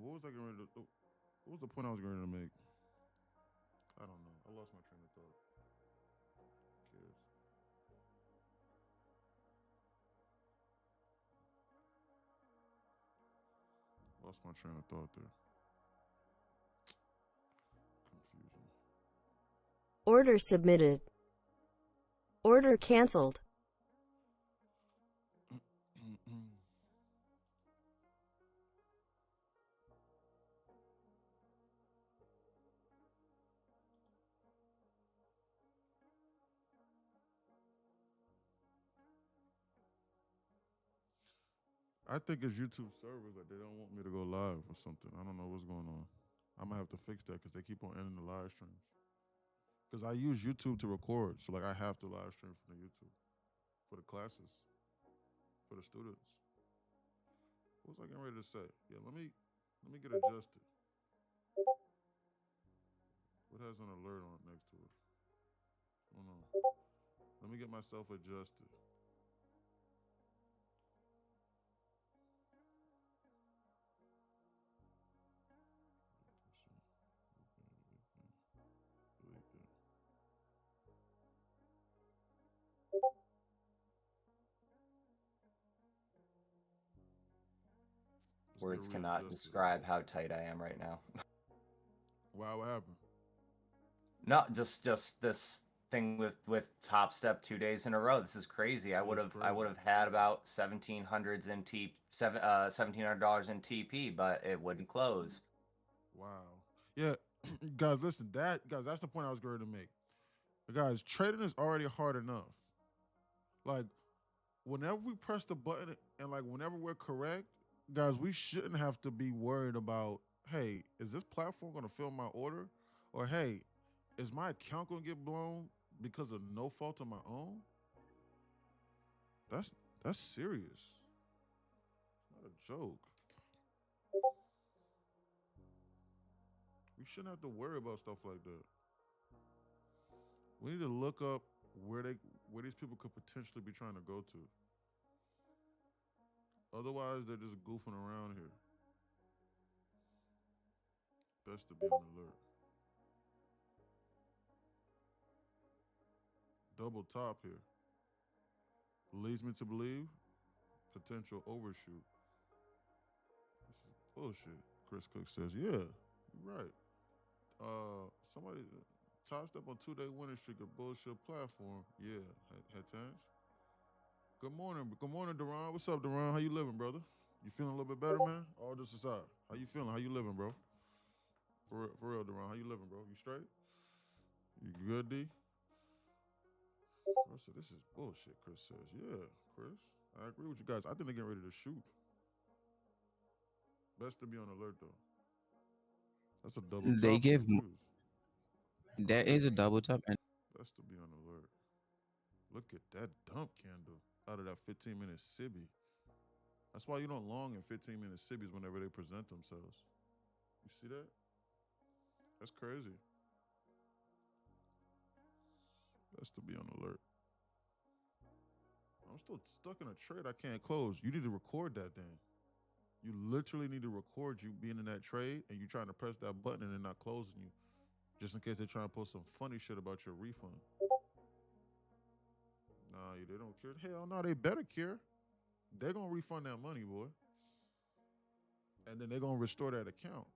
What was I getting ready to? What was the point I was going to make? I don't know. I lost my train of thought. Kids. Lost my train of thought there. Confusion. Order submitted. Order canceled. I think it's YouTube servers that they don't want me to go live or something. I don't know what's going on. I'm gonna have to fix that because they keep on ending the live streams. Because I use YouTube to record, so like I have to live stream from the YouTube for the classes, for the students. What was I getting ready to say? Yeah, let me get adjusted. What has an alert on it next to it? Oh no. Let me get myself adjusted. Delete that. Let's get Words cannot readjusted. describe how tight I am right now. Wow, what happened? No, just this thing with Top Step 2 days in a row. This is crazy. I Yeah, would it's have I would crazy. have had about $1,700 in TP, but it wouldn't close. Wow. Yeah, guys, listen. That's the point I was going to make. Guys, trading is already hard enough. Like, whenever we press the button and like whenever we're correct, guys, we shouldn't have to be worried about, hey, is this platform going to fill my order? Or hey, is my account going to get blown because of no fault of my own? That's that's serious. It's not a joke. We shouldn't have to worry about stuff like that. We need to look up where these people could potentially be trying to go to. Otherwise, they're just goofing around here. Best to be on alert. Double top here. Leads me to believe potential overshoot. This is bullshit. Chris Cook says, yeah, you're right. Somebody tossed up on 2 day winning streak of bullshit platform. Yeah, had times. Good morning. Good morning, Deron. What's up, Deron? How you living, brother? You feeling a little bit better, man? All this aside. How you feeling? How you living, bro? For real, Deron. How you living, bro? You straight? You good, D? Chris said, this is bullshit, Chris says. Yeah, Chris. I agree with you guys. I think they're getting ready to shoot. Best to be on alert, though. That's a double They top for give the Qs. there Huh? is a double top and Best to be on alert. Look at that dump candle out of that 15-minute Sibby. That's why you don't long in 15-minute Sibbies whenever they present themselves. You see that? That's crazy. Best to be on alert. I'm still stuck in a trade I can't close. You need to record that then. You literally need to record you being in that trade and you trying to press that button and they're not closing you. Just in case they try and post some funny shit about your refund. Nah, they don't care. Hell no, they better care. They're gonna refund that money, boy. And then they're gonna restore that account.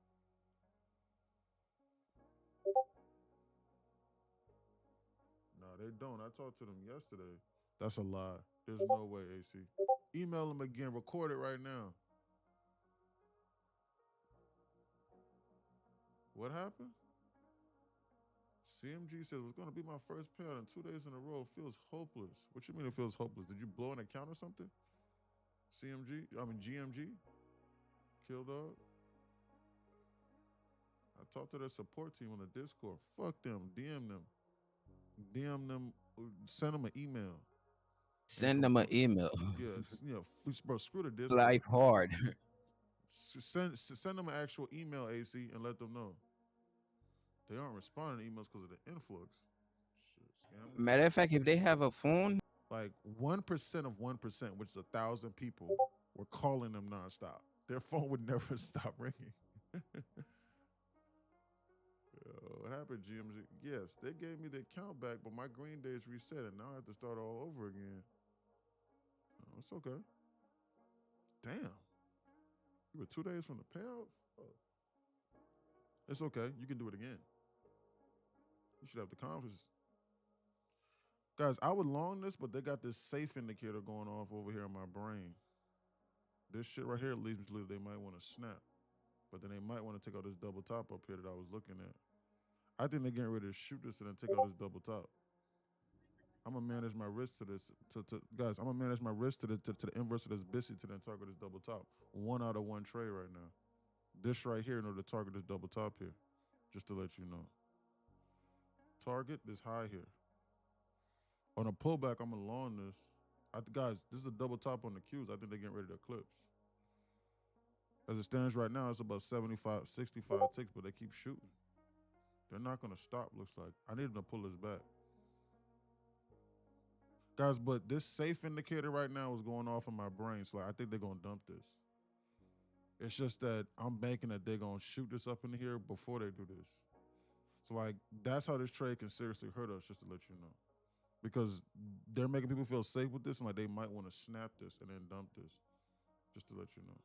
No, they don't. I talked to them yesterday. That's a lie. There's no way, AC. Email them again. Record it right now. What happened? CMG says it's going to be my first payout in 2 days in a row. Feels hopeless. What you mean it feels hopeless? Did you blow an account or something? GMG? Kill dog? I talked to their support team on the Discord. Fuck them. DM them. DM them. Send them an email. send them an email. Yeah, bro, screw the Discord. Life hard. Send them an actual email, AC, and let them know. They aren't responding to emails because of the influx. Shit, scammers. Matter of fact, if they have a phone, Like 1% of 1%, which is 1,000 people, were calling them nonstop. Their phone would never stop ringing. Yo, what happened, GMG? Yes, they gave me the account back, but my green days reset, and now I have to start all over again. Oh, it's okay. Damn, you were 2 days from the payout. Oh, it's okay. You can do it again. You should have the confidence. Guys, I would long this, but they got this safe indicator going off over here in my brain. This shit right here leads me to believe they might want to snap, but then they might want to take out this double top up here that I was looking at. I think they're getting ready to shoot this and then take out this double top. I'm gonna manage my risk to this. Guys, I'm gonna manage my risk to the inverse of this BISI to then target this double top. 1 out of 1 trade right now. This right here in order to target this double top here, just to let you know. Target this high here. On a pullback, I'm gonna long this. Guys, this is a double top on the Qs. I think they're getting ready to eclipse. As it stands right now, it's about 75, 65 ticks, but they keep shooting. They're not gonna stop, looks like. I need them to pull this back. Guys, but this safe indicator right now is going off in my brain, so I think they're gonna dump this. It's just that I'm banking that they're gonna shoot this up in here before they do this. So like that's how this trade can seriously hurt us, just to let you know. Because they're making people feel safe with this and like they might want to snap this and then dump this. Just to let you know.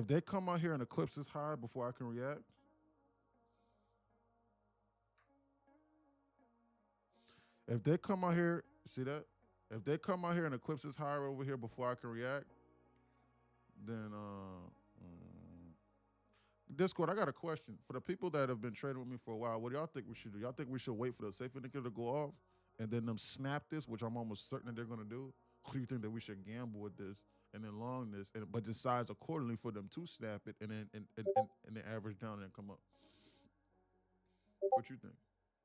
If they come out here and eclipse this high before I can react, if they come out here, see that? If they come out here and eclipse this high over here before I can react, then Discord, I got a question. For the people that have been trading with me for a while, what do y'all think we should do? Y'all think we should wait for the safe indicator to go off and then them snap this, which I'm almost certain that they're gonna do? Or do you think that we should gamble with this and then long this, but decide accordingly for them to snap it and then average down and come up? What you think?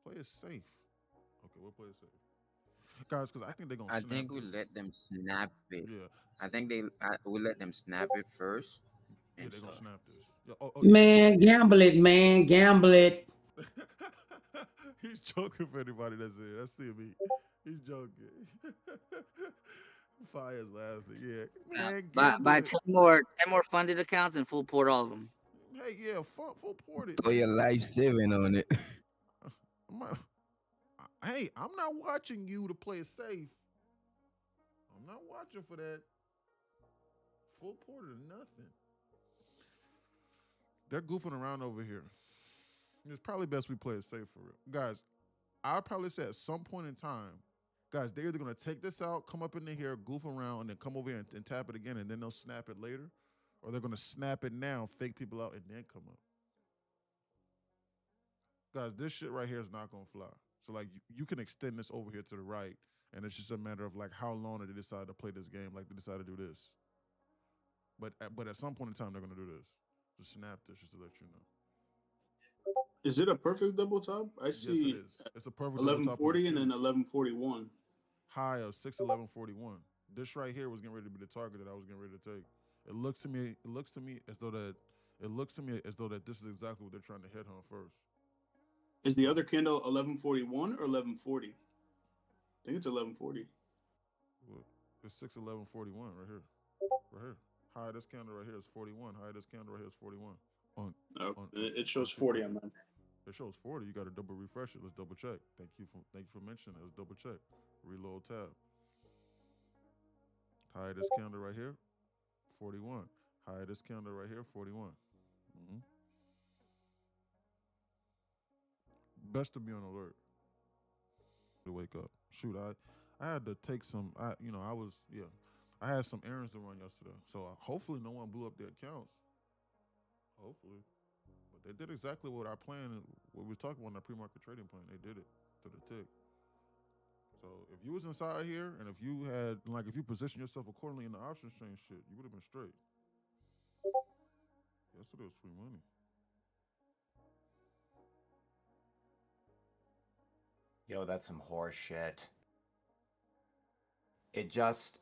Play it safe. Okay, we'll play it safe. Guys, because I think they're gonna I snap think we this. let them snap it. Yeah, I think we let them snap it first yeah, and they're gonna stuff. snap this. Yeah, oh, Man, gamble it, man. Gamble it. He's joking for anybody that's here. That's CME. He's joking. Fire's laughing. Yeah, man, gamble Buy it. 10 more funded accounts and full port all of them. Hey, yeah, full port it, Throw your man. life saving on it. Hey, I'm not watching you to play it safe. I'm not watching for that. Full port or nothing. They're goofing around over here. It's probably best we play it safe for real. Guys, I'll probably say at some point in time, guys, they're either going to take this out, come up in here, goof around, and then come over here and tap it again, and then they'll snap it later. Or they're going to snap it now, fake people out, and then come up. Guys, this shit right here is not going to fly. So, like, you can extend this over here to the right, and it's just a matter of, like, how long they decide to play this game. Like, they decide to do this. But at some point in time, they're going to do this. Just snap this, just to let you know. Is it a perfect double top? I see. Yes, it is. It's a perfect double top. 1140 and then 1141. High of 61141. This right here was getting ready to be the target that I was getting ready to take. It looks to me as though that this is exactly what they're trying to hit on first. Is the other candle 1141 or 1140? I think it's 1140. Well, it's 61141 right here. Right here. High of this candle right here is 41. High of this candle right here is 41. It shows 40 on mine. It shows 40. You got to double refresh it. Let's double check. Thank you for mentioning it. Let's double check. Reload tab. High of this candle right here, 41. High of this candle right here, 41. Best to be on alert. To wake up. Shoot, I had to take some. I had some errands to run yesterday. So hopefully no one blew up their accounts. Hopefully. But they did exactly what I planned, what we were talking about in our pre-market trading plan. They did it to the tick. So if you was inside here and if you positioned yourself accordingly in the options chain shit, you would have been straight. Yesterday was free money. Yo, that's some horse shit. It just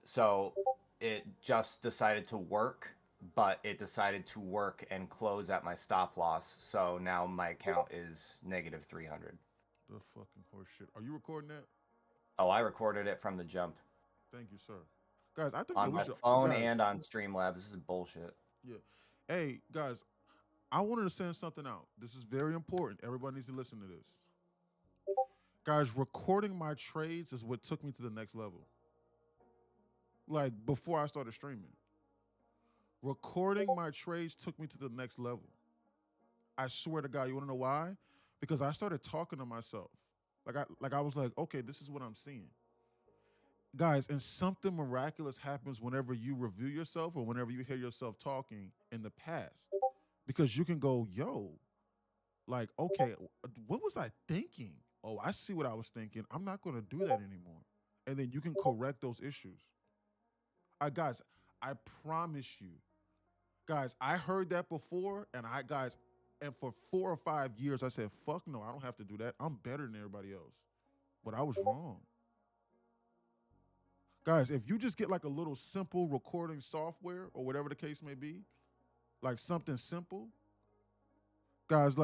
decided to work, but it decided to work and close at my stop loss. So now my account is negative 300. The fucking horse shit. Are you recording that? Oh, I recorded it from the jump. Thank you, sir. Guys, I think on my phone and on Streamlabs. This is bullshit. Yeah. Hey, guys, I wanted to send something out. This is very important. Everybody needs to listen to this. Guys, recording my trades is what took me to the next level. Like before I started streaming. Recording my trades took me to the next level. I swear to God, you want to know why? Because I started talking to myself. I was like, okay, this is what I'm seeing. Guys, and something miraculous happens whenever you review yourself or whenever you hear yourself talking in the past. Because you can go, yo, like, okay, what was I thinking? Oh, I see what I was thinking. I'm not going to do that anymore. And then you can correct those issues. Guys, I promise you, guys, I heard that before, and and for 4 or 5 years, I said, fuck no, I don't have to do that. I'm better than everybody else. But I was wrong. Guys, if you just get like a little simple recording software or whatever the case may be, like something simple, guys,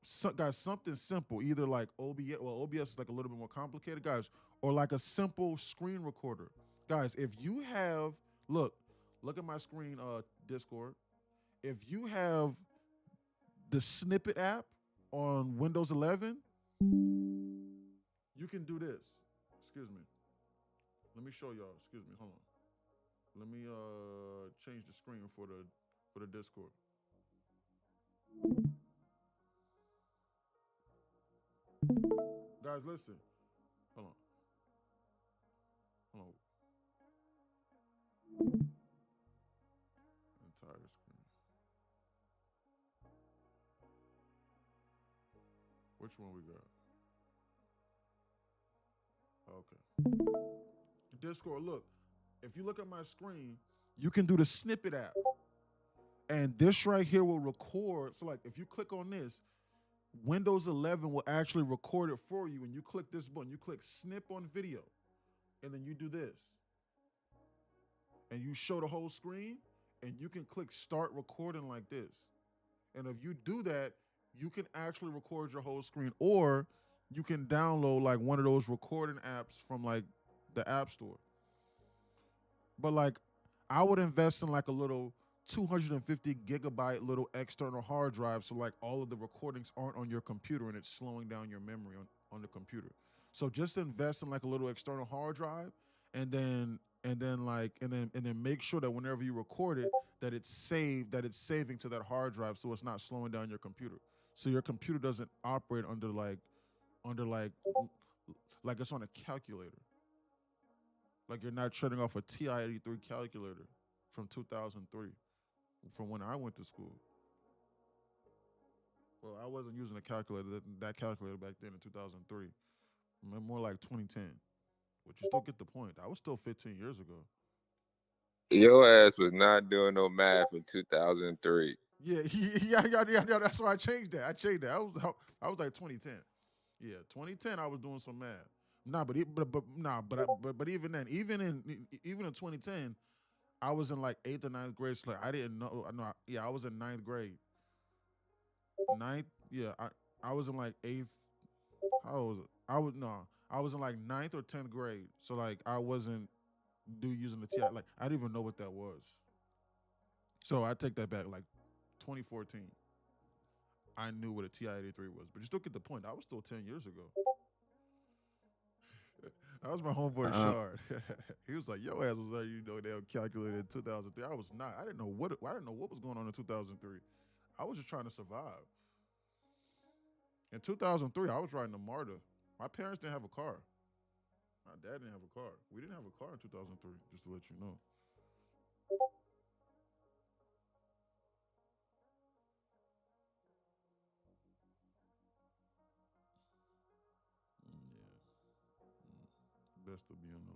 something simple, either like OBS, well, OBS is like a little bit more complicated, guys, or like a simple screen recorder. Guys, if you have, look at my screen, Discord. If you have the Snippet app on Windows 11, you can do this. Excuse me. Let me show y'all. Excuse me. Hold on. Let me change the screen for the Discord. Guys, listen. Hold on. Entire screen. Which one we got? Okay. Discord, look. If you look at my screen, you can do the Snippet app. And this right here will record. So like if you click on this, Windows 11 will actually record it for you. And you click this button, you click snip on video, and then you do this. And you show the whole screen, and you can click start recording like this. And if you do that, you can actually record your whole screen, or you can download like one of those recording apps from like the App Store. But like I would invest in like a little 250 gigabyte little external hard drive, so like all of the recordings aren't on your computer and it's slowing down your memory on the computer. So just invest in like a little external hard drive, and then make sure that whenever you record it, that it's saving to that hard drive, so it's not slowing down your computer. So your computer doesn't operate under like it's on a calculator. Like you're not trading off a TI-83 calculator from 2003, from when I went to school. Well, I wasn't using a calculator, that calculator back then in 2003. More like 2010. But you still get the point. That was still 15 years ago. Your ass was not doing no math in 2003. Yeah. That's why I changed that. I was like 2010. Yeah, 2010. I was doing some math. But even then, even in 2010, I was in like 8th or 9th grade. So like I didn't know. I was in 9th grade. I was in like 8th. How was it? I was in like 9th or 10th grade. So like I wasn't using the TI. Like I didn't even know what that was. So I take that back. Like 2014, I knew what a TI-83 was. But you still get the point. That was still 10 years ago. That was my homeboy Shard. He was like, "Yo, ass was like, they calculated in 2003." I was not. I didn't know what was going on in 2003. I was just trying to survive. In 2003, I was riding a Marta. My parents didn't have a car. My dad didn't have a car. We didn't have a car in 2003, just to let you know. Best to be on the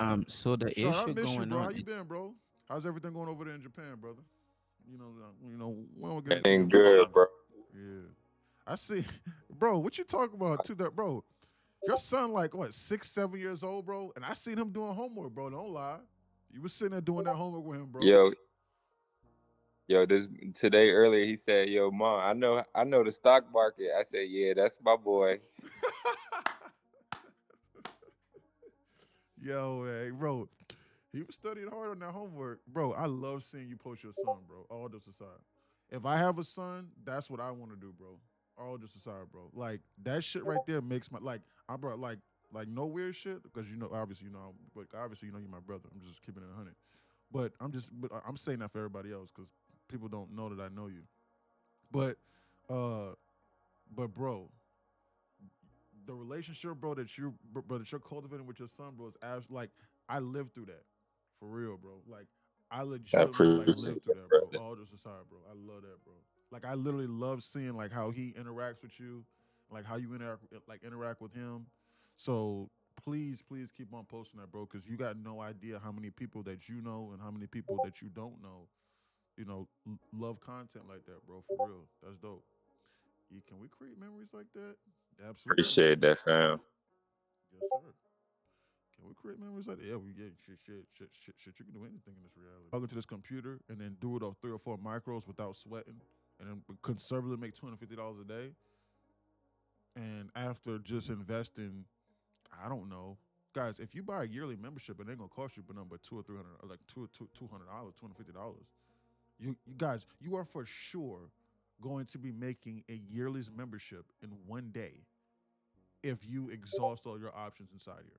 alert. So the Sean, I issue miss you, going bro. How on. you been, bro? How's everything going over there in Japan, brother? When we'll That ain't good, bro. Yeah, I see, bro. What you talking about too? That bro, your son like what 6, 7 years old, bro, and I seen him doing homework, bro. Don't lie. You was sitting there doing that homework with him, bro. Yo, today earlier he said, "Yo, mom, I know the stock market." I said, "Yeah, that's my boy." Yo, man, bro, He was studying hard on that homework, bro. I love seeing you post your son, bro. All this aside, if I have a son, that's what I want to do, bro. All this aside, bro. Like that shit right there makes my like, I bro, like no weird shit because obviously but obviously you're my brother. I'm just keeping it 100. But I'm saying that for everybody else because people don't know that I know you. But bro, the relationship, bro, that you're cultivating with your son, bro, is like I lived through that, for real, bro. Like I I legitimately like appreciate lived through that, that, bro. brother. All just aside, bro. I love that, bro. Like I literally love seeing like how he interacts with you, like how you interact with him. So please keep on posting that, bro, because you got no idea how many people that you know and how many people that you don't know, love content like that, bro. For real, that's dope. Yeah, can we create memories like that? Absolutely. Appreciate that, fam. Yes, sir. Can we create memories like that? Yeah, shit. You can do anything in this reality. Log into this computer and then do it off 3 or 4 micros without sweating, and then conservatively make $250 a day. And after just investing, I don't know, guys, if you buy a yearly membership, it ain't gonna cost you but number $200 or $300, like $200, $250. You guys, you are for sure going to be making a yearly membership in one day if you exhaust all your options inside here.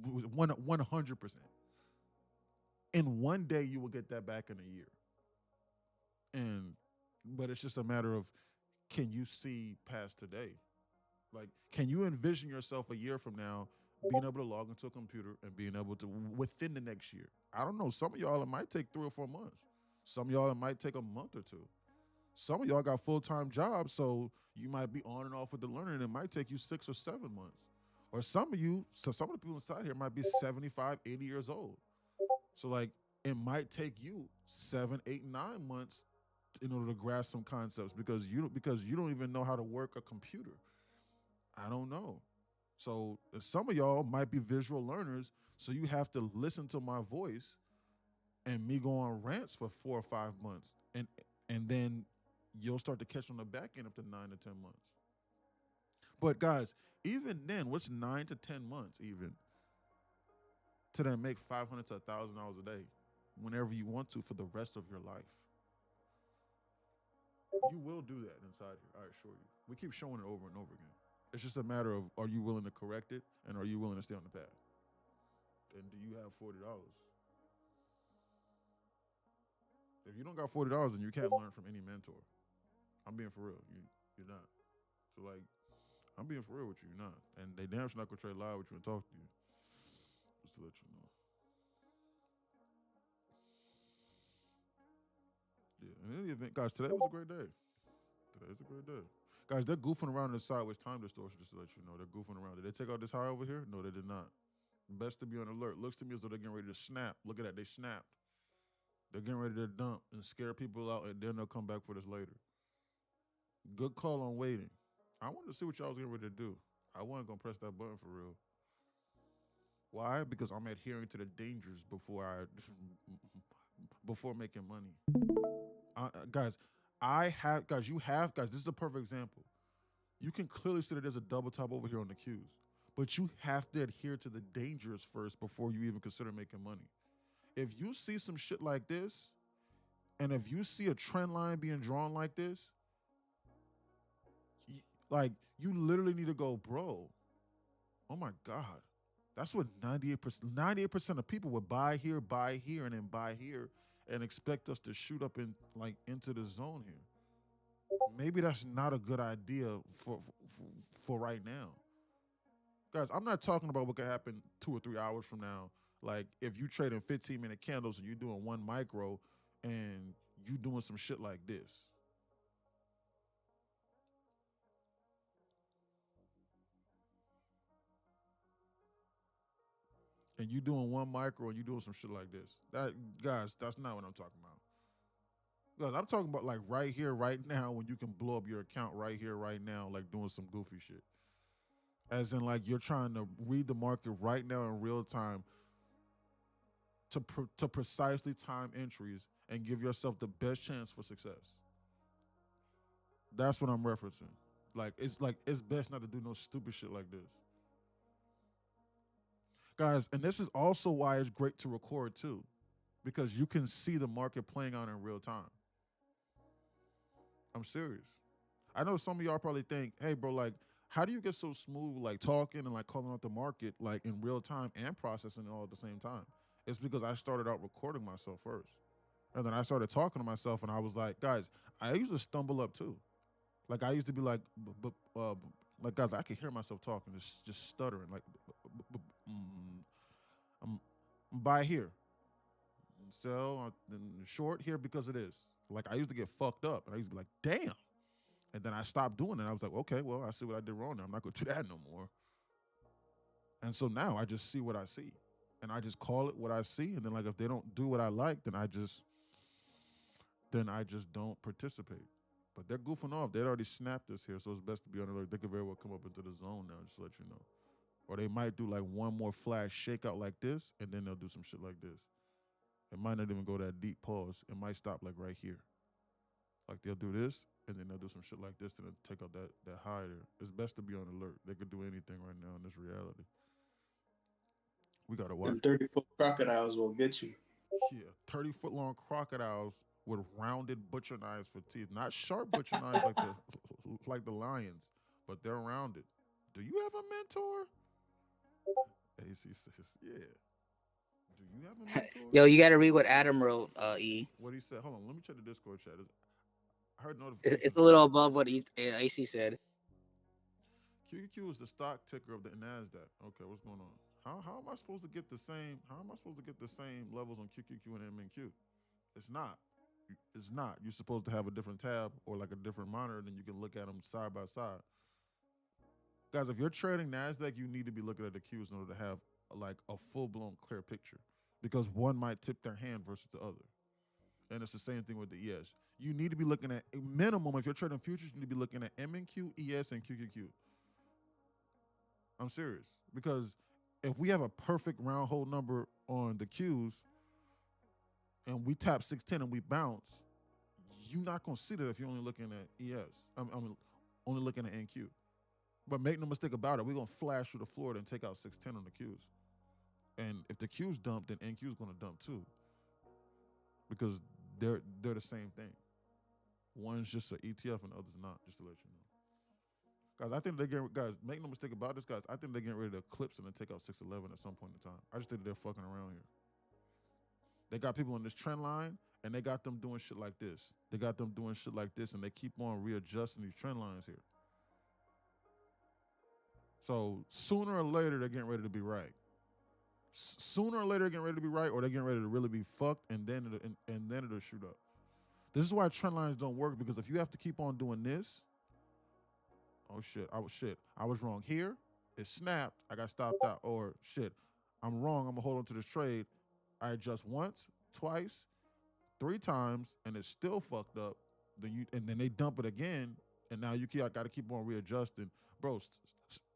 100%. In one day, you will get that back in a year. But it's just a matter of, can you see past today? Like, can you envision yourself a year from now being able to log into a computer and being able to within the next year? I don't know. Some of y'all, it might take 3 or 4 months. Some of y'all, it might take a month or two. Some of y'all got full-time jobs, so you might be on and off with the learning, and it might take you 6 or 7 months. Or some of the people inside here might be 75, 80 years old. So like it might take you 7, 8, 9 months in order to grasp some concepts because you don't even know how to work a computer. I don't know. So some of y'all might be visual learners, so you have to listen to my voice and me go on rants for 4 or 5 months, and then you'll start to catch on the back end after 9 to 10 months. But guys, even then, what's 9 to 10 months even to then make $500 to $1,000 a day whenever you want to for the rest of your life? You will do that inside here, I assure you. We keep showing it over and over again. It's just a matter of, are you willing to correct it and are you willing to stay on the path? And do you have $40? If you don't got $40, then you can't learn from any mentor. I'm being for real. You're not. So like, I'm being for real with you. You're not. And they damn sure not gonna try to lie with you and talk to you. Just to let you know. Yeah. In any event, guys, today was a great day. Today's a great day. Guys, they're goofing around in the sideways time distortion, just to let you know. They're goofing around. Did they take out this high over here? No, they did not. Best to be on alert. Looks to me as though they're getting ready to snap. Look at that. They snapped. They're getting ready to dump and scare people out, and then they'll come back for this later. Good call on waiting. I wanted to see what y'all was getting ready to do. I wasn't going to press that button for real. Why? Because I'm adhering to the dangers before making money. Guys, this is a perfect example. You can clearly see that there's a double top over here on the cues, but you have to adhere to the dangers first before you even consider making money. If you see some shit like this, and if you see a trend line being drawn like this, you literally need to go, bro, oh my God. That's what 98% of people would buy here, and then buy here, and expect us to shoot up into the zone here. Maybe that's not a good idea for right now. Guys, I'm not talking about what could happen 2 or 3 hours from now. Like if you trade in 15-minute candles and you're doing 1 micro and you doing some shit like this. And you doing 1 micro and you doing some shit like this. Guys, that's not what I'm talking about. Guys, I'm talking about like right here, right now, when you can blow up your account right here, right now, like doing some goofy shit. As in like you're trying to read the market right now in real time to precisely time entries and give yourself the best chance for success. That's what I'm referencing. Like it's best not to do no stupid shit like this. Guys, and this is also why it's great to record too, because you can see the market playing out in real time. I'm serious. I know some of y'all probably think, hey, bro, like, how do you get so smooth, like talking and like calling out the market, like in real time and processing it all at the same time? It's because I started out recording myself first. And then I started talking to myself and I was like, guys, I used to stumble up too. Like I used to be like, like guys, I could hear myself talking, just stuttering, like, I'm buy here, sell, short here because it is. Like I used to get fucked up, and I used to be like, damn. And then I stopped doing it. I was like, okay, well, I see what I did wrong now. I'm not going to do that no more. And so now I just see what I see, and I just call it what I see. And then like if they don't do what I like, then I just don't participate. But they're goofing off. They'd already snapped this here, so it's best to be on alert. They could very well come up into the zone now, just to let you know. Or they might do like one more flash shakeout like this, and then they'll do some shit like this. It might not even go that deep pause. It might stop like right here. Like they'll do this, and then they'll do some shit like this, and then take out that high there. It's best to be on alert. They could do anything right now in this reality. We gotta watch. And 30-foot crocodiles will get you. Yeah, 30-foot long crocodiles with rounded butcher knives for teeth, not sharp butcher knives like the lions, but they're rounded. Do you have a mentor? AC says, yeah. Do you have a mentor? Yo, you gotta read what Adam wrote. What he said? Hold on, let me check the Discord chat. I heard notifications. It's a little above what AC said. QQQ is the stock ticker of the Nasdaq. Okay, what's going on? How am I supposed to get the same? How am I supposed to get the same levels on QQQ and MNQ? It's not. It's not. You're supposed to have a different tab or like a different monitor, and then you can look at them side by side. Guys, if you're trading Nasdaq, you need to be looking at the Qs in order to have like a full-blown clear picture, because one might tip their hand versus the other. And it's the same thing with the ES. You need to be looking at a minimum. If you're trading futures, you need to be looking at MNQ, ES, and QQQ. I'm serious, because if we have a perfect round hole number on the Qs and we tap 610 and we bounce, you're not gonna see that if you're only looking at ES. I'm only looking at NQ. But make no mistake about it, we're gonna flash through the floor and take out 610 on the Qs. And if the Qs dump, then NQ is gonna dump too, because they're the same thing. One's just an ETF and the other's not. Just to let you know, guys. I think guys, make no mistake about this, guys. I think they're getting ready to eclipse and then take out 611 at some point in time. I just think they're fucking around here. They got people in this trend line, and they got them doing shit like this. They got them doing shit like this, and they keep on readjusting these trend lines here. So sooner or later, they're getting ready to be right. Sooner or later, they're getting ready to be right, or they're getting ready to really be fucked, and then it'll shoot up. This is why trend lines don't work, because if you have to keep on doing this, oh shit, I was wrong here. It snapped. I got stopped out. Or shit, I'm wrong. I'm gonna hold on to this trade. I adjust once, twice, 3 times, and it's still fucked up. And then they dump it again, and now you got to keep on readjusting, bro.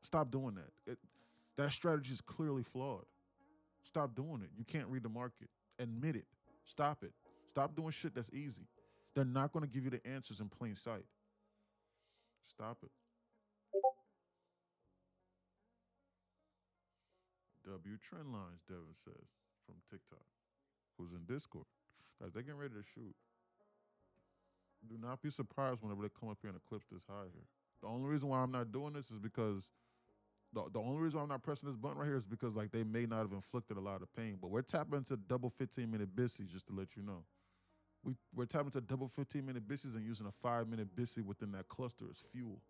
Stop doing that. That strategy is clearly flawed. Stop doing it. You can't read the market. Admit it. Stop it. Stop doing shit that's easy. They're not going to give you the answers in plain sight. Stop it. W trend lines, Devin says from TikTok, who's in Discord. Guys, they're getting ready to shoot. Do not be surprised whenever they come up here and eclipse this high here. The only reason why I'm not doing this is because the only reason why I'm not pressing this button right here is because like they may not have inflicted a lot of pain. But we're tapping into double 15-minute BISIs, just to let you know. We're tapping into double 15-minute BISIs and using a 5-minute BISI within that cluster as fuel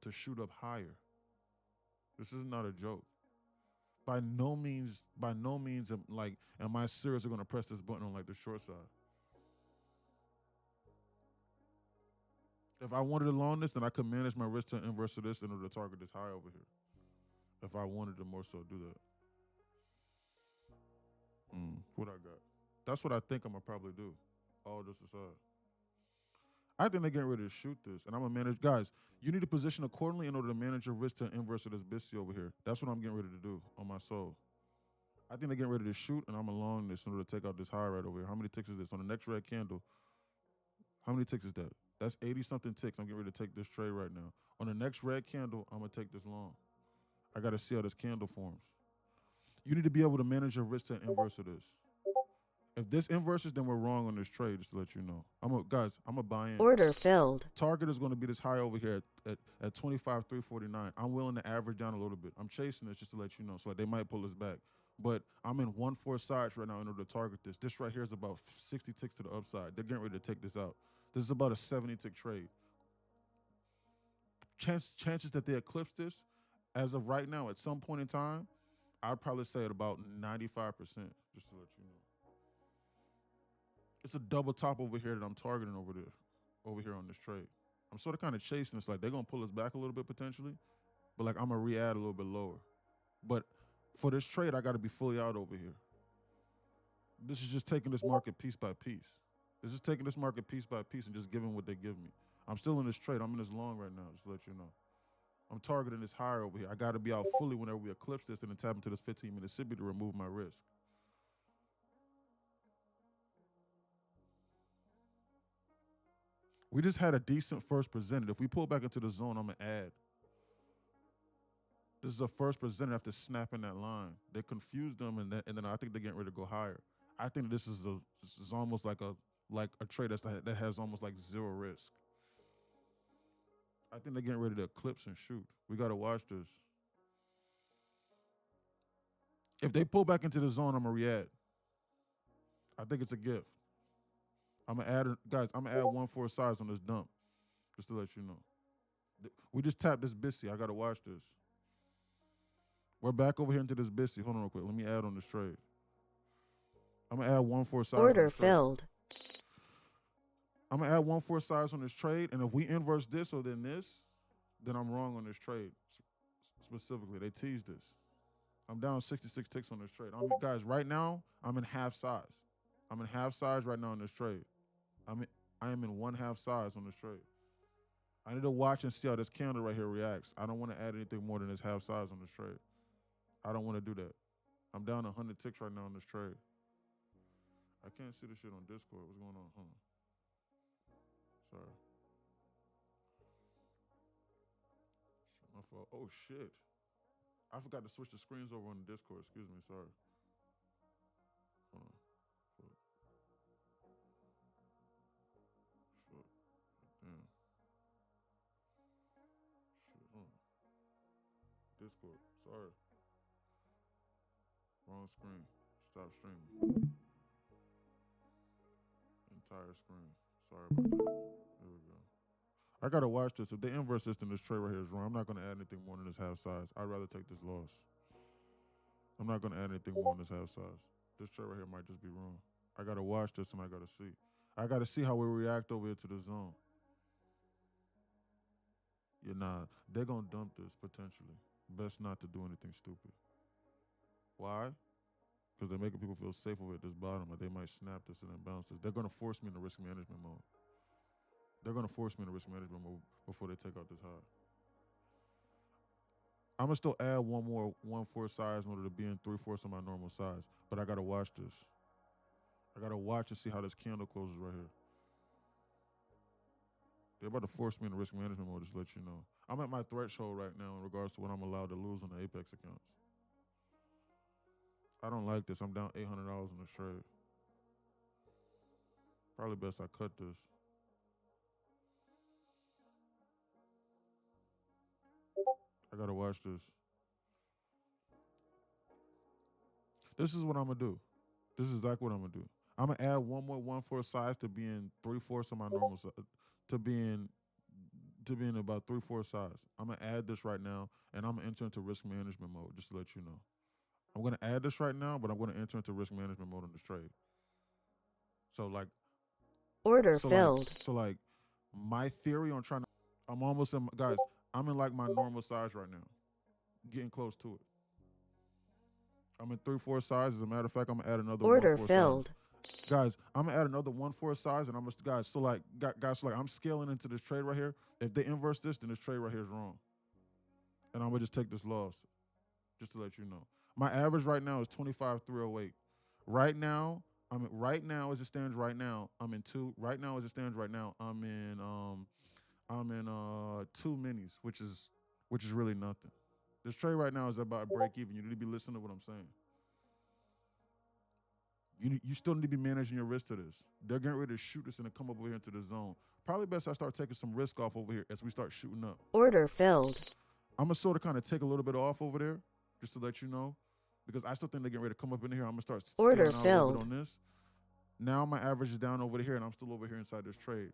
to shoot up higher. This is not a joke. By no means am I seriously going to press this button on like the short side. If I wanted to long this, then I could manage my risk to inverse of this in order to target this high over here. If I wanted to more so do that. What I got? That's what I think I'm going to probably do. All this aside. I think they're getting ready to shoot this. And I'm going to manage. Guys, you need to position accordingly in order to manage your risk to inverse of this BISI over here. That's what I'm getting ready to do on my soul. I think they're getting ready to shoot, and I'm along this in order to take out this high right over here. How many ticks is this? On the next red candle, how many ticks is that? That's 80-something ticks. I'm getting ready to take this trade right now. On the next red candle, I'm going to take this long. I got to see how this candle forms. You need to be able to manage your risk to inverse of this. If this inverses, then we're wrong on this trade, just to let you know. Guys, I'm a buy in. Order filled. Target is going to be this high over here at 25,349. I'm willing to average down a little bit. I'm chasing this just to let you know. So like, they might pull us back. But I'm in 1-4 sides right now in order to target this. This right here is about 60 ticks to the upside. They're getting ready to take this out. This is about a 70 tick trade. Chances that they eclipse this, as of right now, at some point in time, I'd probably say at about 95%, just to let you know. It's a double top over here that I'm targeting over here on this trade. I'm sort of kind of chasing. It's like they're going to pull us back a little bit potentially, but like I'm going to re-add a little bit lower. But for this trade, I got to be fully out over here. This is just taking this market piece by piece. This is taking this market piece by piece and just giving what they give me. I'm still in this trade. I'm in this long right now, just to let you know. I'm targeting this higher over here. I got to be out fully whenever we eclipse this and then tap into this 15-minute SIBI to remove my risk. We just had a decent first presented. If we pull back into the zone, I'm going to add. This is a first presented after snapping that line. They confused them, and then I think they're getting ready to go higher. I think this is almost like a trade that has almost like zero risk. I think they're getting ready to eclipse and shoot. We got to watch this. If they pull back into the zone, I'm going to re-add. I think it's a gift. I'm going to add, guys, I'm going to add 1-4 size on this dump, just to let you know. We just tapped this BISI. I got to watch this. We're back over here into this BISI. Hold on real quick. Let me add on this trade. I'm going to add 1-4 size. Order filled. I'm going to add 1-4 size on this trade, and if we inverse this or then this, then I'm wrong on this trade. Specifically, they teased this. I'm down 66 ticks on this trade. Guys, right now, I'm in half size. I'm in half size right now in this trade. I am in 1/2 size on this trade. I need to watch and see how this candle right here reacts. I don't want to add anything more than this half size on this trade. I don't want to do that. I'm down 100 ticks right now on this trade. I can't see this shit on Discord. What's going on? Sorry. My fault. Oh shit. I forgot to switch the screens over on the Discord. Excuse me. Sorry. Hold on. Fuck. Damn. Shit. Hold on. Discord. Sorry. Wrong screen. Stop streaming. Entire screen. Sorry about that. There we go. I gotta watch this. If they inverse this, then this trade right here is wrong. I'm not gonna add anything more than this half size. I'd rather take this loss. I'm not gonna add anything more than this half size. This trade right here might just be wrong. I gotta watch this and I gotta see. I gotta see how we react over here to the zone. Yeah, nah, they're gonna dump this potentially. Best not to do anything stupid. Why? Because they're making people feel safe over at this bottom. Like they might snap this and then bounce this. They're gonna force me into risk management mode. They're gonna force me into risk management mode before they take out this high. I'm gonna still add one more 1/4 size in order to be in 3/4 of my normal size. But I gotta watch this. I gotta watch and see how this candle closes right here. They're about to force me into risk management mode, just to let you know. I'm at my threshold right now in regards to what I'm allowed to lose on the Apex accounts. I don't like this. I'm down $800 on this trade. Probably best I cut this. I gotta watch this. This is what I'm gonna do. This is exactly what I'm gonna do. I'm gonna add one more 1/4 size to be in 3/4 of my normal size, to be in about 3/4 size. I'm gonna add this right now, and I'm gonna enter into risk management mode, just to let you know. I'm gonna add this right now, but I'm gonna enter into risk management mode on this trade. So like, Order filled. My theory on trying to, I'm almost in, guys, I'm in like my normal size right now, getting close to it. I'm in 3/4 size. As a matter of fact, I'm gonna add another Order 1/4 filled. size. Guys, I'm gonna add another 1/4 size, and I'm just guys. So like, I'm scaling into this trade right here. If they inverse this, then this trade right here is wrong, and I'm gonna just take this loss, just to let you know. My average right now is 25,308. Right now, right now as it stands right now, I'm in two. Right now as it stands right now, I'm in 2 minis, which is really nothing. This trade right now is about break even. You need to be listening to what I'm saying. You still need to be managing your risk to this. They're getting ready to shoot us and then come up over here into the zone. Probably best I start taking some risk off over here as we start shooting up. Order filled. I'm gonna sort of kind of take a little bit off over there, just to let you know, because I still think they're getting ready to come up in here. I'm gonna start Order scaling out a little bit filled. on this. Now my average is down over here, and I'm still over here inside this trade.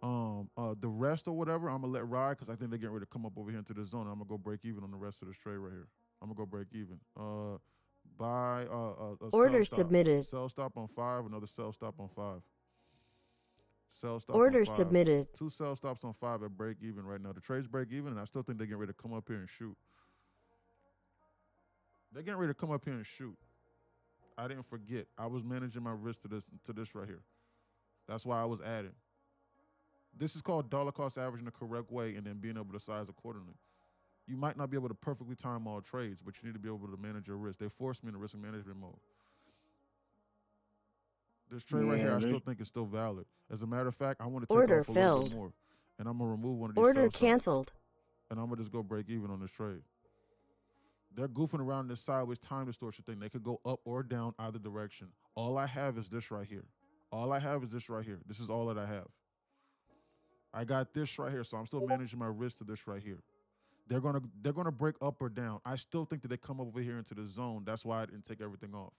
The rest or whatever, I'm gonna let ride because I think they're getting ready to come up over here into the zone. I'm gonna go break even on the rest of this trade right here. I'm gonna go break even. Buy a Order sell stop. submitted. Sell stop on 5. Another sell stop on 5. Sell stop Order on 5. submitted. 2 sell stops on 5 at break even right now. The trade's break even, and I still think they're getting ready to come up here and shoot. They're getting ready to come up here and shoot. I didn't forget. I was managing my risk to this right here. That's why I was adding. This is called dollar cost averaging the correct way and then being able to size accordingly. You might not be able to perfectly time all trades, but you need to be able to manage your risk. They forced me in the risk management mode. This trade right here, I still think is still valid. As a matter of fact, I want to take Order off a little bit filled. more. And I'm going to remove one of these Order sell stops. canceled. And I'm going to just go break even on this trade. They're goofing around this sideways time distortion thing. They could go up or down either direction. All I have is this right here. All I have is this right here. This is all that I have. I got this right here, so I'm still managing my risk to this right here. They're gonna break up or down. I still think that they come over here into the zone. That's why I didn't take everything off.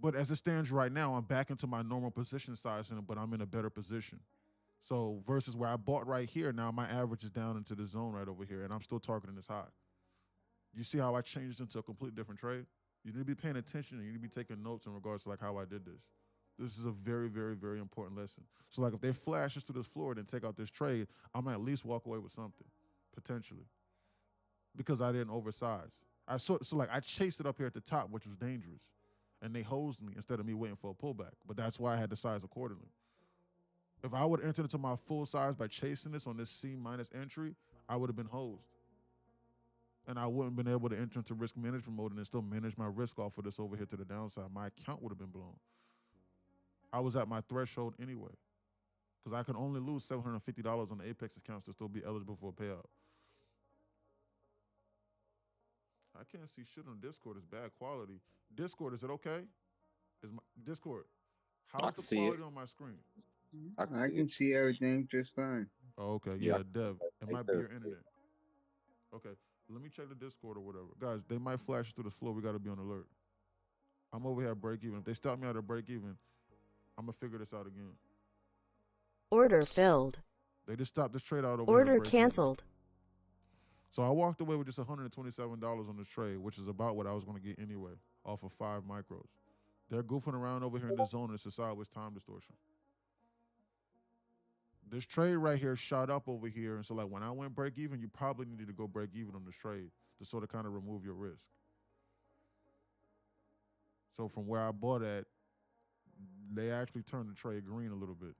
But as it stands right now, I'm back into my normal position size, but I'm in a better position. So versus where I bought right here, now my average is down into the zone right over here, and I'm still targeting this high. You see how I changed into a completely different trade? You need to be paying attention and you need to be taking notes in regards to like how I did this. This is a very, very, very important lesson. So like if they flash us to this floor and then take out this trade, I might at least walk away with something, potentially. Because I didn't oversize. So like I chased it up here at the top, which was dangerous. And they hosed me instead of me waiting for a pullback. But that's why I had to size accordingly. If I would have entered into my full size by chasing this on this C minus entry, I would have been hosed. And I wouldn't have been able to enter into risk management mode and then still manage my risk off of this over here to the downside. My account would have been blown. I was at my threshold anyway. Because I could only lose $750 on the Apex accounts to still be eligible for a payout. I can't see shit on Discord. It's bad quality. Discord, is it okay? Is my Discord? How's the quality on my screen? I can see everything just fine. Oh, okay. Yeah, Dev. It might be your internet. Okay. Let me check the Discord or whatever. Guys, they might flash through the floor. We got to be on alert. I'm over here at break even. If they stop me out at break even, I'm going to figure this out again. Order filled. They just stopped this trade out over Order here. Order canceled. So I walked away with just $127 on this trade, which is about what I was going to get anyway, off of 5 micros. They're goofing around over here in this zone, and it's a sideways time distortion. This trade right here shot up over here, and so like when I went break even, you probably needed to go break even on this trade to sort of kind of remove your risk. So from where I bought at, they actually turned the trade green a little bit.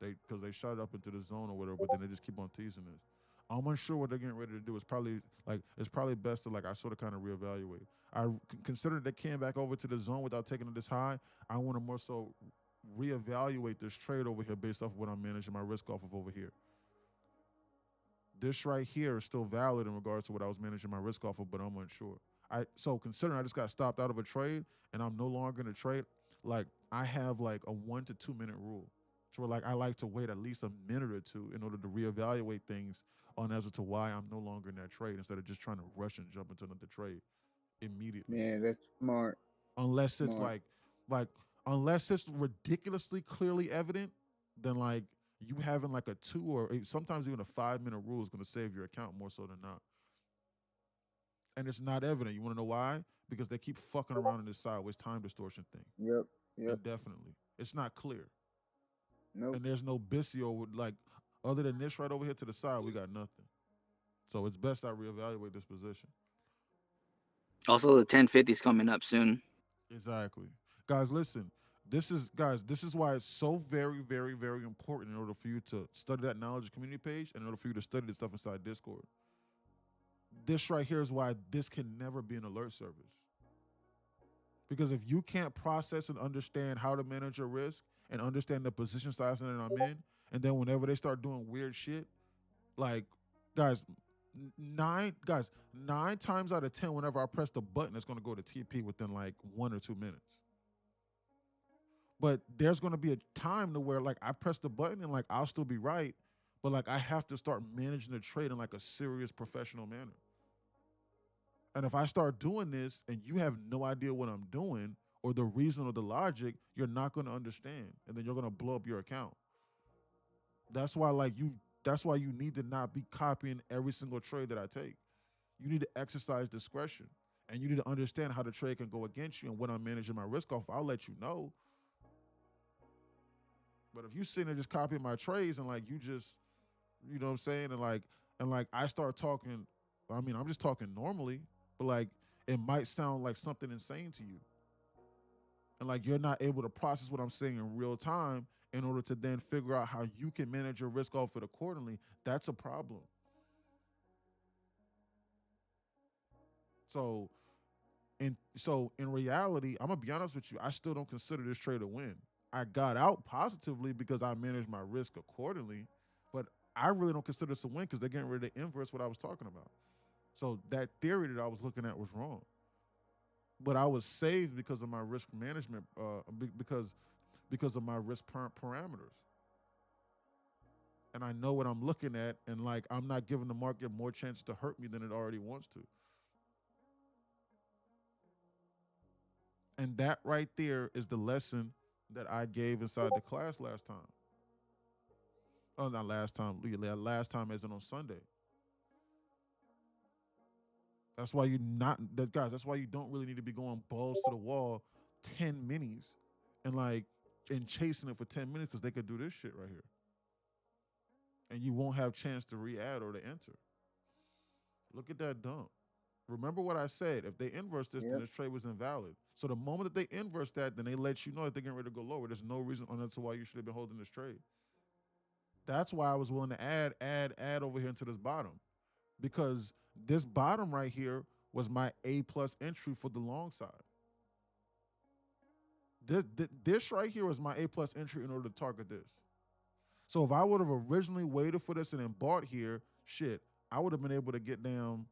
Because they shot up into the zone or whatever, but then they just keep on teasing this. I'm unsure what they're getting ready to do. It's probably best to I sort of kind of reevaluate. I consider they came back over to the zone without taking it this high. I want to more so reevaluate this trade over here based off of what I'm managing my risk off of over here. This right here is still valid in regards to what I was managing my risk off of, but I'm unsure. So considering I just got stopped out of a trade and I'm no longer in a trade, I have a 1 to 2 minute rule. So I like to wait at least a minute or two in order to reevaluate things on as to why I'm no longer in that trade instead of just trying to rush and jump into another trade immediately. Yeah, that's smart. Unless it's unless it's ridiculously clearly evident, then you having a 2 or sometimes even a 5 minute rule is going to save your account more so than not. And it's not evident. You want to know why? Because they keep fucking around in this sideways time distortion thing. Yep. Indefinitely. It's not clear. Nope. And there's no Bisio with other than this right over here to the side, we got nothing. So it's best I reevaluate this position. Also, the 1050 is coming up soon. Exactly. Guys, listen. This is why it's so very, very, very important in order for you to study that knowledge community page and in order for you to study the stuff inside Discord. This right here is why this can never be an alert service. Because if you can't process and understand how to manage your risk and understand the position size that I'm in, and then whenever they start doing weird shit, guys, nine times out of 10, whenever I press the button, it's going to go to TP within like 1 or 2 minutes. But there's going to be a time to where like I press the button and like I'll still be right, but like I have to start managing the trade in like a serious professional manner. And if I start doing this and you have no idea what I'm doing or the reason or the logic, you're not going to understand, and then you're going to blow up your account. That's why you need to not be copying every single trade that I take. You need to exercise discretion, and you need to understand how the trade can go against you and when I'm managing my risk off. I'll let you know. But if you sitting there just copying my trades and like you just, you know what I'm saying, and like I start talking, I mean, I'm just talking normally, but like it might sound like something insane to you. And like you're not able to process what I'm saying in real time in order to then figure out how you can manage your risk off it accordingly. That's a problem. So in reality, I'm gonna be honest with you, I still don't consider this trade a win. I got out positively because I managed my risk accordingly, but I really don't consider this a win because they're getting ready to inverse what I was talking about. So that theory that I was looking at was wrong. But I was saved because of my risk management, because of my risk parameters. And I know what I'm looking at, and like I'm not giving the market more chance to hurt me than it already wants to. And that right there is the lesson that I gave inside the class last time. Oh, not last time. Last time as in on Sunday. That's why that's why you don't really need to be going balls to the wall 10 minis and chasing it for 10 minutes because they could do this shit right here. And you won't have chance to re-add or to enter. Look at that dump. Remember what I said. If they inverse this, then this trade was invalid. So the moment that they inverse that, then they let you know that they're getting ready to go lower. There's no reason on that's why you should have been holding this trade. That's why I was willing to add over here into this bottom. Because this bottom right here was my A+ entry for the long side. This right here was my A+ entry in order to target this. So if I would have originally waited for this and then bought here, shit, I would have been able to get down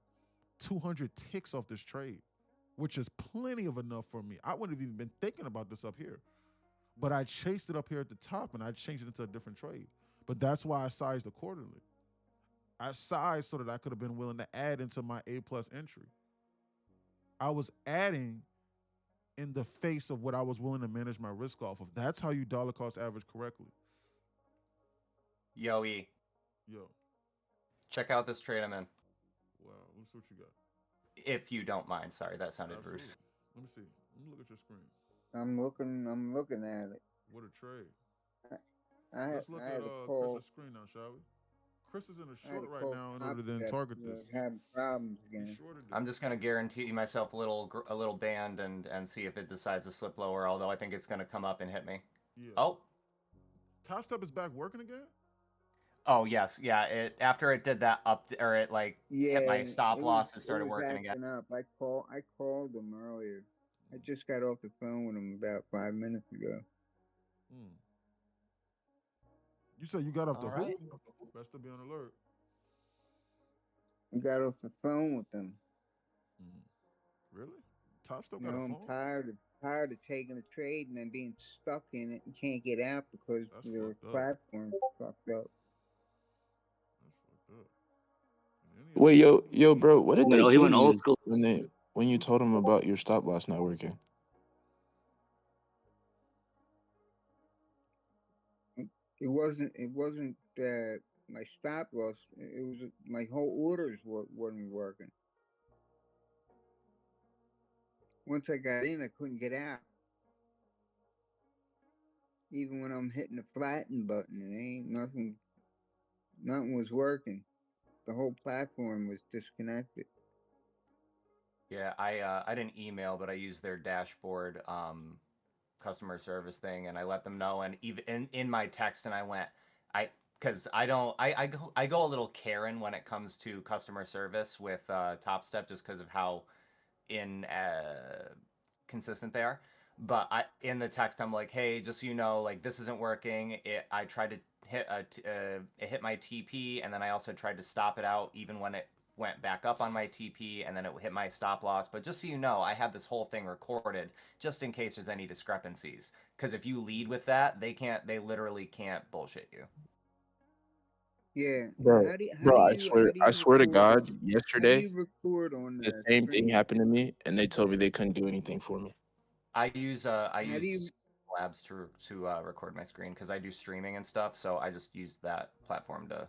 200 ticks off this trade, which is plenty of enough for me. I wouldn't have even been thinking about this up here. But I chased it up here at the top and I changed it into a different trade. But that's why I sized accordingly. I sized so that I could have been willing to add into my A+ entry. I was adding in the face of what I was willing to manage my risk off of. That's how you dollar cost average correctly. Yo, E. Yo. Check out this trade I'm in. Wow, let's see what you got. If you don't mind. Sorry, that sounded rude. Let me see. Let me look at your screen. I'm looking at it. What a trade. Let's look at at Chris's screen now, shall we? Chris is in a short right now in order to then target this. Having problems again. I'm just gonna guarantee myself a little band and see if it decides to slip lower. Although I think it's gonna come up and hit me. Yeah. Oh. Top Step is back working again? Oh yes, yeah. It after it did that hit my stop loss and started working again. Up. I called them earlier. I just got off the phone with them about 5 minutes ago. You said you got off the hook? Right. Best to be on alert. I got off the phone with them. Really? Top Step got a phone? I'm tired of taking a trade and then being stuck in it and can't get out because their platform fucked up. Wait, yo, bro, what did they say he went to old you school. when you told them about your stop loss not working? It wasn't my stop loss. It was my whole orders wasn't working. Once I got in, I couldn't get out. Even when I'm hitting the flatten button, it ain't nothing was working. The whole platform was disconnected. Yeah, I didn't email, but I used their dashboard customer service thing, and I let them know. And even in my text, and I went, because I go a little Karen when it comes to customer service with Top Step, just because of how consistent they are. But in the text, I'm like, hey, just so you know, like this isn't working. I tried to hit my TP, and then I also tried to stop it out even when it went back up on my TP and then it hit my stop loss. But just so you know, I have this whole thing recorded just in case there's any discrepancies. Because if you lead with that, they literally can't bullshit you. Yeah. Bro, How do bro, I you swear to record? God, How do yesterday you record on the the same thing screen? happened to me, and they told me they couldn't do anything for me. I use How do you Labs to record my screen because I do streaming and stuff. So I just use that platform to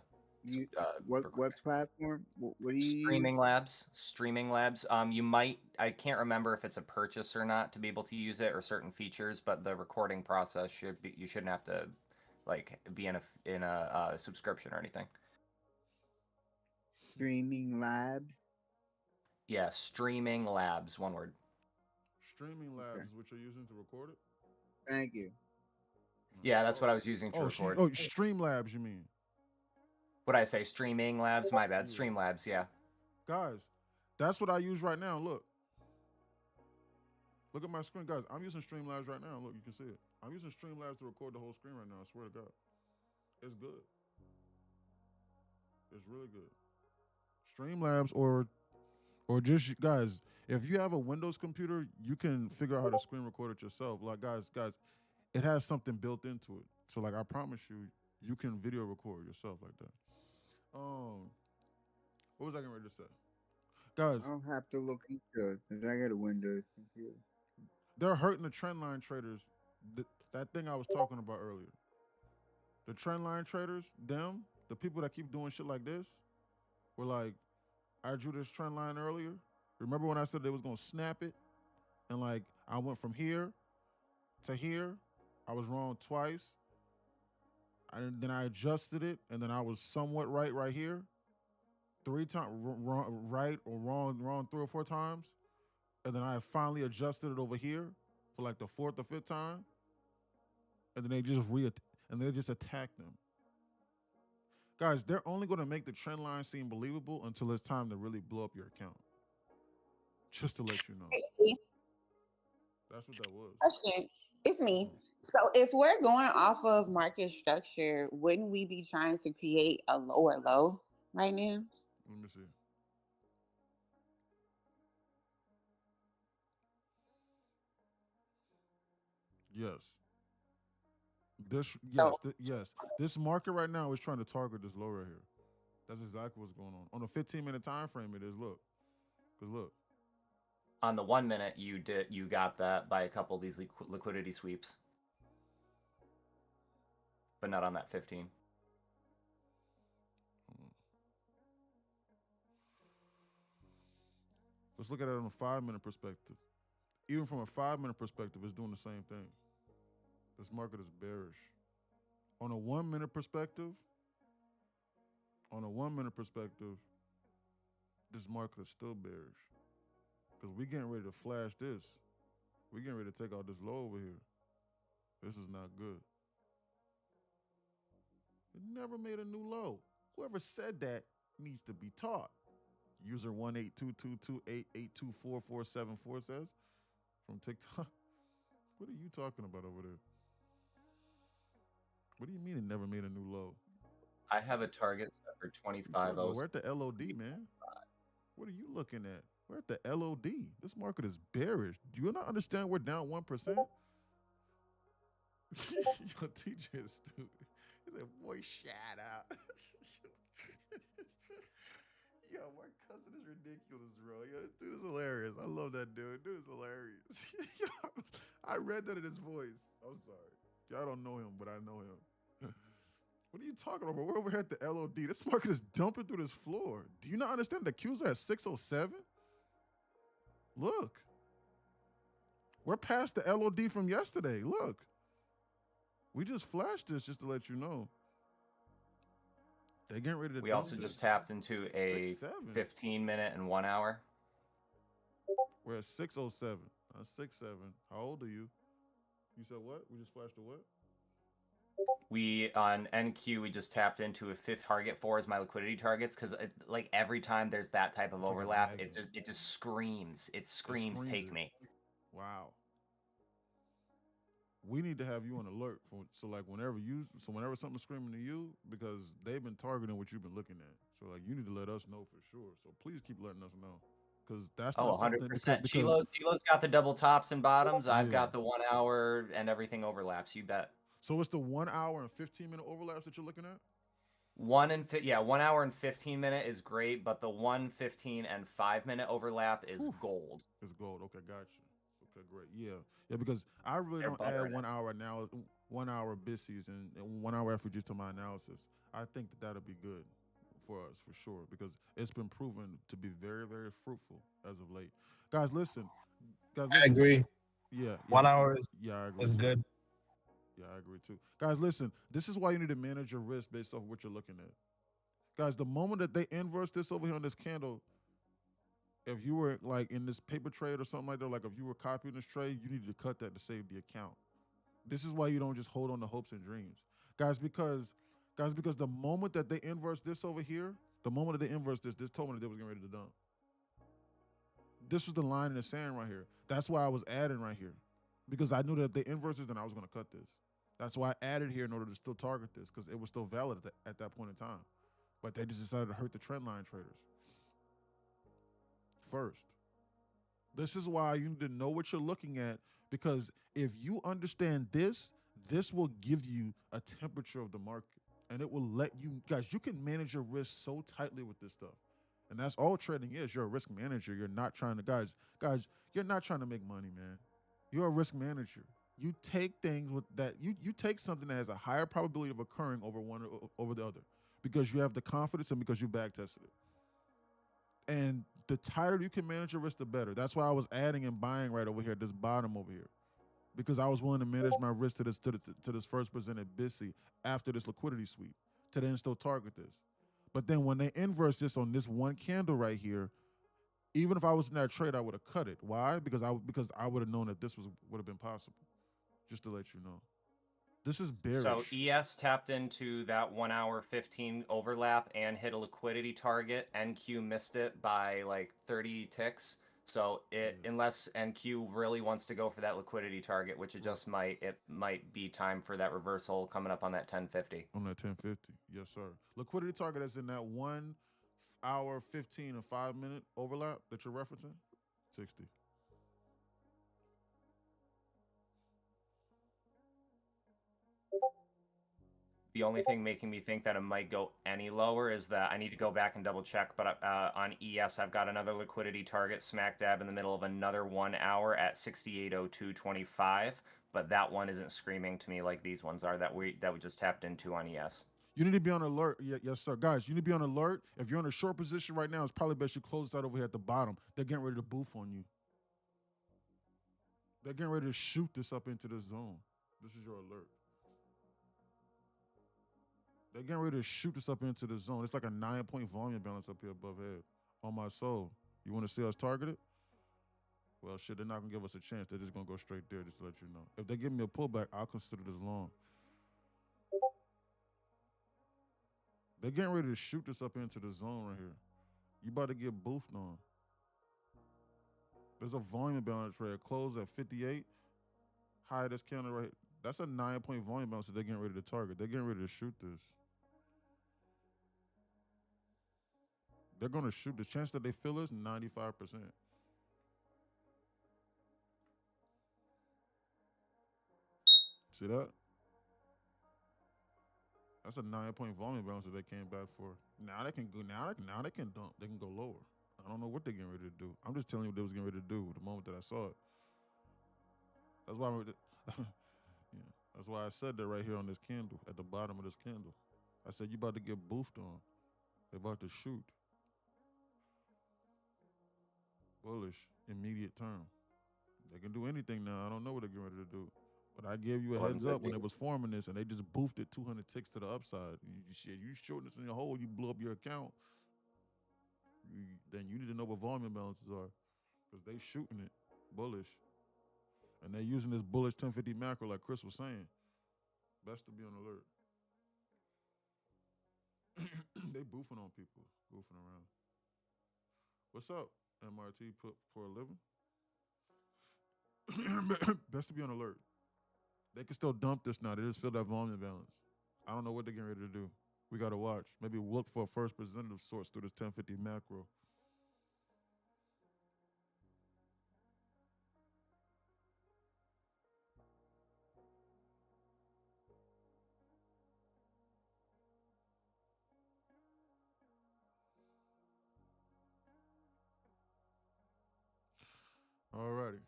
what record platform? What do you Streaming use? Labs. Streaming Labs. I can't remember if it's a purchase or not to be able to use it or certain features, but the recording process you shouldn't have to like be in a subscription or anything. Streaming Labs. Yeah, Streaming Labs, one word. Streaming Labs is what you're using to record it? Thank you. Yeah, that's what I was using to record. Streamlabs, you mean? What did I say? Streaming Labs? My bad. Streamlabs, yeah. Guys, that's what I use right now. Look. Look at my screen. Guys, I'm using Streamlabs right now. Look, you can see it. I'm using Streamlabs to record the whole screen right now. I swear to God. It's good. It's really good. Streamlabs or just, guys, if you have a Windows computer, you can figure out how to screen record it yourself. Like, guys, it has something built into it. So, like, I promise you, you can video record yourself like that. What was I getting ready to say? Guys, I'll have to look into it because I got a Windows computer. they're hurting the trendline traders. That thing I was talking about earlier. The trendline traders, the people that keep doing shit like this, were like, I drew this trend line earlier. Remember when I said they was gonna snap it? And like I went from here to here. I was wrong twice. And then I adjusted it, and then I was somewhat right here. 3 times right or wrong 3 or 4 times. And then I finally adjusted it over here for like the 4th or 5th time. And then they just attack them. Guys, they're only going to make the trend line seem believable until it's time to really blow up your account. Just to let you know. That's what that was. Question. It's me. So if we're going off of market structure, wouldn't we be trying to create a lower low right now? Let me see. Yes. Yes. This market right now is trying to target this low right here. That's exactly what's going on. On a 15-minute time frame, it is. Look. Because look. On the 1 minute, you got that by a couple of these liquidity sweeps, but not on that 15. Let's look at it on a 5-minute perspective. Even from a 5-minute perspective, it's doing the same thing. This market is bearish. On a 1-minute perspective, this market is still bearish. Because we're getting ready to flash this. We're getting ready to take out this low over here. This is not good. It never made a new low. Whoever said that needs to be taught. User 1822288244474 says from TikTok. What are you talking about over there? What do you mean it never made a new low? I have a target set for 25. We're at the LOD, man. What are you looking at? We're at the LOD. This market is bearish. Do you not understand we're down 1%? Your teacher is stupid. He said, boy, shut up. Yo, my cousin is ridiculous, bro. Yo, this dude is hilarious. I love that dude. Dude is hilarious. I read that in his voice. I'm sorry. Y'all don't know him, but I know him. What are you talking about? We're over here at the LOD. This market is dumping through this floor. Do you not understand the Qs are at 607? Look. We're past the LOD from yesterday. Look. We just flashed this just to let you know. They're getting ready to. We also just tapped into a 15-minute and 1 hour. We're at 607. 6-7. How old are you? You said what? We just flashed a what? We on NQ we just tapped into a 5th target. 4 is my liquidity targets because like every time there's that type of overlap, it just screams. It screams take me. Wow. We need to have you on alert so whenever something's screaming to you, because they've been targeting what you've been looking at. So like you need to let us know for sure. So please keep letting us know. Because that's Oh, not something 100%. because Chilo's got the double tops and bottoms. I've yeah. got the 1 hour and everything overlaps. You bet. So it's the 1 hour and 15-minute overlaps that you're looking at? 1 hour and 15 minute is great, but the 1, 15, and 5 minute overlap is gold. It's gold. Okay, gotcha. Okay, great. Yeah, because I really They're don't add buttering 1 it. hour now, 1 hour bissies and 1 hour effigies to my analysis. I think that that'll be good for us for sure because it's been proven to be very, very fruitful as of late. Guys, listen. Guys, I listen. agree. Yeah, 1 hour I agree is too. good. Yeah, I agree too. Guys, listen. This is why you need to manage your risk based off what you're looking at. Guys, the moment that they inverse this over here on this candle, if you were like in this paper trade or something like that, like if you were copying this trade, you needed to cut that to save the account. This is why you don't just hold on to hopes and dreams, guys. Because the moment that they inverse this over here, the moment that they inverse this told me that they was getting ready to dump. This was the line in the sand right here. That's why I was adding right here, because I knew that if they inverses, then I was going to cut this. That's why I added here in order to still target this because it was still valid at that point in time. But they just decided to hurt the trend line traders first. This is why you need to know what you're looking at, because if you understand this, this will give you a temperature of the market and it will let you, guys, you can manage your risk so tightly with this stuff. And that's all trading is. You're a risk manager. You're not trying to, guys, you're not trying to make money, man. You're a risk manager. You take things with that, you take something that has a higher probability of occurring over one over the other because you have the confidence and because you back tested it. And the tighter you can manage your risk, the better. That's why I was adding and buying right over here, this bottom over here, because I was willing to manage my risk to this first presented BISI after this liquidity sweep to then still target this. But then when they inverse this on this one candle right here, even if I was in that trade, I would have cut it. Why? Because I would have known that this would have been possible. Just to let you know. This is bearish. So ES tapped into that 1 hour 15 overlap and hit a liquidity target. NQ missed it by like 30 ticks. So unless NQ really wants to go for that liquidity target, which it just might, it might be time for that reversal coming up on that 1050. On that 1050, yes sir. Liquidity target is in that 1 hour 15 and 5 minute overlap that you're referencing. 60. The only thing making me think that it might go any lower is that I need to go back and double check. But on ES, I've got another liquidity target smack dab in the middle of another 1 hour at 6802.25. But that one isn't screaming to me like these ones are that we just tapped into on ES. You need to be on alert. Yes, sir. Guys, you need to be on alert. If you're in a short position right now, it's probably best you close this out over here at the bottom. They're getting ready to boof on you. They're getting ready to shoot this up into the zone. This is your alert. They're getting ready to shoot this up into the zone. It's like a 9-point volume balance up here above head. On my soul. You want to see us targeted? Well, shit, they're not going to give us a chance. They're just going to go straight there, just to let you know. If they give me a pullback, I'll consider this long. They're getting ready to shoot this up into the zone right here. You about to get boofed on. There's a volume balance right here. Close at 58. High this candle right here. That's a 9-point volume balance that they're getting ready to target. They're getting ready to shoot this. They're going to shoot. The chance that they fill is 95%. See that? That's a 9-point volume balance that they came back for. Now they can go. Now they can dump. They can go lower. I don't know what they're getting ready to do. I'm just telling you what they was getting ready to do the moment that I saw it. That's why. Yeah, that's why I said that right here on this candle, at the bottom of this candle. I said you about to get boofed on. They're about to shoot. Bullish, immediate term. They can do anything now. I don't know what they're getting ready to do. But I gave you a heads up when it was forming this, and they just boofed it 200 ticks to the upside. You short this in your hole, you blew up your account. Then you need to know what volume balances are, because they shooting it bullish. And they're using this bullish 1050 macro like Chris was saying. Best to be on alert. They boofing on people, goofing around. What's up, MRT put for a living? Best to be on alert. They can still dump this now. They just feel that volume balance. I don't know what they're getting ready to do. We got to watch. Maybe we'll look for a first presenter of sorts through this 1050 macro. Alrighty.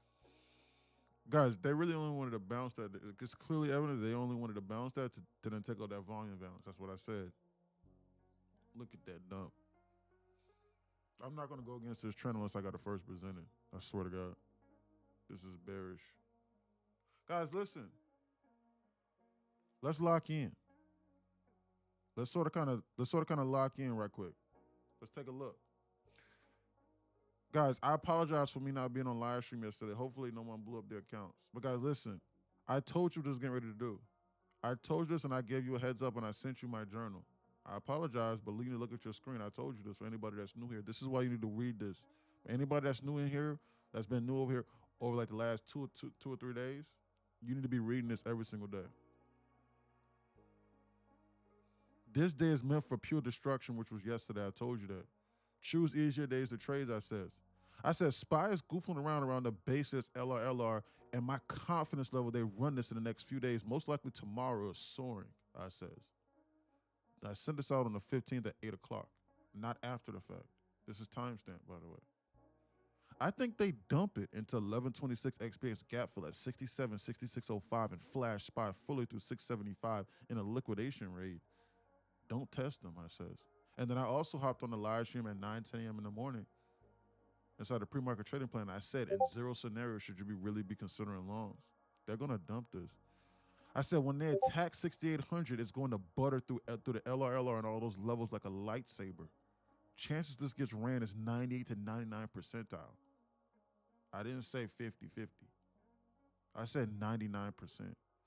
Guys, they really only wanted to bounce that. It's clearly evident they only wanted to bounce that to then take out that volume balance. That's what I said. Look at that dump. I'm not going to go against this trend unless I got a first presented. I swear to God. This is bearish. Guys, listen. Let's lock in. Let's sort of kind of lock in right quick. Let's take a look. Guys, I apologize for me not being on live stream yesterday. Hopefully no one blew up their accounts. But guys, listen, I told you what I was getting ready to do. I told you this and I gave you a heads up and I sent you my journal. I apologize, but you need to look at your screen. I told you this for anybody that's new here. This is why you need to read this. For anybody that's new in here, that's been new over here over like the last two or 3 days, you need to be reading this every single day. This day is meant for pure destruction, which was yesterday. I told you that. Choose easier days to trade, I said SPY is goofing around the basis LR, and my confidence level they run this in the next few days, most likely tomorrow, is soaring, I says. I sent this out on the 15th at 8 o'clock, not after the fact. This is timestamp, by the way. I think they dump it into 1126 XPX gap fill at 67, 6605 and flash SPY fully through 675 in a liquidation raid. Don't test them, I says. And then I also hopped on the live stream at 9, 10 a.m. in the morning inside the pre-market trading plan. I said, in zero scenario should you really be considering longs. They're going to dump this. I said, when they attack 6,800, it's going to butter through the LR and all those levels like a lightsaber. Chances this gets ran is 98 to 99 percentile. I didn't say 50-50. I said 99%.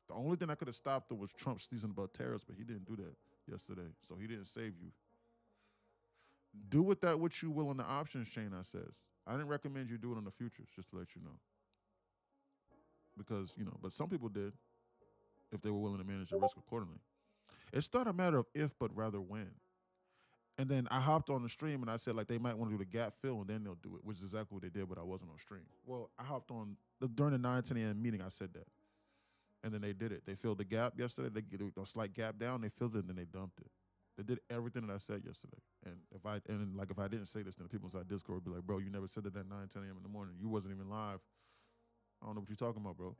The only thing I could have stopped them was Trump sneezing about tariffs, but he didn't do that yesterday, so he didn't save you. Do with that what you will on the options chain, I says. I didn't recommend you do it on the futures, just to let you know. Because, but some people did if they were willing to manage the risk accordingly. It's not a matter of if, but rather when. And then I hopped on the stream and I said, like, they might want to do the gap fill and then they'll do it, which is exactly what they did, but I wasn't on stream. Well, I hopped on during the 9, 10 a.m. meeting, I said that. And then they did it. They filled the gap yesterday. They get a slight gap down, they filled it, and then they dumped it. They did everything that I said yesterday. And if I didn't say this, then the people inside Discord would be like, bro, you never said that at 9, 10 a.m. in the morning. You wasn't even live. I don't know what you're talking about, bro.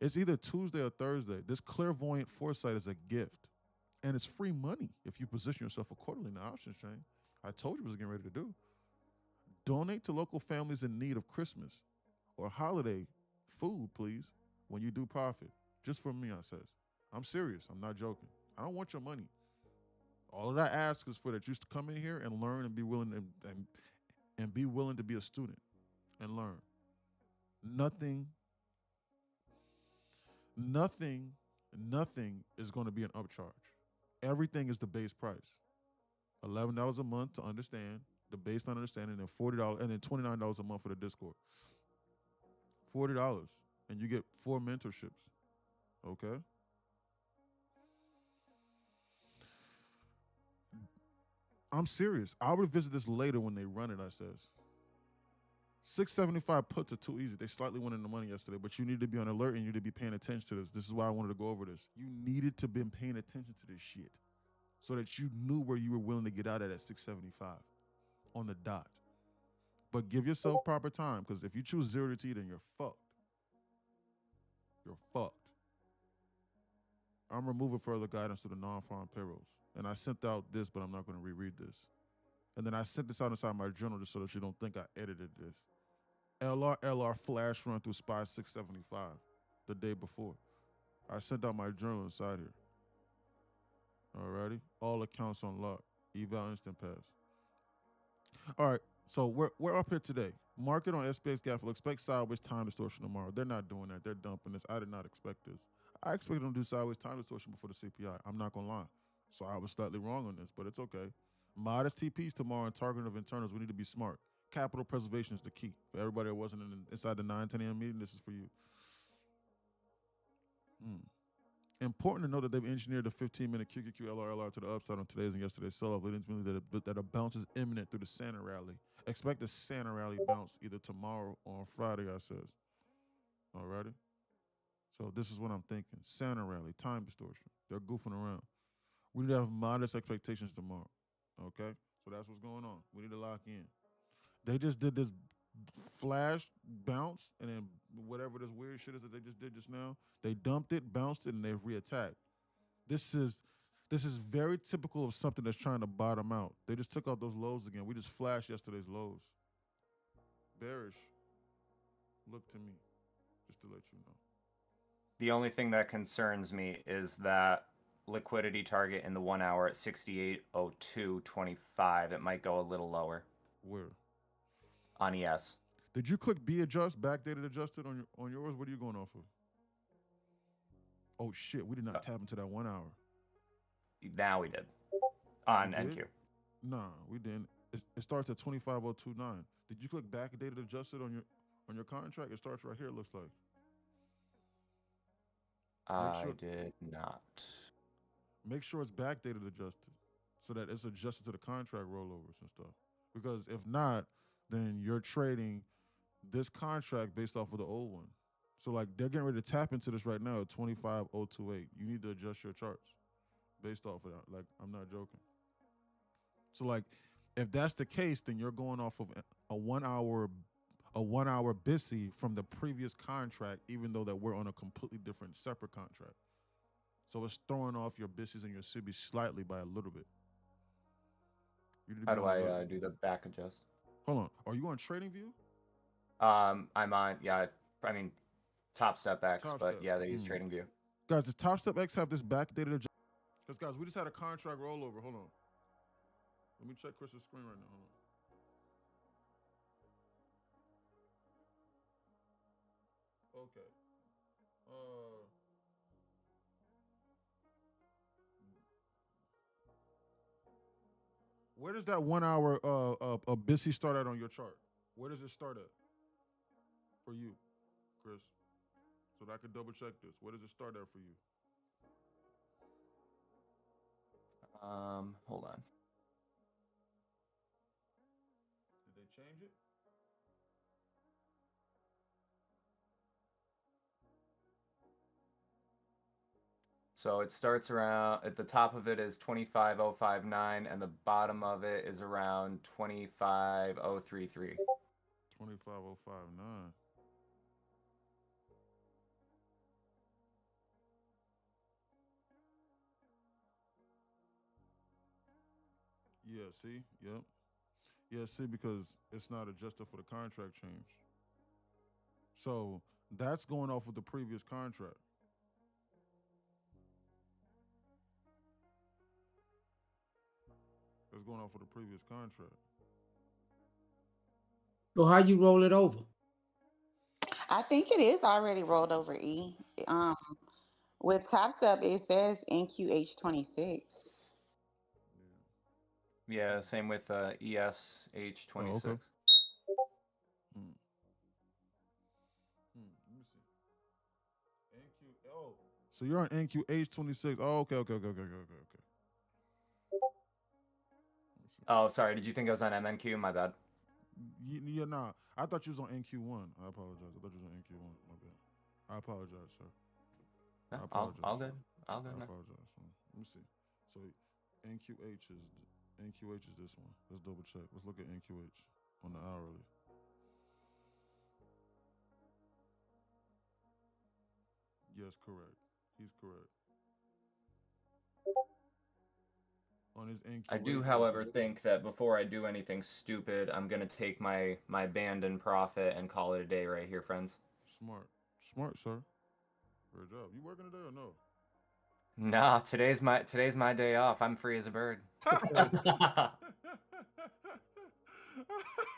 It's either Tuesday or Thursday. This clairvoyant foresight is a gift. And it's free money if you position yourself accordingly in the options chain. I told you what I was getting ready to do. Donate to local families in need of Christmas or holiday food, please, when you do profit. Just for me, I says. I'm serious. I'm not joking. I don't want your money. All that I ask is for that you to come in here and learn and be willing and be willing to be a student and learn. Nothing is going to be an upcharge. Everything is the base price. $11 a month to understand, the baseline understanding, and $40 and then $29 a month for the Discord. $40. And you get 4 mentorships. Okay? I'm serious. I'll revisit this later when they run it, I says. 675 puts are too easy. They slightly went in the money yesterday, but you need to be on alert and you need to be paying attention to this. This is why I wanted to go over this. You needed to be paying attention to this shit so that you knew where you were willing to get out at 675 on the dot. But give yourself proper time, because if you choose 0 to T, then you're fucked. You're fucked. I'm removing further guidance to the non-farm payrolls. And I sent out this, but I'm not going to reread this. And then I sent this out inside my journal just so that you don't think I edited this. LR flash run through SPY 675 the day before. I sent out my journal inside here. Alrighty? All accounts unlocked. Eval instant pass. All right, so we're up here today. Market on SPX gap will expect sideways time distortion tomorrow. They're not doing that. They're dumping this. I did not expect this. I expected them to do sideways time distortion before the CPI. I'm not going to lie. So I was slightly wrong on this, but it's okay. Modest TPs tomorrow and targeting of internals. We need to be smart. Capital preservation is the key. For everybody that wasn't inside the 9, 10 a.m. meeting, this is for you. Important to note that they've engineered the 15-minute QQQ LRLR to the upside on today's and yesterday's sell-off, leading to me that a bounce is imminent through the Santa rally. Expect the Santa rally bounce either tomorrow or on Friday, I says. Alrighty? So this is what I'm thinking. Santa rally, time distortion. They're goofing around. We need to have modest expectations tomorrow. Okay? So that's what's going on. We need to lock in. They just did this flash bounce, and then whatever this weird shit is that they just did just now, they dumped it, bounced it, and they reattacked. This is very typical of something that's trying to bottom out. They just took out those lows again. We just flashed yesterday's lows. Bearish. Look to me, just to let you know. The only thing that concerns me is that liquidity target in the 1 hour at 68.0225. It might go a little lower. Where? On ES. Did you click B adjust, backdated adjusted on yours? What are you going off of? Oh shit, we did not tap into that 1 hour. Now we did. On We NQ. did? Nah, we didn't. It starts at 25.029. Did you click backdated adjusted on your contract? It starts right here, it looks like. I did not. Make sure it's backdated adjusted so that it's adjusted to the contract rollovers and stuff. Because if not, then you're trading this contract based off of the old one. So like they're getting ready to tap into this right now at 25.028. You need to adjust your charts based off of that. Like, I'm not joking. So like if that's the case, then you're going off of a 1 hour BISI from the previous contract, even though that we're on a completely different separate contract. So it's throwing off your BISIs and your SIBIs slightly by a little bit. How do I do the back adjust? Hold on. Are you on TradingView? I'm on, yeah, I mean, Top Step X, Top but Step. yeah, they use TradingView. Guys, does Top Step X have this backdated adjustment? Because guys, we just had a contract rollover. Hold on. Let me check Chris's screen right now. Hold on. Okay. Where does that 1 hour BISI start at on your chart? Where does it start at for you, Chris? So that I can double check this. Where does it start at for you? Hold on. Did they change it? So it starts around, at the top of it is 25.059, and the bottom of it is around 25.033. 25.059. Yeah, see? Yep. Yeah, see, because it's not adjusted for the contract change. So that's going off of the previous contract. It's going off of the previous contract. So how you roll it over? I think it is already rolled over, E. With Top Step, it says NQH26. Yeah, same with ESH26. Oh, okay. Let me see. NQ. Oh, so you're on NQH26. Oh, okay. Oh, sorry. Did you think I was on MNQ? My bad. Yeah, nah. I thought you was on NQ1. I apologize. I thought you was on NQ1. My bad. I apologize, sir. No, I apologize. all good. All I good. man. apologize. Let me see. So NQH is this one. Let's double check. Let's look at NQH on the hourly. Yes, correct. He's correct. On his NQH. I do, however, think that before I do anything stupid, I'm gonna take my band and profit and call it a day right here, friends. Smart, sir. Great job. You working today or no? Nah, today's my day off. I'm free as a bird.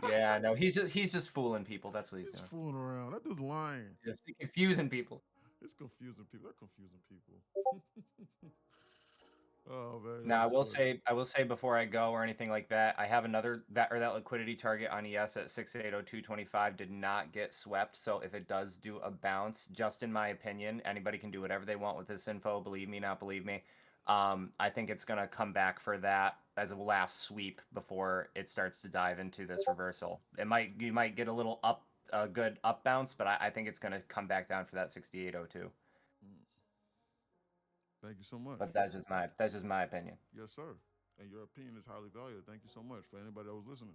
Yeah, no, he's just fooling people. That's what he's doing. Fooling around. That dude's lying. Just confusing people. It's confusing people. They're confusing people. Oh man. Now that's funny. I will say before I go or anything like that, I have another that liquidity target on ES at 680225 did not get swept. So if it does do a bounce, just in my opinion, anybody can do whatever they want with this info. Believe me, not believe me. I think it's gonna come back for that as a last sweep before it starts to dive into this reversal. You might get a good up bounce, but I think it's gonna come back down for that 6802. Mm. Thank you so much. But that's just my opinion. Yes, sir. And your opinion is highly valued. Thank you so much. For anybody that was listening,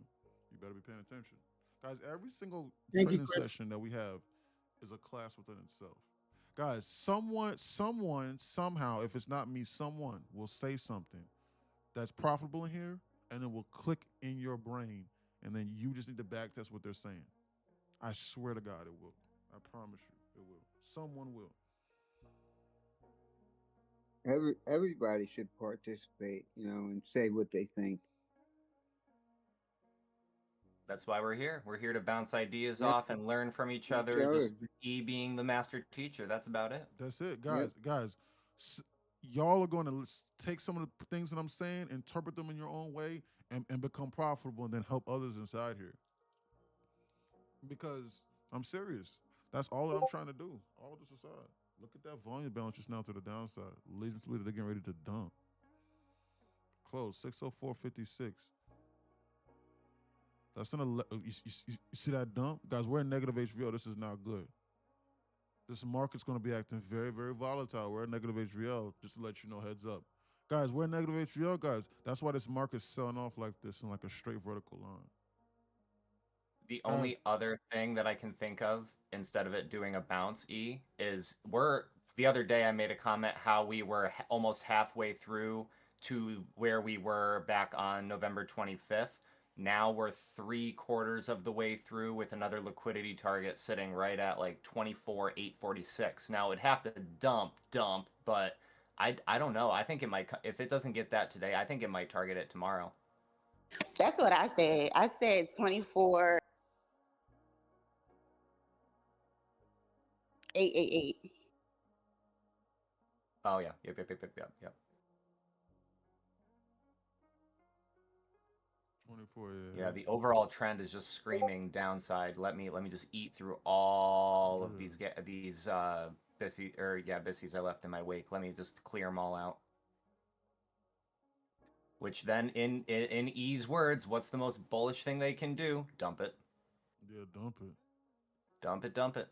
you better be paying attention. Guys, every single Thank you, training Chris. session that we have is a class within itself. Guys, someone, somehow, if it's not me, someone will say something that's profitable in here, and it will click in your brain, and then you just need to back test what they're saying. I swear to God, it will. I promise you, it will. Someone will. Everybody should participate, and say what they think. That's why we're here. We're here to bounce ideas Yep. off and learn from each other. Just E being the master teacher. That's about it. That's it, guys. Guys, y'all are going to take some of the things that I'm saying, interpret them in your own way, and become profitable, and then help others inside here. Because I'm serious. That's all that I'm trying to do. All this aside. Look at that volume balance just now to the downside. Leads me to believe that they're getting ready to dump. Close 604.56. That's you see that dump, guys. We're in negative HVO. This is not good. This market's going to be acting very, very volatile. We're in negative HVO. Just to let you know, heads up, guys. We're in negative HVO, guys. That's why this market's selling off like this in like a straight vertical line. The only other thing that I can think of instead of it doing a bounce E is the other day I made a comment how we were almost halfway through to where we were back on November 25th. Now we're 3/4 of the way through with another liquidity target sitting right at like 24,846. Now it'd have to dump, but I don't know. I think it might, if it doesn't get that today, I think it might target it tomorrow. That's what I said. I said 24. 888. Oh yeah. Yep. 24. Yeah, the overall trend is just screaming downside. Let me just eat through all of these bissies I left in my wake. Let me just clear them all out. Which then, in E's words, what's the most bullish thing they can do? Dump it. Yeah, dump it. Dump it.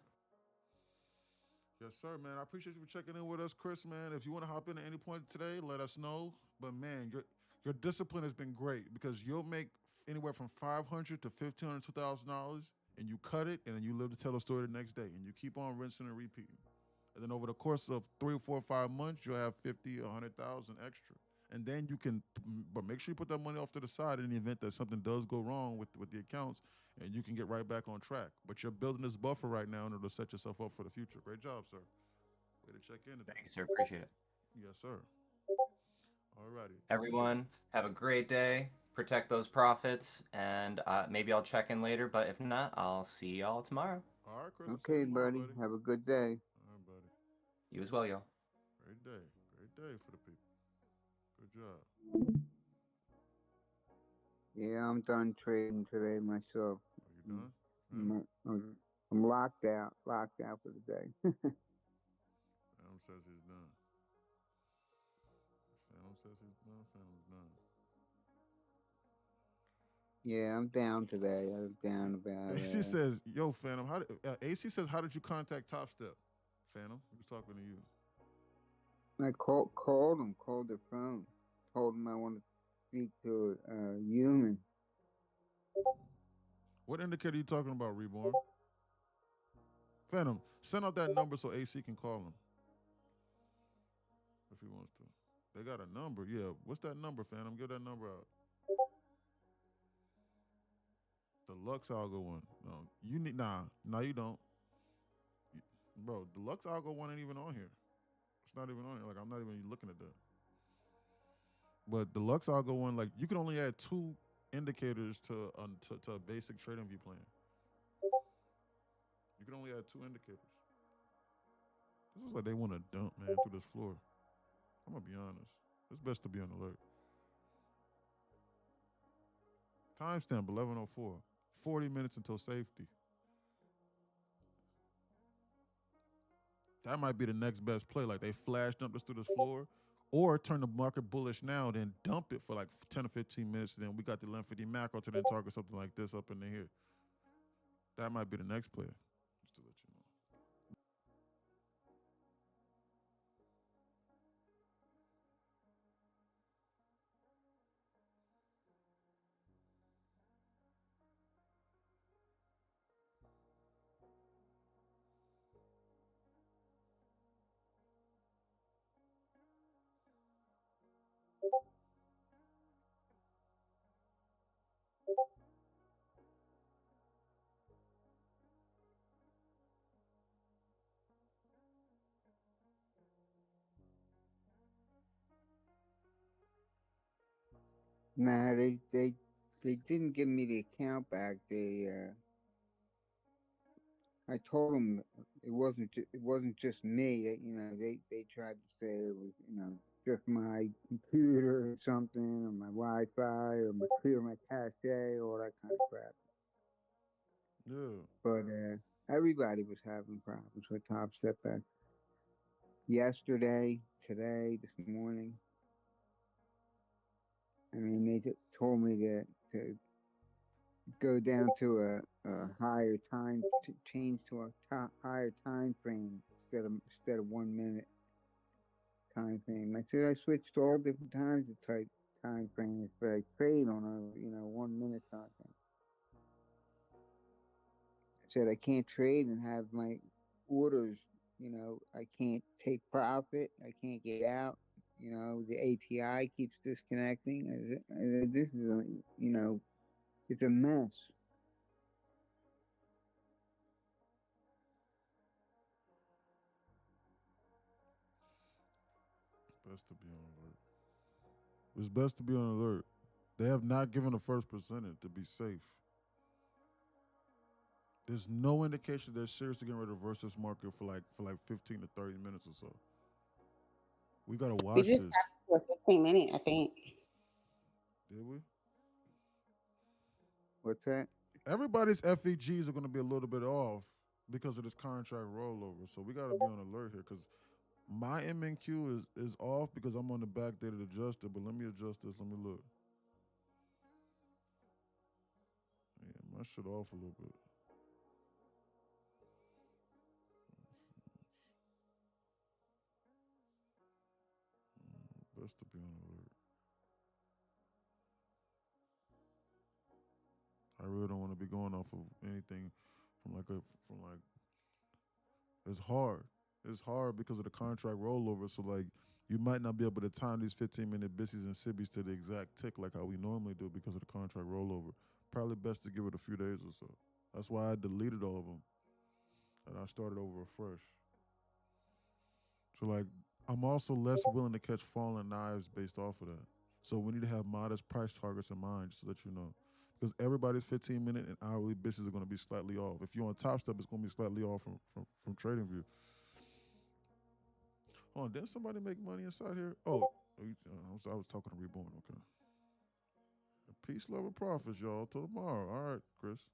Yes, sir, man. I appreciate you for checking in with us, Chris, man. If you want to hop in at any point today, let us know. But, man, your discipline has been great because you'll make anywhere from $500 to $1,500, $2,000, and you cut it, and then you live to tell the story the next day, and you keep on rinsing and repeating. And then over the course of 3 or 4 or 5 months, you'll have 50 or 100,000 extra. And then you can, but make sure you put that money off to the side in the event that something does go wrong with the accounts, and you can get right back on track. But you're building this buffer right now in order to set yourself up for the future. Great job, sir. Way to check in today. Thank you, sir. Appreciate it. Yes, sir. All righty. Everyone, have a great day. Protect those profits, and maybe I'll check in later. But if not, I'll see y'all tomorrow. All right, Chris. Okay, buddy. Have a good day. All right, buddy. You as well, yo. Great day. Great day for the people. Good job. Yeah, I'm done trading today myself. Are you done? I'm locked out for the day. Phantom says he's done. Phantom says he's done. Phantom's done. Yeah, I'm down today. I'm down about. AC says, "Yo, Phantom, AC says, how did you contact Top Step?" Phantom, he was talking to you. I called him, called their phone, told him I want to speak to a human. What indicator are you talking about, Reborn? Phantom, send out that number so AC can call him if he wants to. They got a number, yeah. What's that number, Phantom? Give that number out. The Lux Algo one. No, you need no, you don't, bro. The Lux Algo one ain't even on here. It's not even on here. Like I'm not even looking at that. But the Lux Algo one, like you can only add 2 indicators to a basic trading view plan. You can only add 2 indicators. This is like they want to dump, man, through this floor. I'm gonna be honest. It's best to be on alert. Timestamp 11:04. 40 minutes until safety. That might be the next best play. Like they flash dump us through this floor, or turn the market bullish now, then dump it for like 10 or 15 minutes. Then we got the 1150 macro to then target something like this up in the here. That might be the next play. Just to let you know. Nah, they didn't give me the account back. I told them it wasn't just me. That they tried to say it was just my computer or something, or my Wi-Fi, or my cache, all that kind of crap. Yeah. But everybody was having problems with Top Step X. Yesterday, today, this morning. I mean, they told me to go down to a higher time, change to a higher time frame instead of 1 minute time frame. I said I switched to all different times of type time frames, but I trade on a 1 minute time frame. I said I can't trade and have my orders. I can't take profit. I can't get out. The API keeps disconnecting. I said, this is it's a mess. Best to be on alert. It's best to be on alert. They have not given a first percentage to be safe. There's no indication they're seriously getting ready to reverse this market for like 15 to 30 minutes or so. We gotta We watch just this. got to a 15-minute, I think. Did we? What's that? Everybody's FEGs are gonna be a little bit off because of this contract rollover. So we gotta be on alert here because my MNQ is off because I'm on the backdated adjuster, but let me adjust this. Let me look. Yeah, my shit off a little bit. Best to be on alert. I really don't want to be going off of anything from like it's hard. It's hard because of the contract rollover. So like you might not be able to time these 15-minute bissies and sibbies to the exact tick like how we normally do because of the contract rollover. Probably best to give it a few days or so. That's why I deleted all of them. And I started over afresh. So like I'm also less willing to catch falling knives based off of that. So we need to have modest price targets in mind, just to let you know. Because everybody's 15-minute and hourly bissies are going to be slightly off. If you're on Top Step, it's going to be slightly off from TradingView. Oh, didn't somebody make money inside here? Oh, I was talking to Reborn. Okay. Peace, love, and profits, y'all. Till tomorrow. All right, Chris.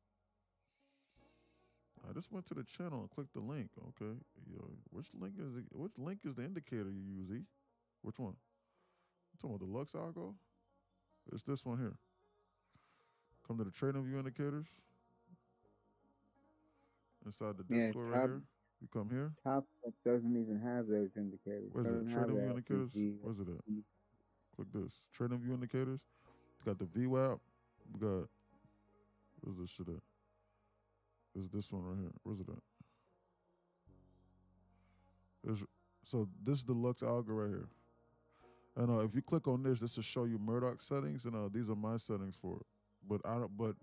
I just went to the channel and clicked the link. Okay. Yo, which link is the indicator you use, E? Which one? You talking about the Lux algo? It's this one here. Come to the TradingView indicators. Inside the Discord right here. You come here. Top Step doesn't even have those indicators. Where's it? TradingView indicators? FEG. Where's it at? Click this. TradingView indicators. You got the VWAP. We got, where's this shit at? Is this one right here? Where's it at? So this is the Lux algo right here. And if you click on this will show you Murdoch settings, and these are my settings for it. But I don't. But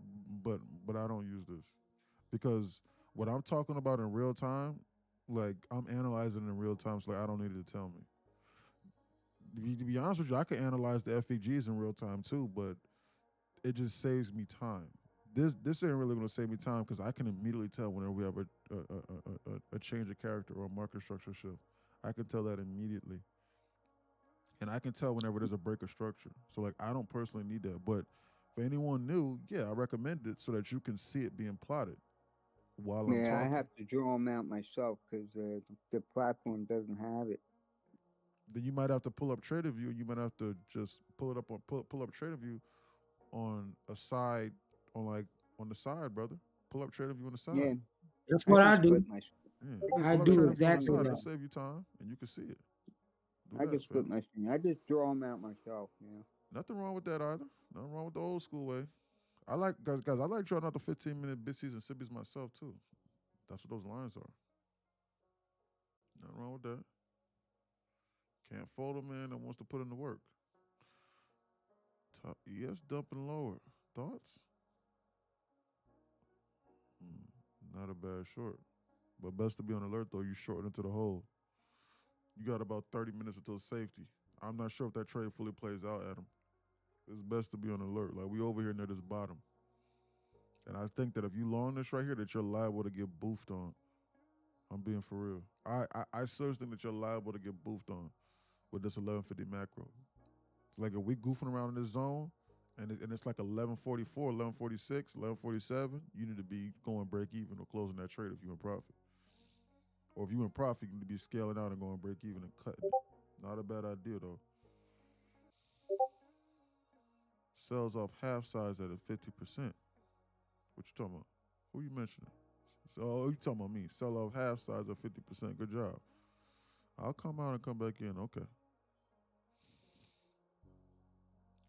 I don't use this because what I'm talking about in real time, like I'm analyzing in real time, so like I don't need it to tell me. To be honest with you, I could analyze the FEGs in real time too, but it just saves me time. This ain't really going to save me time because I can immediately tell whenever we have a change of character or a market structure shift. I can tell that immediately. And I can tell whenever there's a break of structure. So like I don't personally need that. But for anyone new, yeah, I recommend it so that you can see it being plotted while I'm Yeah, I talking. have to draw them out myself because the platform doesn't have it. Then you might have to pull up TraderView. You might have to just pull it up on pull up TraderView on a side on the side, brother. Pull up TraderView on the side. Yeah, That's I what can I do. split my. Yeah. I Pull up do TraderView on the exactly side. that. It'll save you time and you can see it. Do I can that, split fam. my screen. I just draw them out myself. You know. Nothing wrong with that either. Nothing wrong with the old school way. I like guys. I like drawing out the 15-minute bissies and sibbies myself too. That's what those lines are. Nothing wrong with that. Can't fold a man that wants to put in the work. Top ES dumping lower. Thoughts? Not a bad short. But best to be on alert though. You short into the hole. You got about 30 minutes until safety. I'm not sure if that trade fully plays out, Adam. It's best to be on alert. Like we over here near this bottom. And I think that if you long this right here, that you're liable to get boofed on. I'm being for real. I seriously think that you're liable to get boofed on with this 1150 macro. So like if we goofing around in this zone and it's like 1144, 1146, 1147, you need to be going break even or closing that trade if you're in profit. Or if you're in profit, you need to be scaling out and going break even and cutting it. Not a bad idea though. Sells off half size at a 50%. What you talking about? Who you mentioning? So you talking about me? Sell off half size at 50%. Good job. I'll come out and come back in. Okay.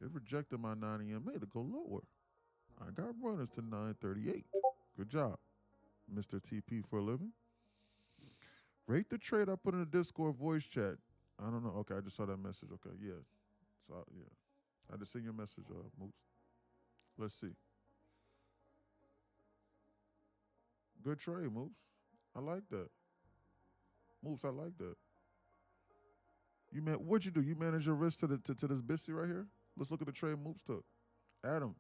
It rejected my 9 EMA to go lower. I got runners to 938. Good job, Mr. TP for a living. Rate the trade I put in the Discord voice chat. I don't know. Okay, I just saw that message. Okay, yeah. So yeah, I just seen your message, Moops. Let's see. Good trade, Moops. I like that. Moops, I like that. What'd you do? You manage your risk to this Bissy right here? Let's look at the trade Moops took. Adam.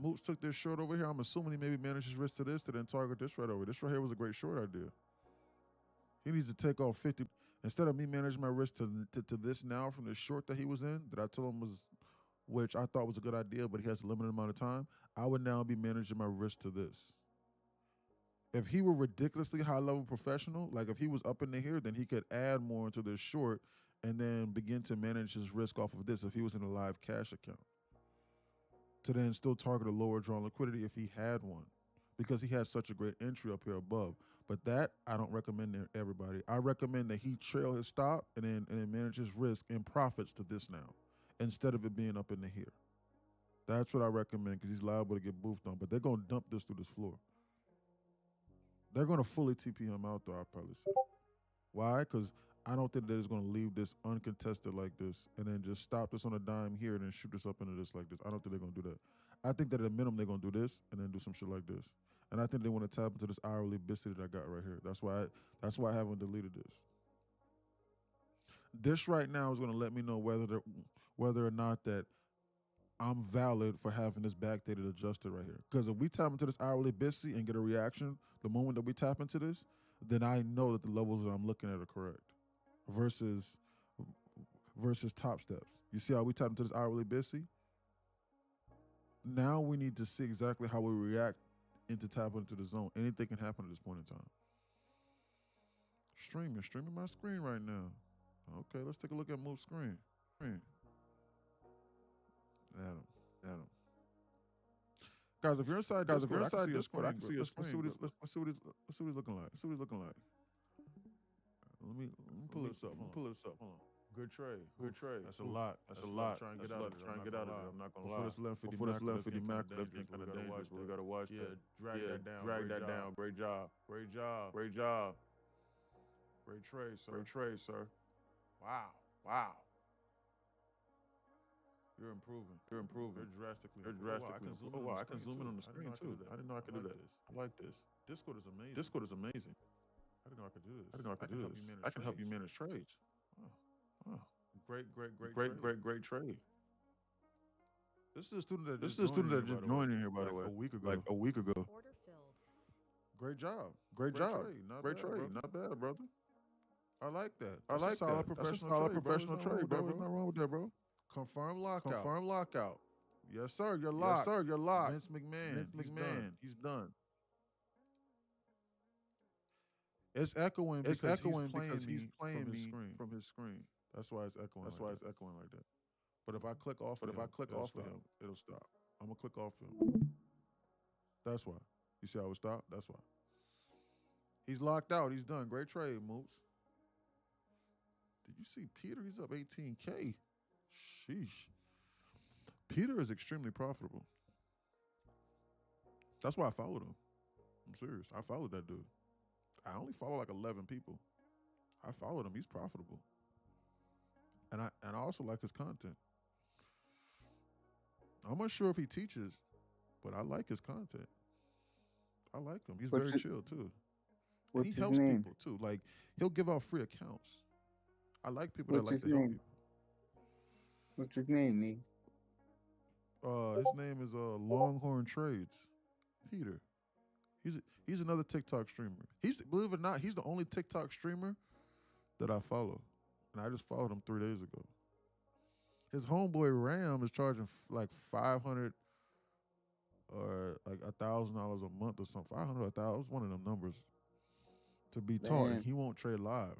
Moops took this short over here. I'm assuming he maybe managed his risk to this to then target this right over. This right here was a great short idea. He needs to take off 50. Instead of me managing my risk to this now from the short that he was in, that I told him was, which I thought was a good idea, but he has a limited amount of time, I would now be managing my risk to this. If he were ridiculously high-level professional, like if he was up in the here, then he could add more into this short and then begin to manage his risk off of this if he was in a live cash account. To then still target a lower drawn liquidity if he had one, because he had such a great entry up here above. But that I don't recommend to everybody. I recommend that he trail his stop and then manage his risk and profits to this now, instead of it being up in the here. That's what I recommend because he's liable to get boofed on. But they're gonna dump this through this floor. They're gonna fully TP him out though, I'll probably say. Why? Because I don't think they're just gonna leave this uncontested like this and then just stop this on a dime here and then shoot this up into this like this. I don't think they're gonna do that. I think that at a minimum they're gonna do this and then do some shit like this. And I think they want to tap into this hourly biscuit that I got right here. That's why I haven't deleted this. This right now is gonna let me know whether or not that I'm valid for having this backdated adjusted right here. Because if we tap into this hourly biscuit and get a reaction the moment that we tap into this, then I know that the levels that I'm looking at are correct. Versus top steps. You see how we tap into this hourly biscuit? Now we need to see exactly how we react into tapping into the zone. Anything can happen at this point in time. Streaming my screen right now. Okay, let's take a look at move screen. Adam. Guys, if you're inside Discord, I can see your screen. Let's see what he's looking like. Let me pull this up. Hold on. Good trade. That's a lot. Try and get out of it. I'm not gonna lie. Before this 1150 macro, that's getting kind of dangerous. We gotta watch that. Drag that down. Great job. Great trade, sir. Wow. You're improving. You're drastically. I can zoom in on the screen too. I didn't know I could do that. I like this. Discord is amazing. I didn't know I could do this. I can help you manage trades. Wow. Great trade. This is a student that just joined in here, by the way. Like a week ago. Order filled. Great job. Great trade. Not bad, brother. I like that. I That's a like solid that. That's a professional solid trade, professional bro. trade, bro. There's nothing wrong with that, bro. Confirm lockout. Confirm lockout. Yes, sir. You're Yes, locked. sir. You're locked. Vince McMahon. Vince He's McMahon. done. He's done. It's echoing It's because echoing he's playing because he's me playing from his me screen. from his screen. That's why it's echoing. That's like why that. it's echoing like that. But if I click off, But of if I him, click it'll off of stop. him, it'll stop. I'm gonna click off him. That's why. You see how it stopped? That's why. He's locked out. He's done. Great trade, Moops. Did you see Peter? He's up 18K. Sheesh. Peter is extremely profitable. That's why I followed him. I'm serious. I followed that dude. I only follow like 11 people. I followed him. He's profitable. And I also like his content. I'm unsure if he teaches, but I like his content. I like him. He's very chill too. And What's he his helps name? people too. Like he'll give out free accounts. I like people that What's like his to help name? people. What's his name, me? His name is Longhorn Trades. Peter. He's another TikTok streamer. Believe it or not, he's the only TikTok streamer that I follow. And I just followed him 3 days ago. His homeboy Ram is charging like 500 or like $1,000 a month or something. 500 or 1,000. It's one of them numbers to be taught. And Man. he won't trade live.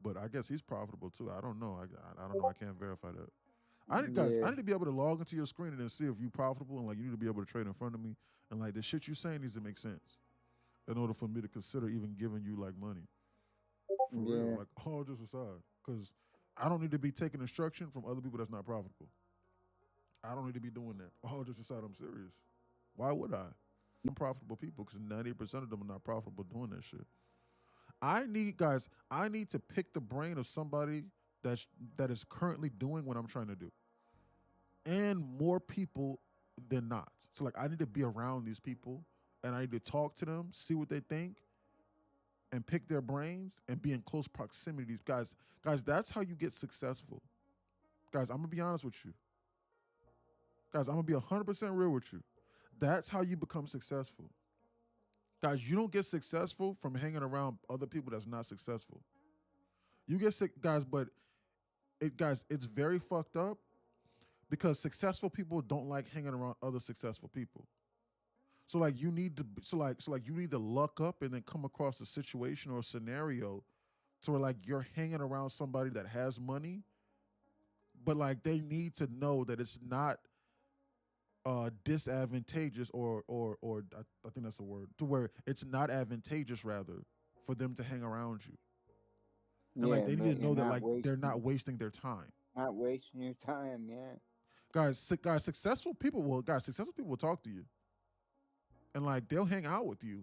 But I guess he's profitable too. I don't know. I don't know. I can't verify that. I Yeah. need to be able to log into your screen and then see if you're profitable, and like you need to be able to trade in front of me, and like the shit you're saying needs to make sense in order for me to consider even giving you like money. For Yeah. real, like all just aside, because I don't need to be taking instruction from other people that's not profitable. I don't need to be doing that. All just aside, I'm serious. Why would I? I'm profitable people because 90% of them are not profitable doing that shit. I need to pick the brain of somebody that is currently doing what I'm trying to do. And more people than not. So like I need to be around these people and I need to talk to them, see what they think, and pick their brains and be in close proximity to these guys. Guys, that's how you get successful. Guys, I'm gonna be honest with you. Guys, I'm gonna be 100% real with you. That's how you become successful. Guys, you don't get successful from hanging around other people that's not successful. You get sick, guys, but it's very fucked up because successful people don't like hanging around other successful people. So like you need to luck up and then come across a situation or a scenario to where like you're hanging around somebody that has money, but like they need to know that it's not disadvantageous or I think that's the word, to where it's not advantageous rather for them to hang around you. And like they need to know that like they're not wasting their time. Not wasting your time, yeah. Guys, successful people will talk to you. And like they'll hang out with you.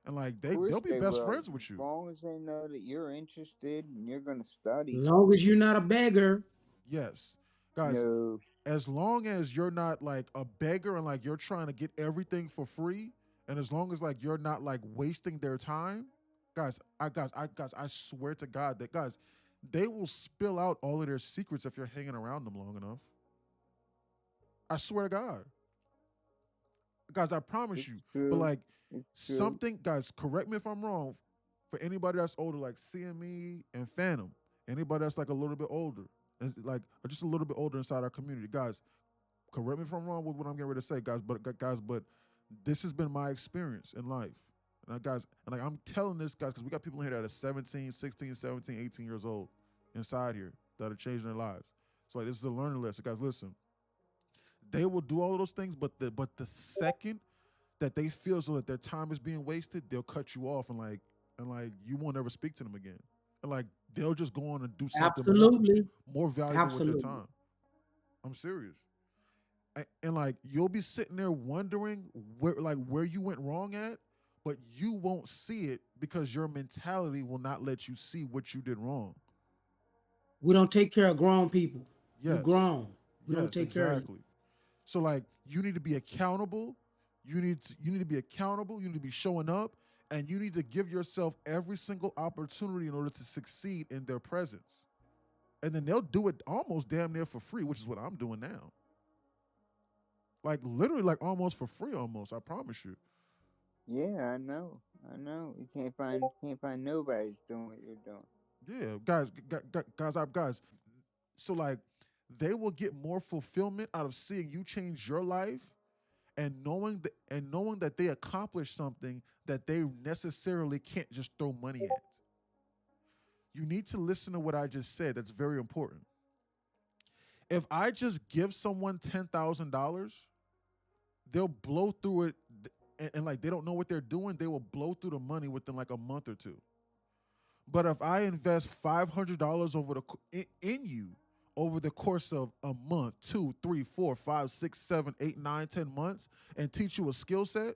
And like they'll be best friends with you. As long as they know that you're interested and you're gonna study. As long as you're not a beggar. Yes. Guys, No. As long as you're not like a beggar and like you're trying to get everything for free, and as long as like you're not like wasting their time, I swear to God that guys, they will spill out all of their secrets if you're hanging around them long enough. I swear to God. Guys, I promise you. But like something, guys, correct me if I'm wrong, for anybody that's older, like CME and Phantom, anybody that's like a little bit older, and like just a little bit older inside our community, guys, correct me if I'm wrong with what I'm getting ready to say, guys, but this has been my experience in life. And guys, and like I'm telling this, guys, because we got people in here that are 17, 16, 17, 18 years old inside here that are changing their lives. So like this is a learning lesson. Guys, listen. They will do all of those things, but the second that they feel so that their time is being wasted, they'll cut you off and you won't ever speak to them again. And like they'll just go on and do something more valuable with their time. I'm serious. And like you'll be sitting there wondering where you went wrong at, but you won't see it because your mentality will not let you see what you did wrong. We don't take care of grown people. Yes. You're grown. We don't take care of you. So like you need to be accountable. You need to be accountable. You need to be showing up, and you need to give yourself every single opportunity in order to succeed in their presence. And then they'll do it almost damn near for free, which is what I'm doing now. Like literally, like almost for free, almost. I promise you. Yeah, I know. You can't find nobody doing what you're doing. Yeah, guys. So like, they will get more fulfillment out of seeing you change your life and knowing that they accomplished something that they necessarily can't just throw money at. You need to listen to what I just said. That's very important. If I just give someone $10,000, they'll blow through it, and like they don't know what they're doing. They will blow through the money within like a month or two. But if I invest $500 in you over the course of a month, 2, 3, 4, 5, 6, 7, 8, 9, 10 months, and teach you a skill set,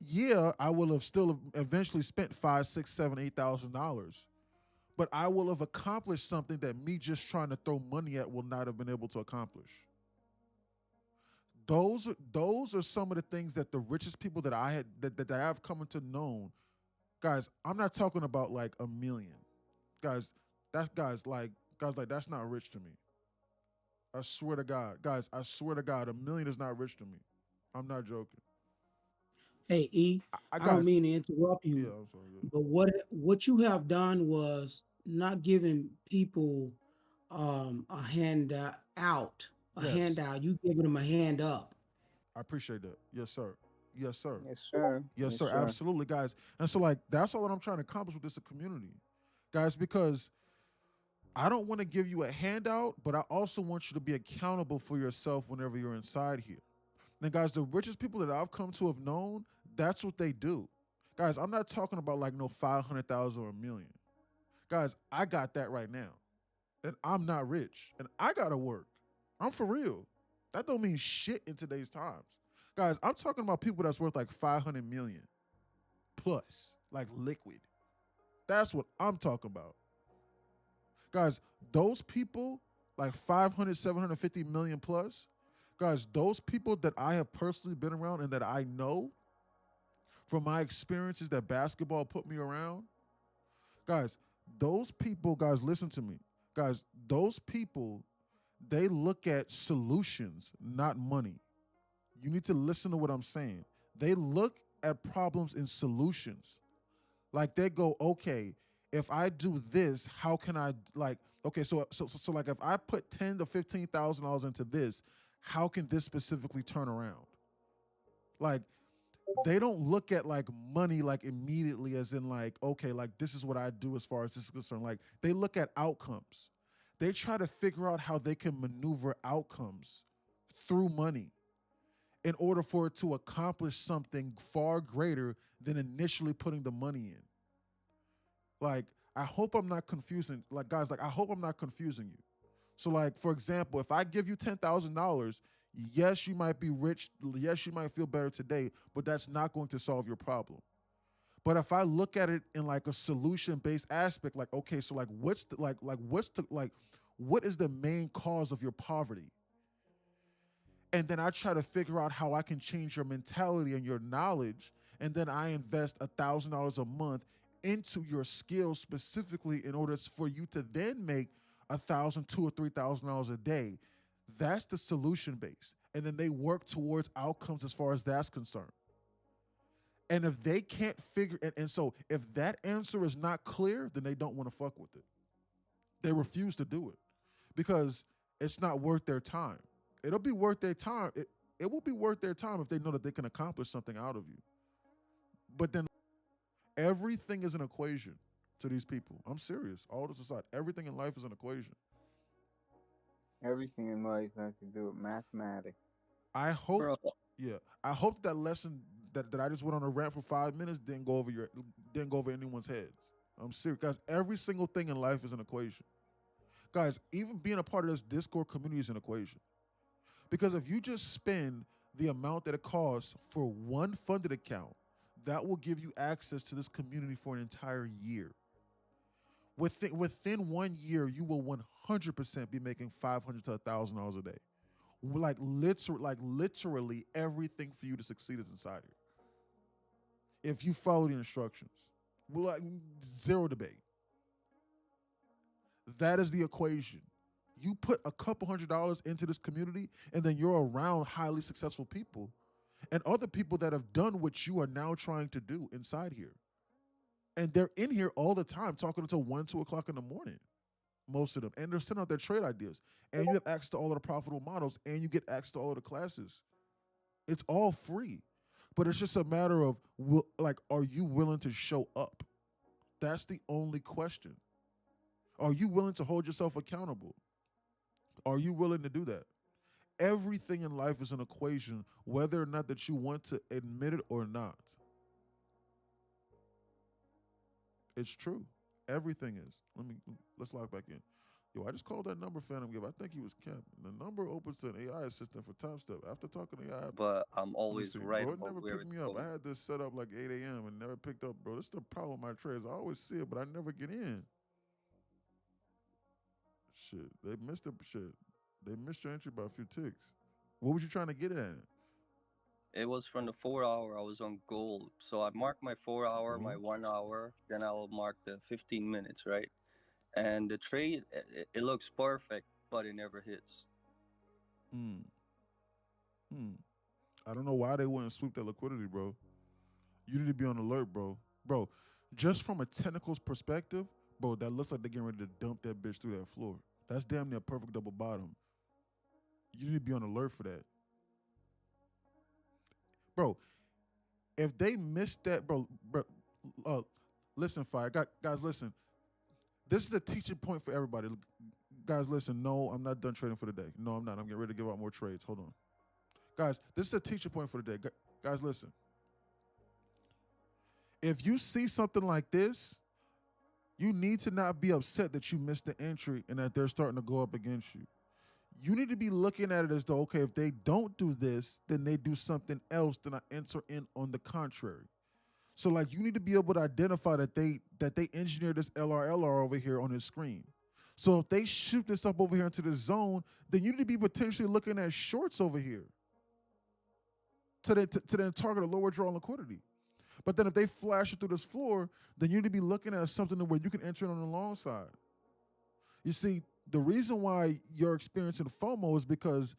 yeah, I will have still eventually spent $5, 6, 7, $8,000. But I will have accomplished something that me just trying to throw money at will not have been able to accomplish. Those are some of the things that the richest people that I had that I've come to know. Guys, I'm not talking about like a million. Guys, that's not rich to me. I swear to God. Guys, I swear to God, a million is not rich to me. I'm not joking. Hey, E, I don't mean to interrupt you, Yeah, I'm sorry. Yeah. but what you have done was not giving people a handout, Yes. handout. You giving them a hand up. I appreciate that. Yes, sir. Yes, sir. Yes, sir. Yes, sir. Absolutely, guys. And so, like, that's all that I'm trying to accomplish with this community, guys, because I don't want to give you a handout, but I also want you to be accountable for yourself whenever you're inside here. And guys, the richest people that I've come to have known, that's what they do. Guys, I'm not talking about like no 500,000 or a million. Guys, I got that right now. And I'm not rich. And I gotta work. I'm for real. That don't mean shit in today's times. Guys, I'm talking about people that's worth like 500 million plus, like liquid. That's what I'm talking about. Guys, those people, like 500, 750 million plus, guys, those people that I have personally been around and that I know from my experiences that basketball put me around, guys, those people, guys, listen to me. Guys, those people, they look at solutions, not money. You need to listen to what I'm saying. They look at problems in solutions. Like they go, okay, if I do this, how can I like, okay, so like if I put $10,000 to $15,000 into this, how can this specifically turn around? Like, they don't look at like money like immediately as in like, okay, like this is what I do as far as this is concerned. Like they look at outcomes. They try to figure out how they can maneuver outcomes through money in order for it to accomplish something far greater than initially putting the money in. Like, I hope I'm not confusing, like guys, like I hope I'm not confusing you. So like, for example, if I give you $10,000, yes, you might be rich. Yes, you might feel better today, but that's not going to solve your problem. But if I look at it in like a solution-based aspect, like, okay, so like what is the main cause of your poverty? And then I try to figure out how I can change your mentality and your knowledge, and then I invest $1,000 a month into your skills specifically in order for you to then make $1,000, $2,000 or $3,000 a day. That's the solution base. And then they work towards outcomes as far as that's concerned. And if they can't figure, and so if that answer is not clear, then they don't want to fuck with it. They refuse to do it because it's not worth their time. It'll be worth their time. It will be worth their time if they know that they can accomplish something out of you. But then everything is an equation to these people. I'm serious. All this aside, everything in life is an equation. Everything in life has to do with mathematics. I hope, I hope that lesson that I just went on a rant for 5 minutes didn't go over anyone's heads. I'm serious, guys. Every single thing in life is an equation, guys. Even being a part of this Discord community is an equation, because if you just spend the amount that it costs for one funded account, that will give you access to this community for an entire year. Within 1 year, you will 100% be making $500 to $1,000 a day. Like literally everything for you to succeed is inside here. If you follow the instructions, like zero debate. That is the equation. You put a couple $100 into this community, and then you're around highly successful people and other people that have done what you are now trying to do inside here. And they're in here all the time talking until 1, 2 o'clock in the morning. Most of them. And they're sending out their trade ideas. And you have access to all of the profitable models and you get access to all of the classes. It's all free. But it's just a matter of, are you willing to show up? That's the only question. Are you willing to hold yourself accountable? Are you willing to do that? Everything in life is an equation, whether or not that you want to admit it or not. It's true. Everything is. Let's log back in. Yo, I just called that number Phantom Give. I think he was capping. The number opens to an AI assistant for Top Step. After talking to AI, But I'm let me always see, right bro. It about never where picked it's me up. I going. had this set up like 8 a.m. and never picked up, bro. This is the problem with my trades. I always see it, but I never get in. Shit, they missed it. Shit, they missed your entry by a few ticks. What was you trying to get at? It was from the 4 hour. I was on gold, so I marked my 4 hour, my Gold? 1 hour. Then I will mark the 15 minutes, right? And the trade, it looks perfect, but it never hits. Hmm. I don't know why they wouldn't sweep that liquidity, bro. You need to be on alert, bro. Bro, just from a technicals perspective, bro, that looks like they're getting ready to dump that bitch through that floor. That's damn near a perfect double bottom. You need to be on alert for that. Bro, if they missed that, bro, listen, Fire. Guys, listen. This is a teaching point for everybody. Guys, listen. No, I'm not done trading for the day. No, I'm not. I'm getting ready to give out more trades. Hold on. Guys, this is a teaching point for the day. Guys, listen. If you see something like this, you need to not be upset that you missed the entry and that they're starting to go up against you. You need to be looking at it as though, okay, if they don't do this, then they do something else, then I enter in on the contrary. So like you need to be able to identify that they engineered this LR over here on his screen. So if they shoot this up over here into the zone, then you need to be potentially looking at shorts over here to then target a lower draw on liquidity. But then if they flash it through this floor, then you need to be looking at something where you can enter in on the long side. You see, the reason why you're experiencing FOMO is because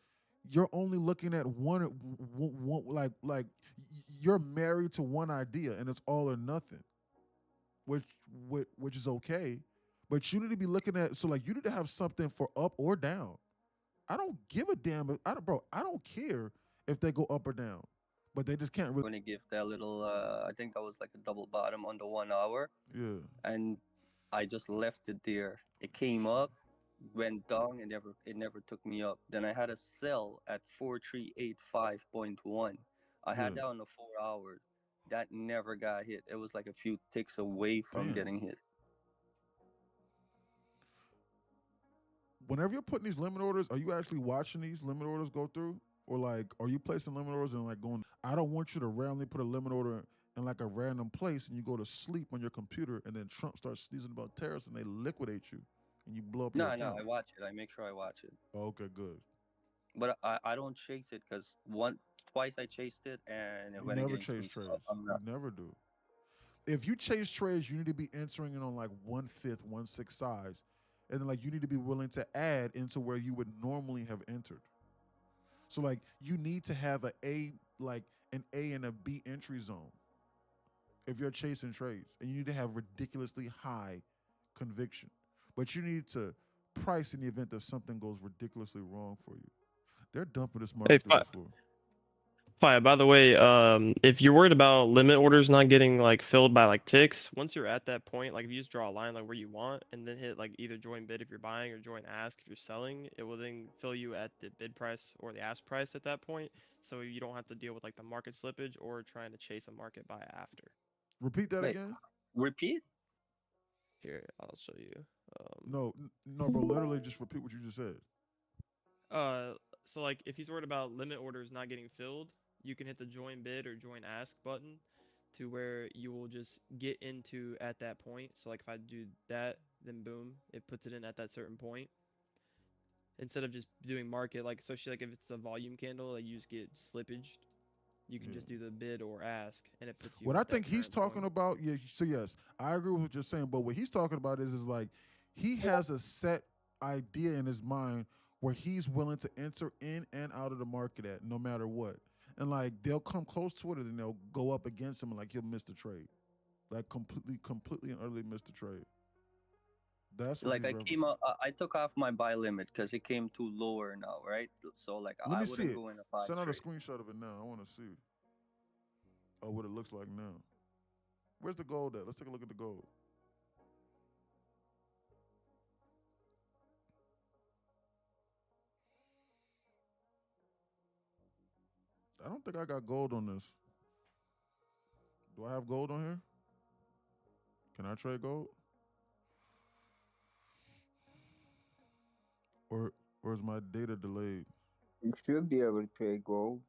you're only looking at one like you're married to one idea and it's all or nothing, which is okay. But you need to be looking at, so like you need to have something for up or down. I don't give a damn. I don't care if they go up or down, but they just can't really. Going to give that little, I think that was like a double bottom on the 1 hour. Yeah. And I just left it there. It came up, went down, and it never took me up. Then I had a sell at 4385.1. I had that on the 4 hours. That never got hit. It was like a few ticks away from getting hit. Whenever you're putting these limit orders, are you actually watching these limit orders go through? Or like, are you placing limit orders and like going, I don't want you to randomly put a limit order in like a random place and you go to sleep on your computer and then Trump starts sneezing about tariffs and they liquidate you and you blow up your account. No, I watch it. I make sure I watch it. Oh, okay, good. But I don't chase it because twice I chased it and it went never against me. chase trades. You never do. If you chase trades, you need to be entering it on like 1/5, 1/6 size. And then like you need to be willing to add into where you would normally have entered. So like you need to have an A and a B entry zone if you're chasing trades. And you need to have ridiculously high conviction. But you need to price in the event that something goes ridiculously wrong for you. They're dumping this market through the floor. Fire, by the way, if you're worried about limit orders not getting like filled by like ticks, once you're at that point, like if you just draw a line like where you want and then hit like either join bid if you're buying or join ask if you're selling, it will then fill you at the bid price or the ask price at that point. So you don't have to deal with like the market slippage or trying to chase a market buy after. Repeat that again? Repeat? Here, I'll show you. No, bro, literally just repeat what you just said. So like if he's worried about limit orders not getting filled, you can hit the join bid or join ask button to where you will just get into at that point. So like if I do that, then boom, it puts it in at that certain point. Instead of just doing market, like especially like if it's a volume candle, like you just get slippaged. You can just do the bid or ask, and it puts you. What I think he's talking about, so yes, I agree with what you're saying, but what he's talking about is like he has a set idea in his mind where he's willing to enter in and out of the market at no matter what. And like they'll come close to it and they'll go up against him and like he'll miss the trade. Like completely and utterly missed the trade. That's what Like he's I referencing. came out, I took off my buy limit because it came too lower now, right? So like Let I me see wouldn't it. go in a buy Send out a trade. screenshot of it now. I want to see. Oh, what it looks like now. Where's the gold at? Let's take a look at the gold. I don't think I got gold on this. Do I have gold on here? Can I trade gold? Or is my data delayed? You should be able to trade gold.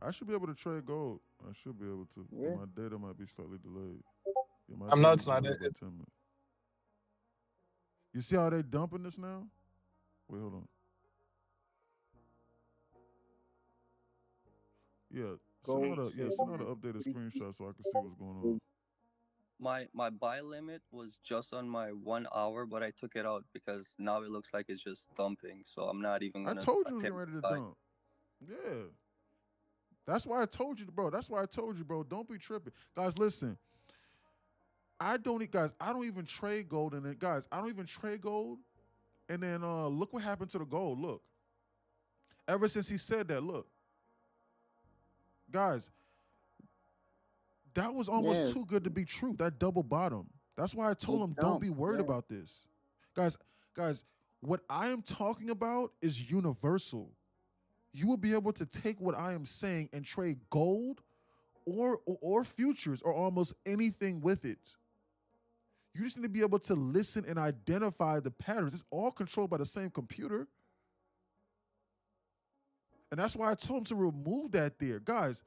I should be able to trade gold. I should be able to. Yeah. But my data might be slightly delayed. Yeah, my I'm not. data's It's not. delayed by 10 minutes. You see how they dumping this now? Wait, hold on. Yeah, send out an updated screenshot so I can see what's going on. My buy limit was just on my 1 hour, but I took it out because now it looks like it's just dumping. So I'm not even I gonna told you it was attempt getting ready to buy. dump. Yeah. That's why I told you, bro. That's why I told you, bro. Don't be tripping. Guys, listen. I don't even trade gold in it. Guys, I don't even trade gold. And then look what happened to the gold. Look. Ever since he said that, look. Guys, that was almost too good to be true. That double bottom. That's why I told him don't be worried about this. Guys, what I am talking about is universal. You will be able to take what I am saying and trade gold or futures or almost anything with it. You just need to be able to listen and identify the patterns. It's all controlled by the same computer. And that's why I told him to remove that there. Guys,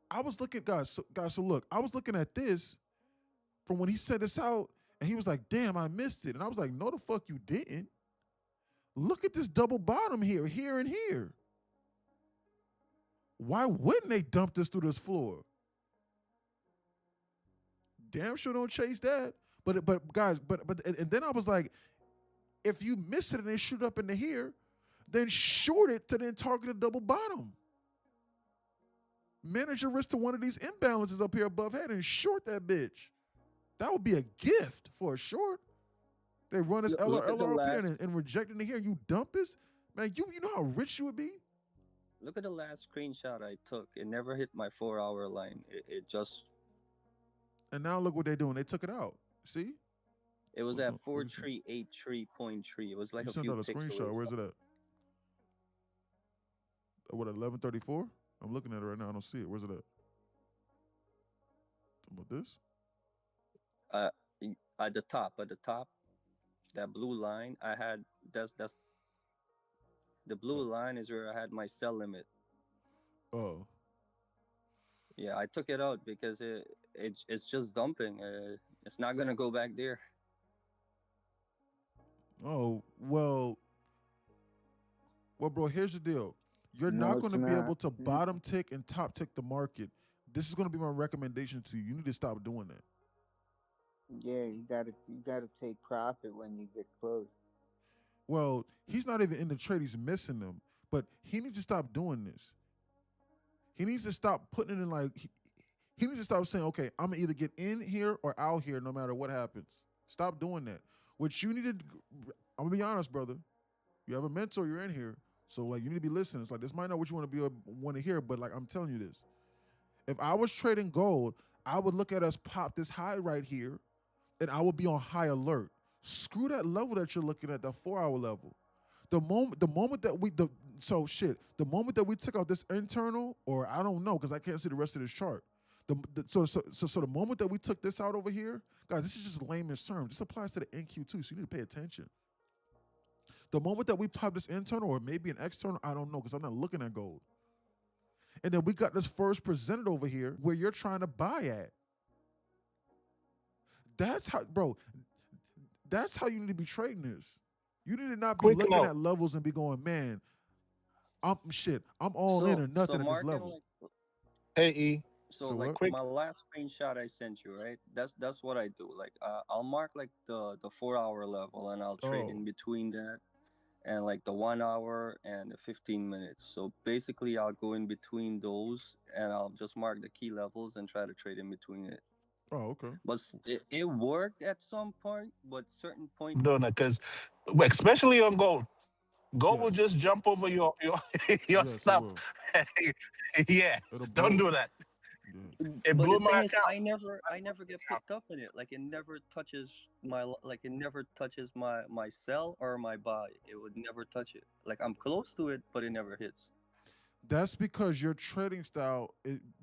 I was looking, so look, I was looking at this from when he sent this out, and he was like, damn, I missed it. And I was like, no, the fuck you didn't. Look at this double bottom here, and here. Why wouldn't they dump this through this floor? Damn sure don't chase that. But guys, and then I was like, if you miss it and they shoot up into here, then short it to then target a double bottom. Manage your risk to one of these imbalances up here above head and short that bitch. That would be a gift for a short. They run this LR up here and reject it in here. You dump this? Man, you know how rich you would be? Look at the last screenshot I took. It never hit my 4 hour line. It just. And now look what they're doing. They took it out. See? It was at 4383.3. It was like you a few sent out a ticks screenshot. away. Where's it at? What, 1134? I'm looking at it right now. I don't see it. Where's it at? Talking about this? At the top, that blue line, that's the blue line is where I had my sell limit. Oh. Yeah, I took it out because it's just dumping. It's not gonna go back there. Oh, well, bro, here's the deal. You're No, not it's going to be not. able to bottom tick and top tick the market. This is going to be my recommendation to you. You need to stop doing that. Yeah, you gotta take profit when you get close. Well, he's not even in the trade. He's missing them. But he needs to stop doing this. He needs to stop putting it in like, he needs to stop saying, okay, I'm going to either get in here or out here no matter what happens. Stop doing that. What you need to, I'm going to be honest, brother. You have a mentor, you're in here. So, like, you need to be listening. It's like, this might not what you want to hear, but, like, I'm telling you this. If I was trading gold, I would look at us pop this high right here, and I would be on high alert. Screw that level that you're looking at, that 4 hour level. The moment that the moment that we took out this internal, or I don't know, because I can't see the rest of this chart. So the moment that we took this out over here, guys, this is just layman's terms. This applies to the NQ too, so you need to pay attention. The moment that we pop this internal, or maybe an external, I don't know, because I'm not looking at gold. And then we got this first presented over here where you're trying to buy at. That's how, bro, that's how you need to be trading this. You need to not be looking at levels and be going, man, I'm all in or nothing at this level. Hey, E. So like quick. my last screenshot I sent you, right? That's what I do. Like I'll mark like the 4 hour level, and I'll trade in between that and like the 1 hour and the 15 minutes. So basically I'll go in between those and I'll just mark the key levels and try to trade in between it. Oh, okay. But it worked at some point, but certain point. Doing that because, especially on gold, gold will Yes. just jump over your your Yes, it stuff. will. Yeah, It'll don't blow do it. that. Yeah. It But blew the my thing is, account. I never get picked up in it. Like it never touches like it never touches my sell or my buy. It would never touch it. Like I'm close to it, but it never hits. That's because your trading style,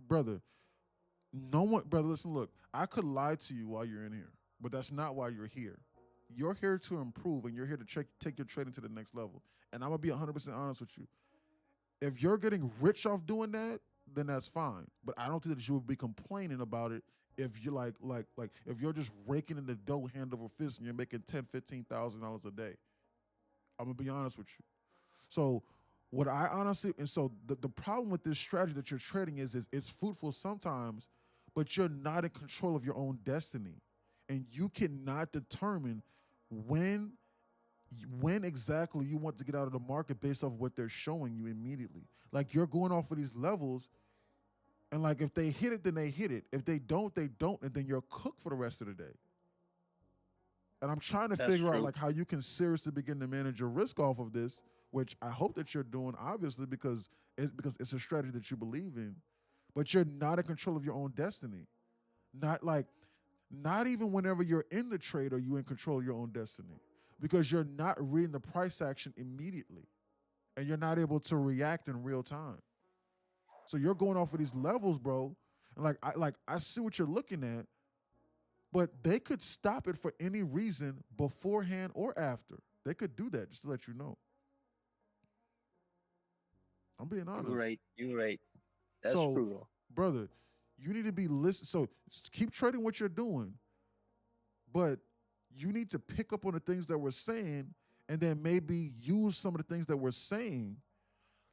brother. No one, brother. Listen, look. I could lie to you while you're in here, but that's not why you're here. You're here to improve, and you're here to take your trading to the next level. And I'm gonna be 100% honest with you. If you're getting rich off doing that, then that's fine. But I don't think that you would be complaining about it if you're like if you're just raking in the dough hand over fist and you're making $10,000-15,000 a day. I'm gonna be honest with you. So what I honestly, and so the problem with this strategy that you're trading is it's fruitful sometimes, but you're not in control of your own destiny. And you cannot determine when when exactly you want to get out of the market based off what they're showing you immediately. Like you're going off of these levels, and like if they hit it, then they hit it. If they don't, they don't, and then you're cooked for the rest of the day. And I'm trying to That's figure out true. like how you can seriously begin to manage your risk off of this, which I hope that you're doing, obviously, because it's a strategy that you believe in, but you're not in control of your own destiny. Not even whenever you're in the trade are you in control of your own destiny, because you're not reading the price action immediately, and you're not able to react in real time. So you're going off of these levels, bro. And I see what you're looking at, but they could stop it for any reason beforehand or after. They could do that just to let you know. I'm being You're honest. right. You're right. That's So, true. brother, you need to be listen. So keep trading what you're doing, but you need to pick up on the things that we're saying, and then maybe use some of the things that we're saying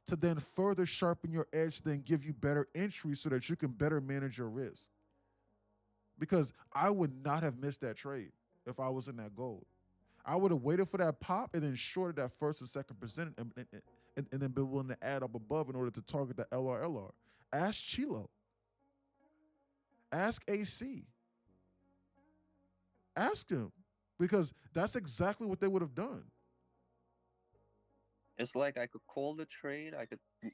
to then further sharpen your edge, then give you better entry so that you can better manage your risk. Because I would not have missed that trade if I was in that gold. I would have waited for that pop and then shorted that first and second percent, and then been willing to add up above in order to target the LR. Ask Chilo. Ask AC. Ask him, because that's exactly what they would have done. It's like I could call the trade.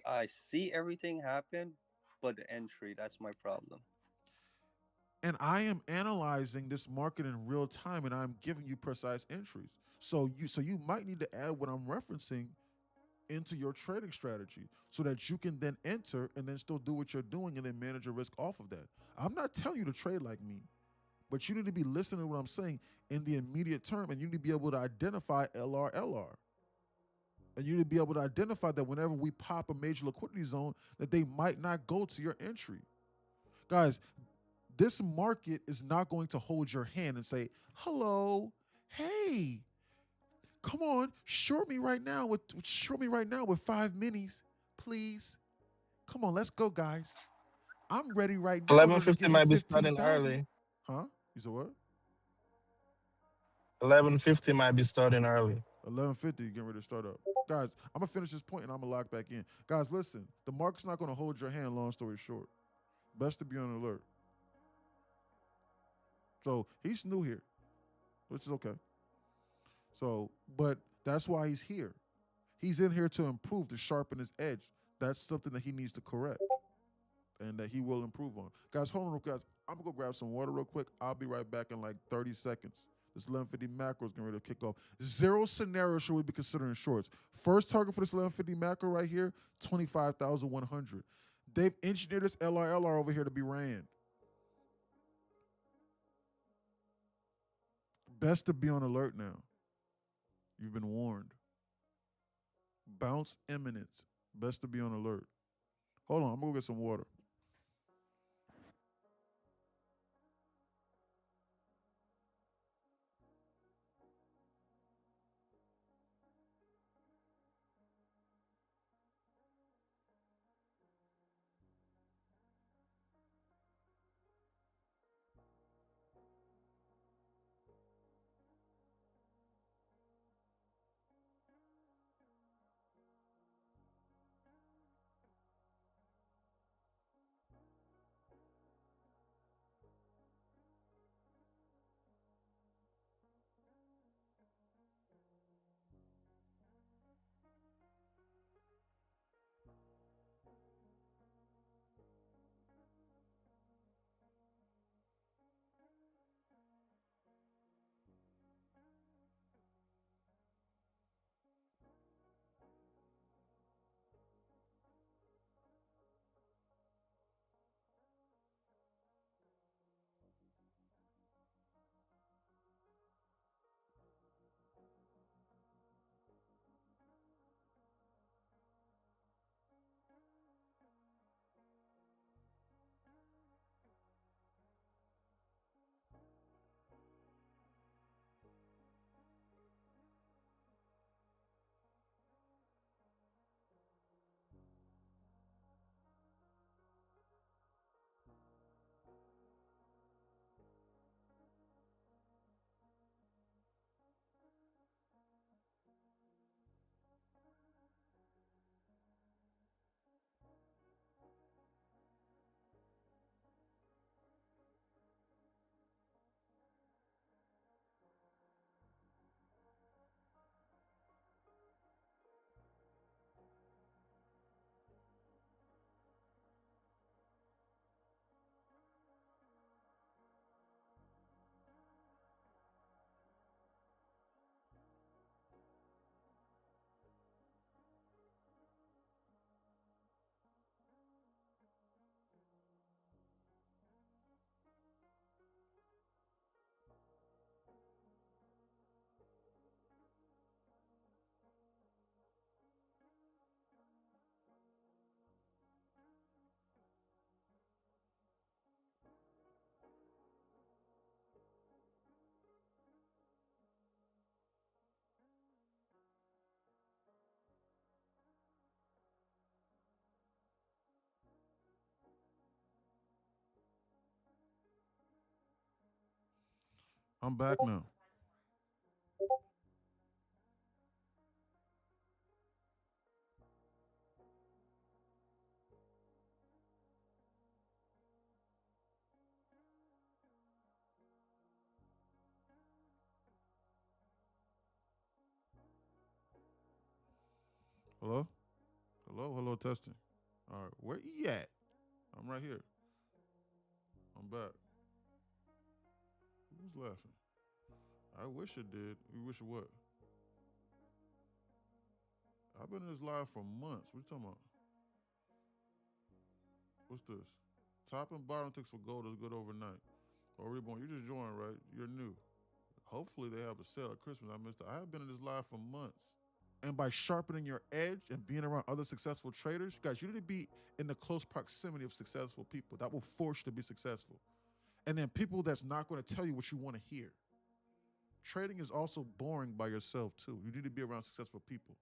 I see everything happen, but the entry, that's my problem. And I am analyzing this market in real time, and I'm giving you precise entries. So you might need to add what I'm referencing into your trading strategy so that you can then enter and then still do what you're doing and then manage your risk off of that. I'm not telling you to trade like me, but you need to be listening to what I'm saying in the immediate term, and you need to be able to identify LR. And you need to be able to identify that whenever we pop a major liquidity zone, that they might not go to your entry. Guys, this market is not going to hold your hand and say, hello, hey, come on, short me right now with 5 minis, please. Come on, let's go, guys. I'm ready right now. Eleven Ready to fifty give you might be starting 15,000. early. Huh? You said what? 11:50 might be starting early. 11:50, getting ready to start up. Guys, I'm gonna finish this point and I'm gonna lock back in. Guys, listen, the market's not gonna hold your hand, long story short. Best to be on alert. So he's new here, which is okay. So, but that's why he's here. He's in here to improve, to sharpen his edge. That's something that he needs to correct and that he will improve on. Guys, hold on, guys. I'm gonna go grab some water real quick. I'll be right back in like 30 seconds. This 1150 macro is getting ready to kick off. 0 scenario should we be considering shorts. First target for this 1150 macro right here, 25,100. They've engineered this LR over here to be ran. Best to be on alert now. You've been warned. Bounce imminent. Best to be on alert. Hold on, I'm gonna go get some water. I'm back now. Hello? Hello, testing. All right, where you at? I'm right here. I'm back. Who's laughing? I wish it did. You wish it what? I've been in this live for months. What you talking about? What's this? Top and bottom ticks for gold is good overnight. Or reborn. You just joined, right? You're new. Hopefully they have a sale at Christmas. I missed it. I have been in this live for months. And by sharpening your edge and being around other successful traders, guys, you need to be in the close proximity of successful people. That will force you to be successful. And then people that's not going to tell you what you want to hear. Trading is also boring by yourself too. You need to be around successful people.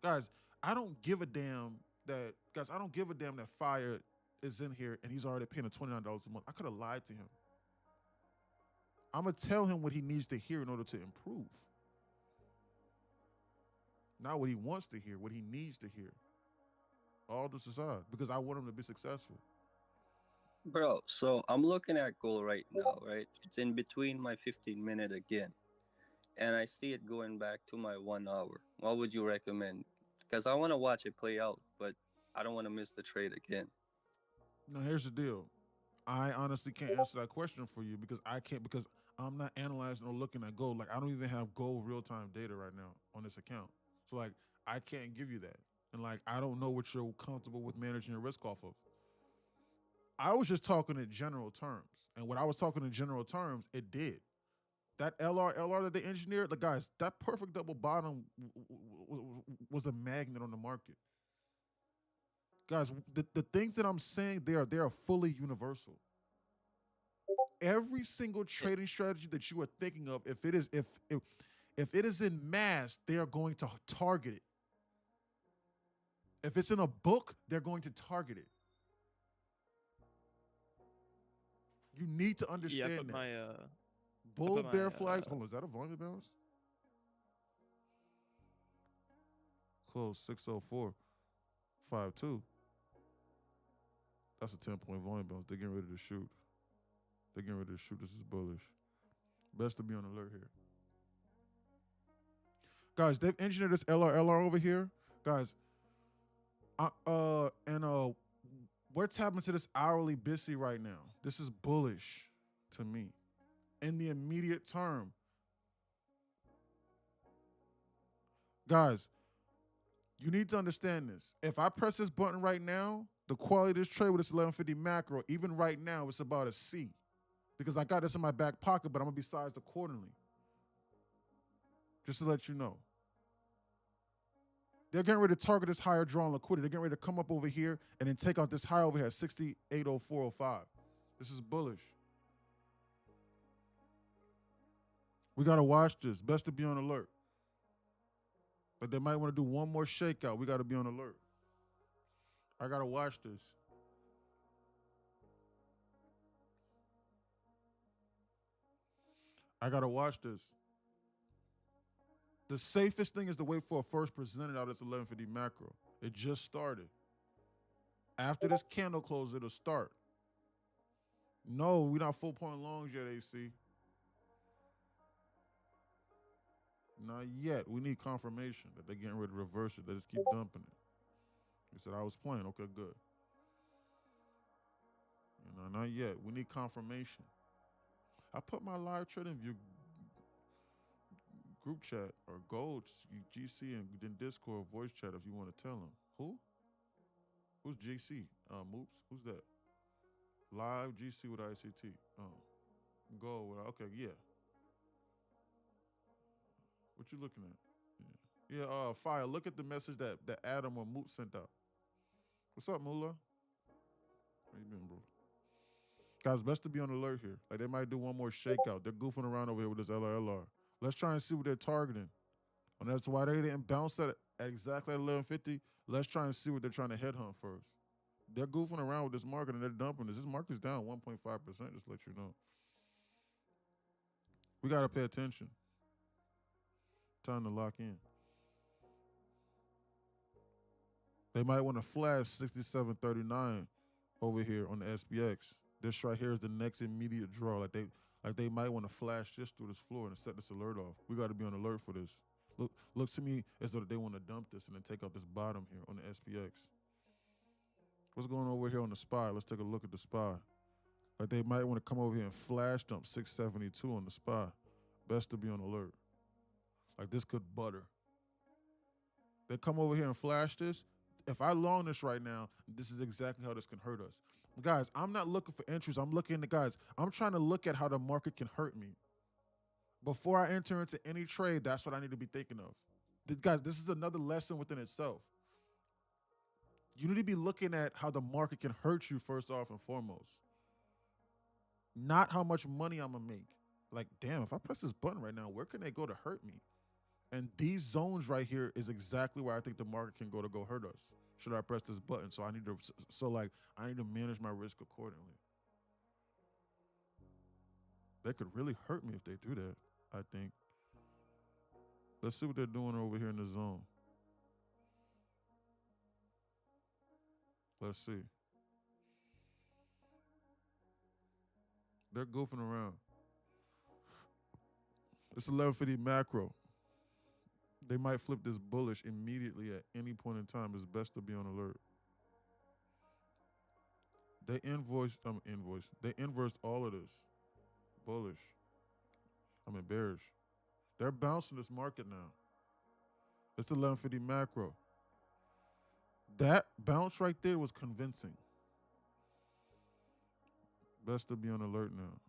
Guys, I don't give a damn that Fire is in here and he's already paying $29 a month. I could have lied to him. I'm going to tell him what he needs to hear in order to improve. Not what he wants to hear, what he needs to hear. All this aside, because I want him to be successful. Bro, so I'm looking at goal right now, right? It's in between my 15-minute again. And I see it going back to my 1 hour. What would you recommend? Because I want to watch it play out, but I don't want to miss the trade again. Now, here's the deal. I honestly can't answer that question for you because I'm not analyzing or looking at gold. Like, I don't even have gold real-time data right now on this account. So, like, I can't give you that. And, like, I don't know what you're comfortable with managing your risk off of. I was just talking in general terms. And when I was talking in general terms, it did. That LR that they engineered, like, guys, that perfect double bottom was a magnet on the market. Guys, the things that I'm saying, they are fully universal. Every single trading strategy that you are thinking of, if it is in mass, they are going to target it. If it's in a book, they're going to target it. You need to understand that. My Bull bear flags. Hold on, is that a volume balance? Close 604.52. That's a 10-point volume balance. They're getting ready to shoot. This is bullish. Best to be on alert here. Guys, they've engineered this LR over here. Guys, we're tapping to this hourly BISI right now. This is bullish to me. In the immediate term. Guys, you need to understand this. If I press this button right now, the quality of this trade with this 1150 macro, even right now, it's about a C. Because I got this in my back pocket, but I'm going to be sized accordingly. Just to let you know. They're getting ready to target this higher drawn liquidity. They're getting ready to come up over here and then take out this high over here at 6804.05. This is bullish. We got to watch this. Best to be on alert. But they might want to do one more shakeout. We got to be on alert. I got to watch this. The safest thing is to wait for a first presented out of this 1150 macro. It just started. After this candle close, it'll start. No, we're not full point longs yet, AC. Not yet. We need confirmation that they're getting ready to reverse it. They just keep dumping it. He said, I was playing. Okay, good. Not yet. We need confirmation. I put my live trading view group chat or gold GC and then Discord voice chat if you want to tell them. Who? Who's GC? Moops? Who's that? Live GC with ICT. Oh. Gold. Okay, yeah. What you looking at? Yeah, Fire, look at the message that Adam or Moop sent out. What's up, Moolah? How you been, bro? Guys, best to be on alert here. Like, they might do one more shakeout. They're goofing around over here with this LR. Let's try and see what they're targeting. And that's why they didn't bounce at exactly at 1150. Let's try and see what they're trying to headhunt first. They're goofing around with this market and they're dumping this. This market's down 1.5%, just to let you know. We gotta pay attention. Time to lock in. They might want to flash 67.39 over here on the SPX. This right here is the next immediate draw. Like they might want to flash this through this floor and set this alert off. We got to be on alert for this. Looks to me as though they want to dump this and then take out this bottom here on the SPX. What's going on over here on the SPY? Let's take a look at the SPY. Like they might want to come over here and flash dump 672 on the SPY. Best to be on alert. Like this could butter. They come over here and flash this. If I long this right now, this is exactly how this can hurt us. Guys, I'm not looking for entries. I'm looking at guys. I'm trying to look at how the market can hurt me. Before I enter into any trade, that's what I need to be thinking of. Guys, this is another lesson within itself. You need to be looking at how the market can hurt you first off and foremost. Not how much money I'm gonna make. Like, damn, if I press this button right now, where can they go to hurt me? And these zones right here is exactly where I think the market can go to go hurt us. Should I press this button? So I need to manage my risk accordingly. They could really hurt me if they do that, I think. Let's see what they're doing over here in the zone. Let's see. They're goofing around. It's 1150 macro. They might flip this bullish immediately at any point in time. It's best to be on alert. They They inversed all of this. Bullish. Bearish. They're bouncing this market now. It's 1150 macro. That bounce right there was convincing. Best to be on alert now.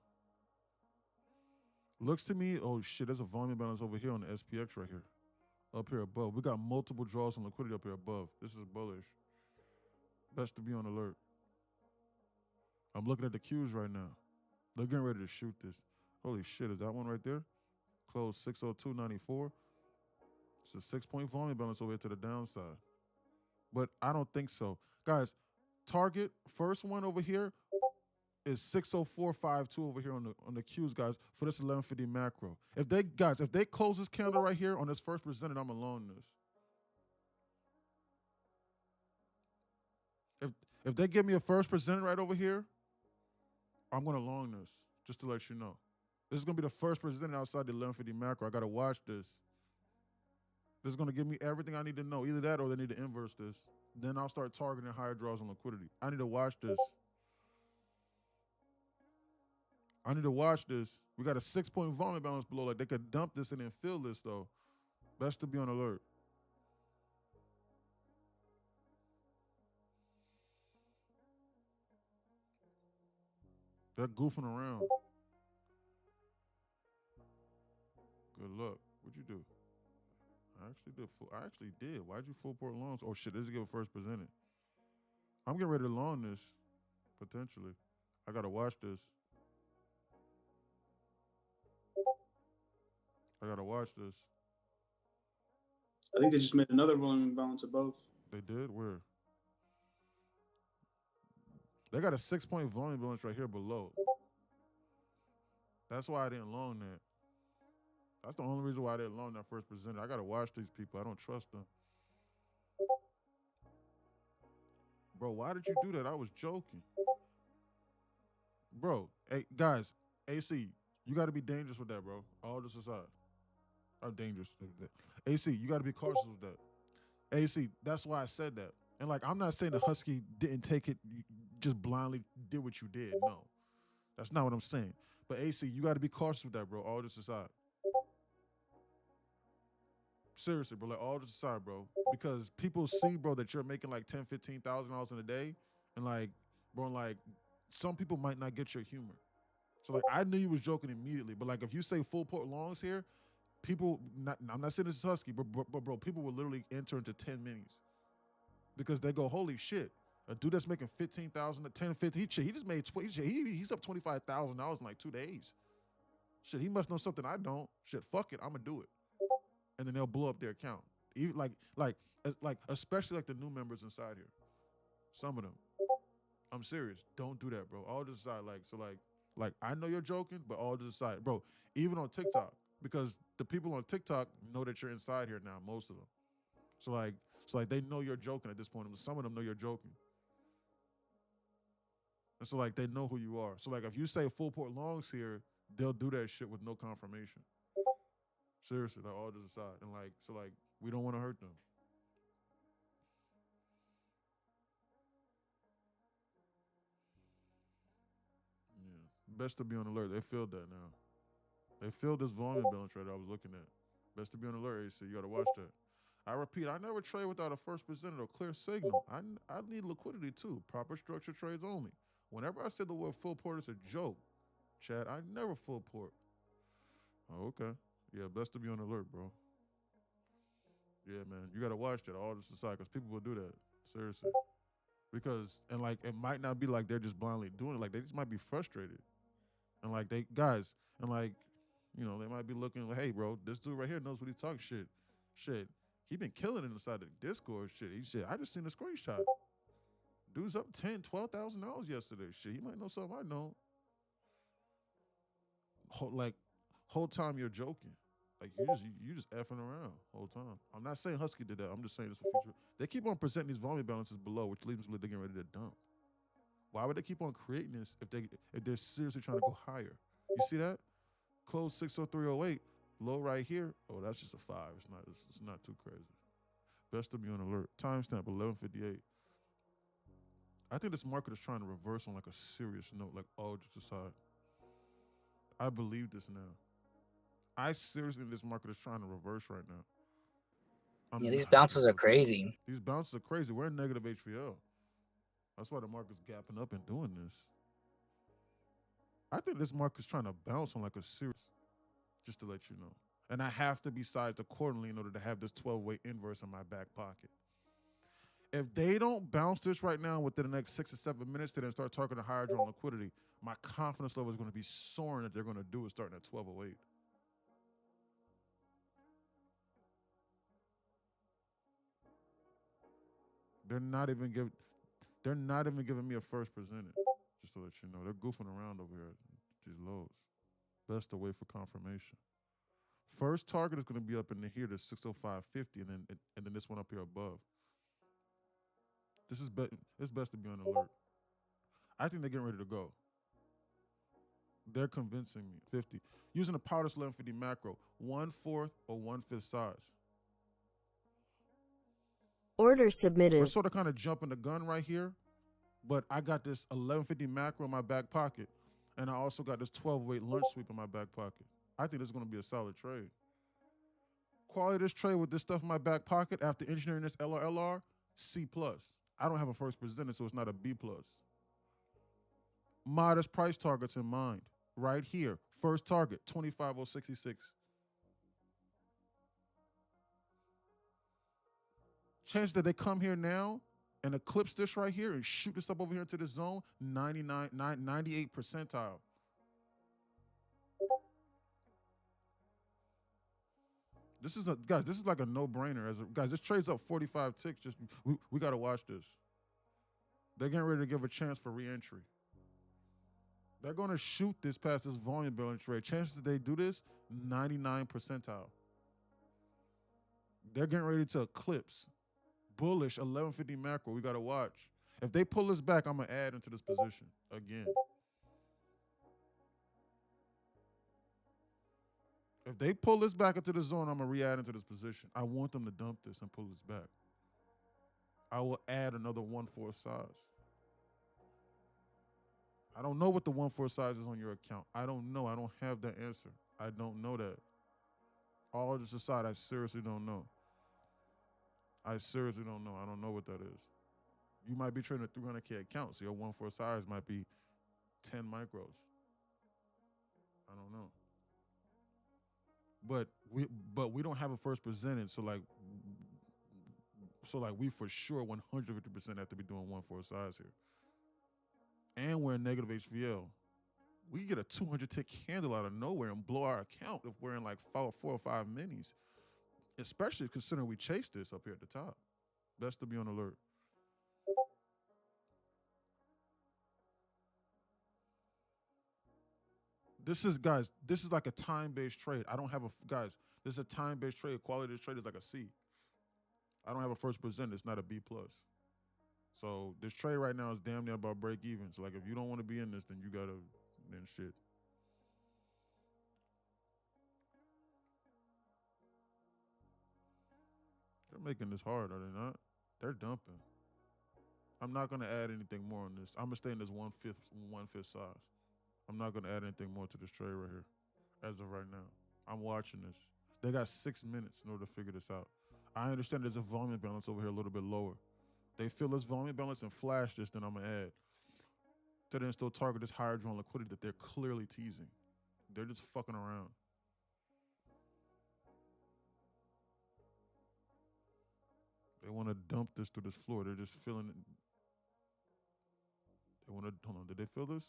Looks to me, oh shit, there's a volume balance over here on the SPX right here. Up here above. We got multiple draws and liquidity up here above. This is bullish. Best to be on alert. I'm looking at the Qs right now. They're getting ready to shoot this. Holy shit, is that one right there? Close 602.94. It's a 6-point volume balance over here to the downside. But I don't think so. Guys, target, first one over here is 604.52 over here on the Qs, guys, for this 1150 macro. If they close this candle right here on this first presented, I'm alone this. If they give me a first presented right over here, I'm gonna long this, just to let you know. This is gonna be the first presented outside the 1150 macro. I gotta watch this. This is gonna give me everything I need to know. Either that or they need to inverse this. Then I'll start targeting higher draws on liquidity. I need to watch this. I need to watch this. We got a 6-point volume balance below. Like they could dump this and then fill this though. Best to be on alert. They're goofing around. Good luck. What'd you do? I actually did. Why'd you full port longs? Oh shit, this is give a first presented. I'm getting ready to long this, potentially. I gotta watch this. I gotta watch this. I think they just made another volume balance above. They did? Where? They got a 6-point volume balance right here below. That's why I didn't long that. That's the only reason why I didn't long that first presented. I gotta watch these people. I don't trust them. Bro, why did you do that? I was joking. Bro, hey, guys, AC, you gotta be dangerous with that, bro. All this aside. I'm dangerous with that. AC, you gotta be cautious with that. AC, that's why I said that. And like, I'm not saying the Husky didn't take it, just blindly did what you did. No, that's not what I'm saying. But AC, you got to be cautious with that, bro. All this aside. Seriously, bro. Like all this aside, bro. Because people see, bro, that you're making like $10,000, $15,000 in a day, and like, bro, like some people might not get your humor. So like, I knew you was joking immediately. But like, if you say full port longs here, people, I'm not saying this is Husky, but bro, people will literally enter into 10 minis. Because they go, holy shit, a dude that's making $15,000 to 10, 50, he just made, he's up $25,000 in like 2 days. Shit, he must know something I don't. Shit, fuck it, I'm gonna do it. And then they'll blow up their account. Even like especially like the new members inside here. Some of them. I'm serious. Don't do that, bro. All this aside, like, so like, Like, I know you're joking, but all just aside, bro, even on TikTok, because the people on TikTok know that you're inside here now, most of them. So like they know you're joking at this point. Some of them know you're joking. And so like they know who you are. So like if you say full port longs here, they'll do that shit with no confirmation. Seriously, like all just aside. And like, so like we don't want to hurt them. Yeah. Best to be on alert. They filled that now. They filled this volume balance trade I was looking at. Best to be on alert, AC. You got to watch that. I repeat, I never trade without a first presented or clear signal. I need liquidity too. Proper structure trades only. Whenever I said the word full port, it's a joke. Chad, I never full port. Oh, okay. Yeah, best to be on alert, bro. Yeah, man. You got to watch that all this aside because people will do that. Seriously. Because, and like, it might not be like they're just blindly doing it. Like, they just might be frustrated. And like, guys, and like, you know, they might be looking like, hey, bro, this dude right here knows what he's talking shit. He been killing it inside the Discord shit. He said, I just seen a screenshot. Dude's up $10,000, $12,000 yesterday. Shit, he might know something I know. Whole time you're joking. Like you just effing around whole time. I'm not saying Husky did that. I'm just saying this for future. They keep on presenting these volume balances below, which leads me to believe they're getting ready to dump. Why would they keep on creating this if they're seriously trying to go higher? You see that? Close 603.08, low right here. Oh, that's just a 5. It's not too crazy. Best to be on alert. Timestamp 11:58. I think this market is trying to reverse on like a serious note, like all just aside. I believe this now. I seriously think this market is trying to reverse right now. Yeah, these bounces are crazy. These bounces are crazy. We're in negative HVL. That's why the market's gapping up and doing this. I think this market's trying to bounce on like a serious, just to let you know. And I have to be sized accordingly in order to have this 12-way inverse in my back pocket. If they don't bounce this right now within the next 6 to 7 minutes, then start talking to higher drawn liquidity, my confidence level is going to be soaring that they're going to do it starting at 12:08. They're not even giving me a first presented. Just to let you know, they're goofing around over here at these lows. Best to wait for confirmation. First target is going to be up in here to 605.50, and then this one up here above. It's best to be on alert. I think they're getting ready to go. They're convincing me. 50. Using a powder 1150 macro, 1/4 or 1/5 size. Order submitted. We're sort of kind of jumping the gun right here, but I got this 1150 macro in my back pocket, and I also got this 12-weight lunch sweep in my back pocket. I think this is going to be a solid trade. Quality of this trade with this stuff in my back pocket after engineering this LR, C+. I don't have a first presented, so it's not a B+. Modest price targets in mind. Right here, first target, 25.066. Chance that they come here now and eclipse this right here and shoot this up over here into the zone, 98 percentile. This is like a no-brainer. Guys, this trades up 45 ticks. Just we got to watch this. They're getting ready to give a chance for re-entry. They're going to shoot this past this volume balance trade. Chances that they do this, 99 percentile. They're getting ready to eclipse. Bullish 1150 macro. We got to watch. If they pull this back, I'm going to add into this position again. If they pull this back into the zone, I'm going to re-add into this position. I want them to dump this and pull this back. I will add another 1/4 size. I don't know what the 1/4 size is on your account. I don't know. I don't have that answer. I don't know that. All just aside, I seriously don't know. I seriously don't know. I don't know what that is. You might be trading a 300K account, so your 1/4 size might be 10 micros. I don't know. But we don't have a first presented, so like we for sure 150% have to be doing 1/4 size here. And we're in negative HVL. We can get a 200 tick candle out of nowhere and blow our account if we're in like 4 or 5 minis, especially considering we chased this up here at the top. Best to be on alert. This is guys. This is like a time-based trade. I don't have a guys. This is a time-based trade. Quality of this trade is like a C. I don't have a first percent. It's not a B plus. So this trade right now is damn near about break even. So like, if you don't want to be in this, then you gotta then shit. They're making this hard, are they not? They're dumping. I'm not gonna add anything more on this. I'm gonna stay in this one fifth size. I'm not gonna add anything more to this trade right here, as of right now. I'm watching this. They got 6 minutes in order to figure this out. I understand there's a volume balance over here a little bit lower. They fill this volume balance and flash this, then I'm gonna add. To then still target this higher drawn liquidity that they're clearly teasing. They're just fucking around. They want to dump this through this floor. They're just filling it. They want to, hold on, did they fill this?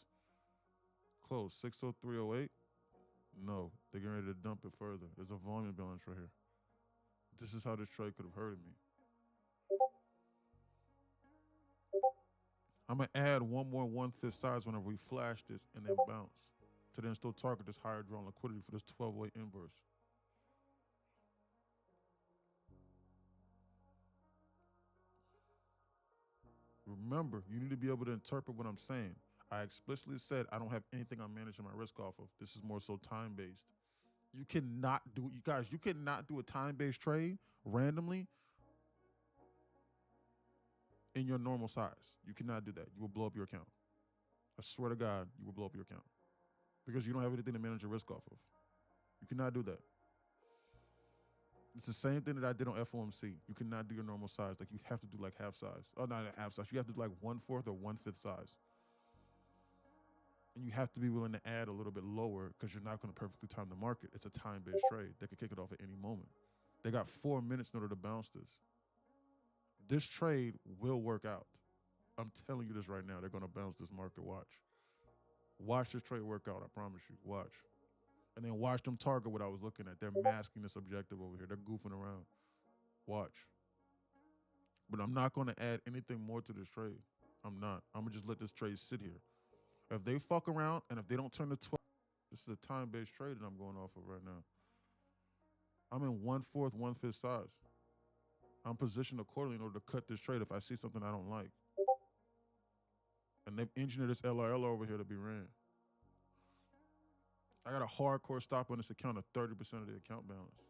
Close, 603.08? No, they're getting ready to dump it further. There's a volume balance right here. This is how this trade could have hurted me. I'm gonna add one more 1/5 size whenever we flash this and then bounce to then still target this higher drawn liquidity for this 12-way inverse. Remember, you need to be able to interpret what I'm saying. I explicitly said I don't have anything I'm managing my risk off of. This is more so time-based. You cannot do, you guys, you cannot do a time-based trade randomly in your normal size. You cannot do that. You will blow up your account. I swear to God, you will blow up your account because you don't have anything to manage your risk off of. You cannot do that. It's the same thing that I did on FOMC. You cannot do your normal size. Like, you have to do like half size. Oh, not half size. You have to do like 1/4 or 1/5 size. And you have to be willing to add a little bit lower because you're not going to perfectly time the market. It's a time-based trade. They could kick it off at any moment. They got 4 minutes in order to bounce this. This trade will work out. I'm telling you this right now. They're going to bounce this market. Watch. Watch this trade work out. I promise you. Watch. And then watch them target what I was looking at. They're masking this objective over here. They're goofing around. Watch. But I'm not going to add anything more to this trade. I'm not. I'm going to just let this trade sit here. If they fuck around and if they don't turn to 12, this is a time-based trade that I'm going off of right now. I'm in 1/4, 1/5 size. I'm positioned accordingly in order to cut this trade if I see something I don't like. And they've engineered this LRL over here to be ran. I got a hardcore stop on this account of 30% of the account balance.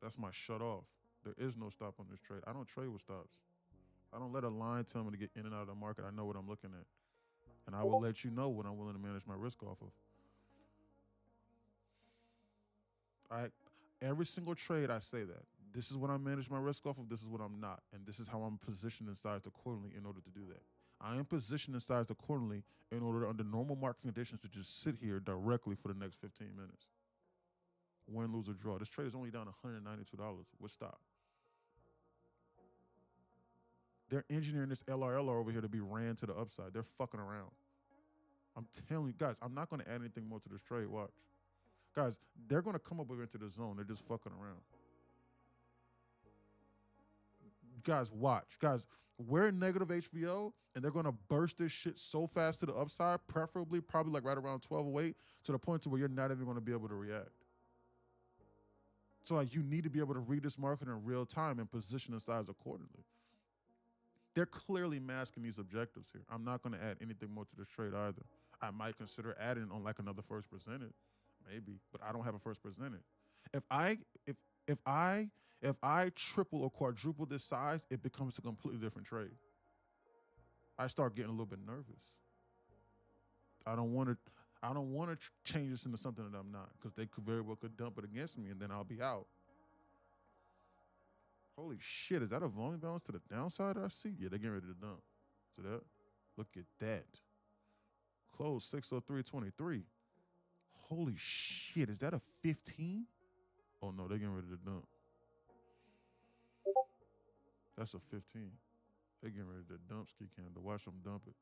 That's my shut off. There is no stop on this trade. I don't trade with stops. I don't let a line tell me to get in and out of the market. I know what I'm looking at. And I will let you know when I'm willing to manage my risk off of. Every single trade I say that. This is what I manage my risk off of, this is what I'm not. And this is how I'm positioned and sized accordingly in order to do that. I am positioned and sized accordingly in order to, under normal market conditions, to just sit here directly for the next 15 minutes. Win, lose, or draw. This trade is only down $192 with stop. They're engineering this LRL over here to be ran to the upside. They're fucking around. I'm telling you, guys, I'm not going to add anything more to this trade. Watch. Guys, they're going to come up over into the zone. They're just fucking around. Guys, watch. Guys, we're in negative HVO, and they're going to burst this shit so fast to the upside, preferably probably like right around 1208, to the point to where you're not even going to be able to react. So like, you need to be able to read this market in real time and position the size accordingly. They're clearly masking these objectives here. I'm not going to add anything more to this trade either. I might consider adding on like another first presented, maybe, but I don't have a first presented. If I triple or quadruple this size, it becomes a completely different trade. I start getting a little bit nervous. I don't want to change this into something that I'm not, because they could very well could dump it against me and then I'll be out. Holy shit, is that a volume balance to the downside I see? Yeah, they're getting ready to dump. See that? Look at that. Close 603.23. Holy shit, is that a 15? Oh no, they're getting ready to dump. That's a 15. They're getting ready to dump Ski Candle. Watch them dump it.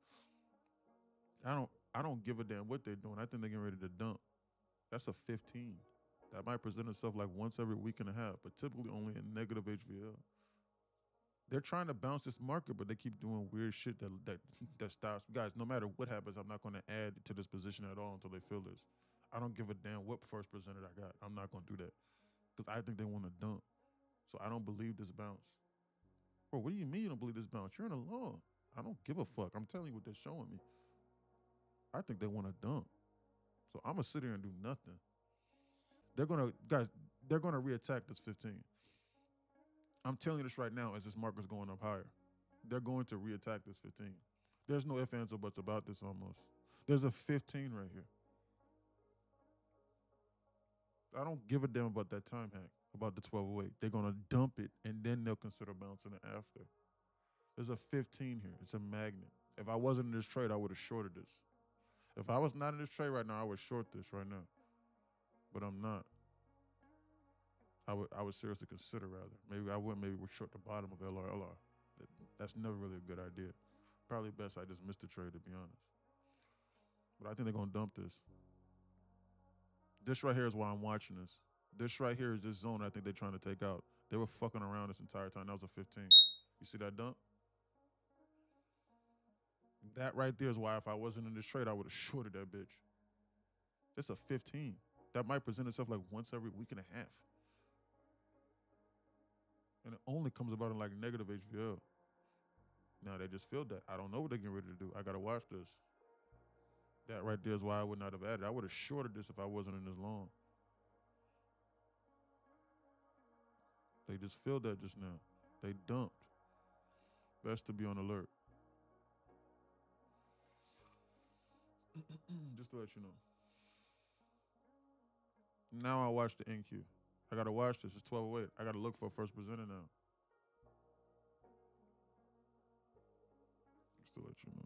I don't give a damn what they're doing. I think they're getting ready to dump. That's a 15. That might present itself like once every week and a half, but typically only in negative HVL. They're trying to bounce this market, but they keep doing weird shit that stops. Guys, no matter what happens, I'm not going to add to this position at all until they fill this. I don't give a damn what first presented I got. I'm not going to do that because I think they want to dump. So I don't believe this bounce. Bro, what do you mean you don't believe this bounce? You're in a long. I don't give a fuck. I'm telling you what they're showing me. I think they want to dump. So I'm going to sit here and do nothing. They're going to, guys, they're going to reattack this 15. I'm telling you this right now as this market's going up higher. They're going to reattack this 15. There's no ifs, ands, or buts about this almost. There's a 15 right here. I don't give a damn about that time hack, about the 1208. They're going to dump it, and then they'll consider bouncing it after. There's a 15 here. It's a magnet. If I wasn't in this trade, I would have shorted this. If I was not in this trade right now, I would short this right now. But I'm not. I would seriously consider rather. Maybe I would maybe short the bottom of LRLR. That's never really a good idea. Probably best I just missed the trade, to be honest. But I think they're going to dump this. This right here is why I'm watching this. This right here is this zone I think they're trying to take out. They were fucking around this entire time. That was a 15. You see that dump? That right there is why if I wasn't in this trade, I would have shorted that bitch. It's a 15. That might present itself like once every week and a half. And it only comes about in like negative HVL. Now they just filled that. I don't know what they're getting ready to do. I gotta watch this. That right there is why I would not have added. I would have shorted this if I wasn't in this long. They just filled that just now. They dumped. Best to be on alert. Just to let you know. Now I watch the NQ. I gotta watch this. It's 1208. I gotta look for a first presenter now. Just to let you know.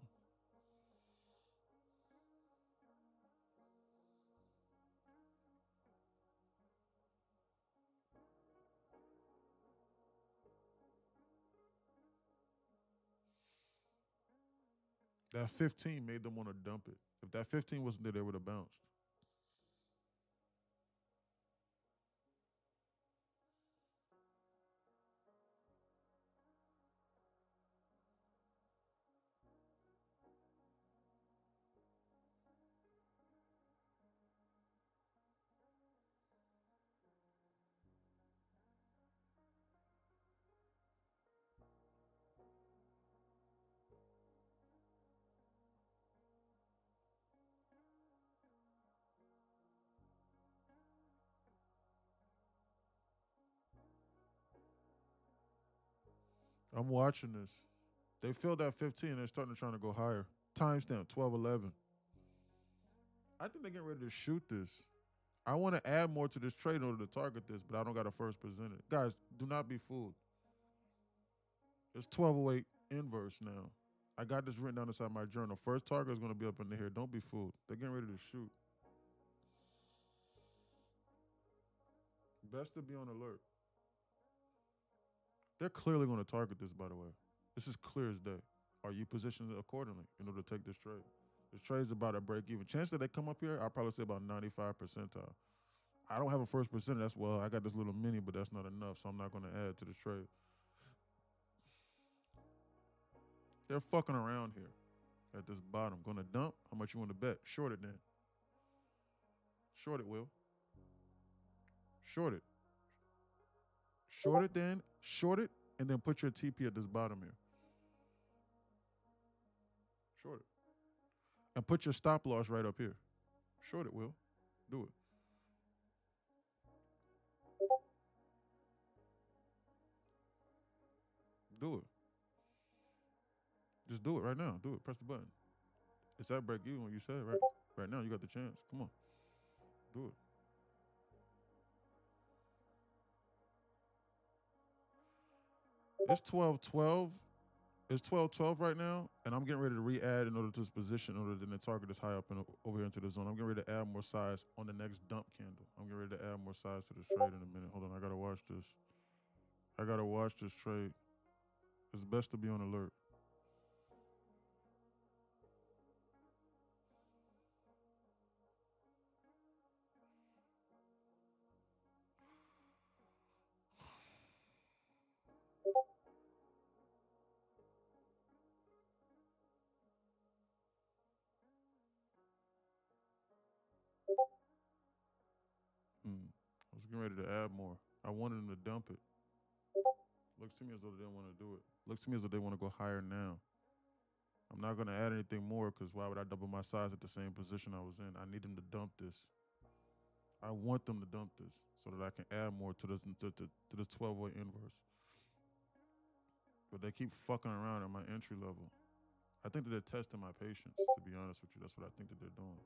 That 15 made them want to dump it. If that 15 wasn't there, they would have bounced. I'm watching this. They filled that 15. They're starting to try to go higher. Timestamp 1211. I think they're getting ready to shoot this. I want to add more to this trade in order to target this, but I don't got a first presented. Guys, do not be fooled. It's 1208 inverse now. I got this written down inside my journal. First target is going to be up in here. Don't be fooled. They're getting ready to shoot. Best to be on alert. They're clearly going to target this, by the way. This is clear as day. Are you positioned accordingly in order to take this trade? This trade's about a break even. Chance that they come up here, I'll probably say about 95 percentile. I don't have a first percent. That's, well, I got this little mini, but that's not enough, so I'm not going to add to this trade. They're fucking around here at this bottom. Going to dump? How much you want to bet? Short it then. Short it, Will. Short it. Short it then. Short it, and then put your TP at this bottom here. Short it. And put your stop loss right up here. Short it, Will. Do it. Do it. Just do it right now. Do it. Press the button. It's at break even when you said it, right? Right now, you got the chance. Come on. Do it. It's 12-12. It's 12-12 right now, and I'm getting ready to re-add in order to this position, in order to then target this high up and over here into the zone. I'm getting ready to add more size on the next dump candle. I'm getting ready to add more size to this trade in a minute. Hold on, I gotta watch this. I gotta watch this trade. It's best to be on alert. getting ready to add more. I wanted them to dump it. Looks to me as though they didn't want to do it. Looks to me as though they want to go higher now. I'm not going to add anything more because why would I double my size at the same position I was in? I need them to dump this. I want them to dump this so that I can add more to this 12-way inverse. But they keep fucking around at my entry level. I think that they're testing my patience, to be honest with you. That's what I think that they're doing.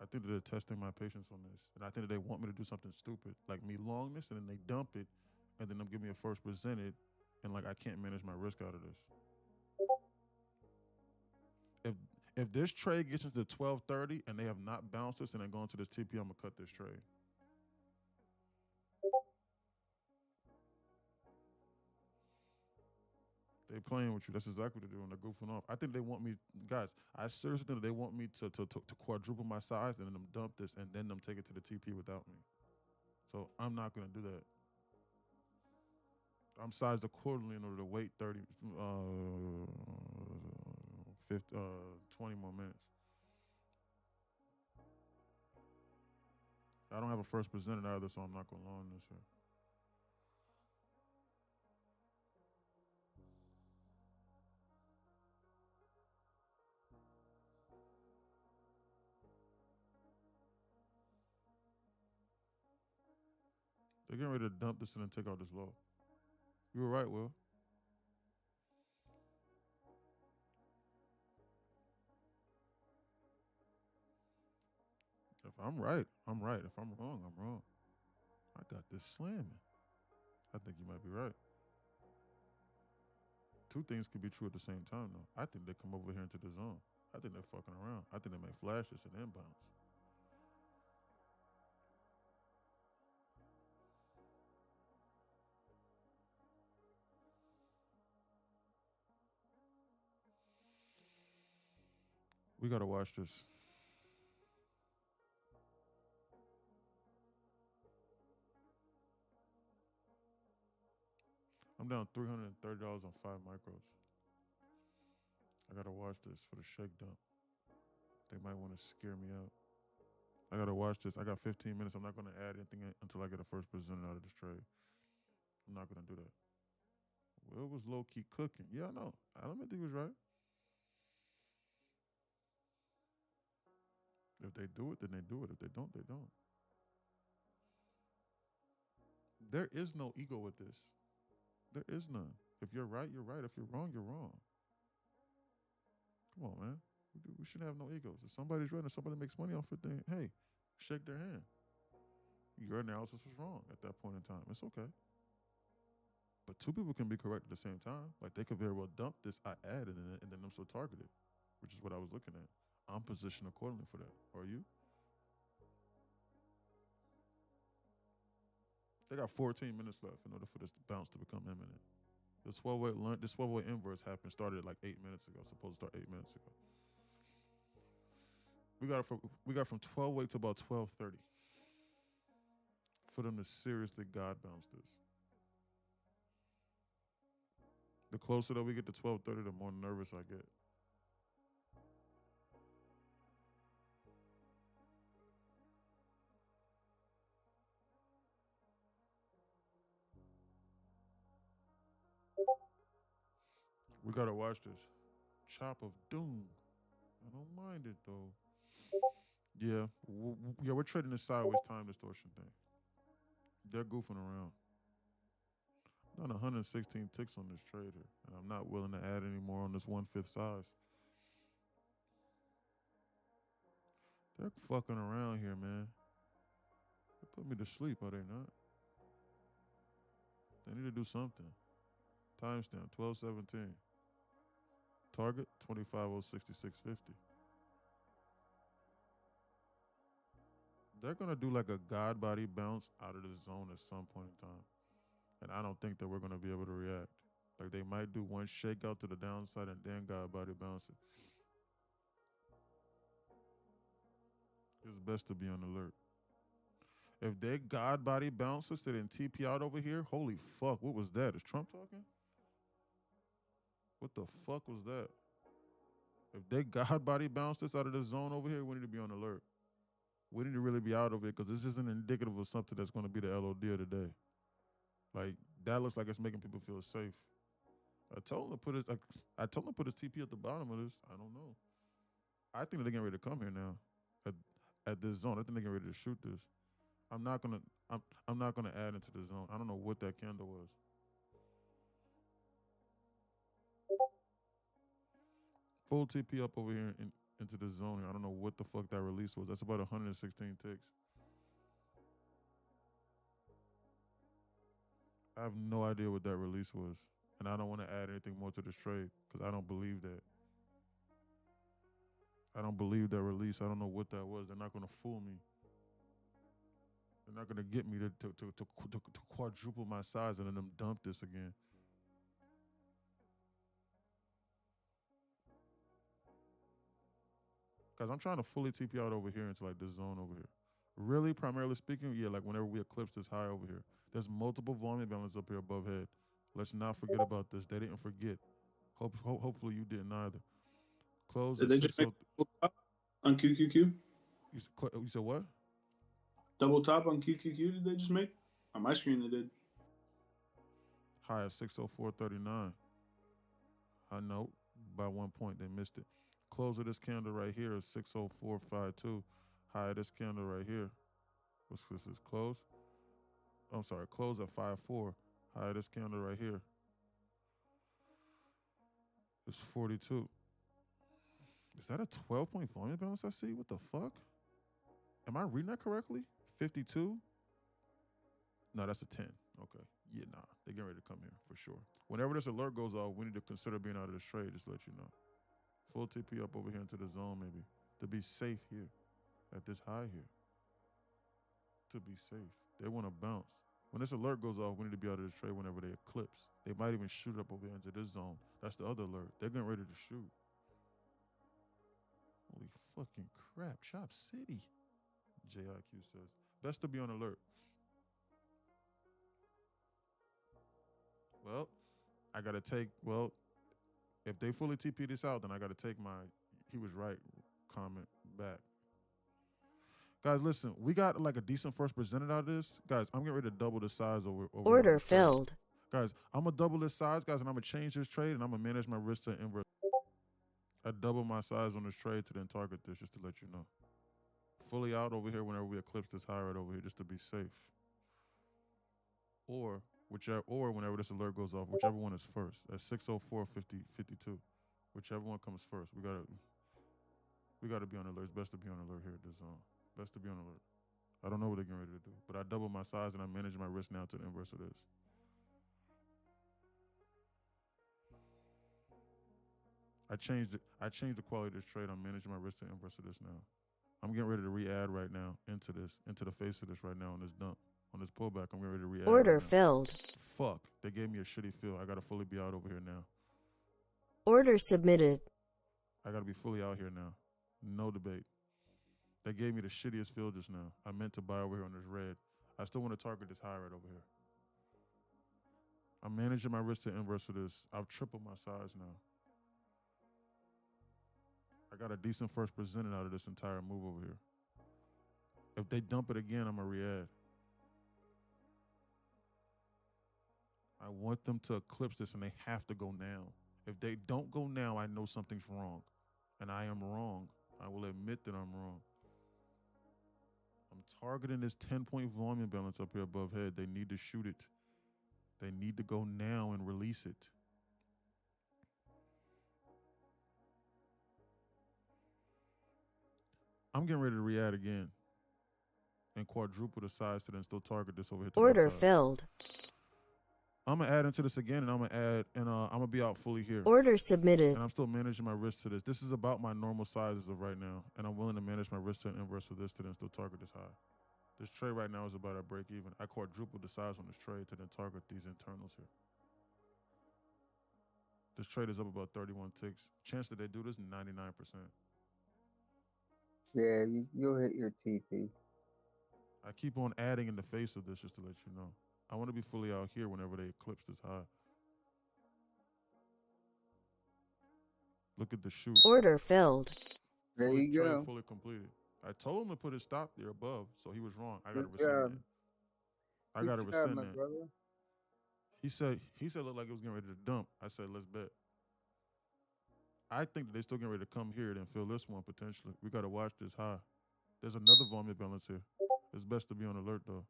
I think that they're testing my patience on this. And I think that they want me to do something stupid, like me long this, and then they dump it, and then they'll give me a first presented, and like I can't manage my risk out of this. If this trade gets into 1230 and they have not bounced this and then gone to this TP, I'm gonna cut this trade. They playing with you. That's exactly what they're doing. They're goofing off. I think they want me, guys. I seriously think that they want me to quadruple my size and then them dump this and then them take it to the TP without me. So I'm not gonna do that. I'm sized accordingly in order to wait 20 more minutes. I don't have a first presented either, so I'm not going long this here. They're getting ready to dump this and then take out this low. You were right, Will. If I'm right, I'm right. If I'm wrong, I'm wrong. I got this slamming. I think you might be right. Two things could be true at the same time, though. I think they come over here into the zone. I think they're fucking around. I think they may flash this and then bounce. We got to watch this. I'm down $330 on 5 micros. I got to watch this for the shake dump. They might want to scare me out. I got to watch this. I got 15 minutes. I'm not going to add anything until I get a first presented out of this trade. I'm not going to do that. Will was low-key cooking. Yeah, I know. I don't think he was right. If they do it, then they do it. If they don't, they don't. There is no ego with this. There is none. If you're right, you're right. If you're wrong, you're wrong. Come on, man. We shouldn't have no egos. If somebody's right and somebody makes money off it, then, hey, shake their hand. Your analysis was wrong at that point in time. It's okay. But two people can be correct at the same time. Like, they could very well dump this I added and then them still target it, which is what I was looking at. I'm positioned accordingly for that. Are you? They got 14 minutes left in order for this bounce to become imminent. This 12-way inverse started like 8 minutes ago. Supposed to start 8 minutes ago. We got from 12-way to about 12:30 for them to seriously God bounce this. The closer that we get to 12:30, the more nervous I get. We gotta watch this. Chop of doom. I don't mind it though. Yeah, we're trading the sideways time distortion thing. They're goofing around. Done 116 ticks on this trade here, and I'm not willing to add any more on this 1/5 size. They're fucking around here, man. They put me to sleep, are they not? They need to do something. Timestamp 12:17. Target 25:066.50. They're gonna do like a God body bounce out of the zone at some point in time. And I don't think that we're gonna be able to react. Like, they might do one shakeout to the downside and then God body bounce it. It's best to be on alert. If they God body bounce us, they didn't TP out over here. Holy fuck, what was that? Is Trump talking? What the fuck was that? If they God body bounce us out of the zone over here, we need to be on alert. We need to really be out of it because this isn't indicative of something that's going to be the LOD of the day. Like that looks like it's making people feel safe. I told him to put his TP at the bottom of this. I don't know. I think they're getting ready to come here now at this zone. I think they're getting ready to shoot this. I'm not gonna add into the zone. I don't know what that candle was. Full TP up over here into the zone here. I don't know what the fuck that release was. That's about 116 ticks. I have no idea what that release was. And I don't want to add anything more to this trade because I don't believe that. I don't believe that release. I don't know what that was. They're not going to fool me. They're not going to get me to quadruple my size and then them dump this again. Guys, I'm trying to fully TP out over here into like this zone over here. Really, primarily speaking, yeah, like whenever we eclipse this high over here. There's multiple volume balance up here above head. Let's not forget about this. They didn't forget. Hopefully you didn't either. Close Did at they just make double top on QQQ? You said what? Double top on QQQ did they just make? On my screen they did. High at 604.39. I know by 1 point they missed it. Close of this candle right here is 604.52. High of this candle right here. What's this is close? I'm sorry, close at 5.4. High of this candle right here. It's 42. Is that a 12-point volume balance I see? What the fuck? Am I reading that correctly? 52? No, that's a 10. Okay. Yeah, nah. They're getting ready to come here for sure. Whenever this alert goes off, we need to consider being out of this trade, just to let you know. Full TP up over here into the zone, maybe. To be safe here. At this high here. To be safe. They want to bounce. When this alert goes off, we need to be out of this trade whenever they eclipse. They might even shoot up over here into this zone. That's the other alert. They're getting ready to shoot. Holy fucking crap. Chop City. JIQ says. Best to be on alert. Well, I got to take, if they fully TP this out, then I got to take my, he was right comment back. Guys, listen, we got like a decent first presented out of this. Guys, I'm getting ready to double the size over Order filled. Guys, I'm going to double this size, guys, and I'm going to change this trade, and I'm going to manage my risk to inverse. I double my size on this trade to then target this, just to let you know. Fully out over here whenever we eclipse this high right over here, just to be safe. Or whenever this alert goes off, whichever one is first. At 6:04:52, whichever one comes first. We gotta be on alert. It's best to be on alert here at this zone. Best to be on alert. I don't know what they're getting ready to do, but I double my size and I manage my risk now to the inverse of this. I changed the quality of this trade. I'm managing my risk to the inverse of this now. I'm getting ready to re-add right now into the face of this right now on this dump. On this pullback, I'm getting ready to re-add. Order right filled. Fuck. They gave me a shitty fill. I gotta fully be out over here now. Order submitted. I gotta be fully out here now. No debate. They gave me the shittiest fill just now. I meant to buy over here on this red. I still want to target this high right over here. I'm managing my risk to inverse of this. I've tripled my size now. I got a decent first presented out of this entire move over here. If they dump it again, I'm gonna re-add. I want them to eclipse this and they have to go now. If they don't go now, I know something's wrong. And I am wrong. I will admit that I'm wrong. I'm targeting this 10-point volume balance up here above head. They need to shoot it. They need to go now and release it. I'm getting ready to re-add again. And quadruple the size to then still target this over here. Order filled. I'm gonna add into this again, and I'm gonna be out fully here. Order submitted. And I'm still managing my risk to this. This is about my normal sizes of right now, and I'm willing to manage my risk to an inverse of this to then still target this high. This trade right now is about at break even. I quadrupled the size on this trade to then target these internals here. This trade is up about 31 ticks. Chance that they do this, 99%. Yeah, you'll hit your TP. I keep on adding in the face of this just to let you know. I want to be fully out here whenever they eclipse this high. Look at the shoot. Order filled. Fully completed. I told him to put his stop there above, so he was wrong. I gotta Good rescind job. that. I Good gotta job, rescind my that. brother. He said it looked like it was getting ready to dump. I said, let's bet. I think that they still getting ready to come here and fill this one potentially. We gotta watch this high. There's another volume balance here. It's best to be on alert though.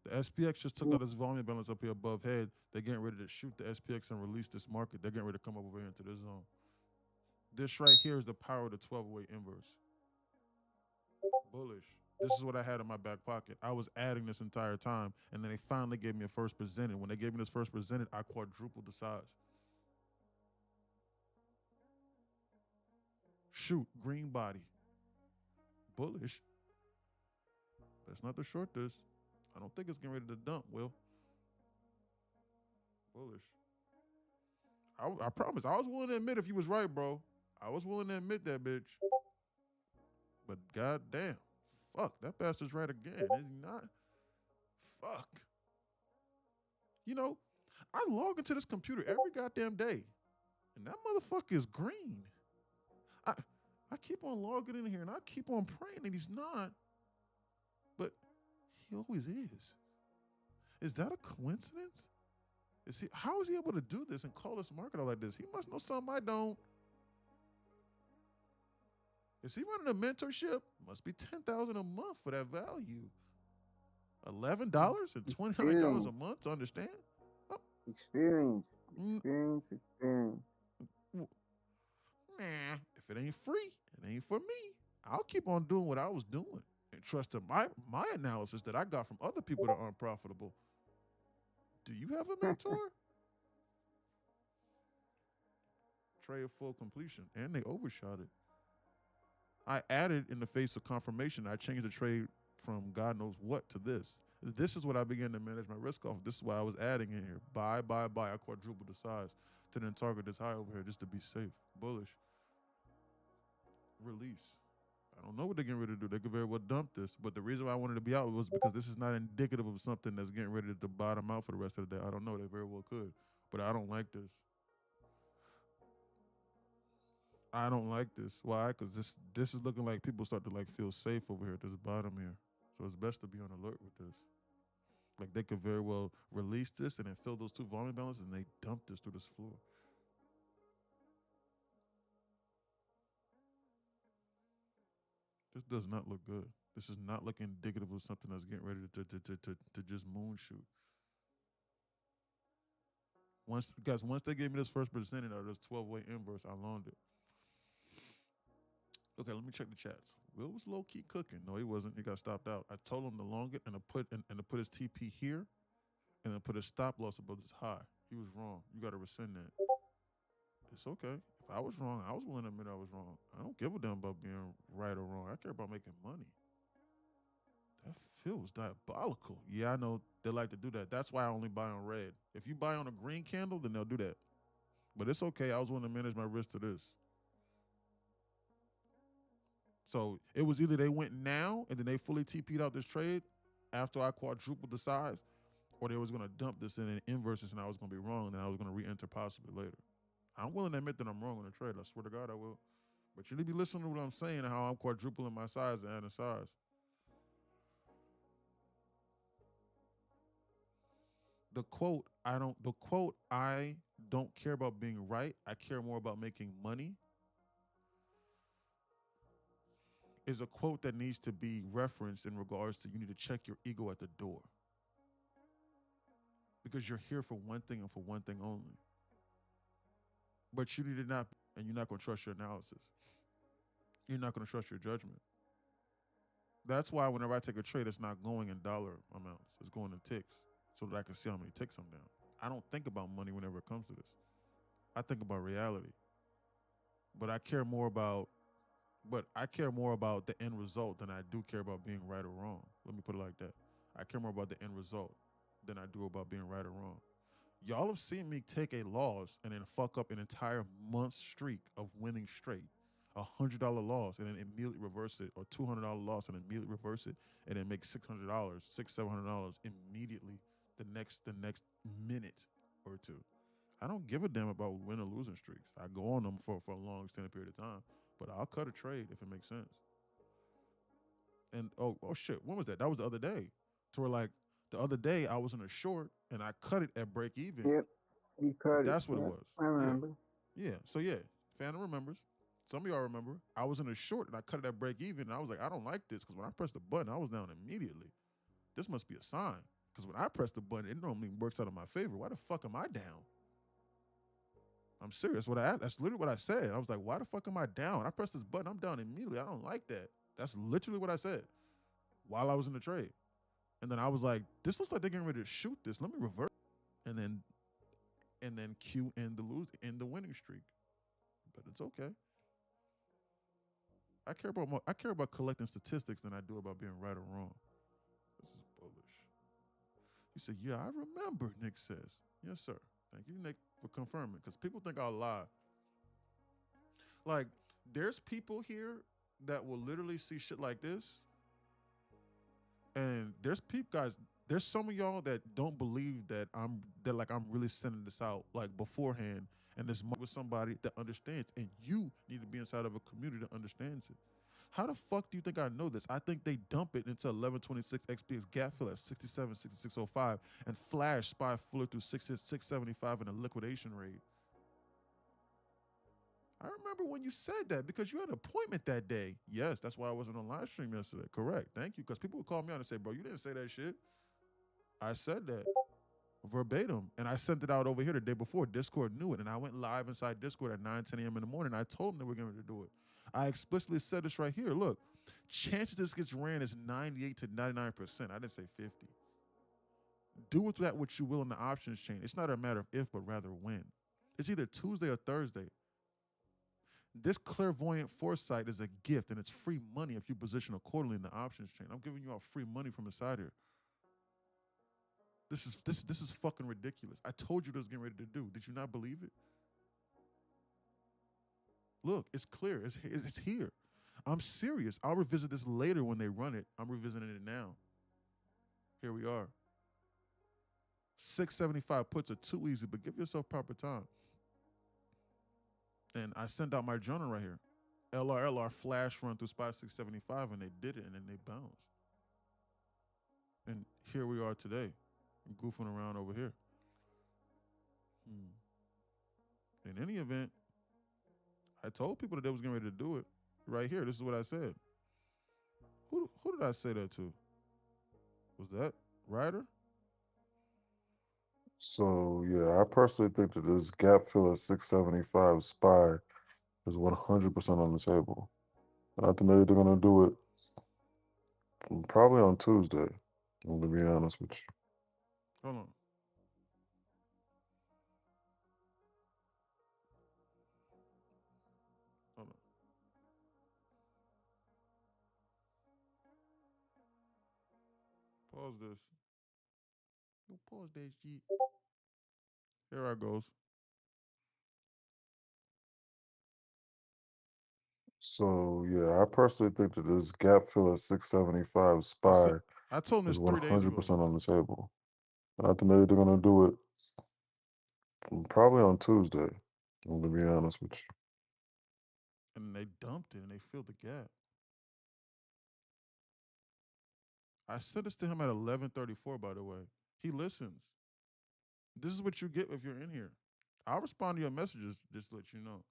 The SPX just took out this volume balance up here above head. They're getting ready to shoot the SPX and release this market. They're getting ready to come over here into this zone. This right here is the power of the 12-way inverse. Bullish. This is what I had in my back pocket. I was adding this entire time, and then they finally gave me a first presented. When they gave me this first presented, I quadrupled the size. Shoot, green body. Bullish. That's not to short this. I don't think it's getting ready to dump, Will. Bullish. I promise. I was willing to admit if you was right, bro. I was willing to admit that, bitch. But goddamn, fuck, that bastard's right again, is he not? Fuck. You know, I log into this computer every goddamn day, and that motherfucker is green. I keep on logging in here, and I keep on praying that he's not, but he always is. Is that a coincidence? How is he able to do this and call this market out like this? He must know something I don't. Is he running a mentorship? Must be $10,000 a month for that value. $11 and $29 a month to understand? Oh. Experience. Experience. Nah, if it ain't free, it ain't for me. I'll keep on doing what I was doing and trust in my analysis that I got from other people that aren't profitable. Do you have a mentor? Trade full completion, and they overshot it. I added in the face of confirmation. I changed the trade from God knows what to this. This is what I began to manage my risk off. This is why I was adding in here. Buy. I quadrupled the size to then target this high over here just to be safe. Bullish. Release. I don't know what they're getting ready to do. They could very well dump this. But the reason why I wanted to be out was because this is not indicative of something that's getting ready to bottom out for the rest of the day. I don't know. They very well could. But I don't like this. I don't like this. Why? Because this is looking like people start to like feel safe over here at this bottom here. So it's best to be on alert with this. Like they could very well release this and then fill those two volume balances and they dump this through this floor. This does not look good. This is not looking indicative of something that's getting ready to just moon shoot. Once they gave me this first percentage out of this 12-way inverse, I loaned it. Okay, let me check the chats. Will was low key cooking. No, he wasn't. He got stopped out. I told him to long it and to put his TP here, and then put a stop loss above this high. He was wrong. You got to rescind that. It's okay. If I was wrong, I was willing to admit I was wrong. I don't give a damn about being right or wrong. I care about making money. That feels diabolical. Yeah, I know they like to do that. That's why I only buy on red. If you buy on a green candle, then they'll do that. But it's okay. I was willing to manage my risk to this. So it was either they went now and then they fully TP'd out this trade after I quadrupled the size, or they was going to dump this in an inverses and I was going to be wrong and then I was going to re-enter possibly later. I'm willing to admit that I'm wrong on the trade. I swear to God I will. But you need to be listening to what I'm saying and how I'm quadrupling my size and adding size. The quote, I don't care about being right. I care more about making money, is a quote that needs to be referenced in regards to you need to check your ego at the door. Because you're here for one thing and for one thing only. But you need to not, and you're not going to trust your analysis. You're not going to trust your judgment. That's why whenever I take a trade, it's not going in dollar amounts. It's going in ticks so that I can see how many ticks I'm down. I don't think about money whenever it comes to this. I think about reality. But I care more about the end result than I do care about being right or wrong. Let me put it like that. I care more about the end result than I do about being right or wrong. Y'all have seen me take a loss and then fuck up an entire month streak of winning straight. $100 loss and then immediately reverse it, or $200 loss and immediately reverse it, and then make $600, $700 immediately the next minute or two. I don't give a damn about win or losing streaks. I go on them for a long extended period of time, but I'll cut a trade if it makes sense. And oh shit, when was that? That was the other day. To where like the other day I was in a short and I cut it at break even. Yep. You cut it. That's what it Yep. was. I remember. Yeah. So yeah, Phantom remembers. Some of y'all remember. I was in a short and I cut it at break even and I was like, I don't like this because when I pressed the button, I was down immediately. This must be a sign. Because when I press the button, it normally works out in my favor. Why the fuck am I down? I'm serious. That's literally what I said. I was like, why the fuck am I down? I pressed this button, I'm down immediately. I don't like that. That's literally what I said while I was in the trade. And then I was like, this looks like they're getting ready to shoot this. Let me reverse. And then Q end the winning streak. But it's okay. I care about collecting statistics than I do about being right or wrong. This is bullish. He said, yeah, I remember, Nick says. Yes, sir. Thank you, Nick, for confirming. Because people think I'll lie. Like, there's people here that will literally see shit like this. And there's guys, there's some of y'all that don't believe that I'm really sending this out like beforehand. And this with somebody that understands. And you need to be inside of a community that understands it. How the fuck do you think I know this? I think they dump it into 1126 XPX gap fill at 67, 6605 and flash SPY fuller through 675 in a liquidation rate. I remember when you said that because you had an appointment that day. Yes, that's why I wasn't on live stream yesterday. Correct. Thank you. Because people would call me on and say, bro, you didn't say that shit. I said that verbatim. And I sent it out over here the day before. Discord knew it. And I went live inside Discord at 9, 10 a.m. in the morning. I told them they were going to do it. I explicitly said this right here. Look, chances this gets ran is 98 to 99%. I didn't say 50. Do with that what you will in the options chain. It's not a matter of if, but rather when. It's either Tuesday or Thursday. This clairvoyant foresight is a gift, and it's free money if you position accordingly in the options chain. I'm giving you all free money from the side here. This is fucking ridiculous. I told you what I was getting ready to do. Did you not believe it? Look, it's clear. It's here. I'm serious. I'll revisit this later when they run it. I'm revisiting it now. Here we are. 675 puts are too easy, but give yourself proper time. And I sent out my journal right here. LR flash run through SPY 675, and they did it, and then they bounced. And here we are today. I'm goofing around over here. In any event, I told people that they was getting ready to do it. Right here, this is what I said. Who did I say that to? Was that Ryder? So yeah, I personally think that this gap fill at 675 SPY is 100% on the table. And I think they're either gonna do it probably on Tuesday. I'm gonna be honest with you. Hold on. Hold on. Pause this. No, pause that shit. Here I goes. So yeah, I personally think that this gap fill at 675 SPY I told him is this 3 days ago. 100% on the table. And I think they're either gonna do it probably on Tuesday. I'm gonna be honest with you. And they dumped it and they filled the gap. I sent this to him at 11:34, by the way. He listens. This is what you get if you're in here. I'll respond to your messages just to let you know.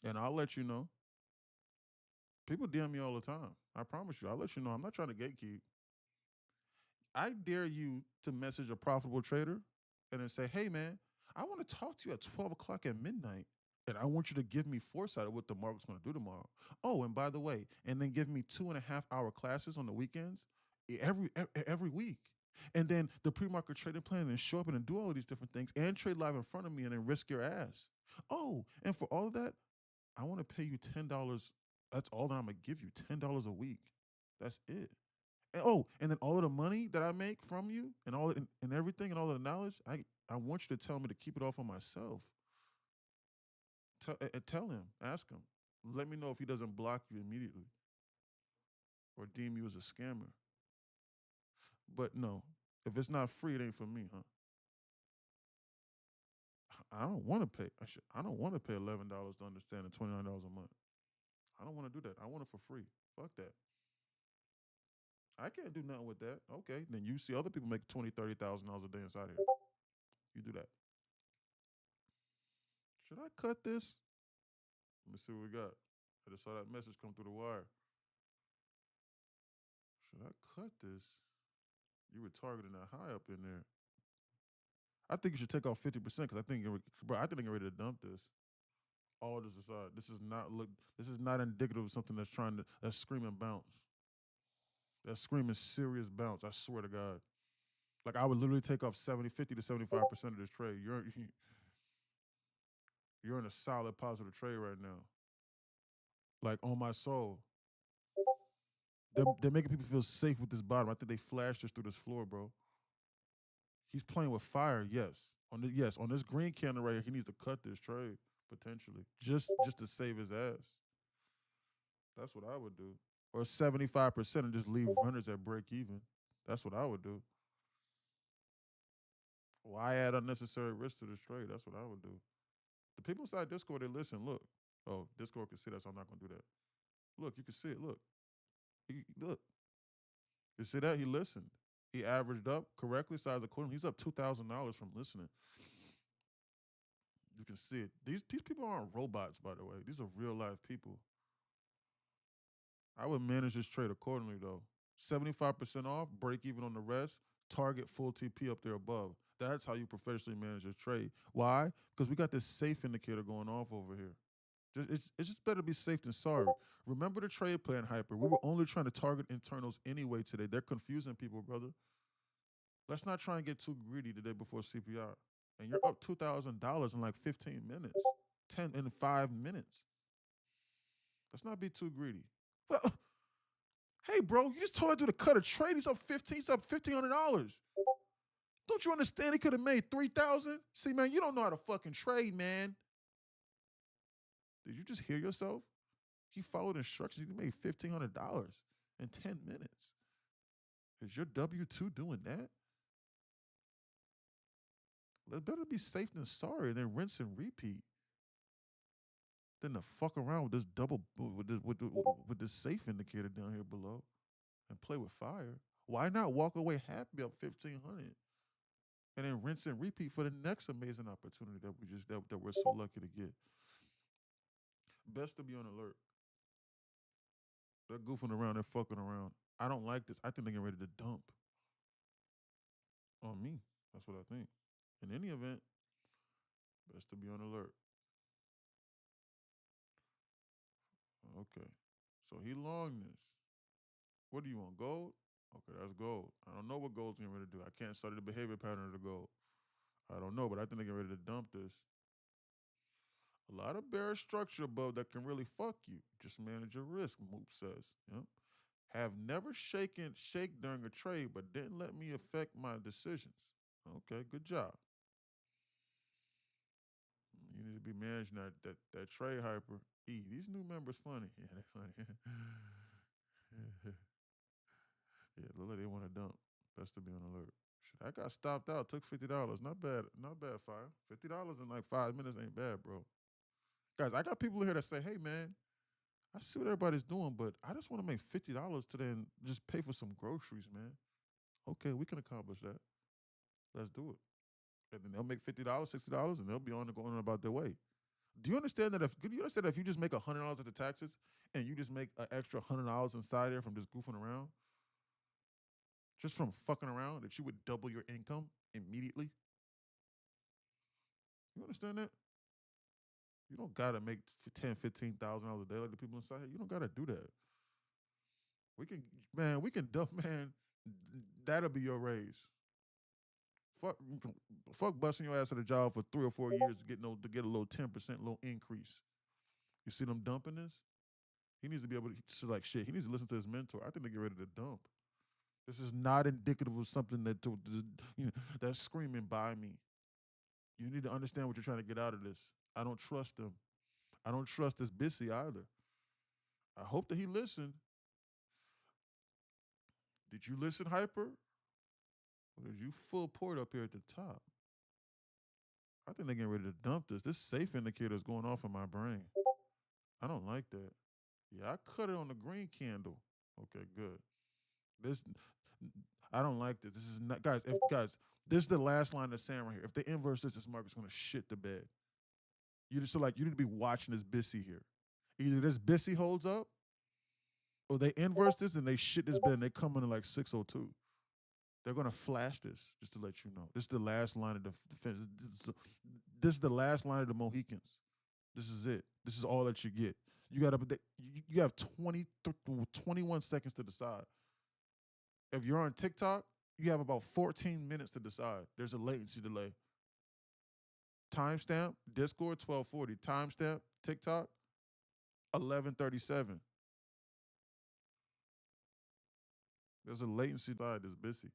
And I'll let you know. People DM me all the time. I promise you. I'll let you know. I'm not trying to gatekeep. I dare you to message a profitable trader and then say, hey, man, I want to talk to you at 12 o'clock at midnight. And I want you to give me foresight of what the market's going to do tomorrow. Oh, and by the way, and then give me 2.5-hour classes on the weekends every week. And then the pre-market trading plan and show up and do all of these different things and trade live in front of me and then risk your ass. Oh, and for all of that, I want to pay you $10. That's all that I'm going to give you, $10 a week. That's it. And, and then all of the money that I make from you and all and everything and all of the knowledge, I want you to tell me to keep it all for myself. Tell him, ask him. Let me know if he doesn't block you immediately or deem you as a scammer. But no, if it's not free, it ain't for me, huh? I don't want to pay. I don't want to pay $11 to understand and $29 a month. I don't want to do that. I want it for free. Fuck that. I can't do nothing with that. Okay, then you see other people make $20,000, $30,000 a day inside here. You do that. Should I cut this? Let me see what we got. I just saw that message come through the wire. Should I cut this? You were targeting that high up in there. I think you should take off 50% because I think they're ready to dump this. All this aside, this is not indicative of something that's screaming bounce. That's screaming serious bounce. I swear to God. Like I would literally take off 50 to 75% of this trade. You're in a solid positive trade right now. Like on my soul. They're making people feel safe with this bottom. I think they flashed us through this floor, bro. He's playing with fire, yes. On this green candle right here, he needs to cut this trade potentially, just to save his ass. That's what I would do. Or 75% and just leave runners at break even. That's what I would do. Why add unnecessary risk to this trade? That's what I would do. The people inside Discord, they listen. Look. Oh, Discord can see that, so I'm not going to do that. Look, you can see it. Look. Look. You see that? He listened. He averaged up correctly, sized accordingly. He's up $2,000 from listening. You can see it. These people aren't robots, by the way. These are real life people. I would manage this trade accordingly, though. 75% off, break even on the rest, target full TP up there above. That's how you professionally manage your trade. Why? Because we got this safe indicator going off over here. It's just better to be safe than sorry. Remember the trade plan, Hyper. We were only trying to target internals anyway today. They're confusing people, brother. Let's not try and get too greedy the day before CPR. And you're up $2,000 in like 15 minutes, 10 in 5 minutes. Let's not be too greedy. Well, hey, bro, you just told that dude to cut a trade. He's up $1,500. Don't you understand? He could have made $3,000. See, man, you don't know how to fucking trade, man. Did you just hear yourself? He followed instructions. He made $1,500 in 10 minutes. Is your W-2 doing that? Let better be safe than sorry, and then rinse and repeat. Than to fuck around with this with this safe indicator down here below, and play with fire. Why not walk away happy up 1,500, and then rinse and repeat for the next amazing opportunity that we're so lucky to get. Best to be on alert. They're goofing around. They're fucking around. I don't like this. I think they're getting ready to dump on me. That's what I think. In any event, best to be on alert. Okay. So he long this. What do you want, gold? Okay, that's gold. I don't know what gold's getting ready to do. I can't study the behavior pattern of the gold. I don't know, but I think they're getting ready to dump this. A lot of bearish structure above that can really fuck you. Just manage your risk, Moop says. Yep. Have never shake during a trade, but didn't let me affect my decisions. Okay, good job. You need to be managing that trade, Hyper. These new members funny. Yeah, they're funny. Yeah, look like they want to dump. Best to be on alert. Shit, I got stopped out. Took $50. Not bad. Not bad, Fire. $50 in like 5 minutes ain't bad, bro. Guys, I got people here that say, hey, man, I see what everybody's doing, but I just want to make $50 today and just pay for some groceries, man. Okay, we can accomplish that. Let's do it. And then they'll make $50, $60, and they'll be on going about their way. Do you understand that if you just make $100 at the taxes and you just make an extra $100 inside there from just goofing around, just from fucking around, that you would double your income immediately? You understand that? You don't gotta make $10,000, $15,000 a day like the people inside here. You don't gotta do that. We can dump, man. That'll be your raise. Fuck busting your ass at a job for 3 or 4 years to get a little 10% little increase. You see them dumping this? He needs to be able to like shit. He needs to listen to his mentor. I think they get ready to dump. This is not indicative of something that's screaming by me. You need to understand what you're trying to get out of this. I don't trust him. I don't trust this Bissy either. I hope that he listened. Did you listen, Hyper? Or did you full port up here at the top? I think they're getting ready to dump this. This safe indicator is going off in my brain. I don't like that. Yeah, I cut it on the green candle. Okay, good. This, I don't like this. This is not, guys. If guys, this is the last line of the sand right here. If they inverse this market's gonna shit the bed. You just so like you need to be watching this BISI here. Either this BISI holds up, or they inverse this and they shit this bed and they come in like 602. They're gonna flash this just to let you know. This is the last line of the defense. This is the last line of the Mohicans. This is it. This is all that you get. You got to. You have 21 seconds to decide. If you're on TikTok, you have about 14 minutes to decide. There's a latency delay. Timestamp, Discord 1240. Timestamp, TikTok 1137. There's a latency delay. This busy.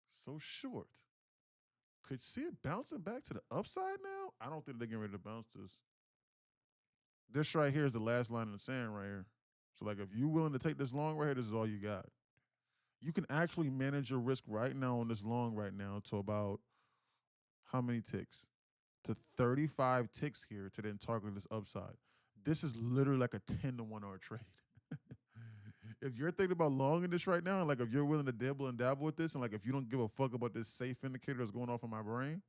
So short. Could see it bouncing back to the upside now? I don't think they're getting ready to bounce this. This right here is the last line in the sand right here. So like if you're willing to take this long right here, this is all you got. You can actually manage your risk right now on this long right now to about how many ticks? To 35 ticks here to then target this upside. This is literally like a 10 to 1 hour trade. If you're thinking about longing this right now, like if you're willing to dabble and dabble with this, and like if you don't give a fuck about this safe indicator that's going off in my brain,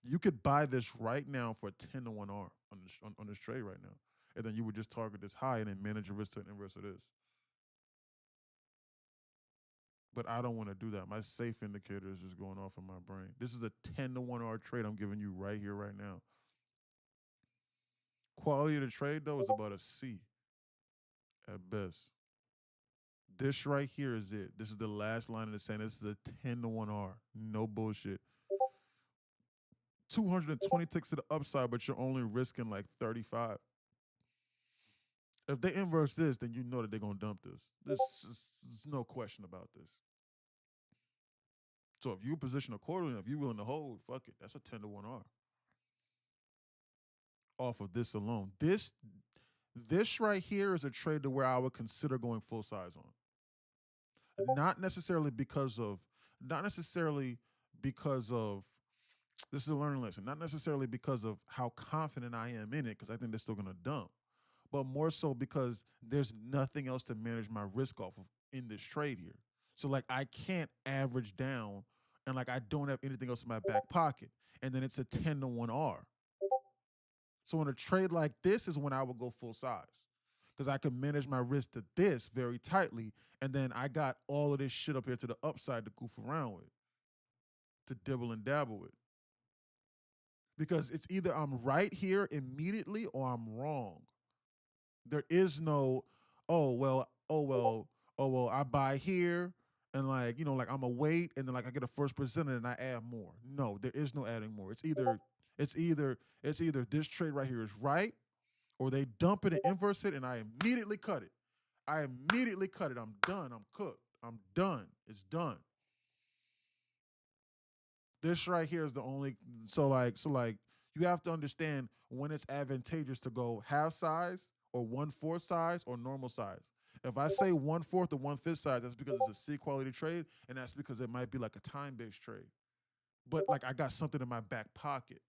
you could buy this right now for a 10 to 1 R on this trade right now. And then you would just target this high and then manage your risk to an inverse of this. But I don't want to do that. My safe indicator is just going off in my brain. This is a 10 to 1 R trade I'm giving you right here, right now. Quality of the trade, though, is about a C at best. This right here is it. This is the last line of the sand. This is a 10 to 1 R. No bullshit. 220 ticks to the upside, but you're only risking like 35. If they inverse this, then you know that they're going to dump this. There's no question about this. So if you position accordingly, if you're willing to hold, fuck it. That's a 10 to 1 R. Off of this alone. This right here is a trade to where I would consider going full size on. Not necessarily because of, this is a learning lesson, not necessarily because of how confident I am in it, because I think they're still going to dump, but more so because there's nothing else to manage my risk off of in this trade here. So like I can't average down and like I don't have anything else in my back pocket. And then it's a 10 to 1 R. So in a trade like this is when I would go full size because I can manage my risk to this very tightly. And then I got all of this shit up here to the upside to goof around with, to dibble and dabble with. Because it's either I'm right here immediately or I'm wrong. There is no, oh, well, I buy here and like, you know, like I'm a wait and then like I get a first percent and I add more. No, there is no adding more. It's either this trade right here is right or they dump it and inverse it and I immediately cut it. I'm done. I'm cooked. I'm done. It's done. This right here is the only, so like you have to understand when it's advantageous to go half size or 1/4 size or normal size. If I say 1/4 or 1/5 size, that's because it's a C quality trade, and that's because it might be like a time-based trade. But like I got something in my back pocket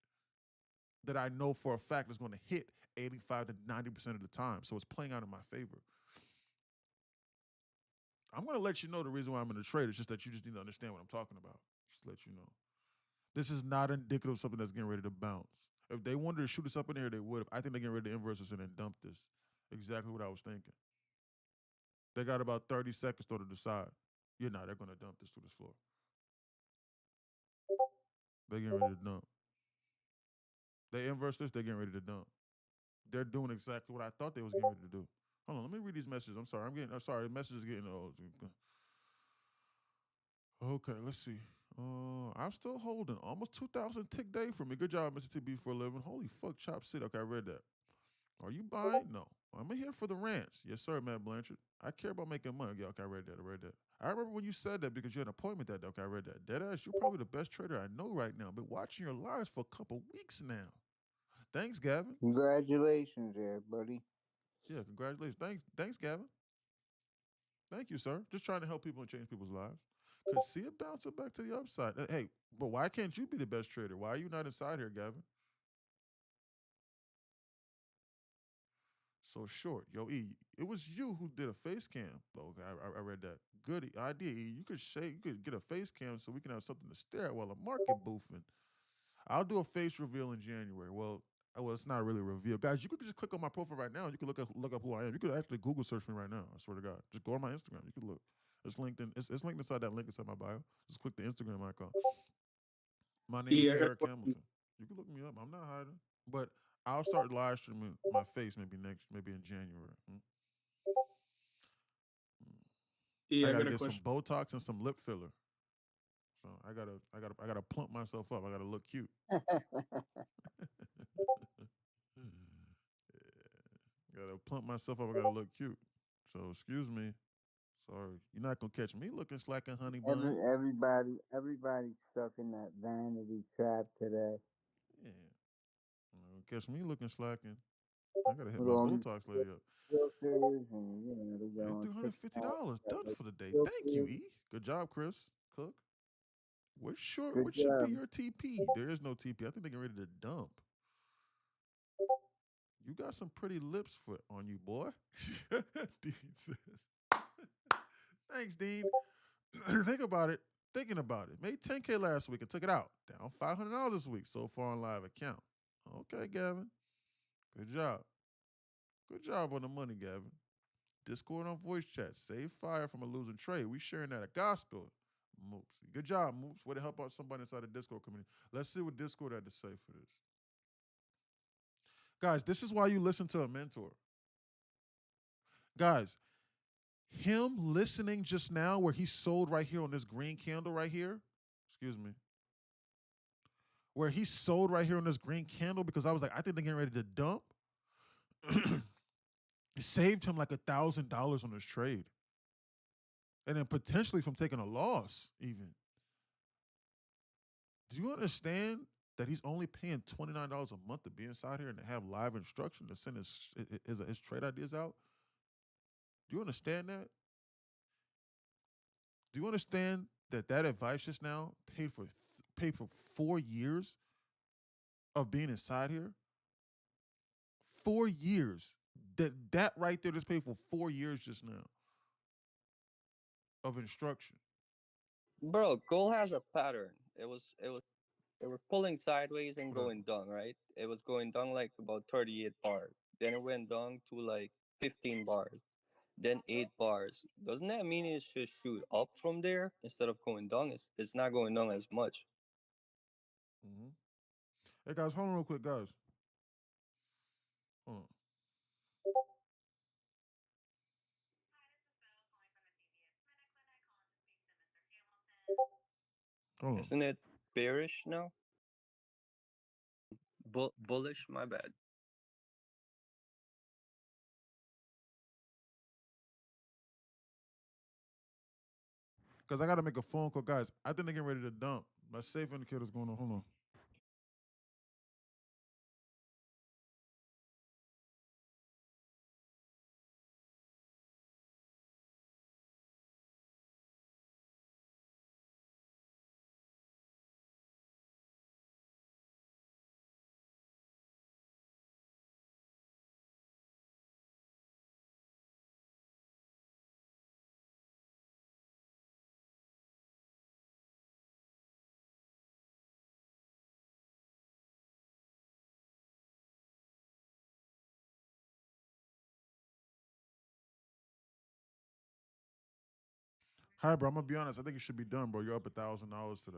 that I know for a fact is going to hit 85 to 90% of the time. So it's playing out in my favor. I'm going to let you know the reason why I'm in the trade. It's just that you just need to understand what I'm talking about. Just to let you know. This is not indicative of something that's getting ready to bounce. If they wanted to shoot us up in the air, they would have. I think they're getting ready to inverse us and then dump this. Exactly what I was thinking. They got about 30 seconds though to decide. They're going to dump this to this floor. They're getting ready to dump. They inverse this, they're getting ready to dump. They're doing exactly what I thought they was getting ready to do. Hold on, let me read these messages. I'm sorry, the message is getting old. Okay, let's see. I'm still holding almost 2,000 tick day for me. Good job, Mr. TB for a living. Holy fuck, Chop City. Okay, I read that. Are you buying? No. I'm in here for the rants. Yes, sir, Matt Blanchard. I care about making money. Yeah, okay, I read that. I remember when you said that because you had an appointment that day. Okay, I read that. Deadass, you're probably the best trader I know right now. Been watching your lives for a couple weeks now. Thanks, Gavin. Congratulations there, buddy. Yeah, congratulations. Thanks, Gavin. Thank you, sir. Just trying to help people and change people's lives. Could see it bouncing back to the upside. Hey, but why can't you be the best trader? Why are you not inside here, Gavin? so short. Yo, E, it was you who did a face cam. Okay, I read that. Good idea, E. You could get a face cam so we can have something to stare at while the market boofing. I'll do a face reveal in January. Well, it's not really a reveal, guys. You could just click on my profile right now. And you can look up who I am. You could actually Google search me right now. I swear to God, just go on my Instagram. You can look. It's linked in. It's linked inside that link inside my bio. Just click the Instagram icon. My name is Yeah, I got a Eric question. Hamilton. You can look me up. I'm not hiding, but I'll start live streaming my face maybe in January. Yeah, I I gotta got a get some question. Botox and some lip filler. So I gotta plump myself up. I gotta look cute. Gotta plump myself up. I gotta look cute. So excuse me. Sorry, you're not gonna catch me looking slack and honey bun. Everybody's stuck in that vanity trap today. Yeah, you're not gonna catch me looking slacking. I gotta hit With my all these Botox lady up. filters and they go Hey, on TikTok. $350 Got done like for the day. Thank you, filters. E. Good job, Chris Cook. What Good should be job. your TP? There is no TP. I think they're getting ready to dump. You got some pretty lips on you, boy. Dean says. Thanks, Dean. Think about it. Thinking about it. Made 10K last week and took it out. Down $500 this week so far on live account. Okay, Gavin. Good job. Good job on the money, Gavin. Discord on voice chat. Save fire from a losing trade. We sharing that at gospel. Moops. Good job, Moops. Way to help out somebody inside the Discord community. Let's see what Discord had to say for this. Guys, this is why you listen to a mentor. Guys, him listening just now where he sold right here on this green candle right here, excuse me, where he sold right here on this green candle because I was like, I think they're getting ready to dump. It saved him like $1,000 on this trade. And then potentially from taking a loss even. Do you understand that he's only paying $29 a month to be inside here and to have live instruction to send his trade ideas out? Do you understand that? Do you understand that advice just now paid for 4 years of being inside here? 4 years. That right there just paid for 4 years just now of instruction. Bro, gold has a pattern. It was pulling sideways and What up? going down, right? It was going down like about 38 bars. Then it went down to like 15 bars. Then 8 bars. Doesn't that mean it should shoot up from there instead of going down? It's not going down as much. Mm-hmm. Hey guys, hold on real quick, guys. Hold on. Hold on. Isn't it bearish now? Bullish, my bad. Because I got to make a phone call. Guys, I think they're getting ready to dump. My safe indicator's going on. Hold on. Hi, bro. I'm going to be honest. I think it should be done, bro. You're up $1,000 today.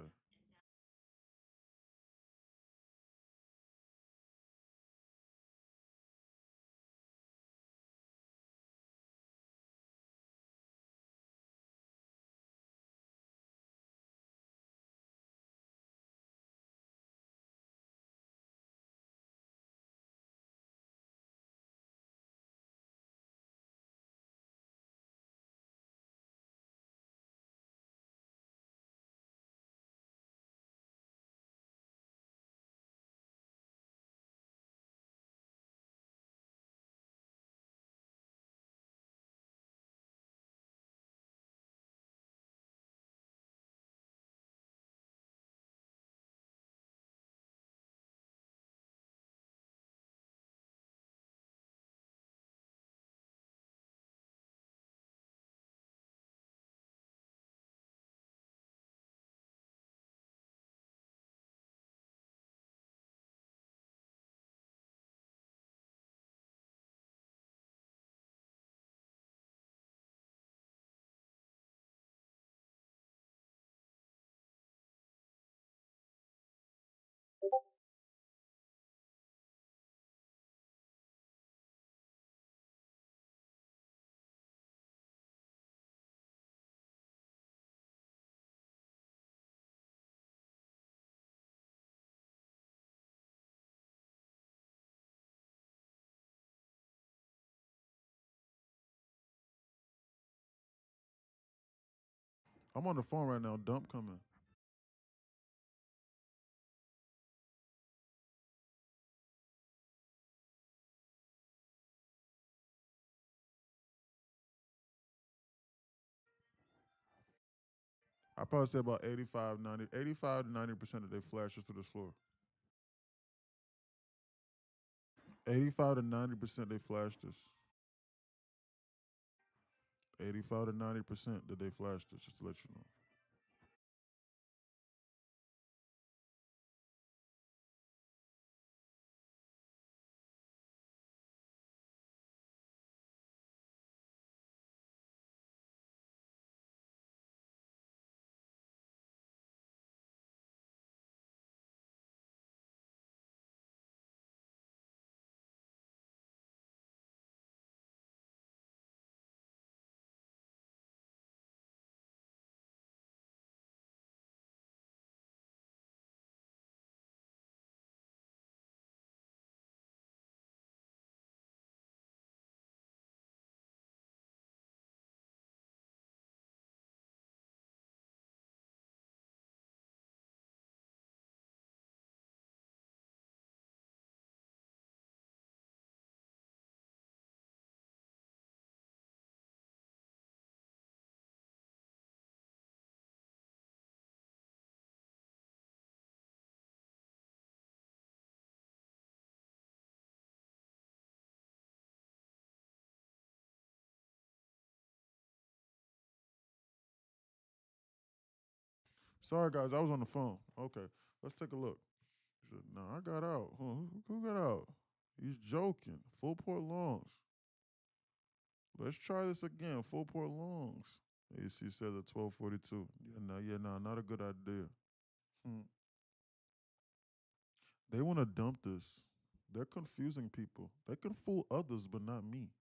I'm on the phone right now. Dump coming. I probably say about 85 to 90% of their flashes to this floor. 85 to 90% they flashed this. 85 to 90% that they flashed this, just to let you know. Sorry, guys, I was on the phone. Okay, let's take a look. He said, no, I got out. Who got out? He's joking. Full port longs. Let's try this again. Full port longs. AC says at 12:42. Yeah, not a good idea. They want to dump this. They're confusing people. They can fool others, but not me.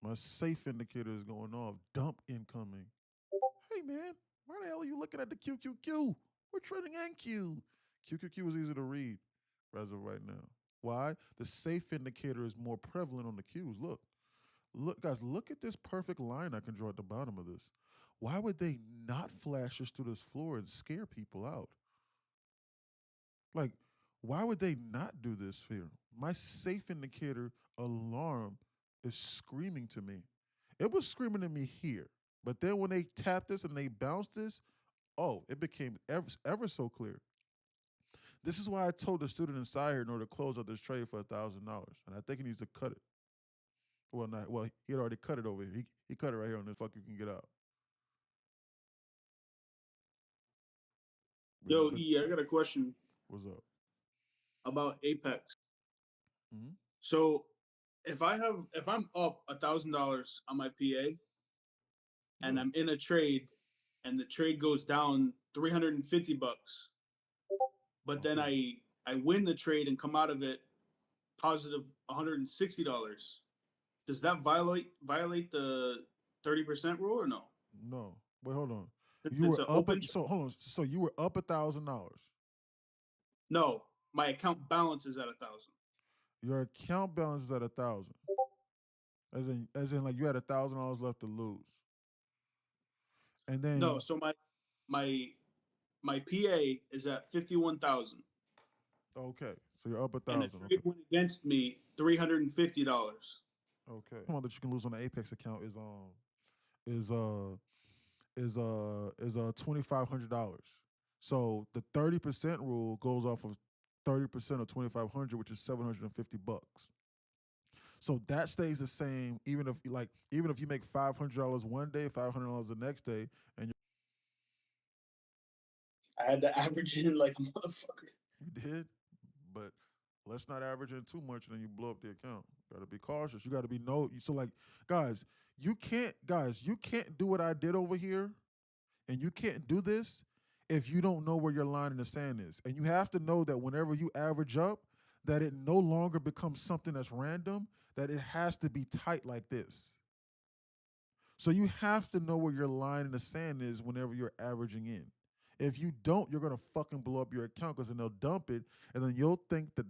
My safe indicator is going off. Dump incoming. Hey, man, why the hell are you looking at the QQQ? We're trading NQ. QQQ is easy to read as of right now. Why? The safe indicator is more prevalent on the Qs. Look, guys, look at this perfect line I can draw at the bottom of this. Why would they not flash us through this floor and scare people out? Like, why would they not do this here? My safe indicator alarm is screaming to me. It was screaming at me here. But then when they tapped this and they bounced this, oh, it became ever so clear. This is why I told the student inside here in order to close out this trade for $1,000. And I think he needs to cut it. Well, he had already cut it over here. He cut it right here on this fuck you can get out. Yo, E, I got a question. What's up? About Apex. Mm-hmm. So if I'm up $1,000 on my PA and I'm in a trade and the trade goes down $350, but then I win the trade and come out of it positive $160, does that violate the 30% rule or no? No. Wait, hold on. You were up hold on. So you were up $1,000. No, my account balance is at 1,000. Your account balance is at 1,000. As in like you had $1,000 left to lose. And then no, so my PA is at 51,000. Okay, so you're up 1,000. And the trade went against me $350. Okay. The amount that you can lose on the Apex account is $2,500. So the 30% rule goes off of 30% of 2,500, which is $750. So that stays the same, even if you make $500 one day, $500 the next day, and I had to average in like a motherfucker. You did, but let's not average in too much, and then you blow up the account. Got to be cautious. You got to be so like, guys, you can't do what I did over here, and you can't do this if you don't know where your line in the sand is, and you have to know that whenever you average up, that it no longer becomes something that's random, that it has to be tight like this. So you have to know where your line in the sand is whenever you're averaging in. If you don't, you're gonna fucking blow up your account because then they'll dump it, and then you'll think that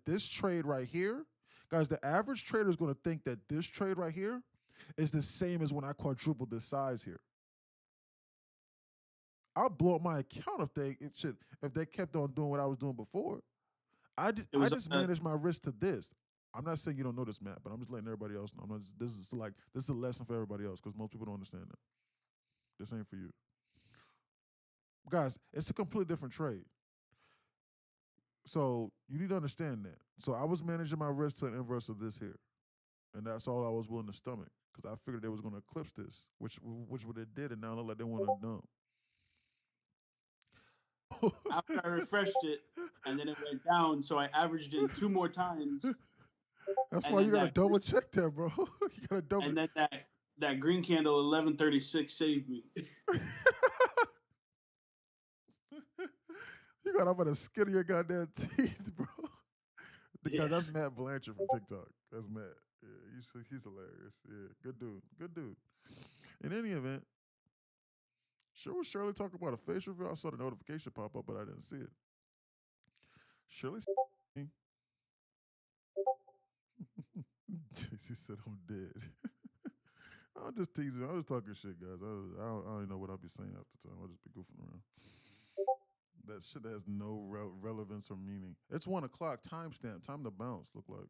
this trade right here, guys, the average trader is gonna think that this trade right here is the same as when I quadrupled this size here. I'll blow up my account if they kept on doing what I was doing before. I just manage my risk to this. I'm not saying you don't know this, Matt, but I'm just letting everybody else know. This is a lesson for everybody else because most people don't understand that. This ain't for you, guys. It's a completely different trade. So you need to understand that. So I was managing my risk to the inverse of this here, and that's all I was willing to stomach because I figured they was going to eclipse this, which what they did, and now it look like they want to dump. After I refreshed it, and then it went down, so I averaged in 2 more times. That's why you gotta double check that, bro. You gotta double. And then that green candle 1136 saved me. You got up on the skin of your goddamn teeth, bro. Because that's Matt Blanchard from TikTok. That's Matt. Yeah, he's hilarious. Yeah, good dude. Good dude. In any event, was Shirley talking about a face reveal? I saw the notification pop up, but I didn't see it. Shirley. She said, I'm dead. I'm just teasing. I'm just talking shit, guys. I don't even know what I'll be saying half the time. I'll just be goofing around. That shit has no relevance or meaning. It's 1 o'clock. Timestamp. Time to bounce, look like.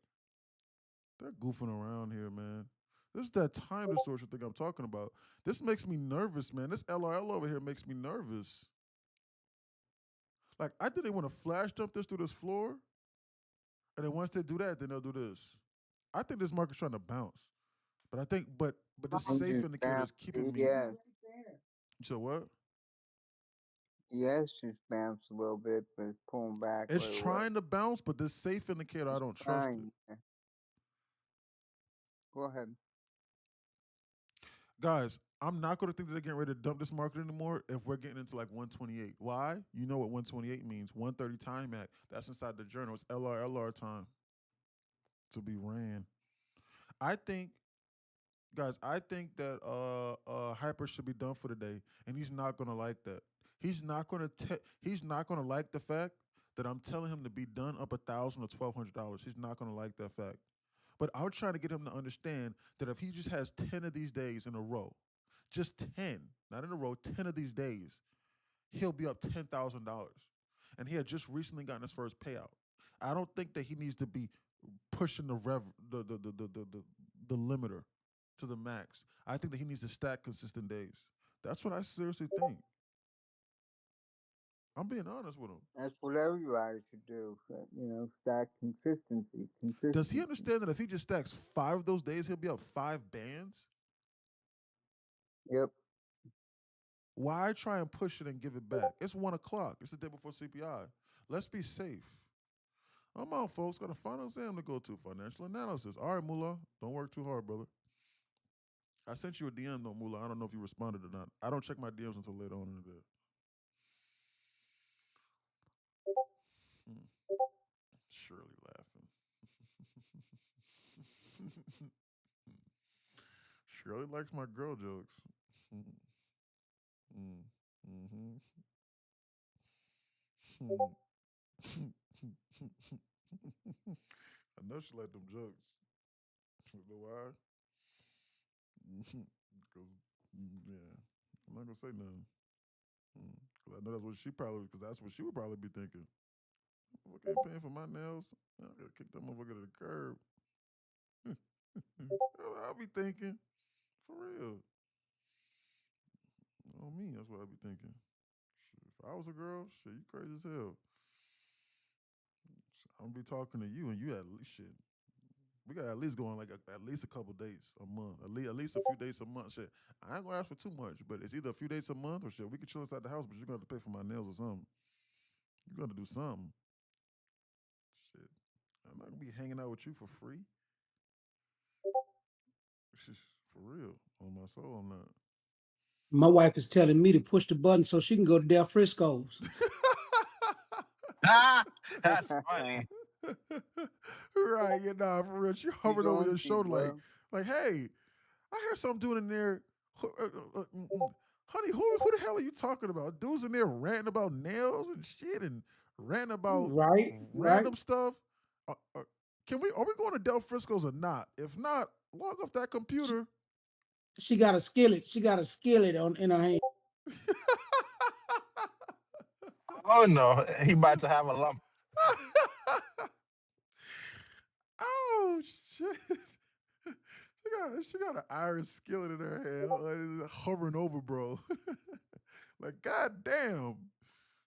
They're goofing around here, man. This is that time distortion thing I'm talking about. This makes me nervous, man. This LRL over here makes me nervous. Like, I think they want to flash jump this through this floor. And then once they do that, then they'll do this. I think this market's trying to bounce. But I think, but this safe indicator is keeping me. Yeah. So what? Yes, it's bounced a little bit, but it's pulling back. It's trying to bounce, but this safe indicator, I don't trust it. Go ahead. Guys, I'm not going to think that they're getting ready to dump this market anymore if we're getting into like 128. Why? You know what 128 means. 130 time act. That's inside the journal. It's LR time to be ran. I think, guys, that Hyper should be done for the day, and he's not going to like that. He's not going to like the fact that I'm telling him to be done up $1,000 or $1,200. He's not going to like that fact. But I'm trying to get him to understand that if he just has 10 of these days in a row, just 10, not in a row, 10 of these days, he'll be up $10,000. And he had just recently gotten his first payout. I don't think that he needs to be pushing the limiter to the max. I think that he needs to stack consistent days. That's what I seriously think. I'm being honest with him. That's what everybody should do. Stack consistency. Does he understand that if he just stacks 5 of those days, he'll be up 5 bands? Yep. Why try and push it and give it back? It's 1 o'clock. It's the day before CPI. Let's be safe. I'm out, folks. Got a final exam to go to. Financial analysis. All right, Mullah. Don't work too hard, brother. I sent you a DM, though, Mullah. I don't know if you responded or not. I don't check my DMs until later on in the day. Shirley laughing. Shirley likes my girl jokes. I know she liked them jokes. You know why? Because, yeah, I'm not going to say nothing. I know that's what she would probably be thinking. What ain't paying for my nails? I gotta kick that motherfucker to the curb. I'll be thinking. For real. On me, that's what I'd be thinking. Shit, if I was a girl, shit, you crazy as hell. I'm gonna be talking to you and you at least shit. We got at least going like at least a couple days a month. At least a few days a month. Shit. I ain't gonna ask for too much, but it's either a few days a month or shit. We can chill inside the house, but you're gonna have to pay for my nails or something. You're gonna do something. Shit. I'm not gonna be hanging out with you for free. For real. On my soul, I'm not. My wife is telling me to push the button so she can go to Del Frisco's. That's funny. Right, for real. She hovered over your shoulder like, hey, I heard something doing in there. Honey, who the hell are you talking about? Dudes in there ranting about nails and shit and ranting about random stuff. Are we going to Del Frisco's or not? If not, log off that computer. She got a skillet. She got a skillet in her hand. Oh no, he about to have a lump. Oh shit. She got an iron skillet in her hand, hovering over, bro. Like, goddamn.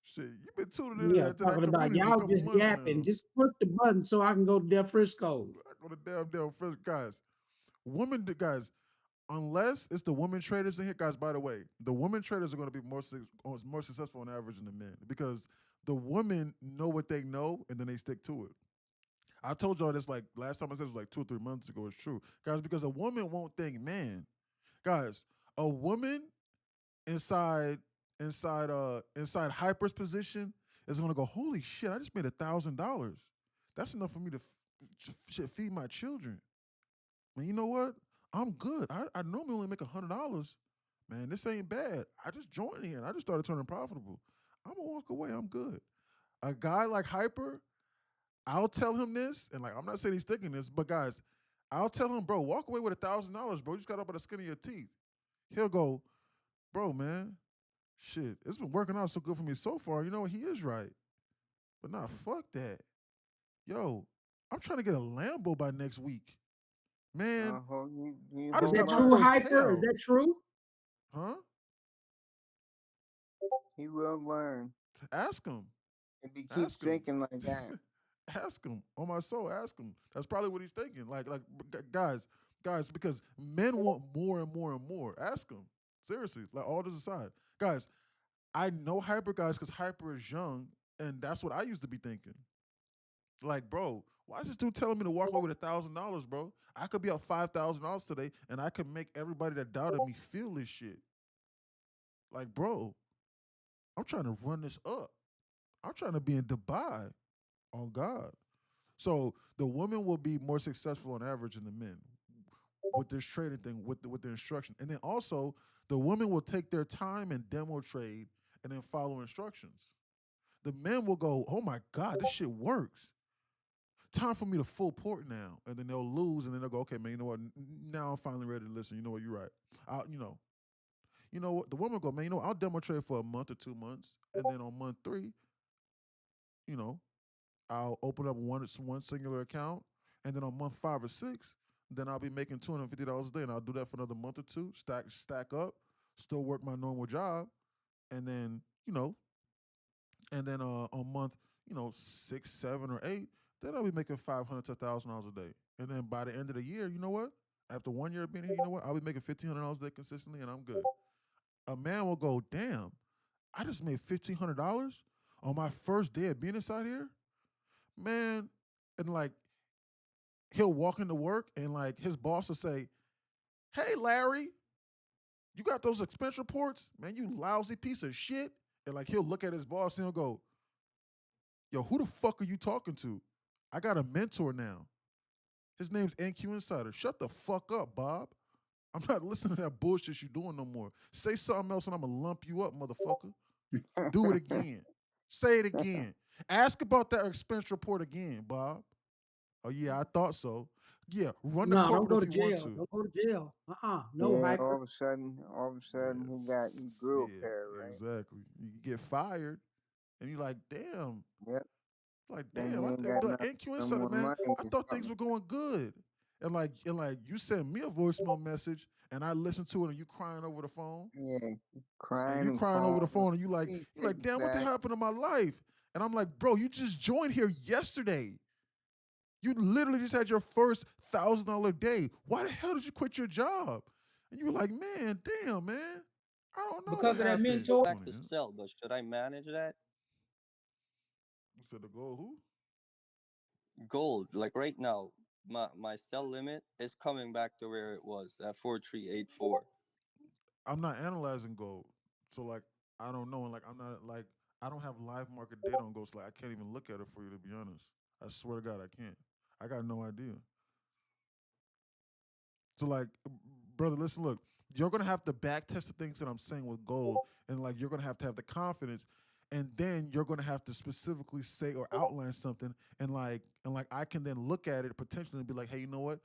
Shit, you been tuning into Yeah, that talking about community for a y'all couple just months yapping. now. Just push the button so I can go to Del Frisco. Go to damn first, guys. Guys, unless it's the women traders in here, guys. By the way, the women traders are going to be more successful on average than the men because the women know what they know and then they stick to it. I told y'all this like last time I said it was like 2 or 3 months ago. It's true, guys, because a woman won't think, man, guys, a woman inside inside Hyper's position is gonna go, holy shit, I just made $1,000. That's enough for me to feed my children. Man, you know what? I'm good. I normally only make $100. Man, this ain't bad. I just joined here and I just started turning profitable. I'm gonna walk away. I'm good. A guy like Hyper, I'll tell him this, and like I'm not saying he's thinking this, but guys, I'll tell him, bro, walk away with $1,000, bro. You just got up by the skin of your teeth. He'll go, bro, man, shit, it's been working out so good for me so far. You know what? He is right. But nah, fuck that. Yo, I'm trying to get a Lambo by next week. Man, You I just Is got that my will true, first Hyper? Is payout. that true? Huh? he will learn. Ask him. If he keeps Ask him. thinking like that. Ask him. On my soul, ask him. That's probably what he's thinking. Guys, because men want more and more and more. Ask him. Seriously, like all this aside. Guys, I know Hyper guys because Hyper is young, and that's what I used to be thinking. Like, bro, why is this dude telling me to walk away with $1,000, bro? I could be up $5,000 today, and I could make everybody that doubted me feel this shit. Like, bro, I'm trying to run this up. I'm trying to be in Dubai. On God. So the women will be more successful on average than the men with this trading thing, with the instruction. And then also, the women will take their time and demo trade and then follow instructions. The men will go, oh my God, this shit works. Time for me to full port now. And then they'll lose and then they'll go, okay, man, you know what? Now I'm finally ready to listen. You know what? You're right. You know what? The woman will go, man, you know what? I'll demo trade for a month or 2 months. And then on month 3, you know, I'll open up one singular account, and then on month 5 or 6, then I'll be making $250 a day, and I'll do that for another month or 2, stack up, still work my normal job, and then on month 6, 7, or 8, then I'll be making $500 to $1,000 a day, and then by the end of the year, you know what? After 1 year of being here, you know what? I'll be making $1,500 a day consistently, and I'm good. A man will go, damn, I just made $1,500 on my first day of being inside here, man, and like he'll walk into work and like his boss will say, "Hey, Larry, you got those expense reports? Man, you lousy piece of shit." And like he'll look at his boss and he'll go, "Yo, who the fuck are you talking to? I got a mentor now. His name's NQ Insider. Shut the fuck up, Bob. I'm not listening to that bullshit you doing no more. Say something else and I'm gonna lump you up, motherfucker. Do it again. Say it again. Ask about that expense report again, Bob. Oh yeah, I thought so. Yeah, run the No, don't go corporate to if you want jail. to. Don't go to jail. No, Yeah, Hyper. all of a sudden, he grew a pair, Yeah, right? exactly. You get fired, and you're like, damn. Yep. Like, Then damn. you ain't got Like NQ no Insider, more man. money I or thought things something. were going good, and like you sent me a voicemail message, and I listened to it, and you crying over the phone, Yeah, and crying you and crying over the calling. phone, and Please you take like, me damn, what the back. happened to my life? And I'm like, bro, you just joined here yesterday. You literally just had your first $1,000 day. Why the hell did you quit your job? And you were like, man, damn, man. I don't know what Because of that happened. mentor. Back to sell, but should I manage that? You said the goal who? Gold, like right now, my sell limit is coming back to where it was at 4384. I'm not analyzing gold. So like I don't know. And like I'm not like I don't have live market data on gold. So like I can't even look at it for you to be honest. I swear to God I can't. I got no idea. So like, brother, listen, look, you're gonna have to back test the things that I'm saying with gold, and like you're gonna have to have the confidence, and then you're gonna have to specifically say or outline something, and like I can then look at it potentially and be like, hey, you know what?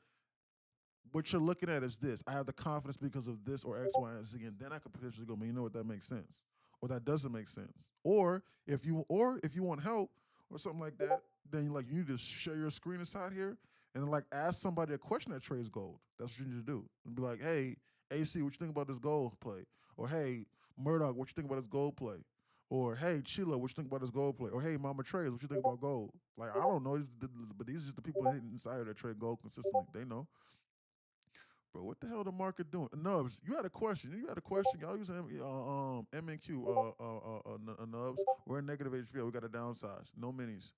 What you're looking at is this. I have the confidence because of this or X, Y, and Z, and then I could potentially go, man, you know what? That makes sense. or that doesn't make sense. Or if you want help or something like that, then you need to share your screen inside here and then ask somebody a question that trades gold. That's what you need to do. And be like, hey, AC, what you think about this gold play? Or hey, Murdoch, what you think about this gold play? Or hey, Chila, what you think about this gold play? Or hey, Mama Trey, what you think about gold? I don't know, but these are just the people inside that trade gold consistently. They know. Bro, what the hell the market doing? Nubs, you had a question. Y'all using MNQ, Nubs. We're in negative HVL. We got to downsize. No minis.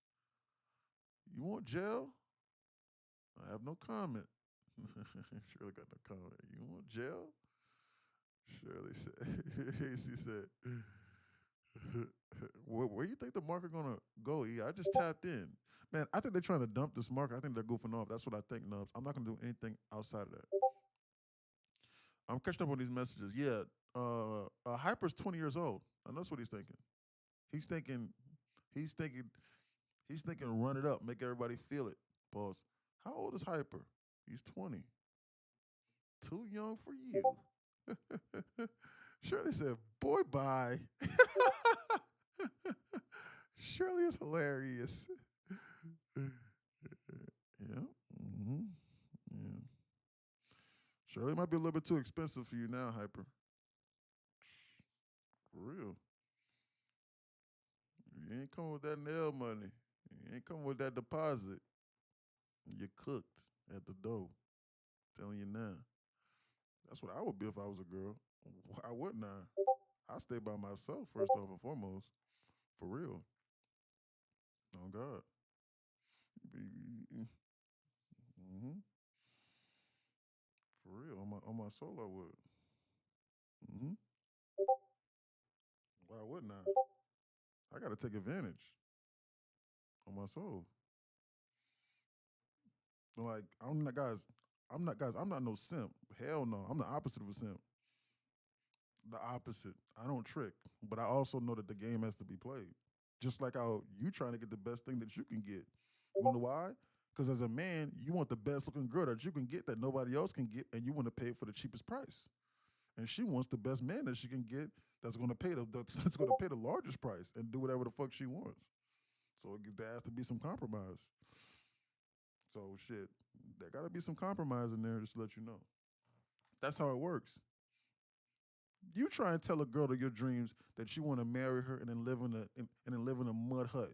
You want gel? I have no comment. Shirley got no comment. You want gel? Shirley said. She said. Where you think the market gonna go? E? I just tapped in. Man, I think they're trying to dump this market. I think they're goofing off. That's what I think, Nubs. I'm not gonna do anything outside of that. I'm catching up on these messages. Yeah, Hyper's 20 years old. And that's what he's thinking. He's thinking run it up, make everybody feel it. Pause. How old is Hyper? He's 20. Too young for you. Shirley said, boy, bye. Shirley is hilarious. Yeah. Mm-hmm. Yeah. Shirley might be a little bit too expensive for you now, Hyper. For real. You ain't coming with that nail money. You ain't coming with that deposit. You're cooked at the door. Telling you now. That's what I would be if I was a girl. Why wouldn't I? I stay by myself first off and foremost. For real. Oh God. Mm-hmm. For real. On my soul I would. Mm-hmm. Why wouldn't I? I gotta take advantage. On my soul. I'm not no simp. Hell no. I'm the opposite of a simp. The opposite. I don't trick. But I also know that the game has to be played. Just like how you trying to get the best thing that you can get. You know why? Because as a man, you want the best looking girl that you can get that nobody else can get, and you want to pay it for the cheapest price. And she wants the best man that she can get that's going to pay the largest price and do whatever the fuck she wants. So there has to be some compromise. So shit, there got to be some compromise in there just to let you know. That's how it works. You try and tell a girl of your dreams that you want to marry her and then live in a mud hut.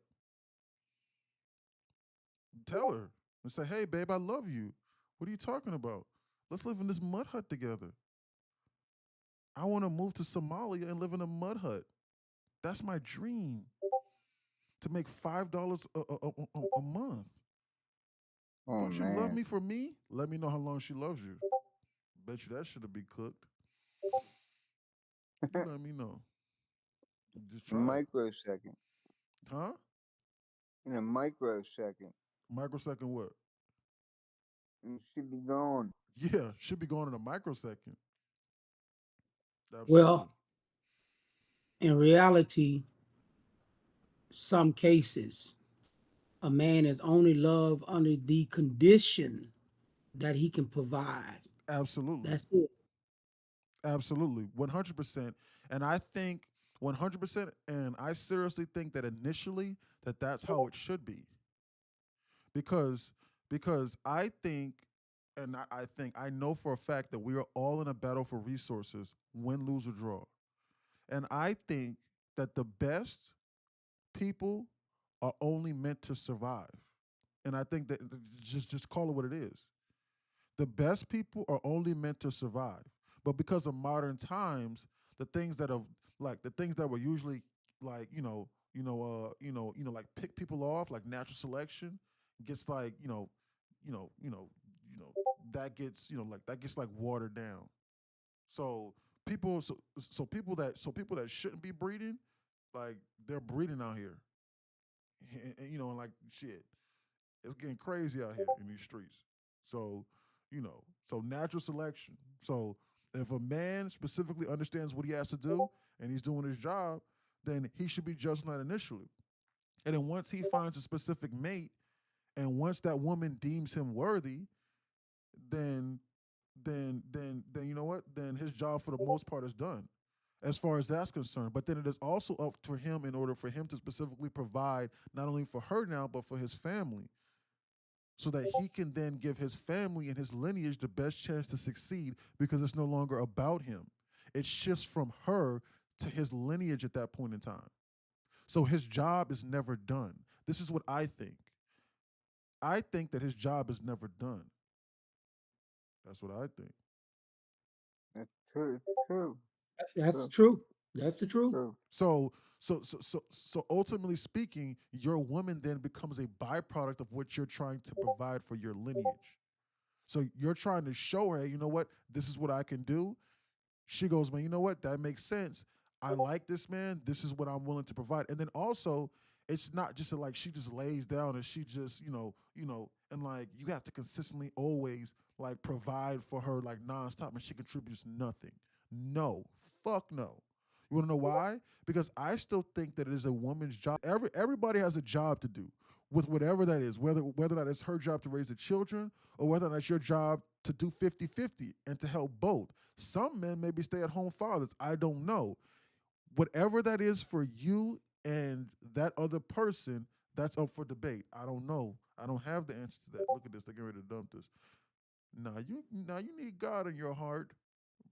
Tell her and say, "Hey, babe, I love you. What are you talking about? Let's live in this mud hut together. I want to move to Somalia and live in a mud hut. That's my dream. To make $5 a month. Oh, Don't you love man. me for me? Let me know how long she loves you. Bet you that should have been cooked. You let me know. Just try it. Microsecond. Huh? In a microsecond. Microsecond what? It should be gone. Yeah, should be going in a microsecond. Absolutely. Well, in reality, some cases, a man is only loved under the condition that he can provide. Absolutely. That's it. Absolutely. 100%. And I think 100%, and I seriously think that initially that's how it should be. Because I think, and I know for a fact that we are all in a battle for resources, win, lose, or draw. And I think that the best people are only meant to survive. And I think that just call it what it is. The best people are only meant to survive. But because of modern times, the things that were usually like, like pick people off, like natural selection, gets like, that gets like watered down. So people people that shouldn't be breeding, like they're breeding out here. And like shit. It's getting crazy out here in these streets. So, so natural selection. So if a man specifically understands what he has to do and he's doing his job, then he should be judged on that initially. And then once he finds a specific mate, and once that woman deems him worthy, then you know what? Then his job for the most part is done. as far as that's concerned. But then it is also up to him in order for him to specifically provide not only for her now, but for his family, so that he can then give his family and his lineage the best chance to succeed because it's no longer about him. It shifts from her to his lineage at that point in time. So his job is never done. This is what I think. I think that his job is never done. That's what I think. That's true. True. That's True. true. That's the truth. True. So ultimately speaking, your woman then becomes a byproduct of what you're trying to provide for your lineage. So you're trying to show her, hey, you know what? This is what I can do. She goes, man, you know what? That makes sense. I like this man. This is what I'm willing to provide. And then also, it's not just like she just lays down and she just, and like you have to consistently always like provide for her like nonstop and she contributes nothing. No, fuck no. You want to know why? Because I still think that it is a woman's job. Everybody has a job to do with whatever that is, whether that is her job to raise the children or whether that's your job to do 50-50 and to help both. Some men may be stay-at-home fathers. I don't know. Whatever that is for you and that other person, that's up for debate. I don't know. I don't have the answer to that. Look at this. They're getting ready to dump this. Now you need God in your heart.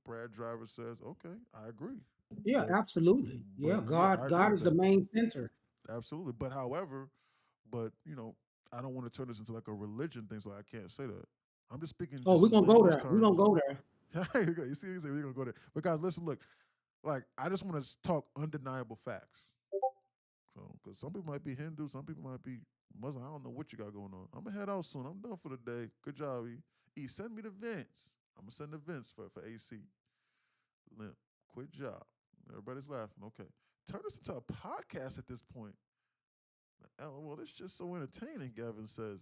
Brad Driver says, okay, I agree. Yeah, absolutely. Yeah, I God agree with is the that. main center. Absolutely. But however, I don't want to turn this into like a religion thing, so I can't say that. I'm just speaking Oh, just we're in gonna go layman's there. We're gonna terms. go there. You see, we're gonna go there. But guys, listen, look, like I just want to talk undeniable facts. So, because some people might be Hindu, some people might be Muslim. I don't know what you got going on. I'm gonna head out soon. I'm done for the day. Good job, E. Send me the Vince. I'm gonna send the Vince for AC. Limp. Quit job. Everybody's laughing. Okay. Turn this into a podcast at this point. Well, it's just so entertaining, Gavin says.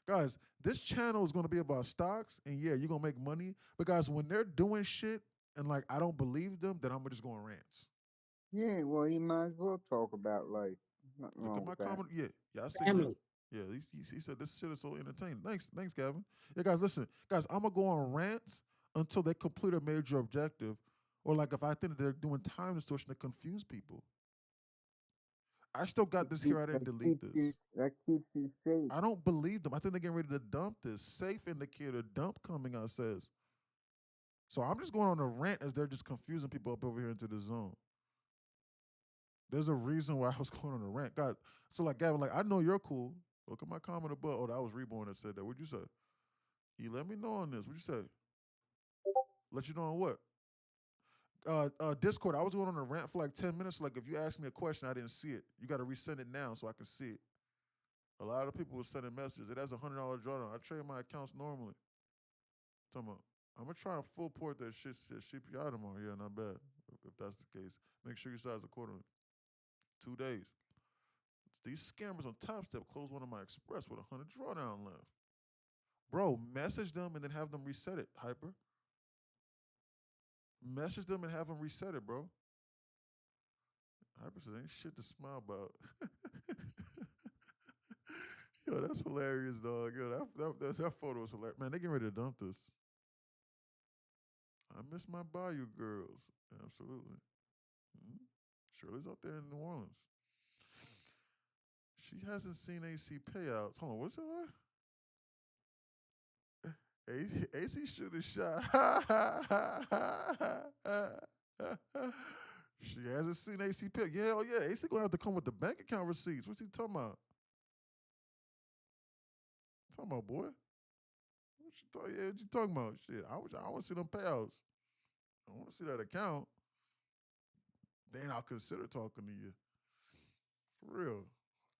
Guys, this channel is going to be about stocks, and yeah, you're going to make money. But guys, when they're doing shit and like I don't believe them, then I'm just going rants. Yeah, well, you might as well talk about life. Nothing Look at wrong my with that. comment. Yeah, I see. Family. Yeah, he said this shit is so entertaining. Thanks, Gavin. Yeah, guys, listen, guys, I'm gonna go on rants until they complete a major objective, or like if I think that they're doing time distortion to confuse people. I still got this here. I didn't delete this. That keeps you safe. I don't believe them. I think they're getting ready to dump this. Safe indicator dump coming out says. So I'm just going on a rant as they're just confusing people up over here into the zone. There's a reason why I was going on a rant. God, so like Gavin, like I know you're cool. Look at my comment above. Oh, that was Reborn that said that. What'd you say? You let me know on this. What'd you say? Let you know on what? Discord. I was going on a rant for like 10 minutes. Like if you ask me a question, I didn't see it. You got to resend it now so I can see it. A lot of people were sending messages. It has $100 drawdown. I trade my accounts normally. Talking about, I'm gonna try and full port that shit CPI tomorrow. Yeah, not bad. If that's the case, make sure you size accordingly. 2 days. These scammers on Top Step closed one of my express with 100 drawdown left. Bro, message them and then have them reset it. Hyper. Message them and have them reset it, bro. Hyper says ain't shit to smile about. Yo, that's hilarious, dog. Yo, that photo is hilarious. Man, they getting ready to dump this. I miss my Bayou girls. Absolutely. Mm-hmm. Shirley's out there in New Orleans. She hasn't seen AC payouts. Hold on, what's that? AC should have shot. She hasn't seen AC pay. Yeah, oh yeah. AC gonna have to come with the bank account receipts. What's he talking about? Talking about, boy? What you talking about? Shit, I want to see them payouts. I want to see that account. Then I'll consider talking to you. For real.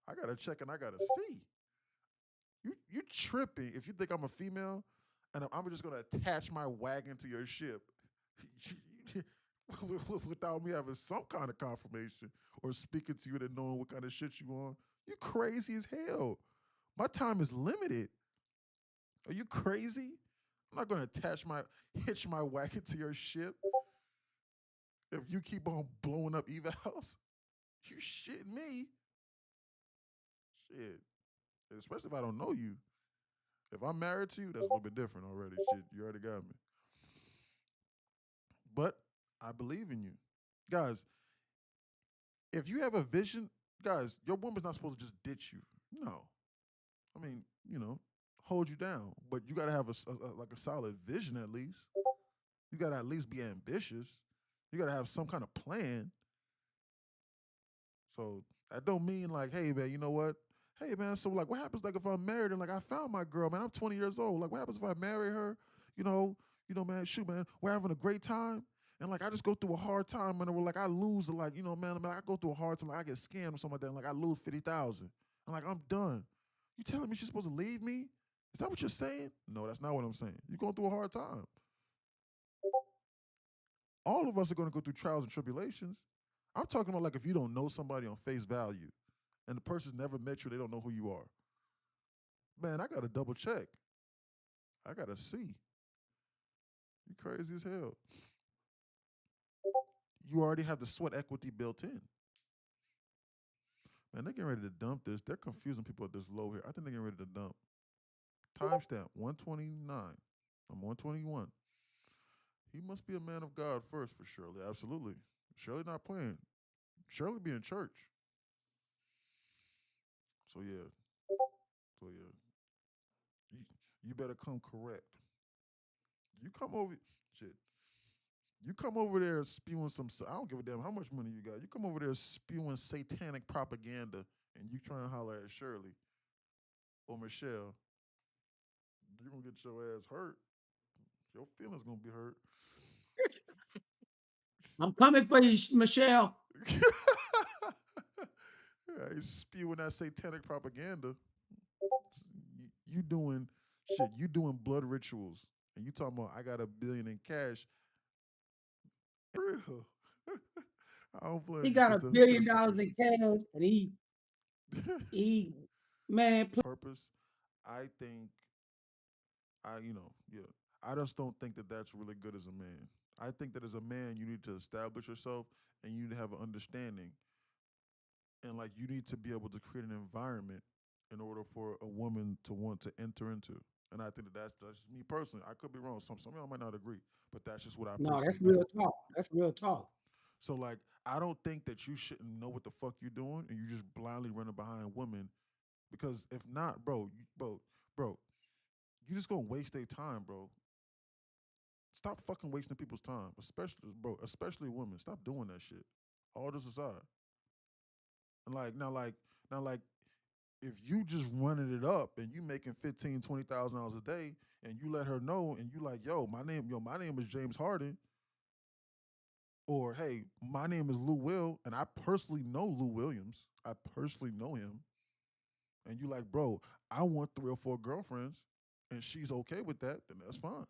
I gotta check and I gotta see. You tripping if you think I'm a female and I'm just gonna attach my wagon to your ship without me having some kind of confirmation or speaking to you and knowing what kind of shit you on. You crazy as hell. My time is limited. Are you crazy? I'm not gonna hitch my wagon to your ship if you keep on blowing up evals. You shitting me. Shit. Especially if I don't know you. If I'm married to you, that's a little bit different already. Shit, you already got me. But I believe in you. Guys, if you have a vision, guys, your woman's not supposed to just ditch you. No. I mean, hold you down, but you got to have like a solid vision at least. You got to at least be ambitious. You got to have some kind of plan. So that don't mean like, hey man, you know what? Hey man, so like, what happens like if I'm married and like I found my girl, man? I'm 20 years old. Like, what happens if I marry her? Man, shoot, man, we're having a great time, and like I just go through a hard time, and like I lose, like man, I go through a hard time, like I get scammed or something like that, and like I lose 50,000, and like I'm done. You telling me she's supposed to leave me? Is that what you're saying? No, that's not what I'm saying. You're going through a hard time. All of us are going to go through trials and tribulations. I'm talking about like if you don't know somebody on face value and the person's never met you, they don't know who you are. Man, I got to double check. I got to see. You crazy as hell. You already have the sweat equity built in. Man, they're getting ready to dump this. They're confusing people at this low here. I think they're getting ready to dump. Timestamp 129. I'm 121. He must be a man of God first for Shirley. Absolutely. Shirley not playing. Shirley be in church. So yeah. You better come correct. You come over shit. You come over there spewing some. I don't give a damn how much money you got. You come over there spewing satanic propaganda, and you try and holler at Shirley or Michelle. You're gonna get your ass hurt. Your feelings gonna be hurt. I'm coming for you, Michelle. He's spewing that satanic propaganda. You doing shit. You doing blood rituals, and you talking about I got $1 billion in cash. Real. I don't blame He you, got sister. $1 billion in cash, and he man. Purpose. I think I just don't think that that's really good as a man. I think that as a man, you need to establish yourself and you need to have an understanding. And like you need to be able to create an environment in order for a woman to want to enter into. And I think that's me personally. I could be wrong. Some of y'all might not agree, but that's just what I No, personally that's think. real talk. That's real talk. So like I don't think that you shouldn't know what the fuck you're doing and you just blindly running behind women because if not, bro, you just gonna waste their time, bro. Stop fucking wasting people's time, especially women. Stop doing that shit. All this aside. And like, if you just running it up and you making $15,000-$20,000 a day, and you let her know, and you like, my name is James Harden, or hey, my name is Lou Will, and I personally know Lou Williams. I personally know him, and you like, bro, I want 3 or 4 girlfriends, and she's okay with that, then that's fine.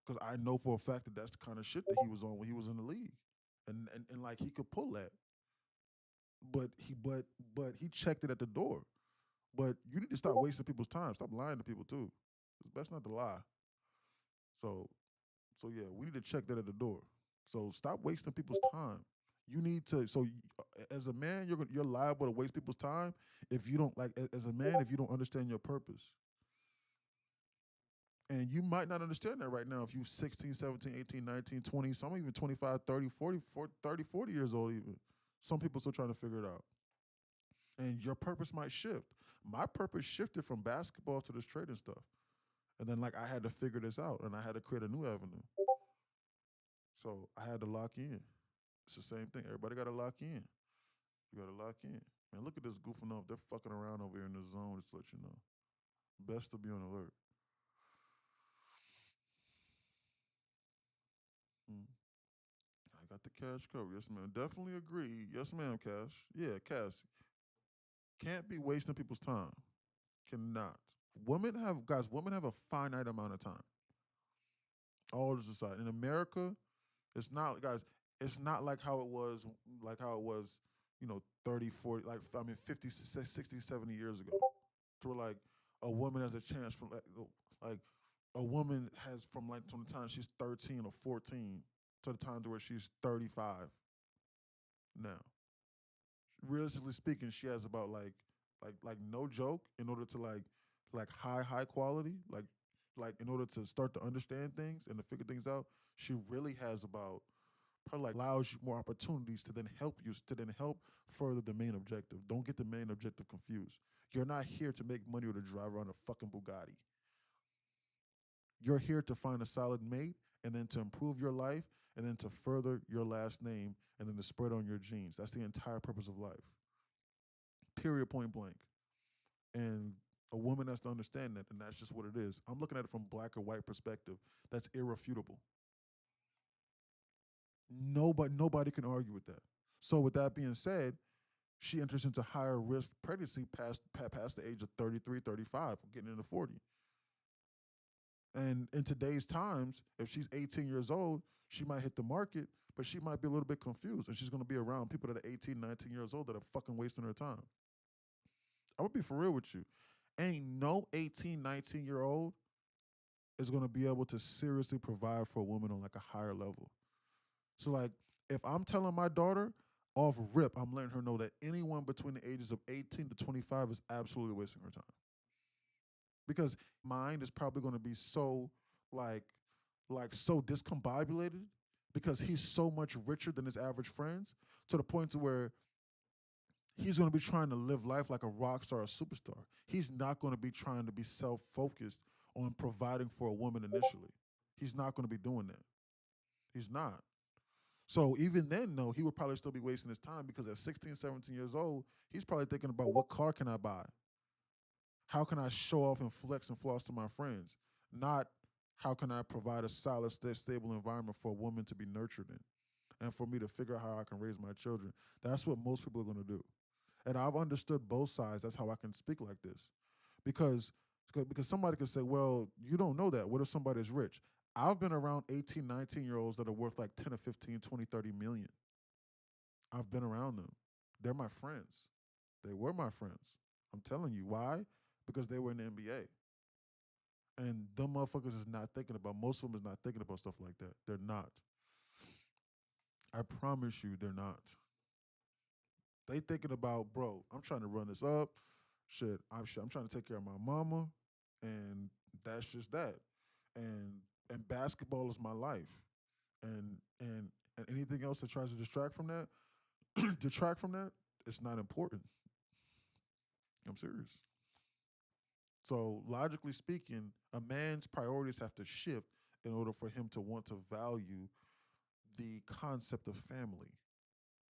Because I know for a fact that that's the kind of shit that he was on when he was in the league, and like he could pull that. But he checked it at the door. But you need to stop wasting people's time. Stop lying to people too. It's best not to lie. So yeah, we need to check that at the door. So stop wasting people's time. You need to. So as a man, you're liable to waste people's time if you don't like. As a man, if you don't understand your purpose. And you might not understand that right now if you're 16, 17, 18, 19, 20, some even 25, 30, 40, 30, 40 years old even. Some people still trying to figure it out. And your purpose might shift. My purpose shifted from basketball to this trading stuff. And then like I had to figure this out and I had to create a new avenue. So I had to lock in. It's the same thing. Everybody got to lock in. You got to lock in. Man, look at this goofing off. They're fucking around over here in the zone, just to let you know. Best to be on alert. I got the cash covered. Yes, ma'am. Definitely agree. Yes, ma'am, Cash. Yeah, Cash. Can't be wasting people's time. Cannot. Women have a finite amount of time. All this aside. In America, it's not, guys, it's not like how it was, 30, 40, 50, 60, 70 years ago. To where like a woman has a chance from like a woman has from the time she's 13 or 14 to the time to where she's 35 now. Realistically speaking, she has about like no joke in order to like high quality, like in order to start to understand things and to figure things out, she really has about probably like allows you more opportunities to then help further the main objective. Don't get the main objective confused. You're not here to make money or to drive around a fucking Bugatti. You're here to find a solid mate and then to improve your life and then to further your last name and then to spread on your genes. That's the entire purpose of life. Period, point blank. And a woman has to understand that, and that's just what it is. I'm looking at it from black or white perspective. That's irrefutable. Nobody can argue with that. So with that being said, she enters into higher risk pregnancy past the age of 33, 35, getting into 40. And in today's times, if she's 18 years old, she might hit the market, but she might be a little bit confused. And she's going to be around people that are 18, 19 years old that are fucking wasting her time. I'm going to be for real with you. Ain't no 18, 19-year-old is going to be able to seriously provide for a woman on like a higher level. So like, if I'm telling my daughter off rip, I'm letting her know that anyone between the ages of 18 to 25 is absolutely wasting her time. Because mind is probably going to be so like so discombobulated because he's so much richer than his average friends to the point to where he's going to be trying to live life like a rock star or a superstar. He's not going to be trying to be self-focused on providing for a woman initially. He's not going to be doing that. He's not. So even then, no, he would probably still be wasting his time because at 16, 17 years old, he's probably thinking about what car can I buy? How can I show off and flex and floss to my friends? Not how can I provide a solid, stable environment for a woman to be nurtured in and for me to figure out how I can raise my children. That's what most people are going to do. And I've understood both sides. That's how I can speak like this. Because somebody could say, well, you don't know that. What if somebody's rich? I've been around 18, 19-year-olds that are worth like 10 or 15, 20, 30 million. I've been around them. They're my friends. They were my friends. I'm telling you. Why? Because they were in the NBA. And them motherfuckers is not thinking about, most of them is not thinking about stuff like that. They're not. I promise you they're not. They thinking about, bro, I'm trying to run this up. I'm trying to take care of my mama. And that's just that. And basketball is my life. And anything else that tries to detract from that, it's not important. I'm serious. So logically speaking, a man's priorities have to shift in order for him to want to value the concept of family.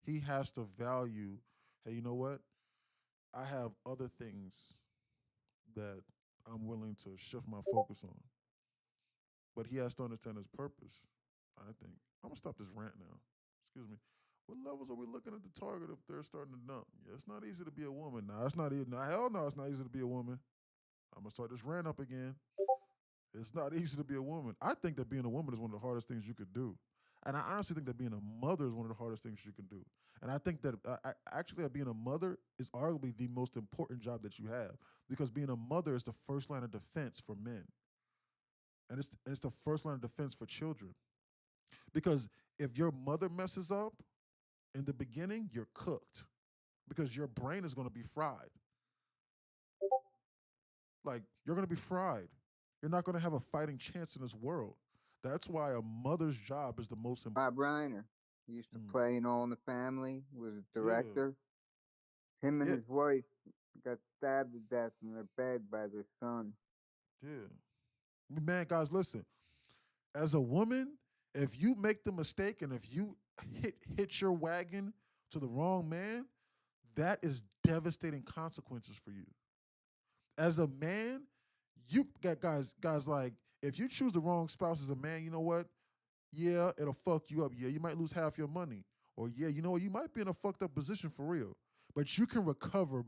He has to value, hey, you know what? I have other things that I'm willing to shift my focus on. But he has to understand his purpose, I think. I'm going to stop this rant now. Excuse me. What levels are we looking at the target if they're starting to dump? Yeah, it's not easy to be a woman. No, it's not easy. No, hell no, it's not easy to be a woman. I'm going to start this rant up again. It's not easy to be a woman. I think that being a woman is one of the hardest things you could do. And I honestly think that being a mother is one of the hardest things you can do. And I think that actually being a mother is arguably the most important job that you have because being a mother is the first line of defense for men. And it's the first line of defense for children. Because if your mother messes up in the beginning, you're cooked because your brain is going to be fried. Like, you're going to be fried. You're not going to have a fighting chance in this world. That's why a mother's job is the most important. Bob Reiner, he used to play in All in the Family, was a director. Yeah. Him and his wife got stabbed to death in their bed by their son. Yeah. Man, guys, listen. As a woman, if you make the mistake and if you hit your wagon to the wrong man, that is devastating consequences for you. As a man, you got guys like, if you choose the wrong spouse as a man, you know what? Yeah, it'll fuck you up. Yeah, you might lose half your money. Or yeah, you know what? You might be in a fucked up position for real. But you can recover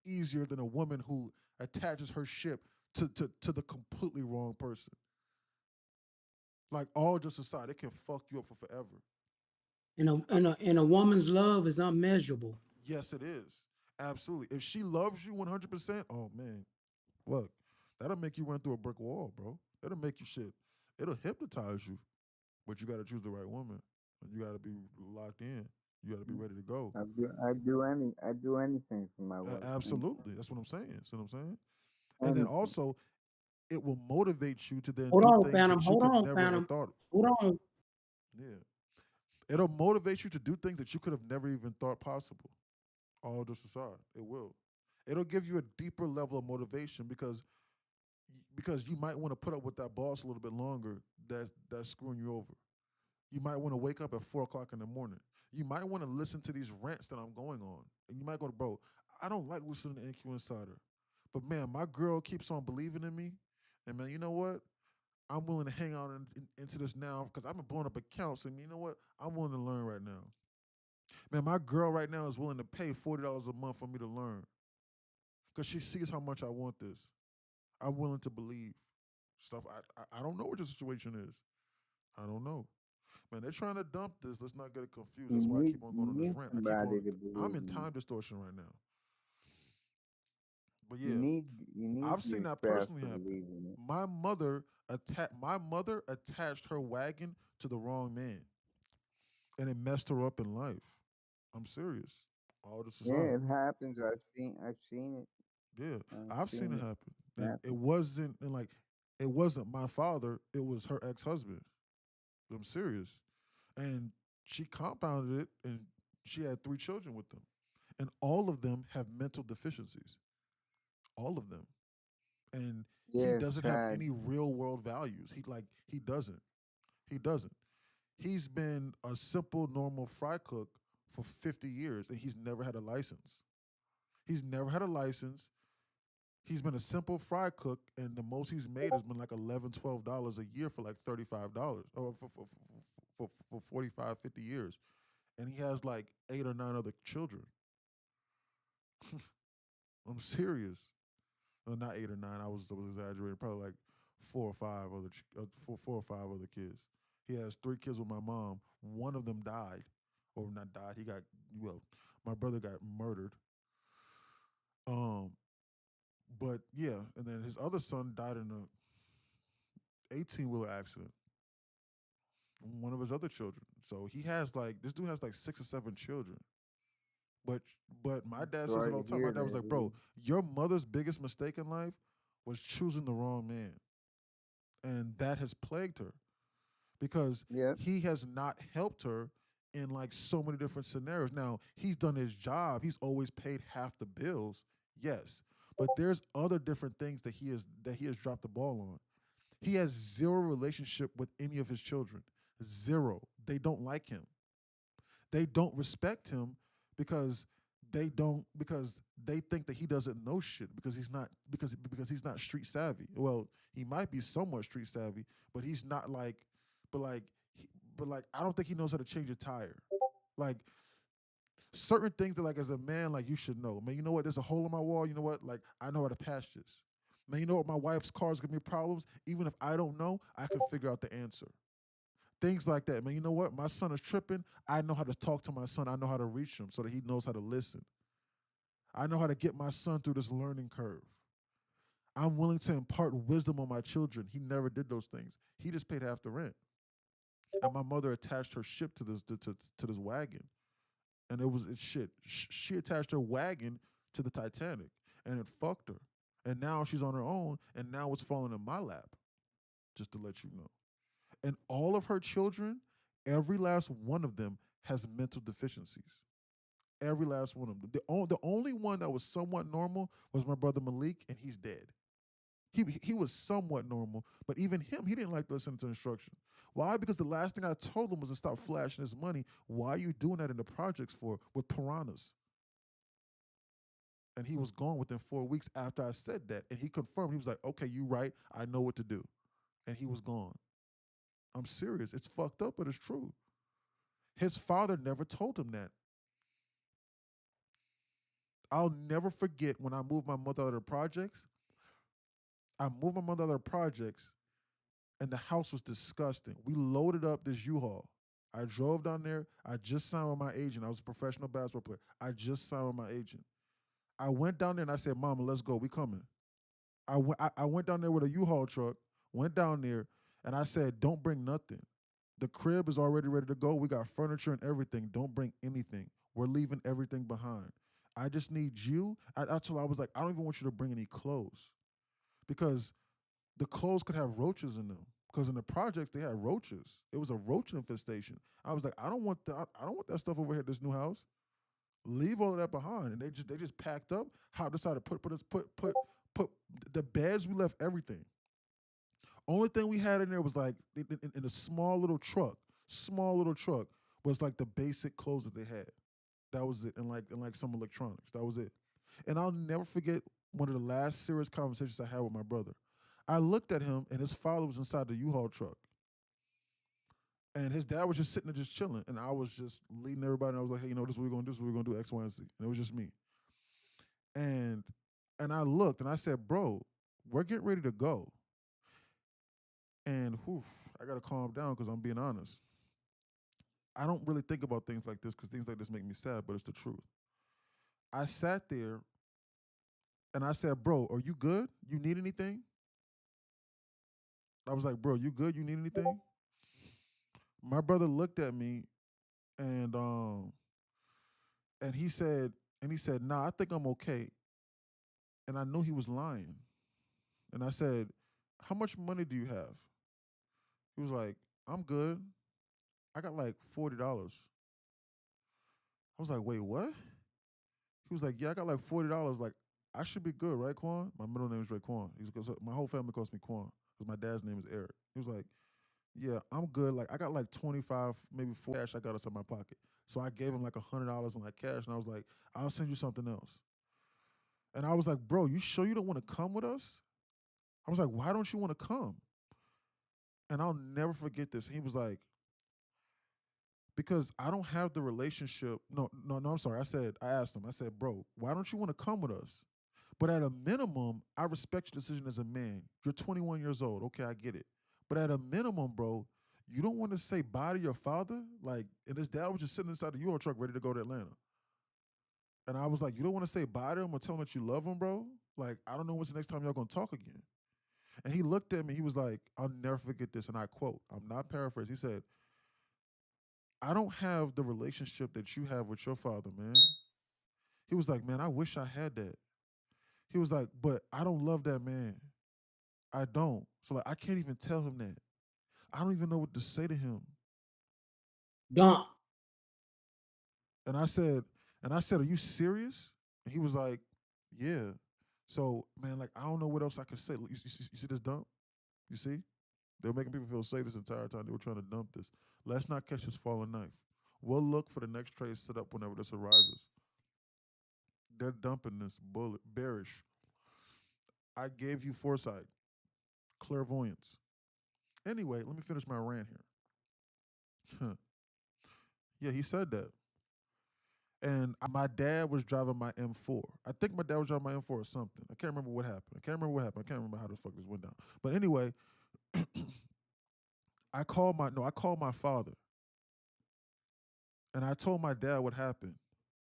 easier than a woman who attaches her ship to the completely wrong person. Like, all just aside, it can fuck you up for forever. And a woman's love is unmeasurable. Yes, it is. Absolutely. If she loves you 100%, oh man, look, that'll make you run through a brick wall, bro. That'll make you shit. It'll hypnotize you. But you got to choose the right woman. You got to be locked in. You got to be ready to go. I do anything for my wife. Absolutely. That's what I'm saying. See what I'm saying? And then also, it will motivate you to then Hold do on, things Phantom. that you Hold could on, never Phantom. have thought. Hold on. Yeah. It'll motivate you to do things that you could have never even thought possible. All just aside, it will. It'll give you a deeper level of motivation because you might want to put up with that boss a little bit longer that's screwing you over. You might want to wake up at 4 o'clock in the morning. You might want to listen to these rants that I'm going on. And you might go, bro, I don't like listening to NQ Insider. But man, my girl keeps on believing in me. And man, you know what? I'm willing to hang out into this now because I've been blowing up accounts. And you know what? I'm willing to learn right now. Man, my girl right now is willing to pay $40 a month for me to learn because she sees how much I want this. I'm willing to believe stuff. I don't know what your situation is. I don't know. Man, they're trying to dump this. Let's not get it confused. That's why I keep on going on this rant. I'm in time distortion right now. But yeah, you need I've seen that yourself personally to happen. believe in it. My mother attached her wagon to the wrong man, and it messed her up in life. I'm serious. All this Yeah, aside. it happens. I've seen it. Yeah, I've I've seen it happen. And happen. it wasn't my father, it was her ex-husband. I'm serious. And she compounded it and she had 3 children with them. And all of them have mental deficiencies. All of them. And Yeah, he it's doesn't have sad. any real world values. He doesn't. He doesn't. He's been a simple, normal fry cook for 50 years and he's never had a license. He's never had a license. He's been a simple fry cook, and the most he's made has been like $11, $12 a year for like $35, or for 45, 50 years. And he has like 8 or 9 other children. I'm serious. No, not 8 or 9. I was exaggerating. Probably like 4 or 5 other kids. He has 3 kids with my mom. One of them died, or not died. My brother got murdered. But yeah, and then his other son died in a 18-wheeler accident. One of his other children. So this dude has like 6 or 7 children. But my dad says it all the time. My dad was like, bro, your mother's biggest mistake in life was choosing the wrong man. And that has plagued her because he has not helped her in like so many different scenarios. Now, he's done his job. He's always paid half the bills. Yes. But there's other different things that he has dropped the ball on. He has 0 relationship with any of his children. 0. They don't like him. They don't respect him because they think that he doesn't know shit because he's not street savvy. Well, he might be somewhat street savvy, but he's not like I don't think he knows how to change a tire. Like certain things that like as a man like you should know. Man, you know what? There's a hole in my wall. You know what? Like I know how to patch this. Man, you know what? My wife's car's giving me problems. Even if I don't know, I can figure out the answer. Things like that. Man, you know what? My son is tripping. I know how to talk to my son. I know how to reach him so that he knows how to listen. I know how to get my son through this learning curve. I'm willing to impart wisdom on my children. He never did those things. He just paid half the rent. And my mother attached her ship to this wagon. And it's shit. She attached her wagon to the Titanic and it fucked her. And now she's on her own and now it's falling in my lap. Just to let you know. And all of her children, every last one of them has mental deficiencies. Every last one of them. The only one that was somewhat normal was my brother Malik, and he's dead. He was somewhat normal, but even him, he didn't like to listen to instruction. Why? Because the last thing I told him was to stop flashing his money. Why are you doing that in the projects with piranhas? And he was gone within 4 weeks after I said that. And he confirmed, he was like, okay, you right, I know what to do. And he was gone. I'm serious. It's fucked up, but it's true. His father never told him that. I'll never forget when I moved my mother out of the projects. I moved my mother out of the projects, and the house was disgusting. We loaded up this U-Haul. I drove down there. I just signed with my agent. I was a professional basketball player. I just signed with my agent. I went down there and I said, Mama, let's go. We coming. I went down there with a U-Haul truck, went down there, and I said, don't bring nothing. The crib is already ready to go. We got furniture and everything. Don't bring anything. We're leaving everything behind. I just need you. I told her, I was like, I don't even want you to bring any clothes because the clothes could have roaches in them. because in the projects they had roaches. It was a roach infestation. I was like, I don't want that stuff over here at this new house. Leave all of that behind. And they just packed up. How decided to put the beds. We left everything. Only thing we had in there was like in a small little truck was like the basic clothes that they had. That was it, and like some electronics. That was it. And I'll never forget one of the last serious conversations I had with my brother. I looked at him, and his father was inside the U-Haul truck, and his dad was just sitting there just chilling, and I was just leading everybody. And I was like, hey, this is what we're gonna do. This is what we're gonna do X, Y, and Z. And it was just me. And I looked, and I said, bro, we're getting ready to go. And I gotta calm down because I'm being honest. I don't really think about things like this because things like this make me sad, but it's the truth. I sat there and I said, bro, are you good? You need anything? I was like, bro, you good? You need anything? My brother looked at me and he said, nah, I think I'm okay. And I knew he was lying. And I said, how much money do you have? He was like, I'm good. I got like $40. I was like, wait, what? He was like, yeah, I got like $40. Like, I should be good, right, Quan? My middle name is Raekwon. My whole family calls me Quan because my dad's name is Eric. He was like, yeah, I'm good. Like, I got like 25, maybe 4 cash I got outside my pocket. So I gave him like $100 in like cash, and I was like, I'll send you something else. And I was like, bro, you sure you don't want to come with us? I was like, why don't you want to come? And I'll never forget this. He was like, because I don't have the relationship. No, I'm sorry. I asked him, I said, bro, why don't you want to come with us? But at a minimum, I respect your decision as a man. You're 21 years old. Okay, I get it. But at a minimum, bro, you don't want to say bye to your father? Like, and his dad was just sitting inside the U-Haul truck ready to go to Atlanta. And I was like, you don't want to say bye to him or tell him that you love him, bro? Like, I don't know when's the next time y'all going to talk again. And he looked at me. He was like, I'll never forget this. And I quote, I'm not paraphrasing. He said, I don't have the relationship that you have with your father, man. He was like, man, I wish I had that. He was like, but I don't love that man. I don't. So like, I can't even tell him that. I don't even know what to say to him. Don't. And I said, are you serious? And he was like, yeah. So, man, like, I don't know what else I could say. You see this dump? You see? They were making people feel safe this entire time. They were trying to dump this. Let's not catch this falling knife. We'll look for the next trade set up whenever this arises. They're dumping this bullet. Bearish. I gave you foresight. Clairvoyance. Anyway, let me finish my rant here. Yeah, he said that. And my dad was driving my M4. I think my dad was driving my M4 or something. I can't remember what happened. I can't remember how the fuck this went down. But anyway, I called my father. And I told my dad what happened.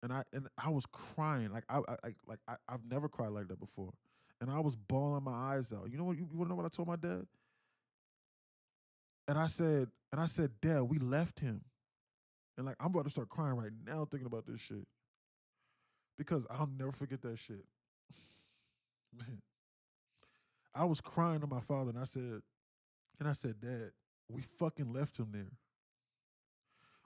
And I was crying. I've never cried like that before. And I was bawling my eyes out. You know what? You want to know what I told my dad? And I said, Dad, we left him. And like, I'm about to start crying right now thinking about this shit. Because I'll never forget that shit. Man. I was crying to my father and I said, Dad, we fucking left him there.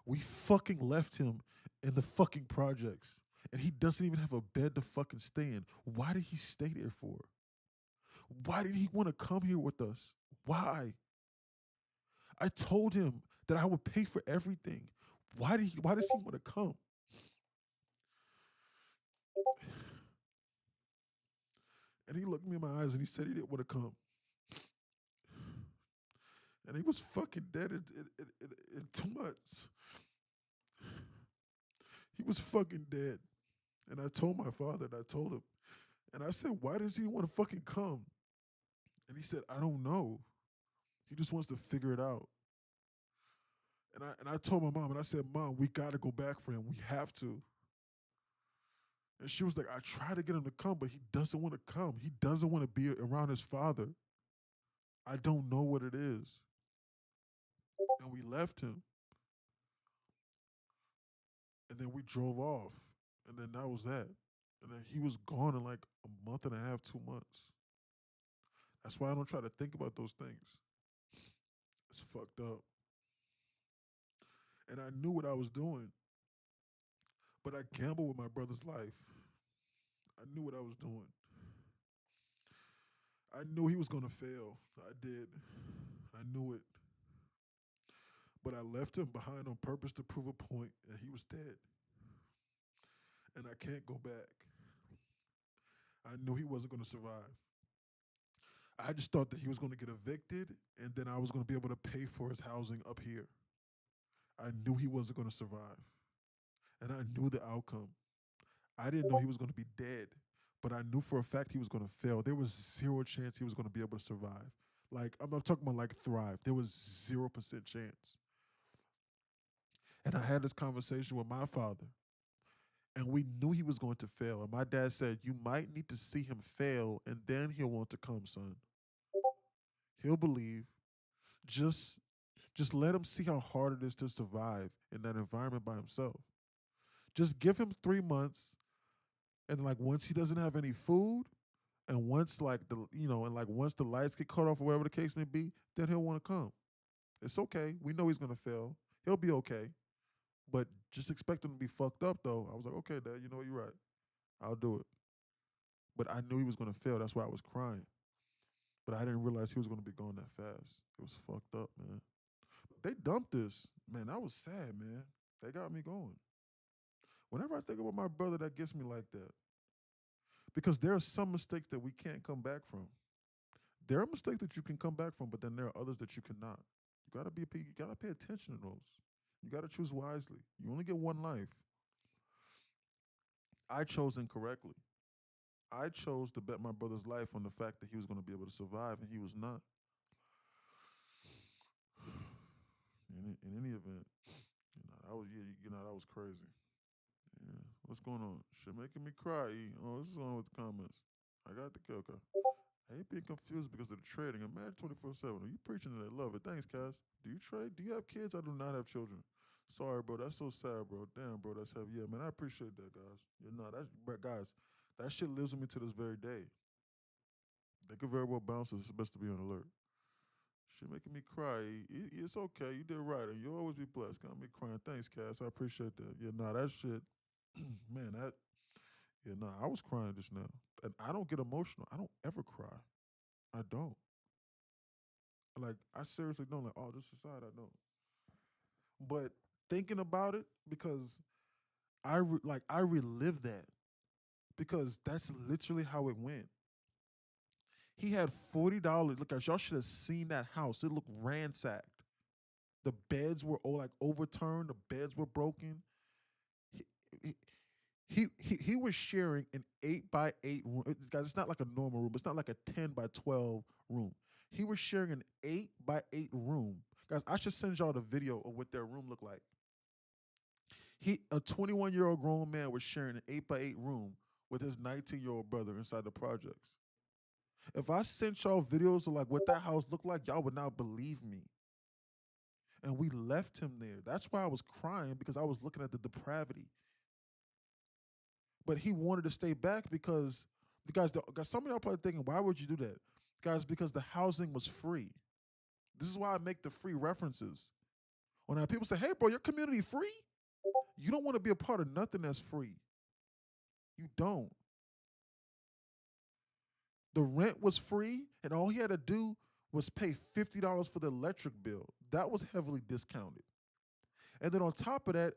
We fucking left him in the fucking projects. And he doesn't even have a bed to fucking stay in. Why did he stay there for? Why did he want to come here with us? Why? I told him that I would pay for everything. Why does he want to come? And he looked me in my eyes and he said he didn't want to come. And he was fucking dead in 2 months. He was fucking dead. And I told my father and I told him. And I said, why does he want to fucking come? And he said, I don't know. He just wants to figure it out. And I told my mom, and I said, Mom, we got to go back for him. We have to. And she was like, I try to get him to come, but he doesn't want to come. He doesn't want to be around his father. I don't know what it is. And we left him. And then we drove off. And then that was that. And then he was gone in like a month and a half, 2 months. That's why I don't try to think about those things. It's fucked up. And I knew what I was doing, but I gambled with my brother's life. I knew what I was doing. I knew he was going to fail. I did. I knew it. But I left him behind on purpose to prove a point, and he was dead. And I can't go back. I knew he wasn't going to survive. I just thought that he was going to get evicted, and then I was going to be able to pay for his housing up here. I knew he wasn't going to survive. And I knew the outcome. I didn't know he was going to be dead, but I knew for a fact he was going to fail. There was 0 chance he was going to be able to survive. Like, I'm not talking about like thrive. There was 0% chance. And I had this conversation with my father, and we knew he was going to fail. And my dad said, you might need to see him fail, and then he'll want to come, son. He'll believe. Just let him see how hard it is to survive in that environment by himself. Just give him 3 months, and like once he doesn't have any food, and once like once the lights get cut off or whatever the case may be, then he'll want to come. It's okay. We know he's gonna fail. He'll be okay. But just expect him to be fucked up though. I was like, okay, Dad, you know what, you're right. I'll do it. But I knew he was gonna fail. That's why I was crying. But I didn't realize he was gonna be going that fast. It was fucked up, man. They dumped this. Man, that was sad, man. They got me going. Whenever I think about my brother, that gets me like that. Because there are some mistakes that we can't come back from. There are mistakes that you can come back from, but then there are others that you cannot. You gotta pay attention to those. You gotta choose wisely. You only get one life. I chose incorrectly. I chose to bet my brother's life on the fact that he was going to be able to survive, and he was not. In any event, that was crazy. Yeah. What's going on? Shit making me cry. Oh, this is on with the comments. I got the coca. I hate being confused because of the trading. Imagine 24/7. Are you preaching that? Love it. Thanks, Cass. Do you trade? Do you have kids? I do not have children. Sorry, bro. That's so sad, bro. Damn, bro. That's heavy. Yeah, man. I appreciate that, guys. But guys, that shit lives with me to this very day. They could very well bounce. It's best to be on alert. Shit making me cry. It's okay. You did right, and you'll always be blessed. Got me crying. Thanks, Cass. I appreciate that. Yeah, that shit, man. I was crying just now, and I don't get emotional. I don't ever cry. I don't. Like, I seriously don't. Like, oh, this is sad. I don't. But thinking about it, because I relive that, because that's literally how it went. He had $40. Look, guys, y'all should have seen that house. It looked ransacked. The beds were all like overturned. The beds were broken. He was sharing an 8x8 room. Guys, it's not like a normal room. It's not like a 10x12 room. He was sharing an 8x8 room. Guys, I should send y'all the video of what their room looked like. A 21-year-old grown man was sharing an 8x8 room with his 19-year-old brother inside the projects. If I sent y'all videos of like what that house looked like, y'all would not believe me. And we left him there. That's why I was crying, because I was looking at the depravity. But he wanted to stay back because guys, some of y'all probably thinking, why would you do that? Guys, because the housing was free. This is why I make the free references. When people say, hey, bro, your community free? You don't want to be a part of nothing that's free. You don't. The rent was free, and all he had to do was pay $50 for the electric bill. That was heavily discounted. And then on top of that,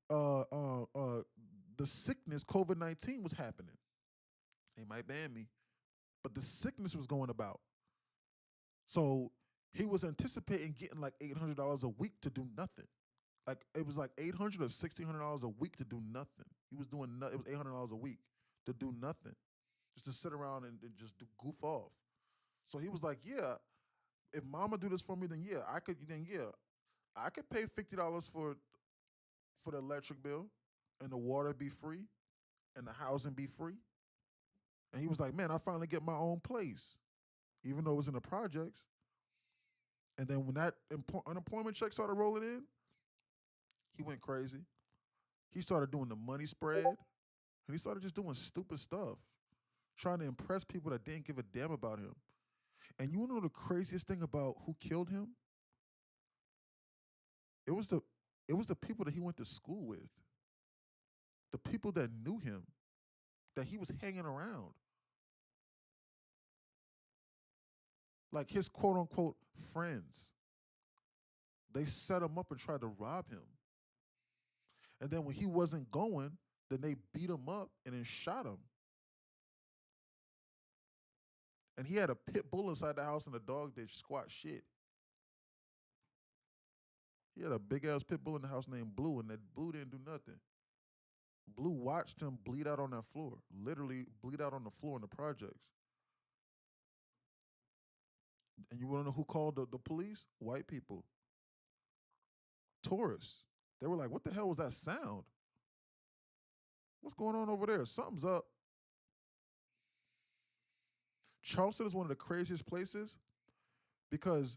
the sickness, COVID-19, was happening. They might ban me, but the sickness was going about. So he was anticipating getting like $800 a week to do nothing. Like, it was like $800 or $1,600 a week to do nothing. He was doing it was $800 a week to do nothing, just to sit around and just goof off. So he was like, yeah, if mama do this for me, then yeah, I could pay $50 for the electric bill, and the water be free, and the housing be free. And he was like, man, I finally get my own place, even though it was in the projects. And then when that unemployment check started rolling in, he went crazy. He started doing the money spread, and he started just doing stupid stuff, trying to impress people that didn't give a damn about him. And you want to know the craziest thing about who killed him? It was the people that he went to school with, the people that knew him, that he was hanging around. Like his quote unquote friends. They set him up and tried to rob him. And then when he wasn't going, then they beat him up and then shot him. And he had a pit bull inside the house and the dog did squat shit. He had a big ass pit bull in the house named Blue, and that Blue didn't do nothing. Blue watched him bleed out on that floor, literally bleed out on the floor in the projects. And you want to know who called the police? White people. Tourists. They were like, what the hell was that sound? What's going on over there? Something's up. Charleston is one of the craziest places because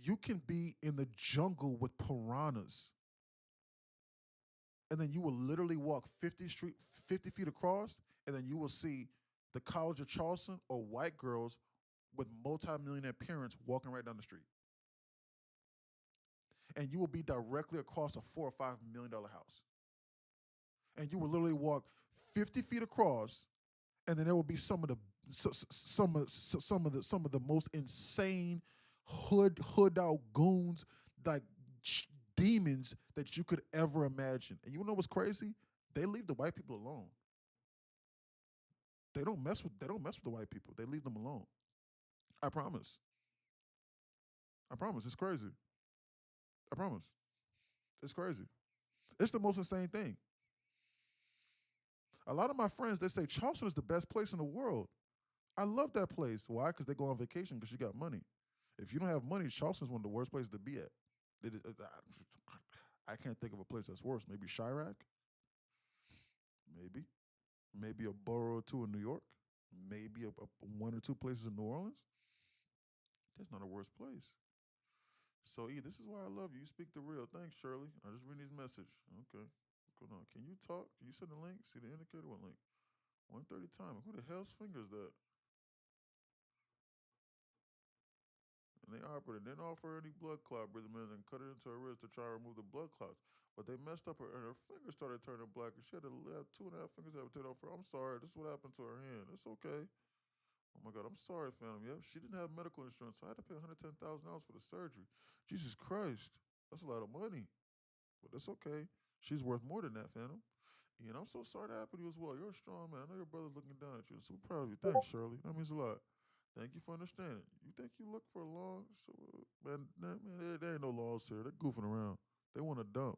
you can be in the jungle with piranhas. And then you will literally walk 50 feet across, and then you will see the College of Charleston or white girls with multi-millionaire parents walking right down the street. And you will be directly across a $4 or $5 million house. And you will literally walk 50 feet across, and then there will be some of the most insane hood out goons, like demons that you could ever imagine. And you know what's crazy? They leave the white people alone. They don't mess with the white people. They leave them alone. I promise. I promise. It's crazy. I promise. It's crazy. It's the most insane thing. A lot of my friends, they say Charleston is the best place in the world. I love that place. Why? Because they go on vacation because you got money. If you don't have money, Charleston's one of the worst places to be at. I can't think of a place that's worse. Maybe Chirac? Maybe. Maybe a borough or two in New York? Maybe one or two places in New Orleans? That's not a worse place. So, this is why I love you. You speak the real. Thanks, Shirley. I just read this message. Okay. What's going on? Can you talk? Can you send a link? See the indicator? What link? 1:30 time. Who the hell's fingers that? And they operated. Didn't offer any blood clot, Brother Man, and cut it into her wrist to try to remove the blood clots. But they messed up her, and her fingers started turning black, and she had to have 2.5 fingers that were taken off her. I'm sorry. This is what happened to her hand. It's okay. Oh my God, I'm sorry, fam. Yep, she didn't have medical insurance, so I had to pay $110,000 for the surgery. Jesus Christ, that's a lot of money. But that's okay. She's worth more than that, Phantom. And I'm so sorry that happened to you as well. You're a strong man. I know your brother's looking down at you. I'm so proud of you. Thanks, Shirley. That means a lot. Thank you for understanding. You think you look for a long? Man, there ain't no laws here. They're goofing around. They want to dump.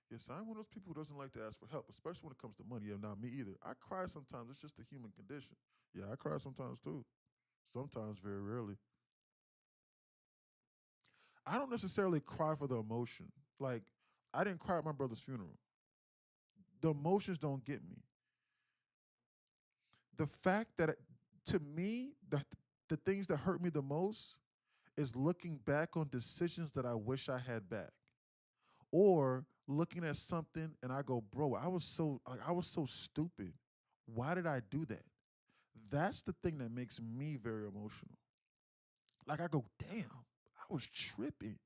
Yes, I'm one of those people who doesn't like to ask for help, especially when it comes to money. Yeah, not me either. I cry sometimes. It's just a human condition. Yeah, I cry sometimes too. Sometimes, very rarely. I don't necessarily cry for the emotion. Like, I didn't cry at my brother's funeral. The emotions don't get me. The fact that, to me, the things that hurt me the most is looking back on decisions that I wish I had back. Or looking at something and I go, bro, I was so stupid. Why did I do that? That's the thing that makes me very emotional. Like I go, damn, I was tripping.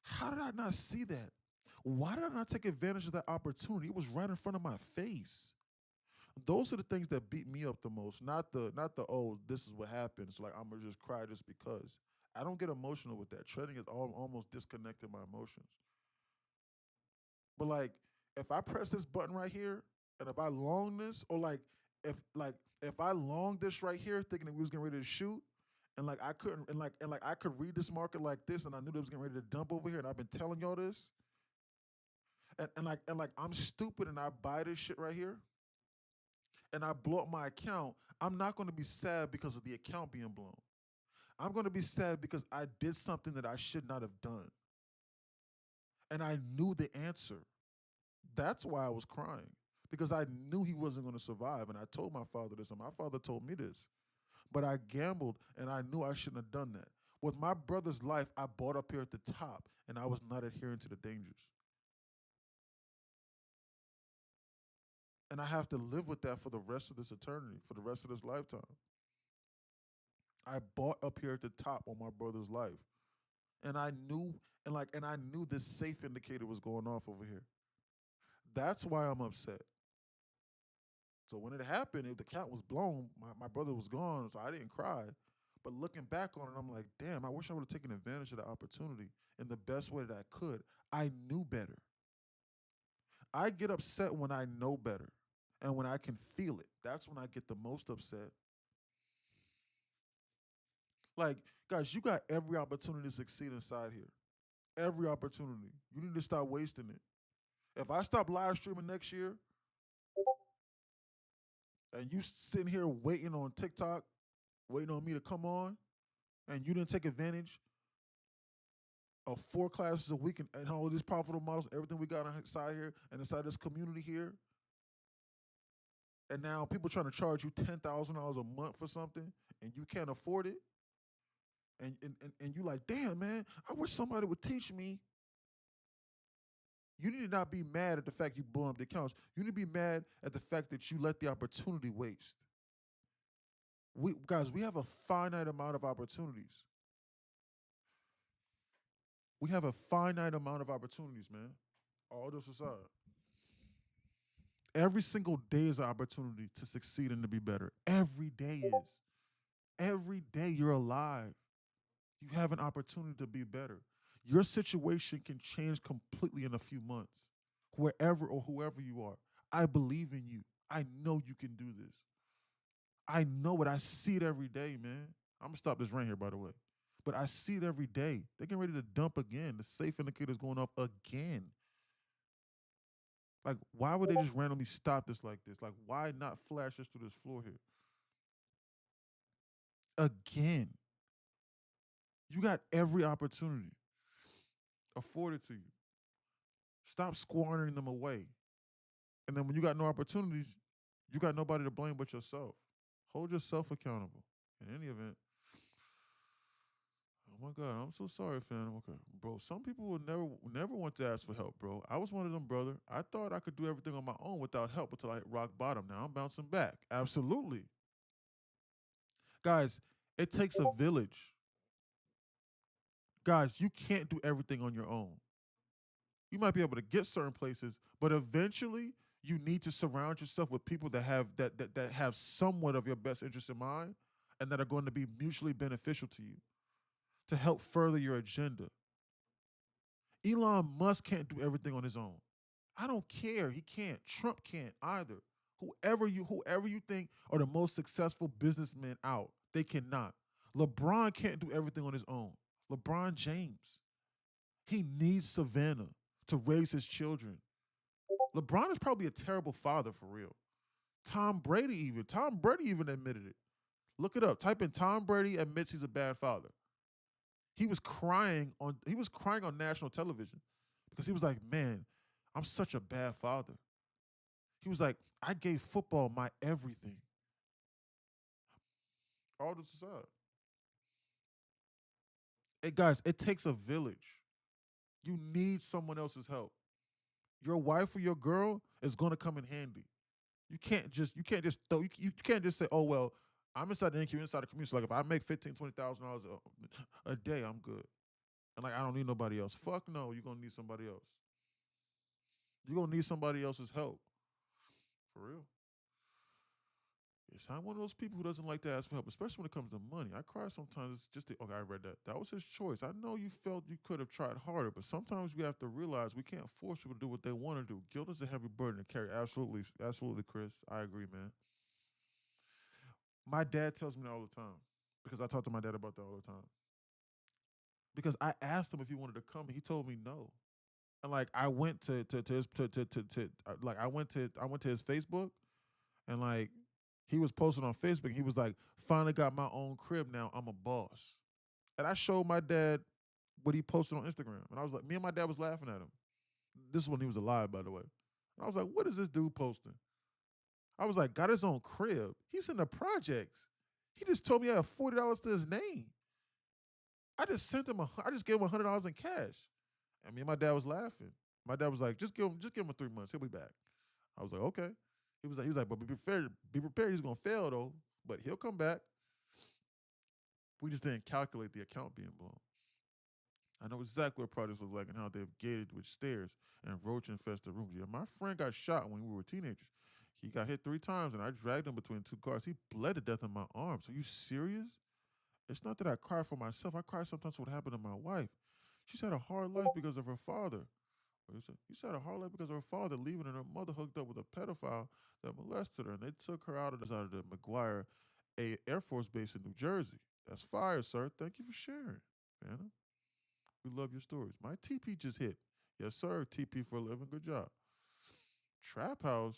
How did I not see that? Why did I not take advantage of that opportunity? It was right in front of my face. Those are the things that beat me up the most. Not the oh, this is what happened. So like I'm gonna just cry just because. I don't get emotional with that. Trading is almost disconnected my emotions. But like if I press this button right here and if I long this, or if I long this right here thinking that we was getting ready to shoot, and like I couldn't and I could read this market like this and I knew they was getting ready to dump over here and I've been telling y'all this. And like I'm stupid and I buy this shit right here and I blow up my account, I'm not going to be sad because of the account being blown. I'm going to be sad because I did something that I should not have done. And I knew the answer. That's why I was crying, because I knew he wasn't going to survive. And I told my father this, and my father told me this. But I gambled, and I knew I shouldn't have done that. With my brother's life, I bought up here at the top, and I was not adhering to the dangers. And I have to live with that for the rest of this eternity, for the rest of this lifetime. I bought up here at the top on my brother's life. And I knew, and I knew this safe indicator was going off over here. That's why I'm upset. So when it happened, if the count was blown, my brother was gone, so I didn't cry. But looking back on it, I'm like, damn, I wish I would have taken advantage of the opportunity in the best way that I could. I knew better. I get upset when I know better and when I can feel it. That's when I get the most upset. Like, guys, you got every opportunity to succeed inside here. Every opportunity. You need to stop wasting it. If I stop live streaming next year and you sitting here waiting on TikTok, waiting on me to come on, and you didn't take advantage of 4 classes a week and all these profitable models, everything we got inside here and inside this community here, and now people trying to charge you $10,000 a month for something and you can't afford it, and you like, damn, man, I wish somebody would teach me. You need to not be mad at the fact you blew up the accounts. You need to be mad at the fact that you let the opportunity waste. Guys, we have a finite amount of opportunities. We have a finite amount of opportunities, man. All this aside. Every single day is an opportunity to succeed and to be better. Every day is. Every day you're alive. You have an opportunity to be better. Your situation can change completely in a few months, wherever or whoever you are. I believe in you. I know you can do this. I know it. I see it every day, man. I'm going to stop this rant here, by the way. But I see it every day. They're getting ready to dump again. The safe indicator's going off again. Like, why would they just randomly stop this like this? Like, why not flash us through this floor here? Again. You got every opportunity afforded to you. Stop squandering them away. And then when you got no opportunities, you got nobody to blame but yourself. Hold yourself accountable. In any event, oh my God, I'm so sorry, fam. Okay, bro. Some people will never want to ask for help, bro. I was one of them, brother. I thought I could do everything on my own without help until I hit rock bottom. Now I'm bouncing back. Absolutely. Guys, it takes a village. Guys, you can't do everything on your own. You might be able to get certain places, but eventually you need to surround yourself with people that have somewhat of your best interest in mind and that are going to be mutually beneficial to you to help further your agenda. Elon Musk can't do everything on his own. I don't care. He can't. Trump can't either. Whoever you think are the most successful businessmen out, they cannot. LeBron can't do everything on his own. LeBron James. He needs Savannah to raise his children. LeBron is probably a terrible father for real. Tom Brady even admitted it. Look it up. Type in Tom Brady admits he's a bad father. He was crying on national television because he was like, man, I'm such a bad father. He was like, I gave football my everything. All this aside. Hey guys, it takes a village. You need someone else's help. Your wife or your girl is going to come in handy. You can't just say, oh well, I'm inside the NQ, inside the community. So like if I make $15,000-$20,000 a day, I'm good. And like I don't need nobody else. Fuck no, you're gonna need somebody else. You're gonna need somebody else's help. For real. Yes, I'm one of those people who doesn't like to ask for help, especially when it comes to money. I cry sometimes. It's just okay, I read that. That was his choice. I know you felt you could have tried harder, but sometimes we have to realize we can't force people to do what they want to do. Guilt is a heavy burden to carry. Absolutely, absolutely, Chris. I agree, man. My dad tells me that all the time because I talk to my dad about that all the time. Because I asked him if he wanted to come, and he told me no. And like I went to his like I went to his Facebook, and like he was posting on Facebook. And he was like, "Finally got my own crib now. I'm a boss." And I showed my dad what he posted on Instagram, and I was like, me and my dad was laughing at him. This is when he was alive, by the way. And I was like, "What is this dude posting?" I was like, "Got his own crib. He's in the projects. He just told me I have $40 to his name. I just gave him $100 in cash." And me and my dad was laughing. My dad was like, just give him 3 months. He'll be back. I was like, okay. He was like, but be prepared. He's gonna fail though, but he'll come back. We just didn't calculate the account being blown. I know exactly what projects look like and how they've gated with stairs and roach infested rooms. Yeah, my friend got shot when we were teenagers. He got hit 3 times and I dragged him between 2 cars. He bled to death in my arms. Are you serious? It's not that I cry for myself. I cry sometimes for what happened to my wife. She's had a hard life because of her father. She's had a hard life because of her father leaving and her mother hooked up with a pedophile that molested her. And they took her out of the McGuire Air Force Base in New Jersey. That's fire, sir. Thank you for sharing, Phantom. We love your stories. My TP just hit. Yes, sir. TP for a living. Good job. Trap House.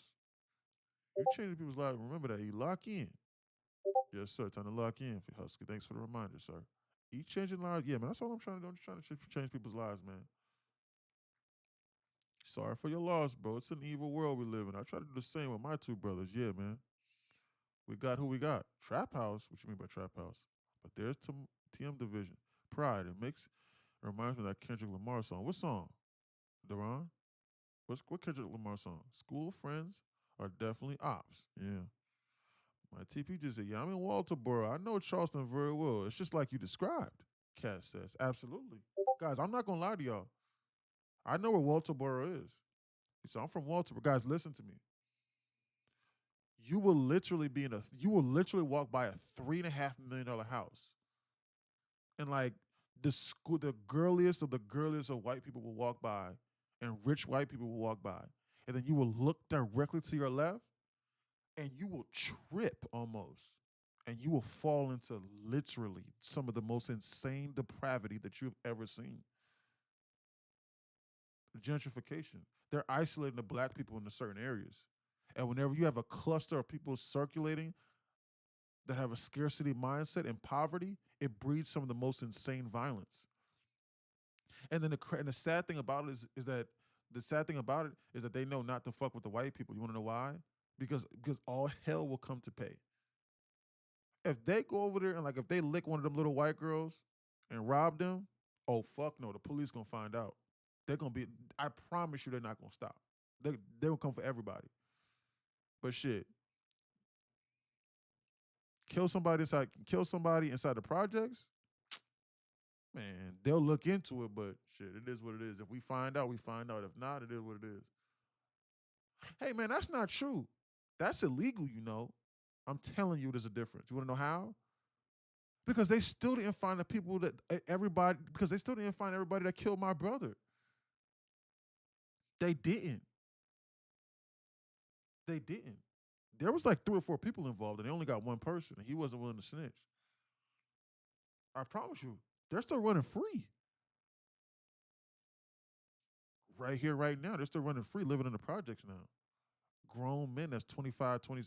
You changing people's lives. Remember that. You lock in. Yes, sir. Time to lock in for Husky. Thanks for the reminder, sir. Each changing lives. Yeah, man. That's all I'm trying to do. I'm just trying to change people's lives, man. Sorry for your loss, bro. It's an evil world we live in. I try to do the same with my 2 brothers. Yeah, man. We got who we got. Trap House. What you mean by Trap House? But there's TM Division. Pride. It reminds me of that Kendrick Lamar song. What song? Deron? What Kendrick Lamar song? School friends are definitely ops. Yeah. My TP just said, yeah, I'm in Walterboro. I know Charleston very well. It's just like you described, Cass says. Absolutely. Guys, I'm not going to lie to y'all. I know where Walterboro is. So I'm from Walterboro. Guys, listen to me. You will literally walk by a $3.5 million house. And like the girliest of white people will walk by, and rich white people will walk by. And then you will look directly to your left, and you will trip almost. And you will fall into literally some of the most insane depravity that you've ever seen. Gentrification. They're isolating the black people into certain areas. And whenever you have a cluster of people circulating that have a scarcity mindset and poverty, it breeds some of the most insane violence. And then the sad thing about it is that they know not to fuck with the white people. You want to know why? Because all hell will come to pay. If they go over there and if they lick one of them little white girls and rob them, oh fuck no, the police gonna find out. They're gonna be. I promise you, they're not gonna stop. They will come for everybody. But shit, kill somebody inside the projects. Man, they'll look into it, but shit, it is what it is. If we find out, we find out. If not, it is what it is. Hey man, that's not true. That's illegal, you know. I'm telling you, there's a difference. You want to know how? Because they still didn't find the people because they still didn't find everybody that killed my brother. They didn't. There was like 3 or 4 people involved, and they only got one person, and he wasn't willing to snitch. I promise you, they're still running free. Right here, right now, they're still running free, living in the projects now. Grown men that's 25, 20,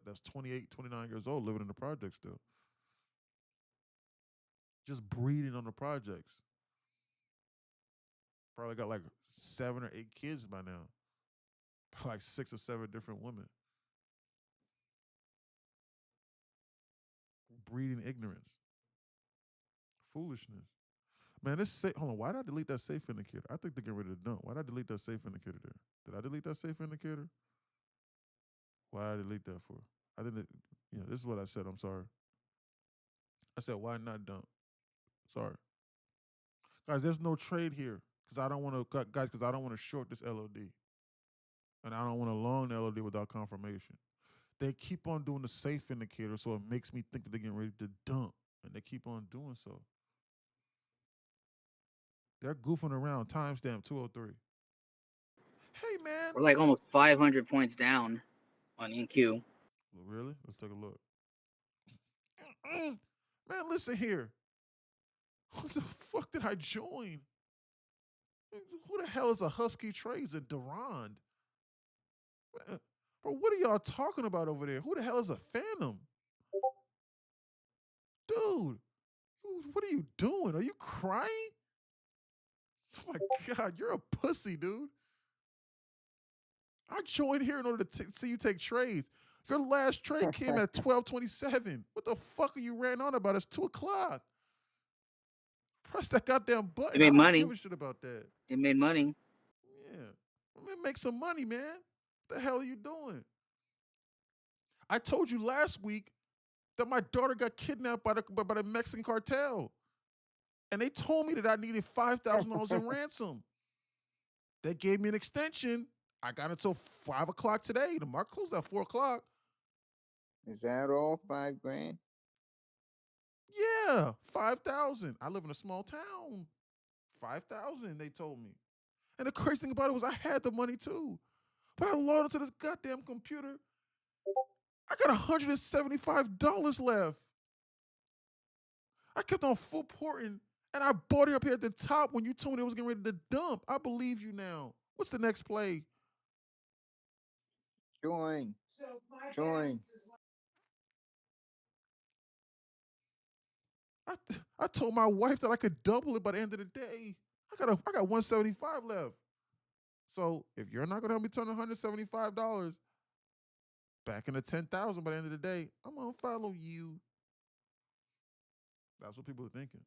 that's 28, 29 years old, living in the projects still. Just breeding on the projects. Probably got like 7 or 8 kids by now. Like 6 or 7 different women. Breeding ignorance. Foolishness. Man, hold on. Why did I delete that safe indicator? I think they're getting ready to dump. Why did I delete that safe indicator there? Did I delete that safe indicator? Why did I delete that for? I didn't. This is what I said. I'm sorry. I said, why not dump? Sorry. Guys, there's no trade here because I don't want to short this LOD. And I don't want to long the LOD without confirmation. They keep on doing the safe indicator, so it makes me think that they're getting ready to dump. And they keep on doing so. They're goofing around. Timestamp 203. Hey, man. We're like almost 500 points down on NQ. Really? Let's take a look. Man, listen here. What the fuck did I join? Who the hell is a Husky Trays and Durand? Bro, what are y'all talking about over there? Who the hell is a Phantom? Dude, what are you doing? Are you crying? Oh my God, you're a pussy, dude. I joined here in order to see you take trades. Your last trade came at 12:27. What the fuck are you ranting on about? It's 2:00. Press that goddamn button. It made money. I don't give a shit about that. It made money. Yeah. Make some money, man. What the hell are you doing? I told you last week that my daughter got kidnapped by the Mexican cartel. And they told me that I needed $5,000 in ransom. They gave me an extension. I got until 5 o'clock today. The market closed at 4 o'clock. Is that all? $5,000? Yeah, 5,000. I live in a small town. 5,000, they told me. And the crazy thing about it was I had the money too. But I logged onto this goddamn computer. I got $175 left. I kept on full porting, and I bought it up here at the top when you told me it was getting ready to dump. I believe you now. What's the next play? Join. Join. I told my wife that I could double it by the end of the day. I got 175 left. So if you're not gonna help me turn $175 back into 10,000 by the end of the day, I'm gonna follow you. That's what people are thinking.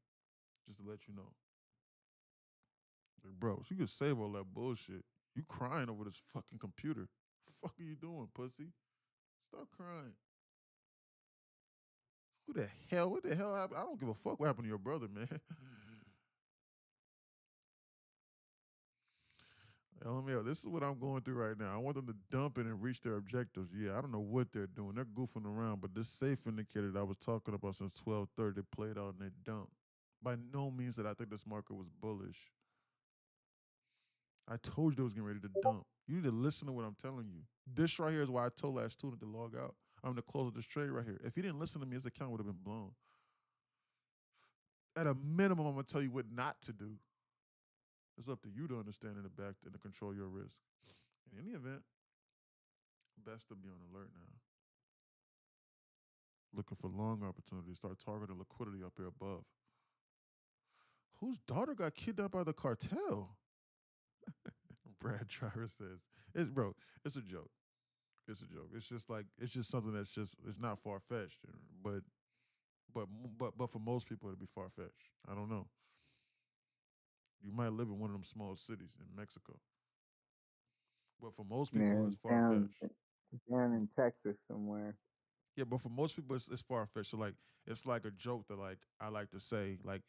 Just to let you know. Like, bro, so you could save all that bullshit. You crying over this fucking computer. The fuck are you doing, pussy? Stop crying. Who the hell? What the hell happened? I don't give a fuck what happened to your brother, man. LML, this is what I'm going through right now. I want them to dump it and reach their objectives. Yeah, I don't know what they're doing. They're goofing around, but this safe indicator that I was talking about since 12:30 played out and they dumped. By no means that I think this market was bullish. I told you they was getting ready to dump. You need to listen to what I'm telling you. This right here is why I told last student to log out. I'm going to close this trade right here. If he didn't listen to me, his account would have been blown. At a minimum, I'm going to tell you what not to do. It's up to you to understand and to back and to control your risk. In any event, best to be on alert now. Looking for long opportunities. Start targeting liquidity up here above. Whose daughter got kidnapped by the cartel? Brad Trier says, it's a joke. It's a joke. It's just something that's just, it's not far-fetched, but for most people it'd be far-fetched. I don't know. You might live in one of them small cities in Mexico. But for most people it's far-fetched. Down in Texas somewhere. Yeah, but for most people it's far-fetched. So like it's like a joke that like I like to say, like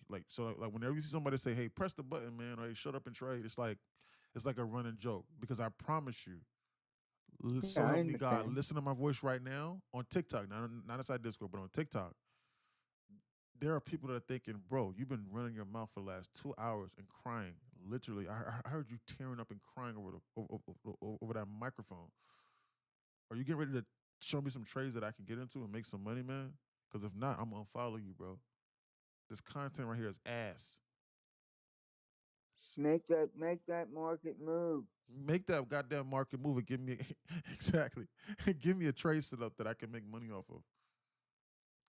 whenever you see somebody say, hey, press the button, man, or hey, shut up and trade, it's like a running joke. Because I promise you, so I help me God, understand. listen to my voice right now on TikTok, not inside Discord, but on TikTok. There are people that are thinking, bro, you've been running your mouth for the last 2 hours and crying. Literally, I heard you tearing up and crying over that microphone. Are you getting ready to show me some trades that I can get into and make some money, man? Because if not, I'm gonna unfollow you, bro. This content right here is ass. Make that market move. Make that goddamn market move and give me exactly. Give me a trade setup that I can make money off of.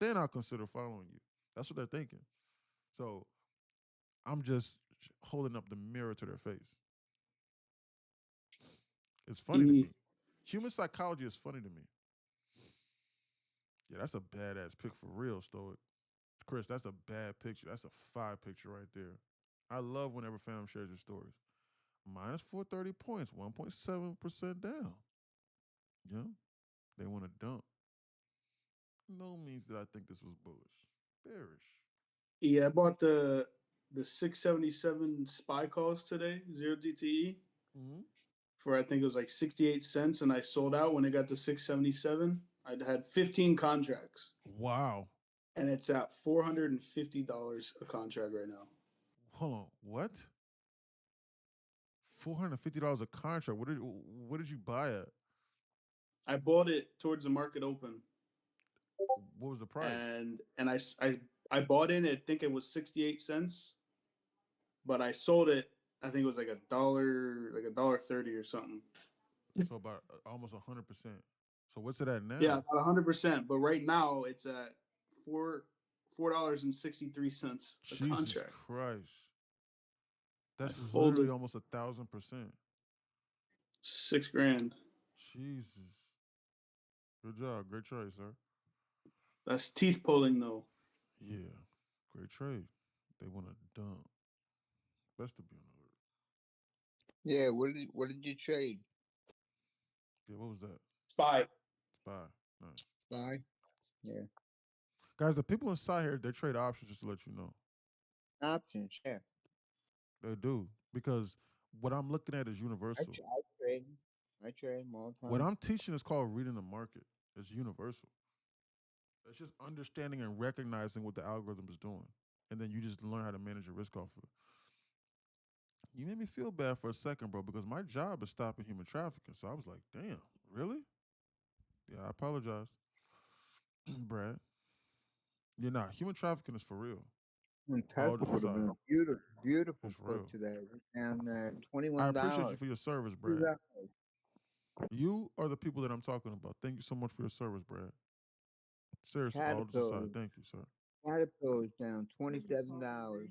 Then I'll consider following you. That's what they're thinking. So I'm just holding up the mirror to their face. It's funny to me. Human psychology is funny to me. Yeah, that's a badass pick for real, Stoic. Chris, that's a bad picture. That's a 5 picture right there. I love whenever fam shares your stories. Minus 430 points, 1.7% down. Yeah, they want to dump. No means that I think this was bullish. Bearish. Yeah, I bought the 677 SPY calls today, 0DTE, for I think it was like 68 cents, and I sold out when it got to 677. I had 15 contracts. Wow. And it's at $450 a contract right now. Hold on, what? $450 a contract. What did you buy at? I bought it towards the market open. What was the price? And I bought in, I think it was 68 cents, but I sold it, I think it was like $1.30 or something. So about almost 100%. So what's it at now? Yeah, about 100%. But right now it's at $4.63 a Jesus contract. Christ. That's I literally almost 1,000%. $6,000. Jesus. Good job. Great trade, sir. That's teeth pulling though. Yeah. Great trade. They want to dump. Best to be on alert. Yeah, what did you trade? Yeah, what was that? SPY. Nice. SPY? Yeah. Guys, the people inside here, they trade options, just to let you know. Options, yeah. They do because what I'm looking at is universal. I trade. I trade them all the What time. I'm teaching is called reading the market. It's universal. It's just understanding and recognizing what the algorithm is doing, and then you just learn how to manage your risk off of it. You made me feel bad for a second, bro, because my job is stopping human trafficking. So I was like, damn, really? Yeah, I apologize, Brad. You're not. Human trafficking is for real. And All Tesla just would have been aside, a beautiful it's put real. today. Down I appreciate you $21. for your service, Two Brad. dollars. You are the people that I'm talking about. Thank you so much for your service, Brad. Seriously, all just Caterpillar. aside. Thank you, sir. Caterpillar's down $27.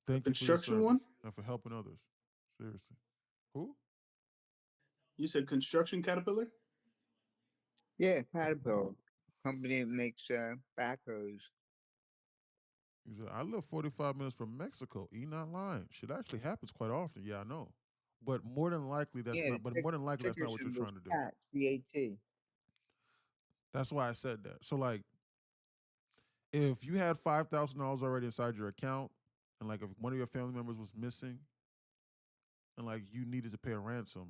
The Thank you for your construction service one? and for helping others. Seriously. Who? You said construction caterpillar? Yeah, Caterpillar. Company that makes backhoes. He said, I live 45 minutes from Mexico. E not lying. Shit actually happens quite often. Yeah, I know. But more than likely that's Yeah, not but more than likely that's ticker not what you're symbol's trying to do. CAT, CAT. That's why I said that. So like if you had $5,000 already inside your account and like if one of your family members was missing and like you needed to pay a ransom,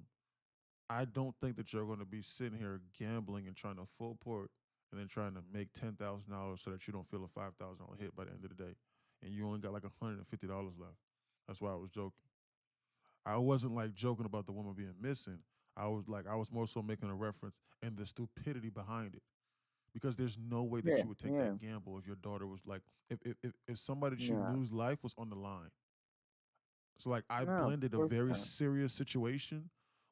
I don't think that you're going to be sitting here gambling and trying to full port and then trying to make $10,000 so that you don't feel a $5,000 hit by the end of the day, and you only got like $150 left. That's why I was joking. I wasn't like joking about the woman being missing. I was more so making a reference and the stupidity behind it because there's no way that Yeah, you would take yeah. that gamble if your daughter was like if somebody that you No, knew's life was on the line. So like I no, of blended a course very not. serious situation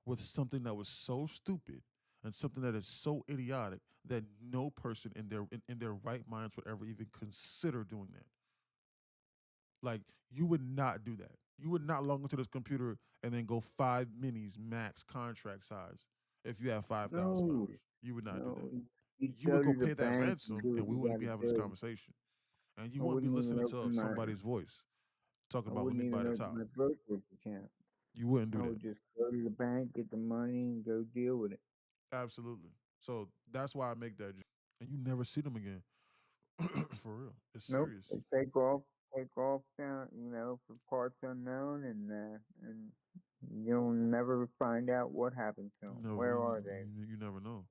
with something that was so stupid and something that is so idiotic that no person in their right minds would ever even consider doing that. Like you would not do that. You would not log into this computer and then go 5 minis max contract size if you have No, $5,000. You would not do no. that. You You would go go to the pay that bank and ransom do and what we you wouldn't got be to having this do. conversation. And you I wouldn't be wouldn't even listening to open my. somebody's voice talking I about let wouldn't me buy even the open top. my brokerage account. You wouldn't I do that. would just go to the bank, get the money, and go deal with it. Absolutely. So that's why I make that joke. And you never see them again. For real. It's Nope. serious. They take off down, for parts unknown, and you'll never find out what happened to them. No, Where are they? you never know.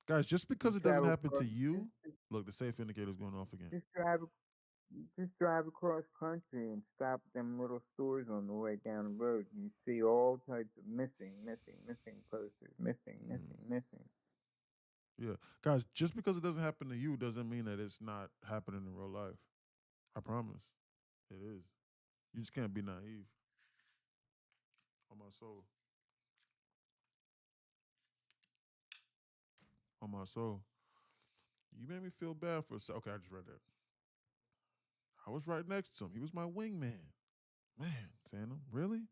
Guys, just You because it doesn't travel happen to across, you, look, the safe indicator's going off again. just drive, just drive across country and stop them little stores on the way down the road. And you see all types of missing posters, missing. Yeah. Guys, just because it doesn't happen to you doesn't mean that it's not happening in real life. I promise. It is. You just can't be naive. On my soul. On my soul. You made me feel bad for a second. Okay, I just read that. I was right next to him. He was my wingman. Man, Phantom, really?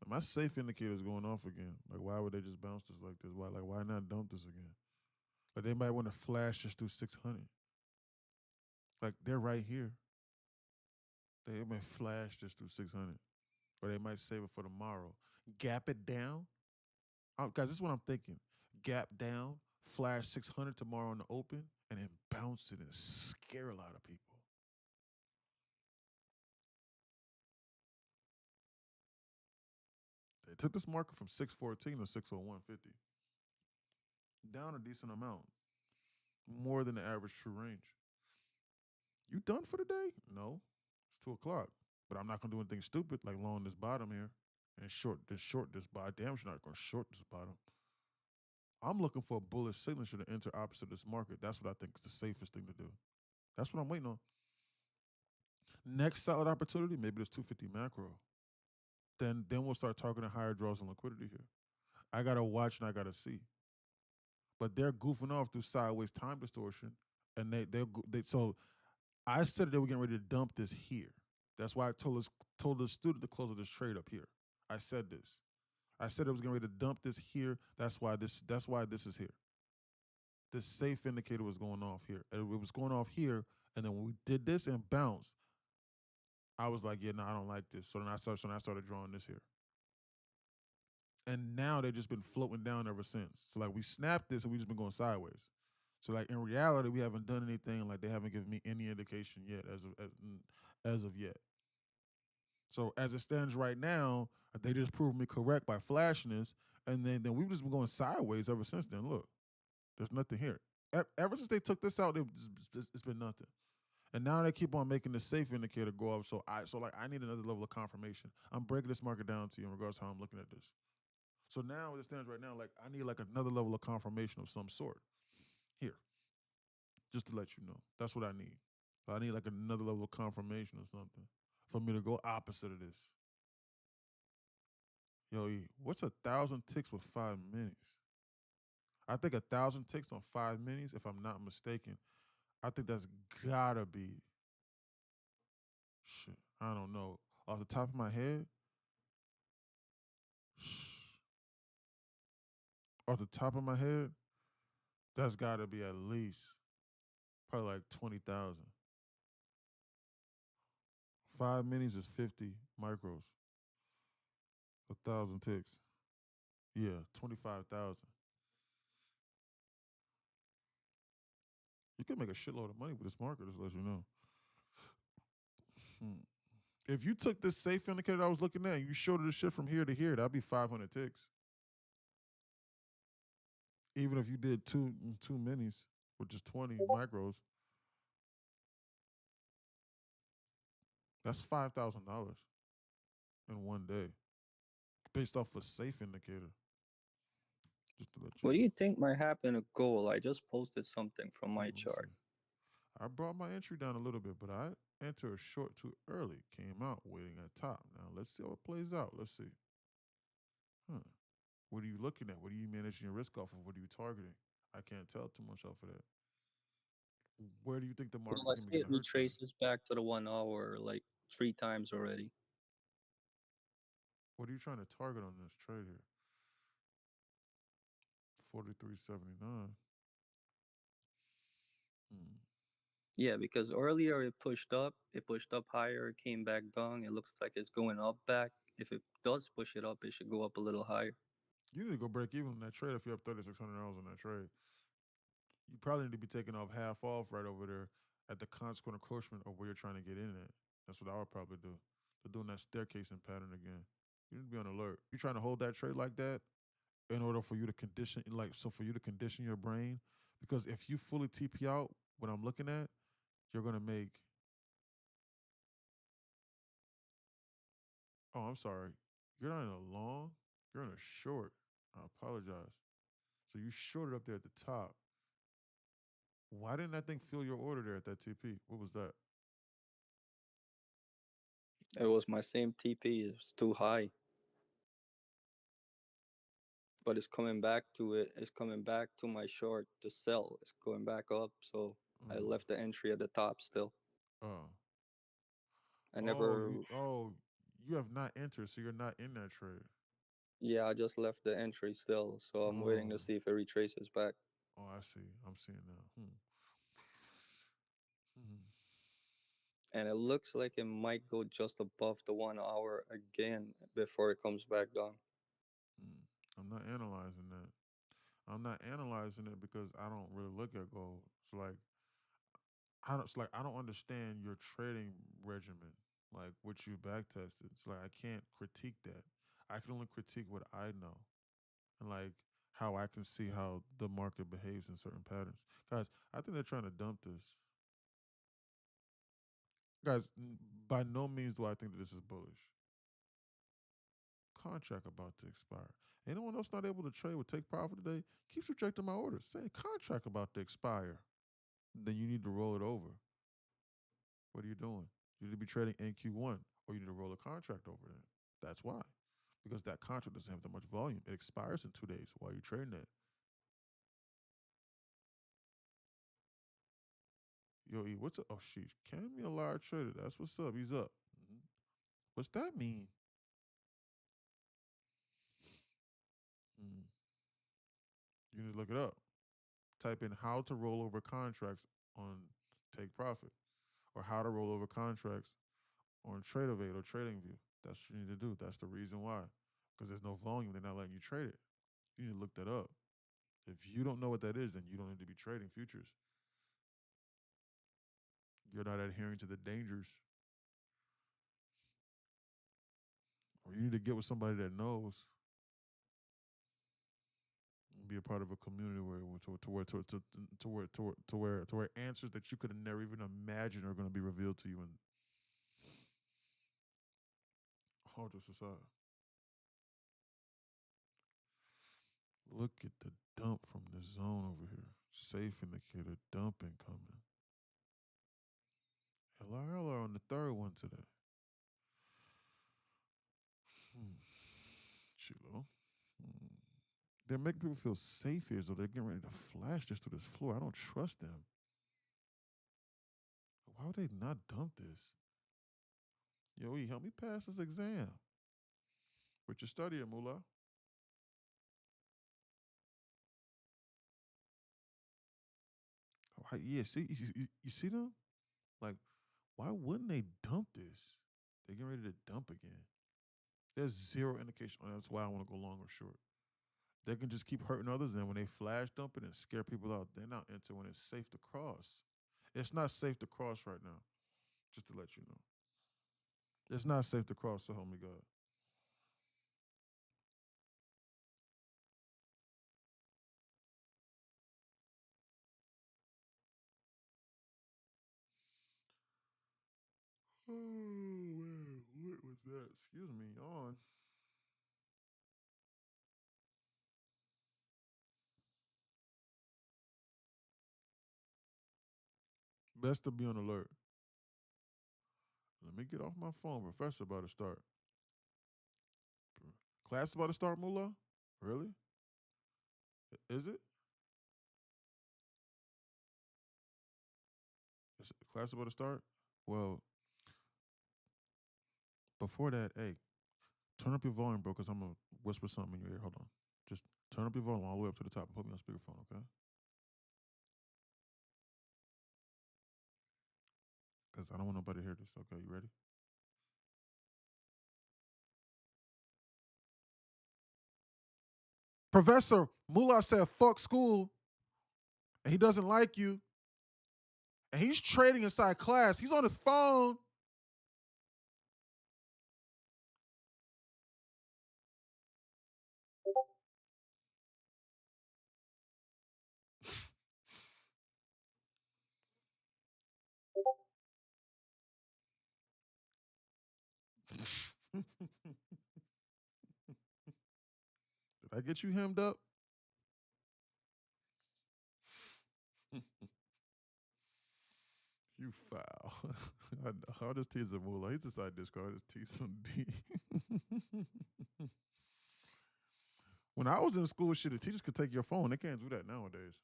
But my safe indicator's going off again. Like, why would they just bounce this like this? Why not dump this again? Like, they might want to flash us through 600. Like, they're right here. They might flash this through 600. Or they might save it for tomorrow. Gap it down. Guys, this is what I'm thinking. Gap down, flash 600 tomorrow in the open, and then bounce it and scare a lot of people. They took this marker from 614 to 601.50. Down a decent amount. More than the average true range. You done for the day? No. It's 2 o'clock. But I'm not gonna do anything stupid like long this bottom here and short this bottom. Damn sure not gonna short this bottom. I'm looking for a bullish signature to enter opposite this market. That's what I think is the safest thing to do. That's what I'm waiting on. Next solid opportunity, maybe this 250 macro. Then we'll start talking to higher draws and liquidity here. I gotta watch and I gotta see. But they're goofing off through sideways time distortion, and so I said they were getting ready to dump this here. That's why I told the student to close this trade up here. I said this. I said it was getting ready to dump this here. That's why this is here. This safe indicator was going off here. It was going off here, and then when we did this and bounced, I was like, yeah, no, I don't like this. So then I started drawing this here. And now they've just been floating down ever since. So like we snapped this and we just been going sideways. So like in reality, we haven't done anything. Like they haven't given me any indication yet as of yet. So as it stands right now, they just proved me correct by flashing this, and then we've just been going sideways ever since then. Look, there's nothing here. Ever since they took this out, it's been nothing. And now they keep on making the safe indicator go up. So I need another level of confirmation. I'm breaking this market down to you in regards to how I'm looking at this. So now as it stands right now, like I need like another level of confirmation of some sort. Here. Just to let you know. That's what I need. I need like another level of confirmation or something for me to go opposite of this. Yo, E, what's 1,000 ticks with 5 minis? I think 1,000 ticks on 5 minis, if I'm not mistaken, I think that's gotta be shit. I don't know. Off the top of my head, off the top of my head, that's gotta be at least probably like 20,000. 5 minis is 50 micros. 1,000 ticks. Yeah, 25,000. You can make a shitload of money with this market, just to let you know. If you took this safe indicator I was looking at and you showed it the shit from here to here, that'd be 500 ticks. Even if you did two minis, which is 20 micros, that's $5,000 in one day, based off a safe indicator. Just to let you What do know. you think might happen to gold? I just posted something from my chart. I brought my entry down a little bit, but I entered a short too early. Came out waiting at top. Now let's see how it plays out. Let's see. What are you looking at? What are you managing your risk off of? What are you targeting? I can't tell too much off of that. Where do you think the market Well, I can see begin it to hurt you? retraces back to the 1 hour like 3 times already. What are you trying to target on this trade here? 43.79. Yeah, because earlier it pushed up higher, came back down. It looks like it's going up back. If it does push it up, it should go up a little higher. You need to go break even on that trade if you're up $3,600 on that trade. You probably need to be taking off half off right over there at the consequent encroachment of where you're trying to get in at. That's what I would probably do. They're doing that staircasing pattern again. You need to be on alert. You're trying to hold that trade like that in order for you to condition, for you to condition your brain. Because if you fully TP out what I'm looking at, you're going to make. Oh, I'm sorry. You're not in a long, you're in a short. I apologize. So you shorted up there at the top. Why didn't that thing fill your order there at that TP? What was that? It was my same TP. It's too high. But it's coming back to it. It's coming back to my short to sell. It's going back up. So I left the entry at the top still. Oh. I never. You have not entered, so you're not in that trade. Yeah, I just left the entry still. So I'm waiting to see if it retraces back. Oh, I see. I'm seeing now. And it looks like it might go just above the 1 hour again before it comes back down. I'm not analyzing that. I'm not analyzing it because I don't really look at gold. It's like I don't understand your trading regimen, like what you back tested. It's like I can't critique that. I can only critique what I know, and like how I can see how the market behaves in certain patterns. Guys, I think they're trying to dump this. Guys, by no means do I think that this is bullish. Contract about to expire. Anyone else not able to trade with take profit today keeps rejecting my orders, saying contract about to expire. Then you need to roll it over. What are you doing? You need to be trading NQ1 or you need to roll a contract over then. That's why. Because that contract doesn't have that much volume. It expires in 2 days while you're trading that. Yo, E, what's up? Oh, sheesh. Can be a large trader. That's what's up. He's up. What's that mean? You need to look it up. Type in how to roll over contracts on Take Profit or how to roll over contracts on TradeOvate or TradingView. That's what you need to do. That's the reason why. Because there's no volume. They're not letting you trade it. You need to look that up. If you don't know what that is, then you don't need to be trading futures. You're not adhering to the dangers. Or you need to get with somebody that knows. Be a part of a community where answers that you could have never even imagined are going to be revealed to you in all just aside. Look at the dump from the zone over here. Safe indicator dumping coming. LRL are on the third one today. Chilo. They're making people feel safe here, so they're getting ready to flash just to this floor. I don't trust them. Why would they not dump this? Yo, help me pass this exam. What you studying, Mullah? Oh, yeah, see, you see them? Like, why wouldn't they dump this? They're getting ready to dump again. There's zero indication. That's why I want to go long or short. They can just keep hurting others, and when they flash dump it and scare people out, they're not into when it's safe to cross. It's not safe to cross right now, just to let you know. It's not safe to cross, so help me God. Oh, man. What was that? Excuse me, yawn. Best to be on alert. Let me get off my phone. Professor about to start. Class about to start, Mullah? Really? Is it? Is class about to start? Well, before that, hey, turn up your volume, bro, because I'm going to whisper something in your ear. Hold on. Just turn up your volume all the way up to the top and put me on speakerphone, okay? Because I don't want nobody to hear this. Okay, you ready? Professor Mullah said, fuck school, and he doesn't like you, and he's trading inside class. He's on his phone. Did I get you hemmed up? You foul. I'll just tease him, Mullah. He's inside Discord. I'll just tease him D. When I was in school, shit, the teachers could take your phone. They can't do that nowadays.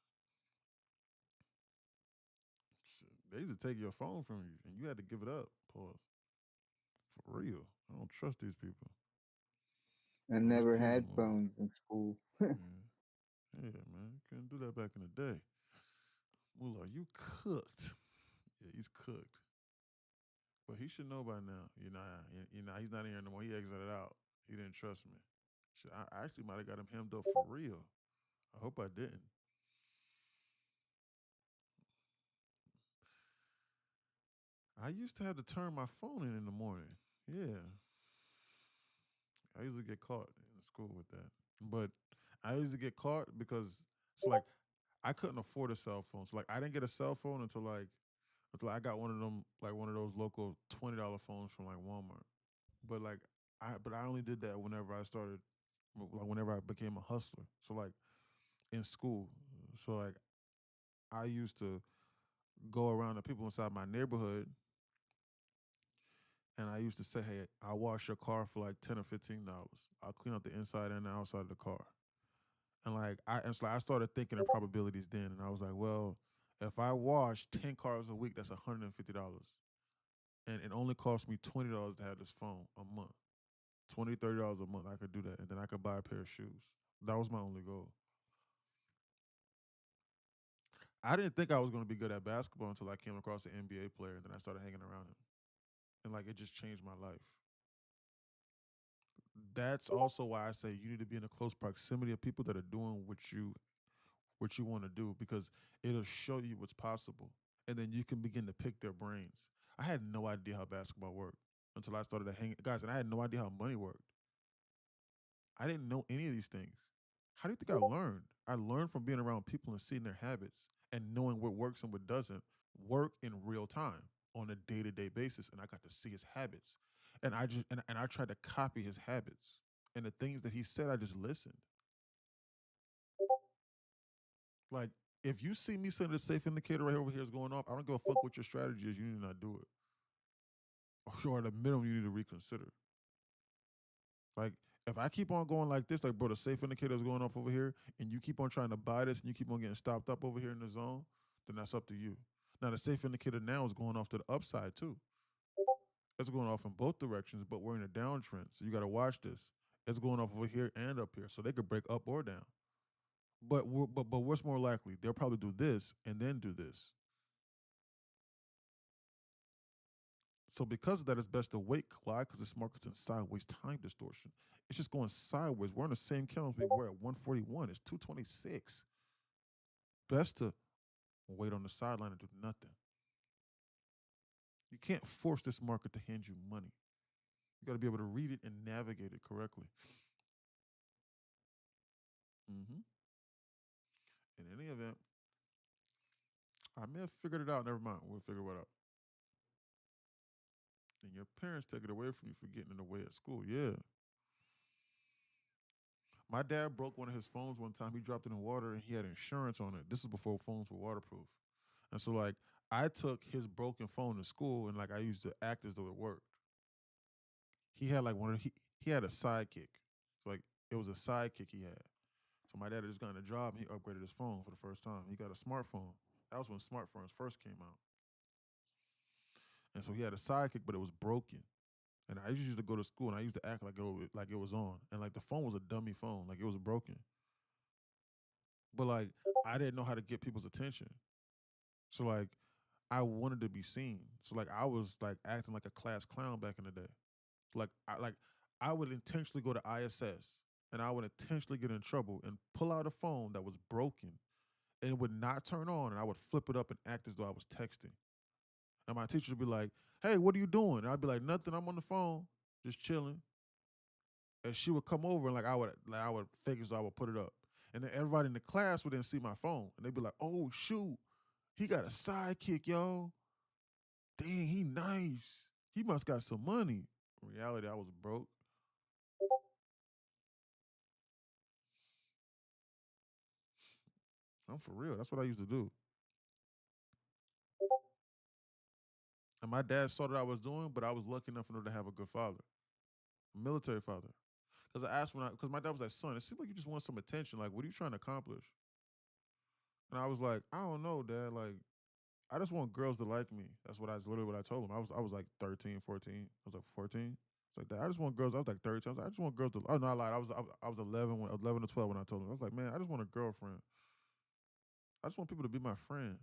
Shit, they used to take your phone from you, and you had to give it up. Pause. For real. I don't trust these people. I never had phones in school. Yeah, man. Couldn't do that back in the day. Mullah, you cooked. Yeah, he's cooked. But he should know by now. He's not here anymore. He exited out. He didn't trust me. Shit, I actually might have got him hemmed up for real. I hope I didn't. I used to have to turn my phone in the morning. Yeah. I usually get caught in school with that. But I usually get caught because it's like I couldn't afford a cell phone. So like I didn't get a cell phone until I got one of them, like one of those local $20 phones from like Walmart. But like I only did that whenever I started, like whenever I became a hustler. So like in school. So like I used to go around to people inside my neighborhood, and I used to say, "Hey, I'll wash your car for like $10 or $15. I'll clean up the inside and the outside of the car." And like I started thinking of probabilities then, and I was like, well, if I wash 10 cars a week, that's $150. And it only cost me $20 to have this phone a month. $20, $30 a month, I could do that. And then I could buy a pair of shoes. That was my only goal. I didn't think I was going to be good at basketball until I came across an NBA player, and then I started hanging around him. And like it just changed my life. That's also why I say you need to be in a close proximity of people that are doing what you want to do because it'll show you what's possible. And then you can begin to pick their brains. I had no idea how basketball worked until I started to hang guys, and I had no idea how money worked. I didn't know any of these things. How do you think I learned? I learned from being around people and seeing their habits and knowing what works and what doesn't work in real time on a day-to-day basis. And I got to see his habits. And I tried to copy his habits. And the things that he said, I just listened. Like, if you see me sending a safe indicator right over here is going off, I don't give a fuck what your strategy is. You need to not do it. Or at a minimum, you need to reconsider. Like, if I keep on going like this, like, bro, the safe indicator is going off over here, and you keep on trying to buy this, and you keep on getting stopped up over here in the zone, then that's up to you. Now, the safe indicator now is going off to the upside, too. It's going off in both directions, but we're in a downtrend, so you got to watch this. It's going off over here and up here, so they could break up or down. But what's more likely? They'll probably do this and then do this. So because of that, it's best to wait. Why? Because this market's in sideways time distortion. It's just going sideways. We're on the same candles we were at 141. It's 226. Best to wait on the sideline and do nothing. You can't force this market to hand you money. You got to be able to read it and navigate it correctly. Mm-hmm. In any event, I may have figured it out. Never mind. We'll figure it out. And your parents take it away from you for getting in the way at school. Yeah. My dad broke one of his phones one time. He dropped it in water and he had insurance on it. This is before phones were waterproof. And so, like, I took his broken phone to school and, like, I used to act as though it worked. He had, like, he had a sidekick. So, like, it was a sidekick he had. So my dad had just gotten a job and he upgraded his phone for the first time. He got a smartphone. That was when smartphones first came out. And so he had a sidekick, but it was broken. And I used to go to school and I used to act like it was on. And like the phone was a dummy phone, like it was broken. But like I didn't know how to get people's attention. So like I wanted to be seen. So like I was like acting like a class clown back in the day. Like I would intentionally go to ISS and I would intentionally get in trouble and pull out a phone that was broken and it would not turn on and I would flip it up and act as though I was texting. And my teacher would be like, "Hey, what are you doing?" And I'd be like, "Nothing, I'm on the phone, just chilling." And she would come over and I would fake as though I would put it up. And then everybody in the class would then see my phone. And they'd be like, "Oh shoot, he got a sidekick, yo. Dang, he nice. He must got some money." In reality, I was broke. I'm for real. That's what I used to do. And my dad saw that I was doing, but I was lucky enough in order to have a good father, a military father. Because I asked because my dad was like, "Son, it seems like you just want some attention. Like, what are you trying to accomplish?" And I was like, "I don't know, Dad. Like, I just want girls to like me." That's literally what I told him. I was like 13, 14. I was like 14. It's like that. I just want girls. I was like 13. I was like, I just want girls to. Oh no, I lied. I was 11 11 or 12 when I told him. I was like, man, I just want a girlfriend. I just want people to be my friend.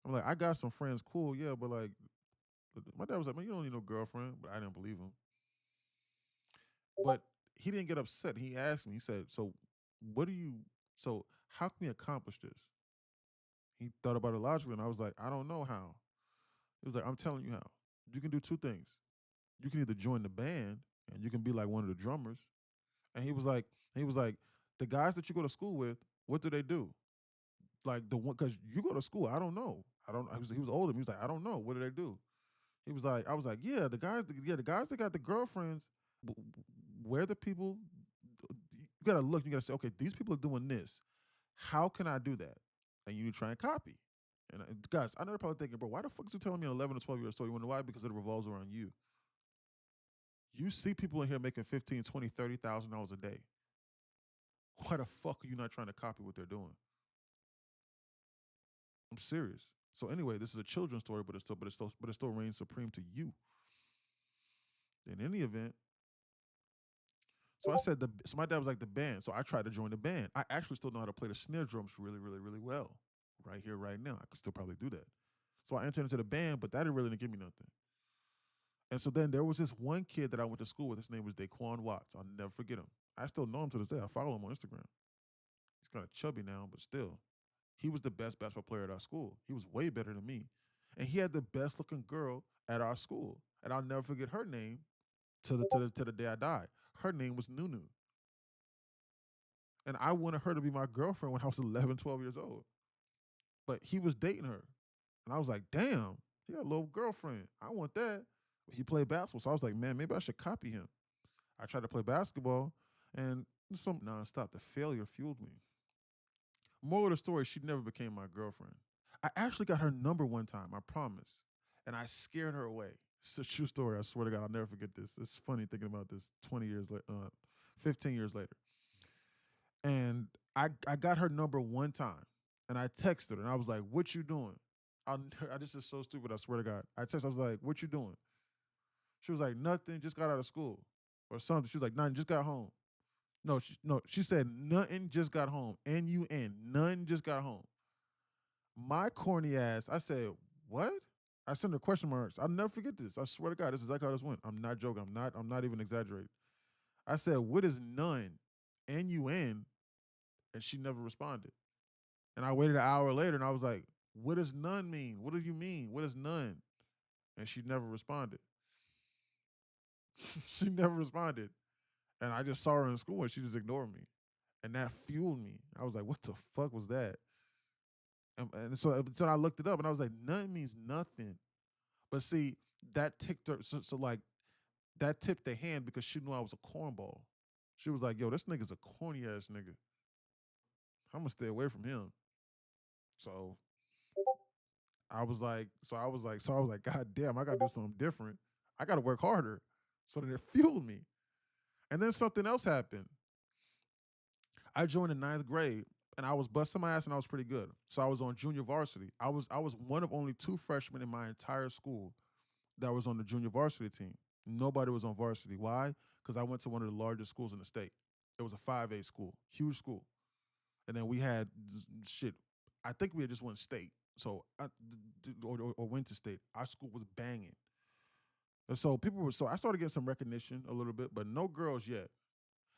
I'm like, I got some friends, cool, yeah, but like, my dad was like, man, you don't need no girlfriend, but I didn't believe him. But he didn't get upset. He asked me. He said, "So, how can we accomplish this?" He thought about it logically, and I was like, "I don't know how." He was like, "I'm telling you how. You can do two things. You can either join the band and you can be like one of the drummers." And he was like, "The guys that you go to school with, what do they do? Like the one, because you go to school, I don't know. I don't." He was older. He was like, "I don't know. What do they do?" He was like, I was like, "Yeah, the guys that got the girlfriends, where the people, you gotta look, you gotta say, okay, these people are doing this. How can I do that?" And you try and copy. And guys, I know you're probably thinking, bro, why the fuck is you telling me an 11 or 12-year story? You wonder why? Because it revolves around you. You see people in here making $15,000, $20,000, $30,000 a day. Why the fuck are you not trying to copy what they're doing? I'm serious. So anyway, this is a children's story, but it still reigns supreme to you. In any event, so I said so my dad was like the band. So I tried to join the band. I actually still know how to play the snare drums really, really, really well. Right here, right now. I could still probably do that. So I entered into the band, but that really didn't give me nothing. And so then there was this one kid that I went to school with. His name was Daquan Watts. I'll never forget him. I still know him to this day. I follow him on Instagram. He's kind of chubby now, but still, he was the best basketball player at our school. He was way better than me, and he had the best looking girl at our school. And I'll never forget her name to the day I died. Her name was Nunu, and I wanted her to be my girlfriend when I was 11, 12 years old. But he was dating her, and I was like, damn, he got a little girlfriend. I want that. But he played basketball, so I was like, man, maybe I should copy him. I tried to play basketball, and some nonstop. The failure fueled me. Moral of the story, she never became my girlfriend. I actually got her number one time, I promise. And I scared her away. It's a true story. I swear to God, I'll never forget this. It's funny thinking about this 20 years later, 15 years later. And I got her number one time. And I texted her, and I was like, what you doing? This is so stupid, I swear to God. I texted her, I was like, what you doing? She was like, nothing, just got out of school. Or something. She was like, nothing, just got home. No, she said nothing, just got home. N-U-N, none, just got home. My corny ass, I said, what? I sent her question marks. I'll never forget this. I swear to God, this is exactly how this went. I'm not joking. I'm not even exaggerating. I said, what is none? N-U-N, and she never responded. And I waited an hour later, and I was like, what does none mean? What do you mean? What is none? And she never responded. She never responded. And I just saw her in school, and she just ignored me. And that fueled me. I was like, what the fuck was that? And so I looked it up, and I was like, none means nothing. But see, that ticked her. So like, that tipped the hand because she knew I was a cornball. She was like, yo, this nigga's a corny ass nigga. I'm gonna stay away from him. So I was like, God damn, I gotta do something different. I gotta work harder. So then it fueled me. And then something else happened. I joined in 9th grade, and I was busting my ass, and I was pretty good. So I was on junior varsity. I was one of only 2 freshmen in my entire school that was on the junior varsity team. Nobody was on varsity. Why? Because I went to one of the largest schools in the state. It was a 5A school, huge school. And then we had shit. I think we had just won state, so or went to state. Our school was banging. And so I started getting some recognition a little bit, but no girls yet.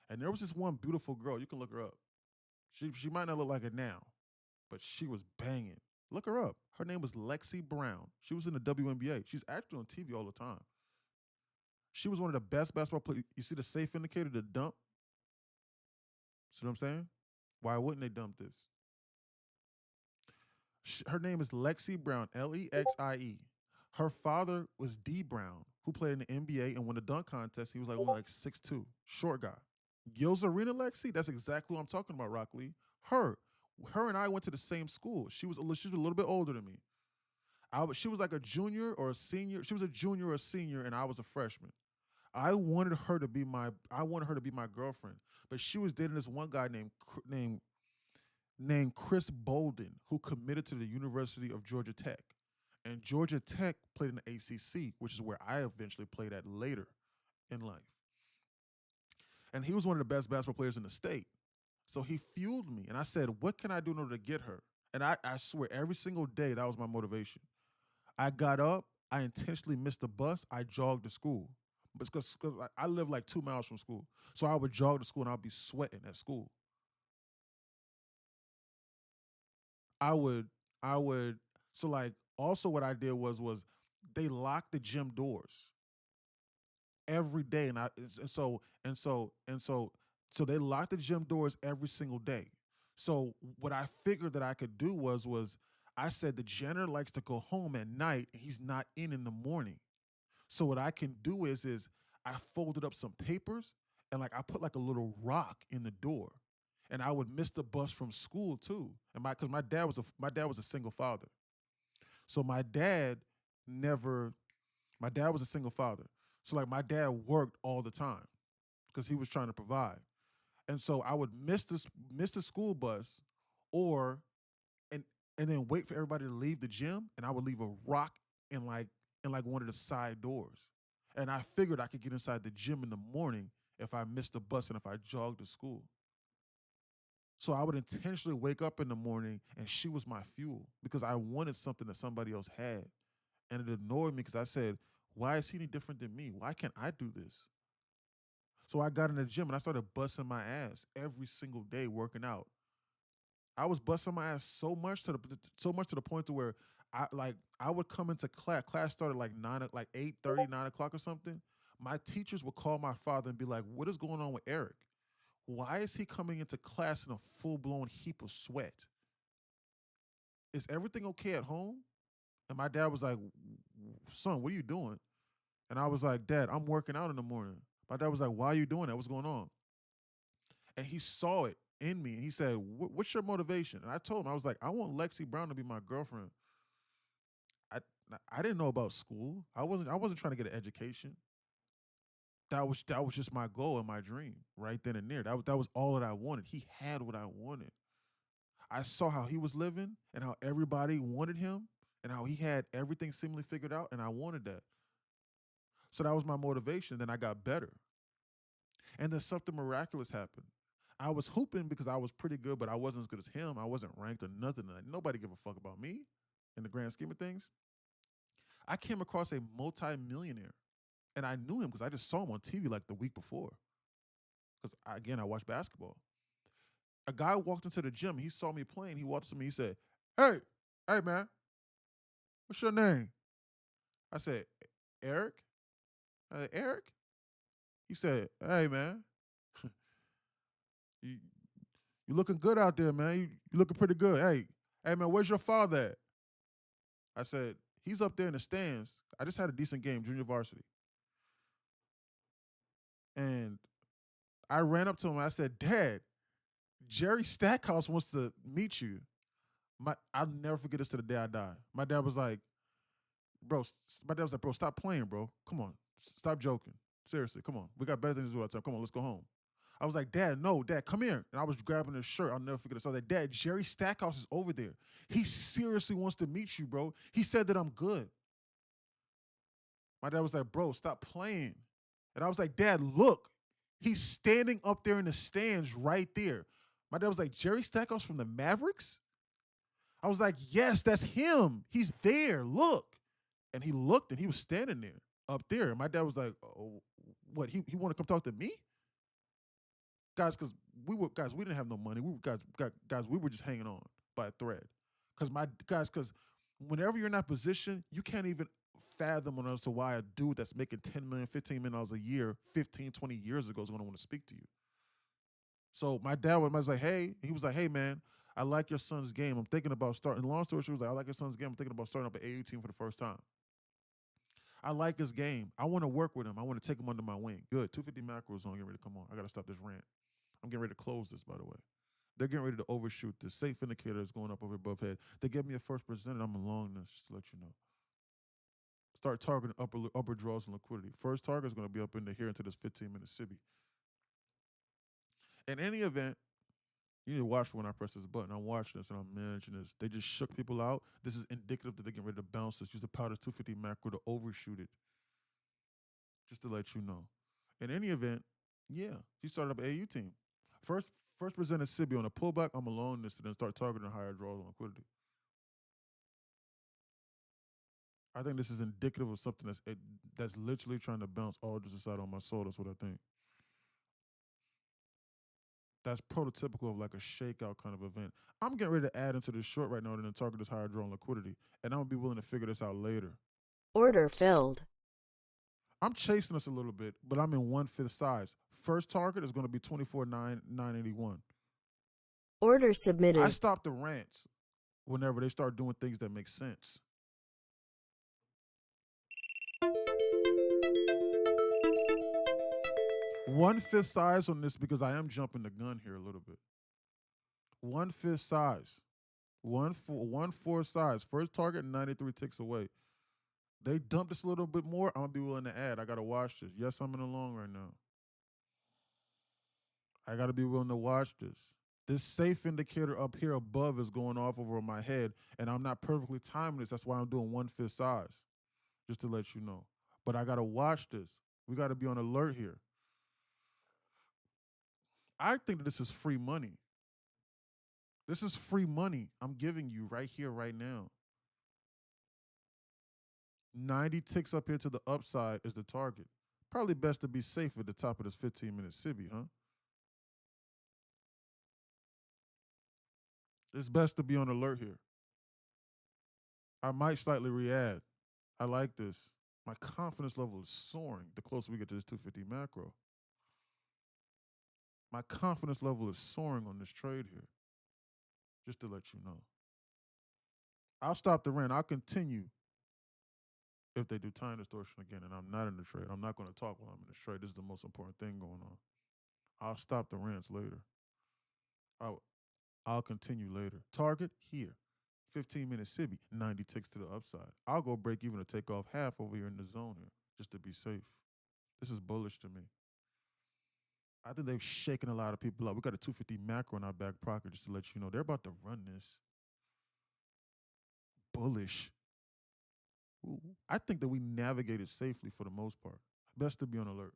And there was this one beautiful girl. You can look her up. She might not look like it now, but she was banging. Look her up. Her name was Lexi Brown. She was in the WNBA. She's actually on TV all the time. She was one of the best basketball players. You see the safe indicator, the dump? See what I'm saying? Why wouldn't they dump this? Her name is Lexi Brown, Lexie. Her father was D Brown, who played in the NBA and won the dunk contest. He was like only like 6'2", short guy. Gills Arena Lexi, that's exactly what I'm talking about, Rock Lee. Her and I went to the same school. She was a little bit older than me. She was like a junior or a senior. She was a junior or a senior, and I was a freshman. I wanted her to be my girlfriend, but she was dating this one guy named Chris Bolden, who committed to the University of Georgia Tech. And Georgia Tech played in the ACC, which is where I eventually played at later in life. And he was one of the best basketball players in the state. So he fueled me. And I said, what can I do in order to get her? And I swear, every single day, that was my motivation. I got up. I intentionally missed the bus. I jogged to school. Because I live like 2 miles from school. So I would jog to school, and I'd be sweating at school. So like, also what I did was they locked the gym doors every day, and so they locked the gym doors every single day. So what I figured that I could do was I said the janitor likes to go home at night, and he's not in the morning. So what I can do is I folded up some papers, and like I put like a little rock in the door, and I would miss the bus from school too. And because my dad was a single father, so my dad was a single father. So like my dad worked all the time because he was trying to provide. And so I would miss the school bus and then wait for everybody to leave the gym, and I would leave a rock in like one of the side doors. And I figured I could get inside the gym in the morning if I missed the bus and if I jogged to school. So I would intentionally wake up in the morning, and she was my fuel because I wanted something that somebody else had. And it annoyed me because I said, why is he any different than me? Why can't I do this? So I got in the gym, and I started busting my ass every single day working out. I was busting my ass so much to the point to where I would come into class. Class started like 8:30, 9 o'clock or something. My teachers would call my father and be like, "What is going on with Eric? Why is he coming into class in a full blown heap of sweat? Is everything okay at home?" And my dad was like, "Son, what are you doing?" And I was like, "Dad, I'm working out in the morning." My dad was like, "Why are you doing that? What's going on?" And he saw it in me. And he said, "What's your motivation?" And I told him, I was like, "I want Lexi Brown to be my girlfriend." I I didn't know about school. I wasn't trying to get an education. That was just my goal and my dream right then and there. That was all that I wanted. He had what I wanted. I saw how he was living and how everybody wanted him and how he had everything seemingly figured out, and I wanted that. So that was my motivation. Then I got better. And then something miraculous happened. I was hooping because I was pretty good, but I wasn't as good as him. I wasn't ranked or nothing. Nobody give a fuck about me in the grand scheme of things. I came across a multi-millionaire, and I knew him because I just saw him on TV like the week before. Because again, I watch basketball. A guy walked into the gym. He saw me playing. He walked to me. He said, "Hey, man, what's your name?" I said, "Eric." I said, "Eric?" He said, "Hey, man, you you looking good out there, man. You looking pretty good. Hey, man, where's your father at?" I said, "He's up there in the stands. I just had a decent game, junior varsity." And I ran up to him. I said, "Dad, Jerry Stackhouse wants to meet you." I'll never forget this to the day I die. My dad was like, "Bro, stop playing, bro. Come on, stop joking. Seriously, come on. We got better things to do outside. Come on, let's go home." I was like, "Dad, no, Dad, come here." And I was grabbing his shirt. I'll never forget this. I was like, "Dad, Jerry Stackhouse is over there. He seriously wants to meet you, bro. He said that I'm good." My dad was like, "Bro, stop playing." And I was like, "Dad, look. He's standing up there in the stands right there." My dad was like, "Jerry Stackhouse from the Mavericks?" I was like, "Yes, that's him. He's there. Look." And he looked and he was standing there up there. And my dad was like, "Oh, what? He want to come talk to me?" Guys, because we didn't have no money. We were just hanging on by a thread. Because whenever you're in that position, you can't even fathom on as to why a dude that's making 10 million, 15 million dollars a year 15, 20 years ago is going to want to speak to you. So my dad was like, "Hey," he was like, "Hey, man, I like your son's game. I'm thinking about starting." Long story short, he was like, "I like your son's game. I'm thinking about starting up an AU team for the first time. I like his game. I want to work with him. I want to take him under my wing." Good. 250 macros on. Get ready to come on. I got to stop this rant. I'm getting ready to close this, by the way. They're getting ready to overshoot. The safe indicator is going up over above head. They gave me a first percent. I'm along this, just to let you know. Start targeting upper draws and liquidity. First target is going to be up into here into this 15-minute SIBI. In any event, you need to watch when I press this button. I'm watching this and I'm managing this. They just shook people out. This is indicative that they're getting ready to bounce this. Use the powder 250 macro to overshoot it. Just to let you know. In any event, yeah, he started up an AU team. First presented SIBI on a pullback. I'm alone this and then start targeting higher draws on liquidity. I think this is indicative of something that's literally trying to bounce all just aside on my soul. That's what I think. That's prototypical of like a shakeout kind of event. I'm getting ready to add into this short right now and then target this higher draw on liquidity. And I'm going to be willing to figure this out later. Order filled. I'm chasing this a little bit, but I'm in 1/5 size. First target is going to be 24,981. Order submitted. I stop the rants whenever they start doing things that make sense. One-fifth size on this because I am jumping the gun here a little bit. 1/5 size. 1/4 size. First target, 93 ticks away. They dump this a little bit more, I'm going to be willing to add. I got to watch this. Yes, I'm in the long right now. I got to be willing to watch this. This safe indicator up here above is going off over my head, and I'm not perfectly timing this. That's why I'm doing 1/5 size, just to let you know. But I got to watch this. We got to be on alert here. I think that this is free money. This is free money I'm giving you right here, right now. 90 ticks up here to the upside is the target. Probably best to be safe at the top of this 15-minute SIBI, huh? It's best to be on alert here. I might slightly re-add. I like this. My confidence level is soaring the closer we get to this 250 macro. My confidence level is soaring on this trade here, just to let you know. I'll stop the rant. I'll continue if they do time distortion again and I'm not in the trade. I'm not going to talk while I'm in the trade. This is the most important thing going on. I'll stop the rants later. I'll continue later. Target here. 15-minute Sibi, 90 ticks to the upside. I'll go break even or take off half over here in the zone here, just to be safe. This is bullish to me. I think they've shaken a lot of people up. We got a 250 macro in our back pocket, just to let you know. They're about to run this. Bullish. Ooh. I think that we navigated safely for the most part. Best to be on alert.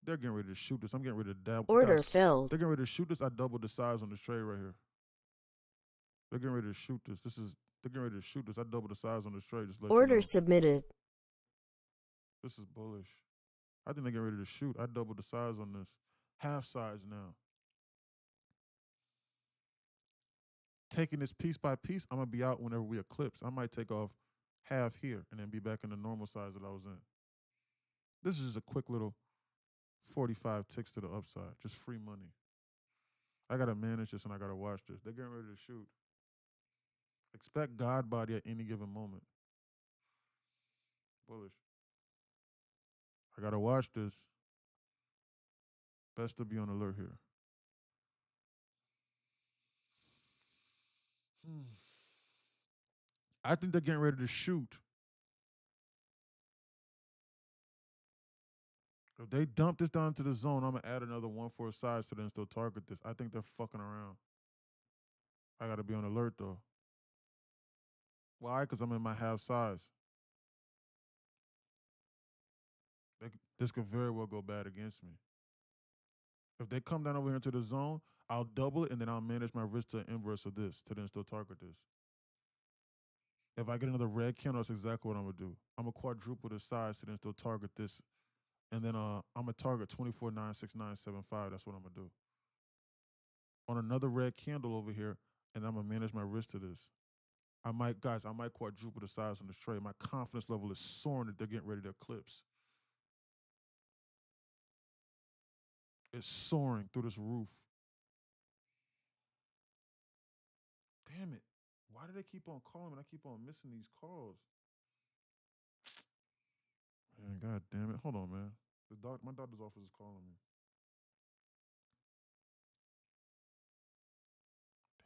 They're getting ready to shoot this. I'm getting ready to dabble. Order Guys, filled. they're getting ready to shoot this. I doubled the size on this trade right here. They're getting ready to shoot this. They're getting ready to shoot this. I doubled the size on this trade. Just let you Order know. submitted. This is bullish. I think they're getting ready to shoot. I doubled the size on this. Half size now. Taking this piece by piece, I'm going to be out whenever we eclipse. I might take off half here and then be back in the normal size that I was in. This is just a quick little 45 ticks to the upside. Just free money. I got to manage this and I got to watch this. They're getting ready to shoot. Expect God body at any given moment. Bullish. I got to watch this. Best to be on alert here. I think they're getting ready to shoot. If they dump this down to the zone, I'm going to add another 1-4 size to them and still target this. I think they're fucking around. I got to be on alert, though. Why? Because I'm in my half size. This could very well go bad against me. If they come down over here into the zone, I'll double it, and then I'll manage my risk to the inverse of this to then still target this. If I get another red candle, that's exactly what I'm going to do. I'm going to quadruple the size to then still target this. And then I'm going to target 24,969.75. That's what I'm going to do. On another red candle over here, and I'm going to manage my risk to this. I might quadruple the size on this trade. My confidence level is soaring that they're getting ready to eclipse. It's soaring through this roof. Damn it. Why do they keep on calling and I keep on missing these calls? Man, god damn it. Hold on, man. My doctor's office is calling me.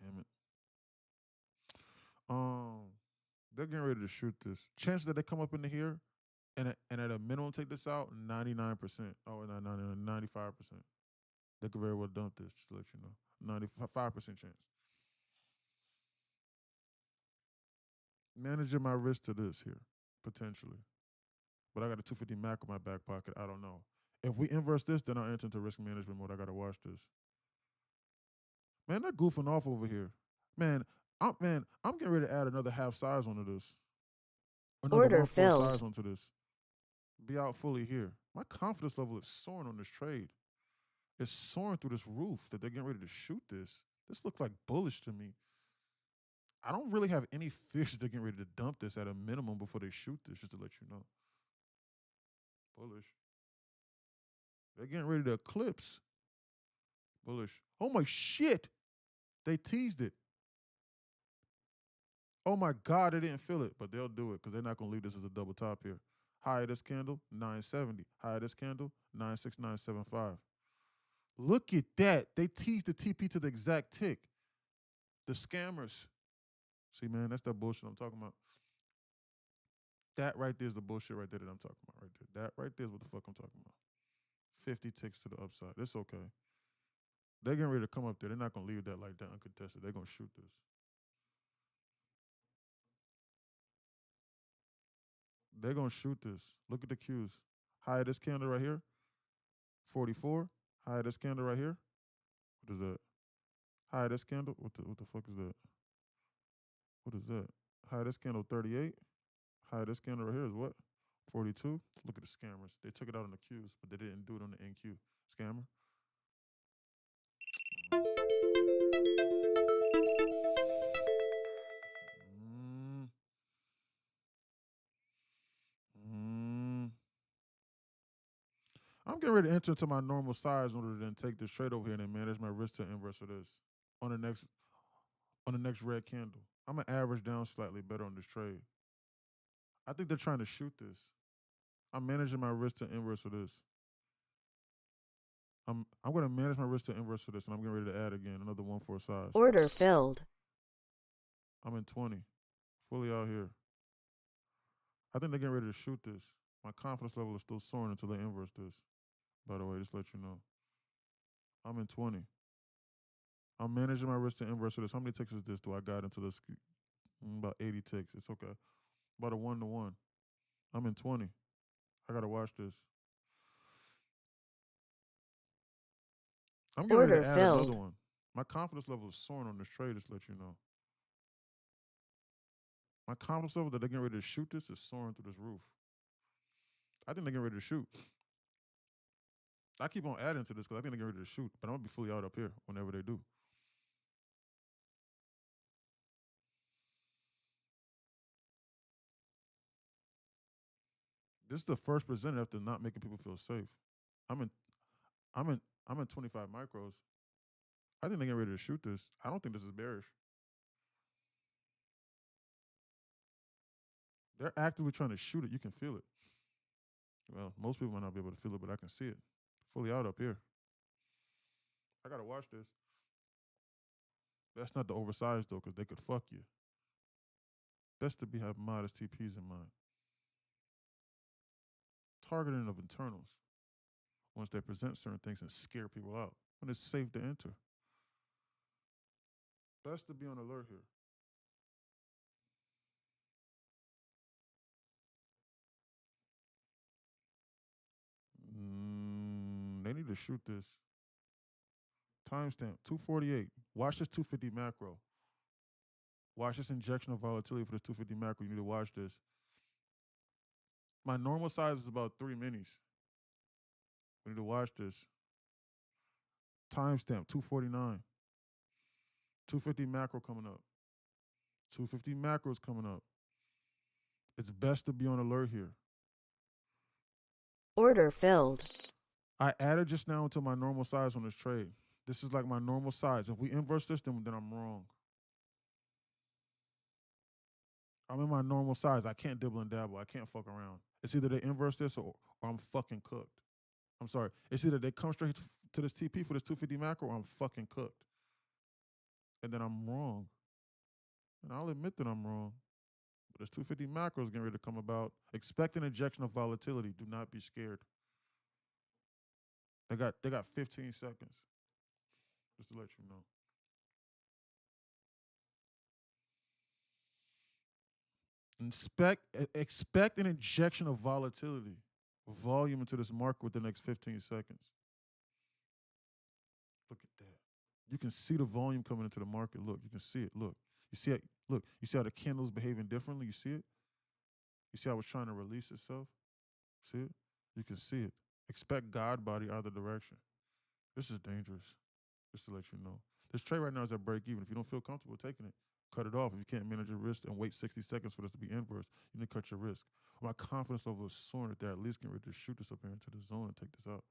Damn it. They're getting ready to shoot this. Chance that they come up into here and at a minimum take this out, 99%. Oh, not 99, 95%. They could very well dump this, just to let you know. 95% chance. Managing my risk to this here, potentially. But I got a 250 Mac in my back pocket. I don't know. If we inverse this, then I'll enter into risk management mode. I got to watch this. Man, they're goofing off over here. Man, I'm getting ready to add another half size onto this. Another Order 1-4 filled. size onto this. Be out fully here. My confidence level is soaring on this trade. It's soaring through this roof that they're getting ready to shoot this. This looks like bullish to me. I don't really have any fears that they're getting ready to dump this at a minimum before they shoot this, just to let you know. Bullish. They're getting ready to eclipse. Bullish. Oh my shit. They teased it. Oh my God, they didn't feel it, but they'll do it because they're not going to leave this as a double top here. High of this candle, 970. High of this candle, 96975. Look at that. They teased the TP to the exact tick. The scammers. See, man, that's that bullshit I'm talking about. That right there is the bullshit right there that I'm talking about right there. That right there is what the fuck I'm talking about. 50 ticks to the upside. It's okay. They're getting ready to come up there. They're not going to leave that like that uncontested. They're going to shoot this. They're going to shoot this. Look at the cues. High of this candle right here, 44. High of this candle right here. What is that? High of this candle. What the fuck is that? What is that? High of this candle, 38. High of this candle right here is what? 42. Look at the scammers. They took it out on the cues, but they didn't do it on the NQ. Scammer. Mm, mm. I'm getting ready to enter into my normal size in order to then take this trade over here and then manage my risk to inverse of this on the next red candle. I'm gonna average down slightly better on this trade. I think they're trying to shoot this. I'm managing my risk to inverse of this. I'm gonna manage my risk to inverse of this, and I'm getting ready to add again another 1-4 size. Order filled. I'm in 20, fully out here. I think they're getting ready to shoot this. My confidence level is still soaring until they inverse this. By the way, just to let you know. I'm in 20. I'm managing my risk to inverse of this. How many ticks is this? Do I got into this? About 80 ticks. It's okay. About a 1-to-1. I'm in 20. I gotta watch this. I'm getting ready Order to add another filled. one. My confidence level is soaring on this trade, just to let you know. My confidence level that they're getting ready to shoot this is soaring through this roof. I think they're getting ready to shoot. I keep on adding to this because I think they're getting ready to shoot, but I'm gonna be fully out up here whenever they do. This is the first presented after not making people feel safe. I'm in I'm in I'm in 25 micros. I think they're getting ready to shoot this. I don't think this is bearish. They're actively trying to shoot it. You can feel it. Well, most people might not be able to feel it, but I can see it. Fully out up here. I gotta watch this. That's not the oversized though, because they could fuck you. Best to be have modest TPs in mind. Targeting of internals. Once they present certain things and scare people out. When it's safe to enter. Best to be on alert here. They need to shoot this. Timestamp 248. Watch this 250 macro. Watch this injection of volatility for this 250 macro. You need to watch this. My normal size is about 3 minis. We need to watch this. Timestamp 249. 250 macro coming up. 250 macros coming up. It's best to be on alert here. Order filled. I added just now into my normal size on this trade. This is like my normal size. If we inverse this, then I'm wrong. I'm in my normal size. I can't dibble and dabble. I can't fuck around. It's either they inverse this or I'm fucking cooked. I'm sorry. It's either they come straight to this TP for this 250 macro or I'm fucking cooked. And then I'm wrong. And I'll admit that I'm wrong. But this 250 macro is getting ready to come about. Expect an injection of volatility. Do not be scared. They got 15 seconds. Just to let you know. Expect an injection of volatility, volume into this market within the next 15 seconds. Look at that. You can see the volume coming into the market. Look, you can see it. Look. You see it. Look, you see how the candle's behaving differently? You see it? You see how it's trying to release itself? See it? You can see it. Expect God body either direction. This is dangerous. Just to let you know. This trade right now is at break even. If you don't feel comfortable taking it, cut it off. If you can't manage your risk and wait 60 seconds for this to be inverse, you need to cut your risk. My confidence level is soaring that they're at least getting ready to shoot this up here into the zone and take this out.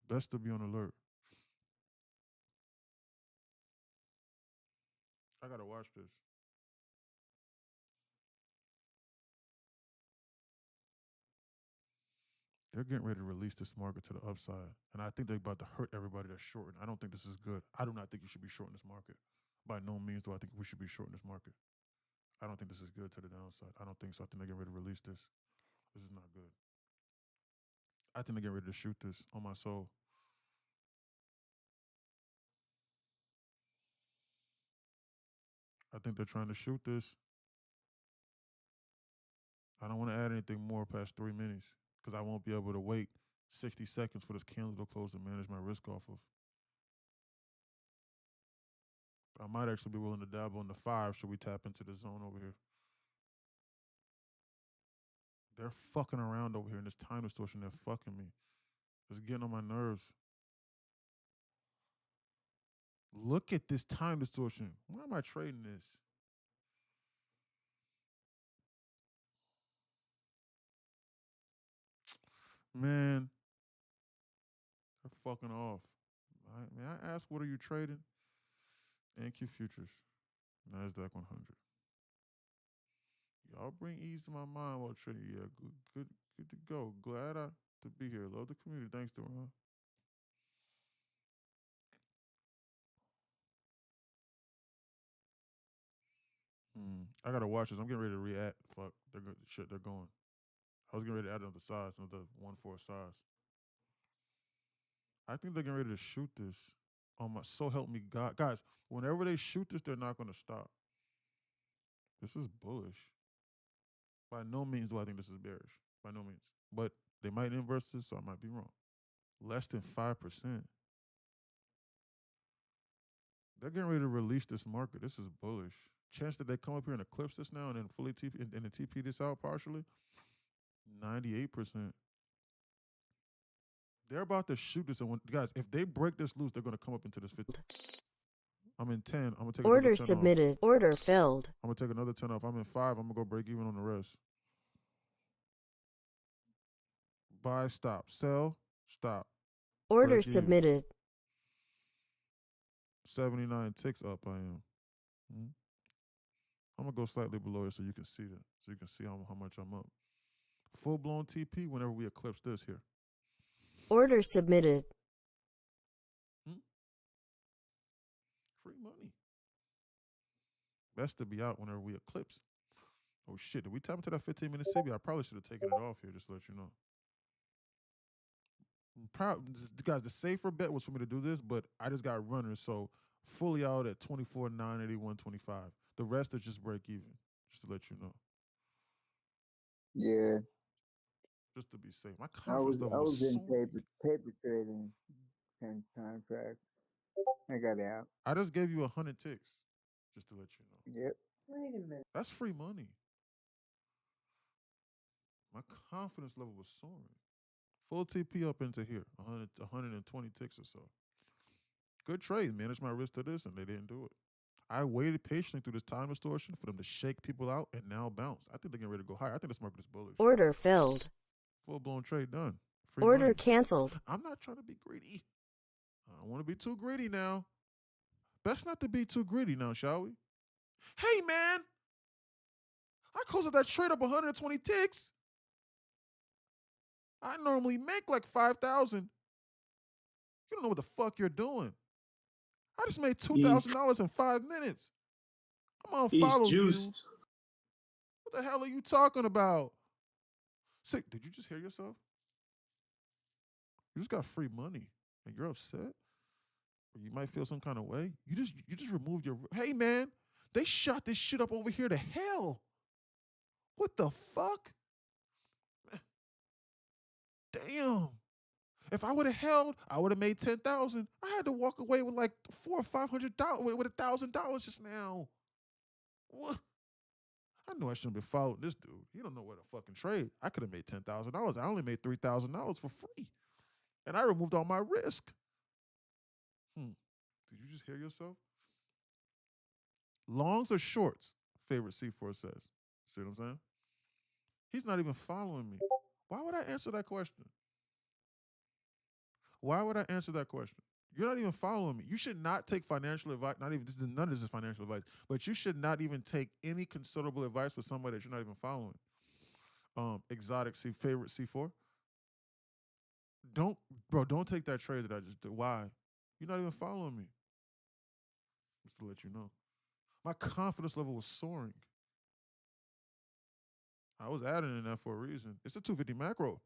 Best to be on alert. I gotta watch this. They're getting ready to release this market to the upside. And I think they're about to hurt everybody that's shorting. I don't think this is good. I do not think you should be shorting this market. By no means do I think we should be shorting this market. I don't think this is good to the downside. I don't think so. I think they're getting ready to release this. This is not good. I think they're getting ready to shoot this on my soul. I think they're trying to shoot this. I don't want to add anything more past 3 minis because I won't be able to wait 60 seconds for this candle to close to manage my risk off of. I might actually be willing to dabble in the 5 should we tap into the zone over here. They're fucking around over here in this time distortion. They're fucking me. It's getting on my nerves. Look at this time distortion. Why am I trading this? Man, they're fucking off. May I ask, what are you trading? NQ Futures, NASDAQ 100. Y'all bring ease to my mind while trading. Yeah, good to go. Glad to be here. Love the community. Thanks, Duran. I gotta watch this. I'm getting ready to react. Fuck, they're good. Shit, they're going. I was getting ready to add another size, another 1-4 size. I think they're getting ready to shoot this. Oh my, so help me God, guys. Whenever they shoot this, they're not gonna stop. This is bullish. By no means do I think this is bearish. By no means. But they might inverse this, so I might be wrong. Less than 5%. They're getting ready to release this market. This is bullish. Chance that they come up here and eclipse this now and then fully TP and then TP this out partially, 98%. They're about to shoot this. And guys, if they break this loose, they're going to come up into this 50. I'm in 10. I'm going to take Order another 10 submitted. off. Order filled. I'm going to take another 10 off. I'm in 5. I'm going to go break even on the rest. Buy, stop. Sell, stop. Order Break even. submitted. 79 ticks up I am. I'm going to go slightly below it so you can see that. So you can see how much I'm up. Full-blown TP whenever we eclipse this here. Order submitted. Free money. Best to be out whenever we eclipse. Oh, shit. Did we tap into that 15-minute CB? I probably should have taken it off here just to let you know. Guys, the safer bet was for me to do this, but I just got runners, so fully out at 24, 981, 25. The rest is just break even, just to let you know. Yeah. Just to be safe. My I was confidence level was in so paper trading 10 contracts. I got out. I just gave you 100 ticks, just to let you know. Yep. Wait a minute. That's free money. My confidence level was soaring. Full TP up into here, 120 ticks or so. Good trade. Managed my risk to this, and they didn't do it. I waited patiently through this time distortion for them to shake people out and now bounce. I think they're getting ready to go higher. I think this market is bullish. Order filled. Full-blown trade done. Free Order money. canceled. I'm not trying to be greedy. I don't want to be too greedy now. Best not to be too greedy now, shall we? Hey, man. I closed that trade up 120 ticks. I normally make like 5,000. You don't know what the fuck you're doing. I just made $2,000 in 5 minutes. I'm on follow you. What the hell are you talking about? Sick. Did you just hear yourself? You just got free money and you're upset? Or you might feel some kind of way. You just removed your. Hey man, they shot this shit up over here to hell. What the fuck? Damn. If I would have held, I would have made 10,000. I had to walk away with like $400 or $500 with $1,000 just now. What? I knew I shouldn't be following this dude. He don't know where to fucking trade. I could have made $10,000. I only made $3,000 for free, and I removed all my risk. Did you just hear yourself? Longs or shorts? Favorite C4 says. See what I'm saying? He's not even following me. Why would I answer that question? Why would I answer that question? You're not even following me. You should not take financial advice. None of this is financial advice, but you should not even take any considerable advice with somebody that you're not even following. Exotic favorite C4. Don't take that trade that I just did. Why? You're not even following me. Just to let you know. My confidence level was soaring. I was adding in that for a reason. It's a 250 macro.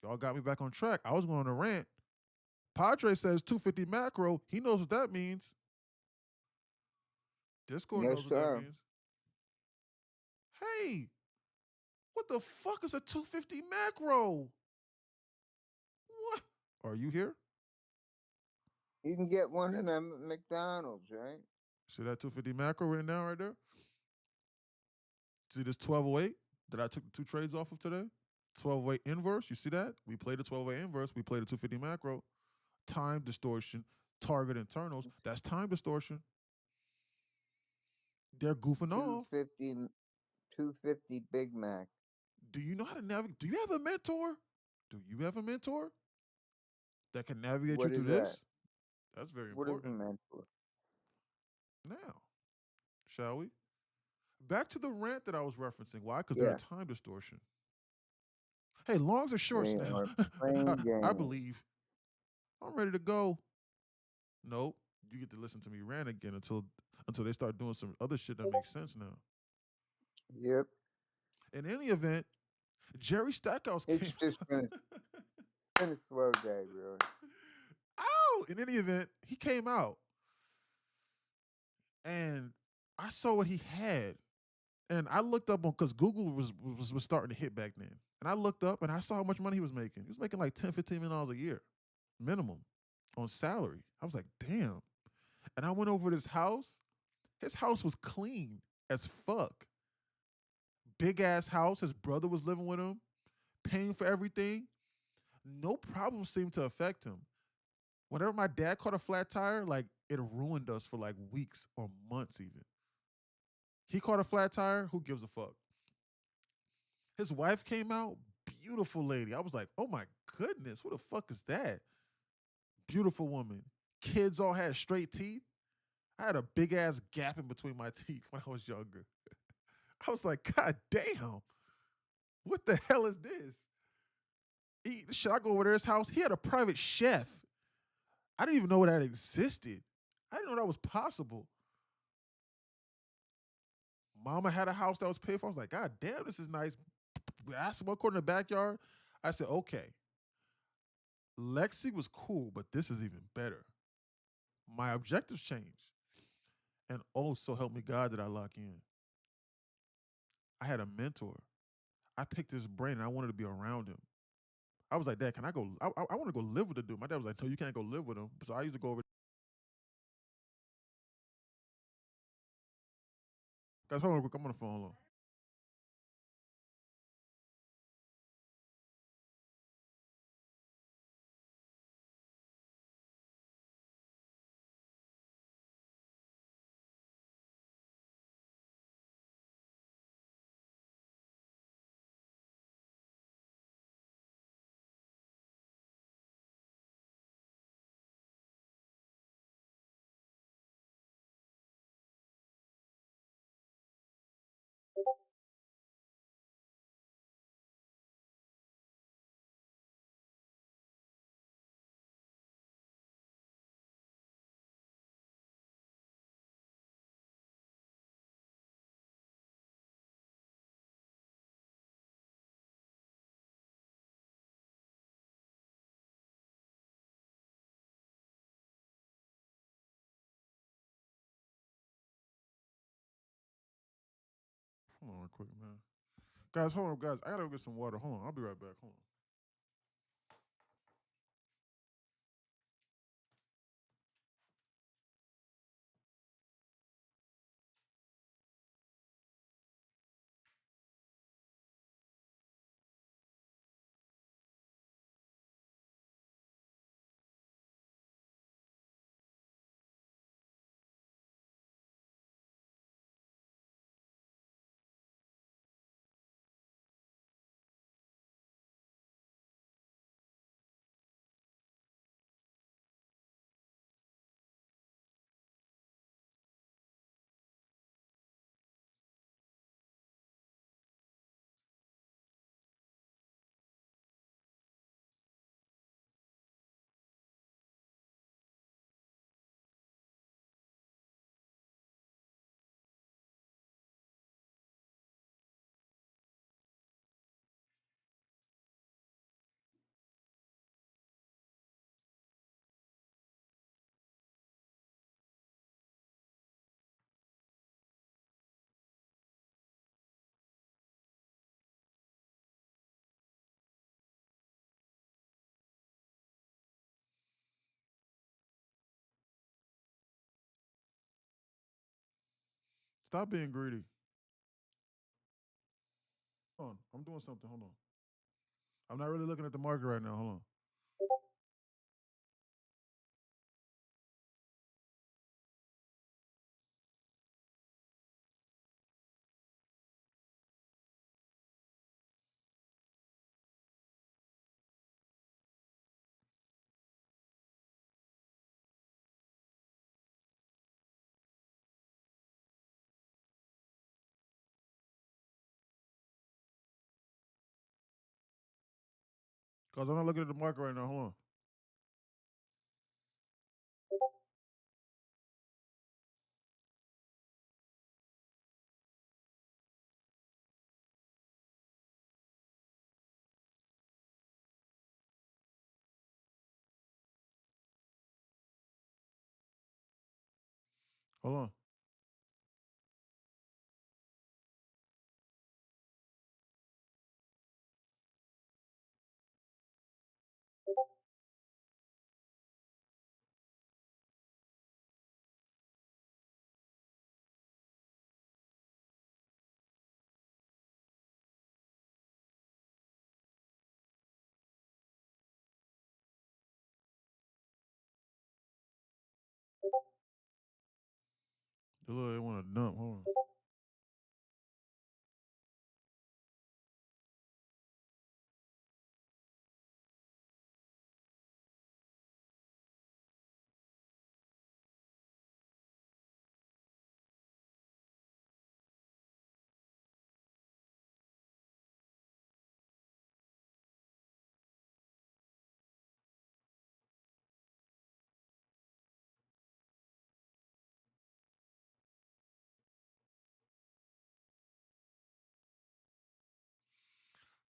Y'all got me back on track. I was going on a rant. Padre says 250 macro. He knows what that means. Discord knows what that means. Hey, what the fuck is a 250 macro? What? Are you here? You can get one in a McDonald's, right? See that 250 macro written down right there? See this 1208? that I took the 2 trades off of today. 12-way inverse. You see that? We played a 12-way inverse. We played a 250 macro. Time distortion, target internals. That's time distortion. They're goofing off. 250 Big Mac. Do you know how to navigate? Do you have a mentor? Do you have a mentor that can navigate What you through is that? this? That's very What is a important. mentor? Now, shall we? Back to the rant that I was referencing. Why? Because Yeah. they're a time distortion. Hey, longs or shorts They now? are playing I games. believe. I'm ready to go. Nope. You get to listen to me rant again until they start doing some other shit that makes sense now. Yep. In any event, Jerry Stackhouse It's came. just been a slow day, really. Ow! In any event, he came out, and I saw what he had, and I looked up on because Google was starting to hit back then, and I looked up and I saw how much money he was making. He was making like $10, $15 million a year, minimum, on salary. I was like, damn. And I went over to his house. His house was clean as fuck. Big ass house. His brother was living with him, paying for everything. No problem seemed to affect him. Whenever my dad caught a flat tire, like it ruined us for like weeks or months even. He caught a flat tire, who gives a fuck? His wife came out, beautiful lady. I was like, oh my goodness, who the fuck is that? Beautiful woman. Kids all had straight teeth. I had a big ass gap in between my teeth when I was younger. I was like, God damn, what the hell is this? Should I go over to his house? He had a private chef. I didn't even know that existed. I didn't know that was possible. Mama had a house that was paid for. I was like, God damn, this is nice. Basketball court in the backyard. I said, okay. Lexi was cool, but this is even better. My objectives changed. And oh, so help me God did I lock in. I had a mentor. I picked his brain and I wanted to be around him. I was like, Dad, can I go? I want to go live with the dude. My dad was like, no, you can't go live with him. So I used to go over. Guys, hold on real quick. I'm on the phone. Hold on. Hold on real quick, man. Guys, hold on, guys. I gotta go get some water. Hold on. I'll be right back. Hold on. Stop being greedy. Hold on. I'm doing something. Hold on. I'm not really looking at the market right now. Hold on. Because I'm not looking at the market right now. Hold on. Hold on. The little they want to dump. Hold on.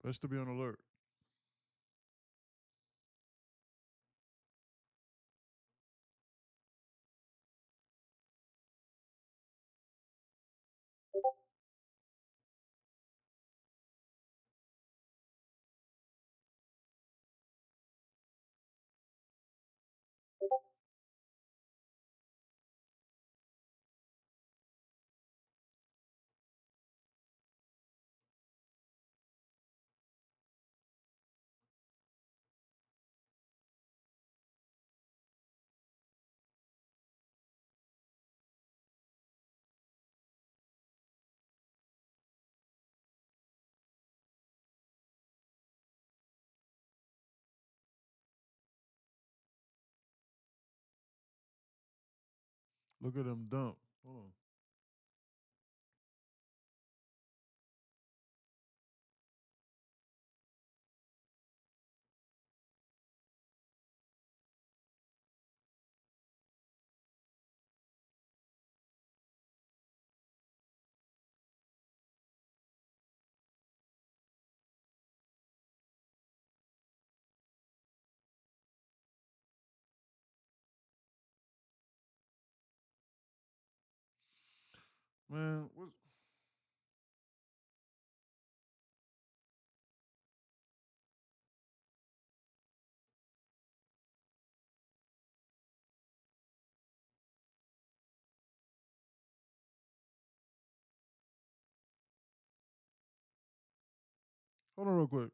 Best to be on alert. Look at them dump. Hold on. Man, what's hold on real quick.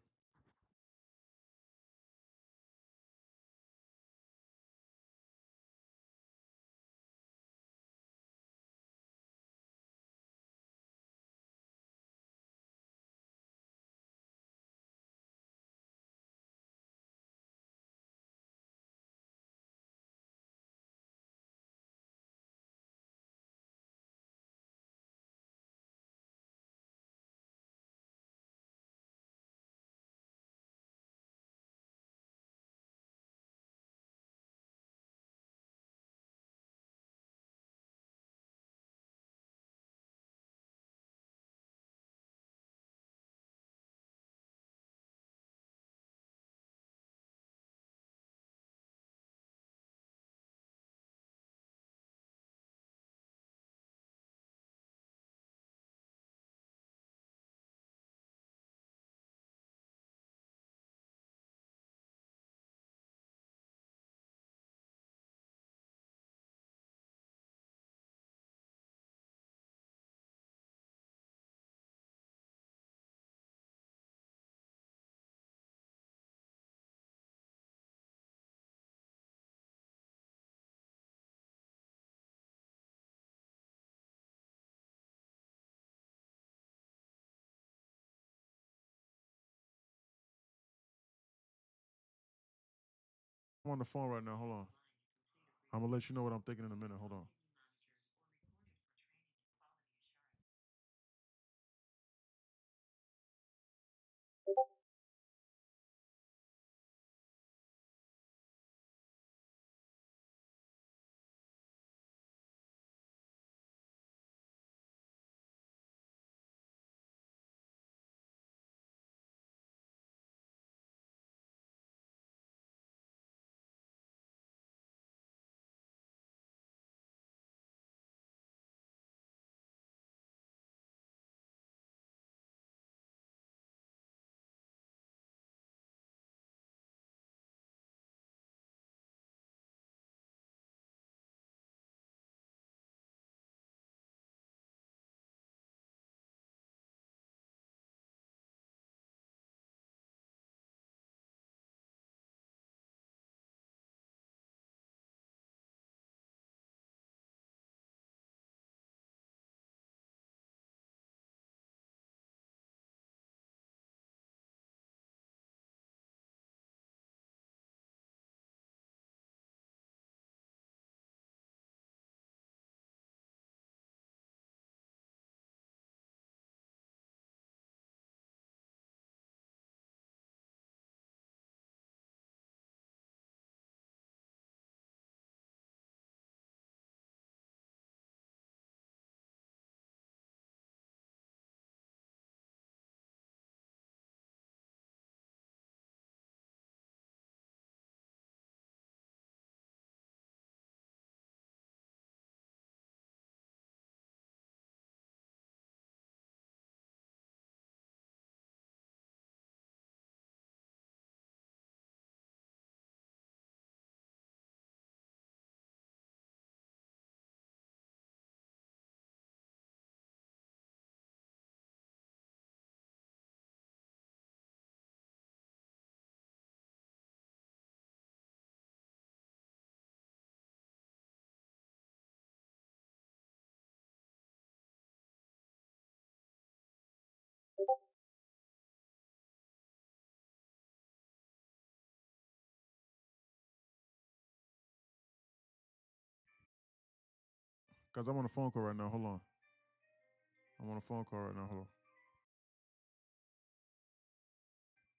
I'm on the phone right now. Hold on. I'm gonna let you know what I'm thinking in a minute. Hold on. Guys, I'm on a phone call right now. Hold on. I'm on a phone call right now. Hold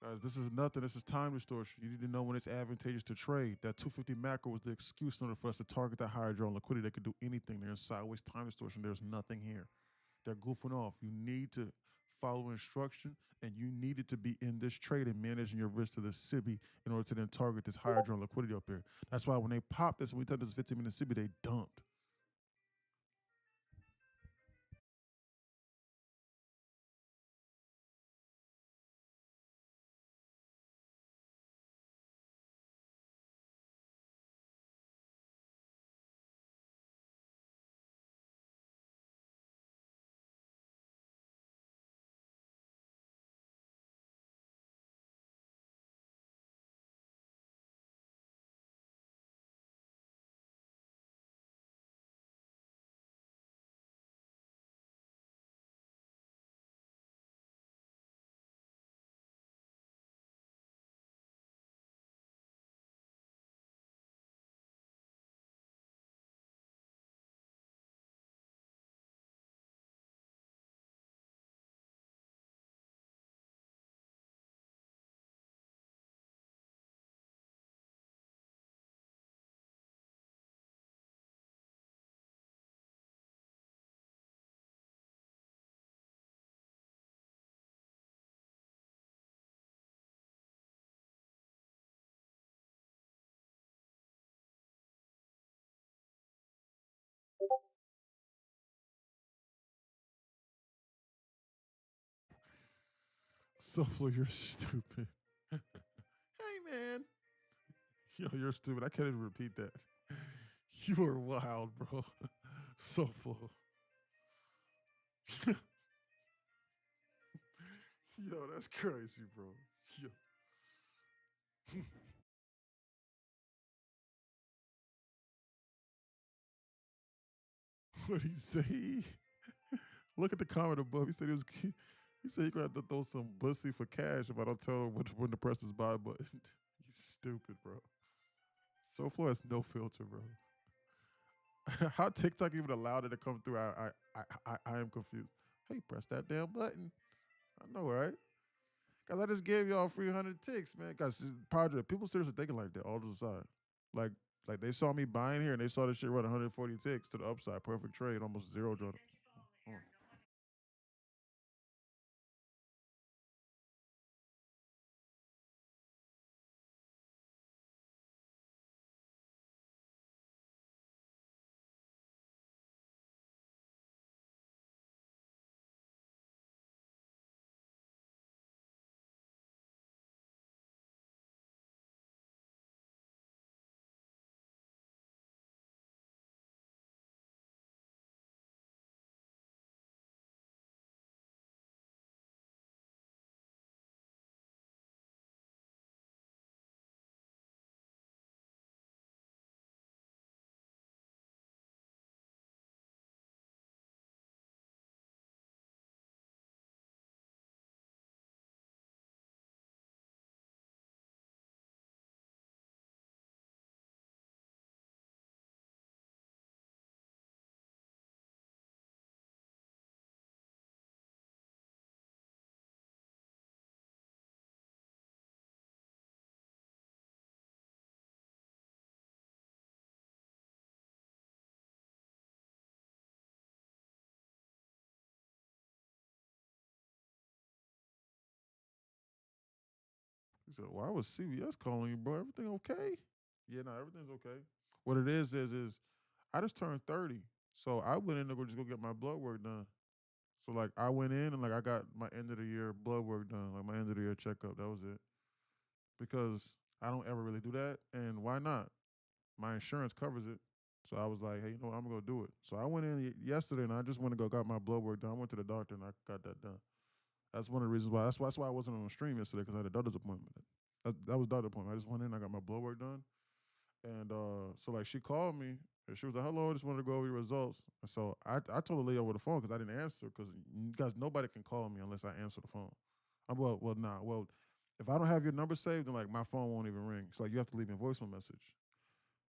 on. Guys, this is nothing. This is time distortion. You need to know when it's advantageous to trade. That 250 macro was the excuse in order for us to target that higher draw on liquidity. They could do anything. They're in sideways time distortion. There's nothing here. They're goofing off. You need to follow instruction, and you needed to be in this trade and managing your risk to the SIBI in order to then target this higher draw liquidity up there. That's why when they popped this, when we touched this 15-minute SIBI, they dumped. Soflo, you're stupid. Hey, man. Yo, you're stupid. I can't even repeat that. You are wild, bro. Soflo. Yo, that's crazy, bro. Yo. What did he say? Look at the comment above. He said he said he gonna have to throw some bussy for cash if I don't tell him when to press his buy button. You stupid, bro. SoFlo has no filter, bro. How TikTok even allowed it to come through? I am confused. Hey, press that damn button. I know, right? Cause I just gave y'all 300 ticks, man. Cause Padre, people seriously thinking like that all to the side. Like, like they saw me buying here and they saw this shit run 140 ticks to the upside. Perfect trade, almost zero draw. He said, "Why was CVS calling you, bro? Everything okay?" Yeah, no, everything's okay. What it is I just turned 30, so I went in to just go get my blood work done. So like I went in and like I got my end of the year blood work done, like my end of the year checkup. That was it. Because I don't ever really do that, and why not? My insurance covers it. So I was like, hey, you know what? I'm gonna go do it. So I went in yesterday and I just went to go got my blood work done. I went to the doctor and I got that done. That's one of the reasons why. That's why I wasn't on the stream yesterday because I had a doctor's appointment. That was doctor appointment. I just went in, I got my blood work done, and so like she called me and she was like, "Hello, I just wanted to go over your results." And so I told the lady over the phone because I didn't answer because you guys nobody can call me unless I answer the phone. Well, if I don't have your number saved, then like my phone won't even ring. So like you have to leave me a voicemail message.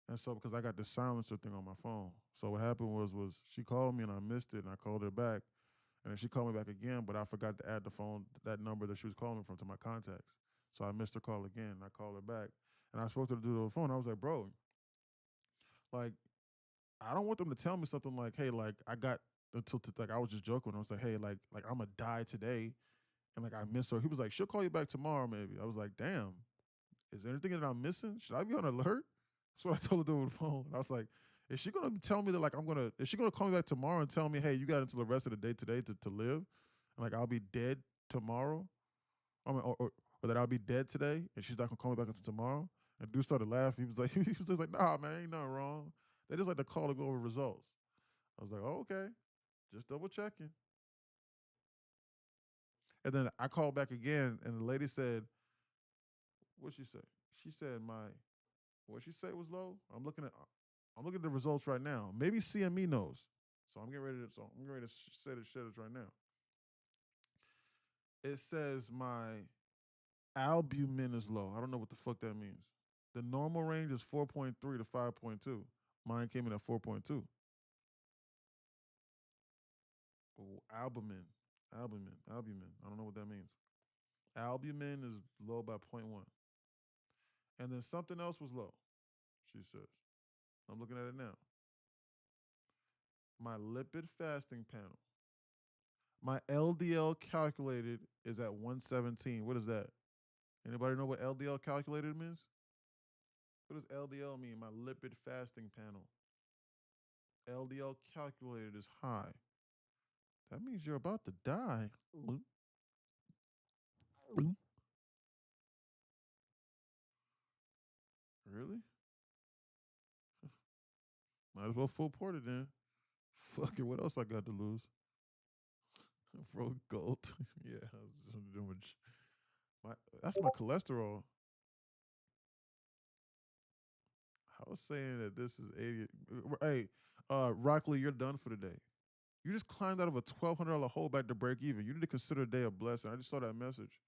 And so because I got the silencer thing on my phone, so what happened was she called me and I missed it and I called her back, and then she called me back again, but I forgot to add the phone that number that she was calling from to my contacts. So I missed her call again. And I called her back, and I spoke to the dude on the phone. I was like, bro, like I don't want them to tell me something like, hey, like I got until like I was just joking. I was like, hey, like I'm gonna die today, and like I miss her. He was like, she'll call you back tomorrow, maybe. I was like, damn, is there anything that I'm missing? Should I be on alert? That's what I told her over the phone. I was like, is she gonna tell me that like is she gonna call me back tomorrow and tell me, hey, you got until the rest of the day today to live? And like I'll be dead tomorrow? I mean, or that I'll be dead today and she's not gonna call me back until tomorrow? And dude started laughing. He was like, he was just like, nah, man, ain't nothing wrong. They just like to call to go over results. I was like, oh, okay. Just double checking. And then I called back again and the lady said, what'd she say? She said what she said was low. I'm looking at the results right now. Maybe CME knows. So I'm getting ready to say the shit right now. It says my albumin is low. I don't know what the fuck that means. The normal range is 4.3 to 5.2. Mine came in at 4.2. Oh, albumin. Albumin. I don't know what that means. Albumin is low by 0.1. And then something else was low, she says. I'm looking at it now. My lipid fasting panel. My LDL calculated is at 117. What is that? Anybody know what LDL calculated means? What does LDL mean? My lipid fasting panel. LDL calculated is high. That means you're about to die. Really? Might as well full port it then. Fuck it. What else I got to lose? Bro, gold. Yeah, that's my cholesterol. I was saying that this is 80. Hey, Rockley, you're done for the day. You just climbed out of a $1,200 hole back to break even. You need to consider a day a blessing. I just saw that message.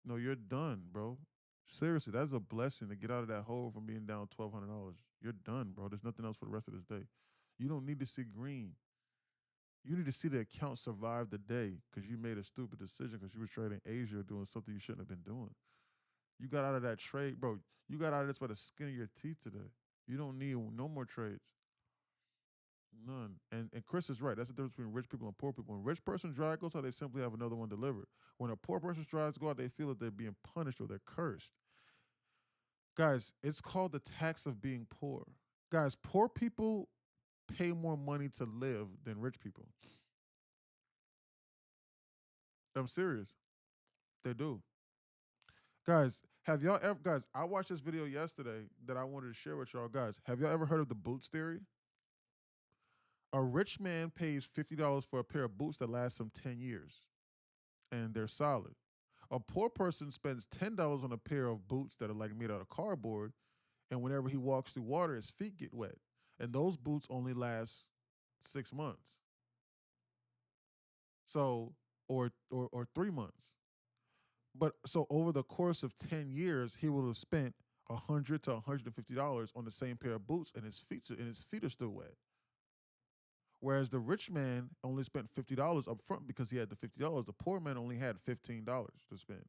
No, you're done, bro. Seriously, that's a blessing to get out of that hole from being down $1,200. You're done, bro. There's nothing else for the rest of this day. You don't need to see green. You need to see the account survive the day because you made a stupid decision because you were trading Asia or doing something you shouldn't have been doing. You got out of that trade, bro. You got out of this by the skin of your teeth today. You don't need no more trades. None. And Chris is right. That's the difference between rich people and poor people. When a rich person drive goes out, they simply have another one delivered. When a poor person's drives go out, they feel that they're being punished or they're cursed. Guys, it's called the tax of being poor. Guys, poor people pay more money to live than rich people. I'm serious. They do. Guys, have y'all ever, guys, I watched this video yesterday that I wanted to share with y'all. Guys, have y'all ever heard of the boots theory? A rich man pays $50 for a pair of boots that last him 10 years, and they're solid. A poor person spends $10 on a pair of boots that are like made out of cardboard, and whenever he walks through water, his feet get wet. And those boots only last 6 months. So, or 3 months. But so over the course of 10 years, he will have spent $100 to $150 on the same pair of boots, and his feet are still wet. Whereas the rich man only spent $50 up front because he had the $50. The poor man only had $15 to spend.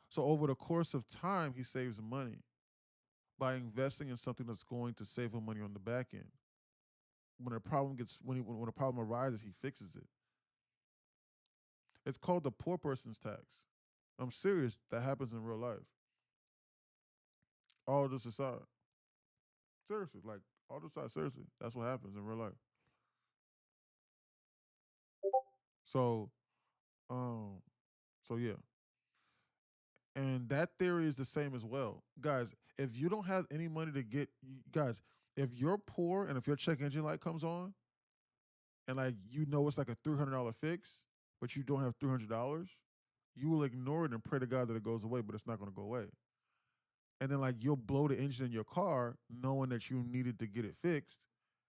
So over the course of time, he saves money by investing in something that's going to save him money on the back end. When a problem arises, he fixes it. It's called the poor person's tax. I'm serious. That happens in real life. All this aside. Seriously, like all this aside, seriously. That's what happens in real life. So, so yeah. And that theory is the same as well. Guys, if you don't have any money to get, guys, if you're poor and if your check engine light comes on and like you know it's like a $300 fix, but you don't have $300, you will ignore it and pray to God that it goes away, but it's not going to go away. And then like you'll blow the engine in your car knowing that you needed to get it fixed,